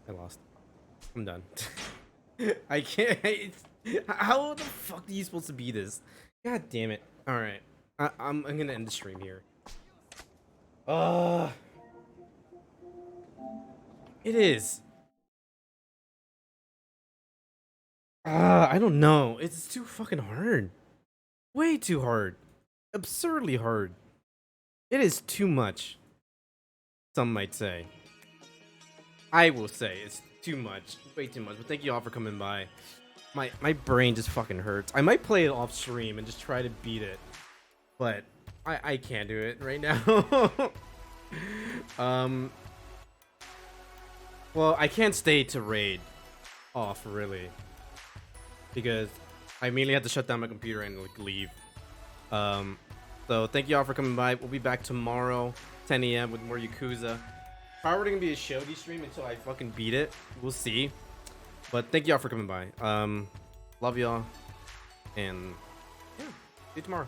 B: I lost. I'm done. I can't. How the fuck are you supposed to be this? God damn it. Alright. I'm gonna end the stream here. It is. I don't know. It's too fucking hard. Way too hard. Absurdly hard. It is too much. Some might say. I will say it's too much. Way too much. But thank you all for coming by. My brain just fucking hurts. I might play it off stream and just try to beat it, but I can't do it right now. Well, I can't stay to raid off really, because I immediately have to shut down my computer and like leave. So thank you all for coming by. We'll be back tomorrow, 10 a.m. with more Yakuza. Probably gonna be a Shogi stream until I fucking beat it. We'll see. But thank you all for coming by. Love y'all, and yeah, see you tomorrow.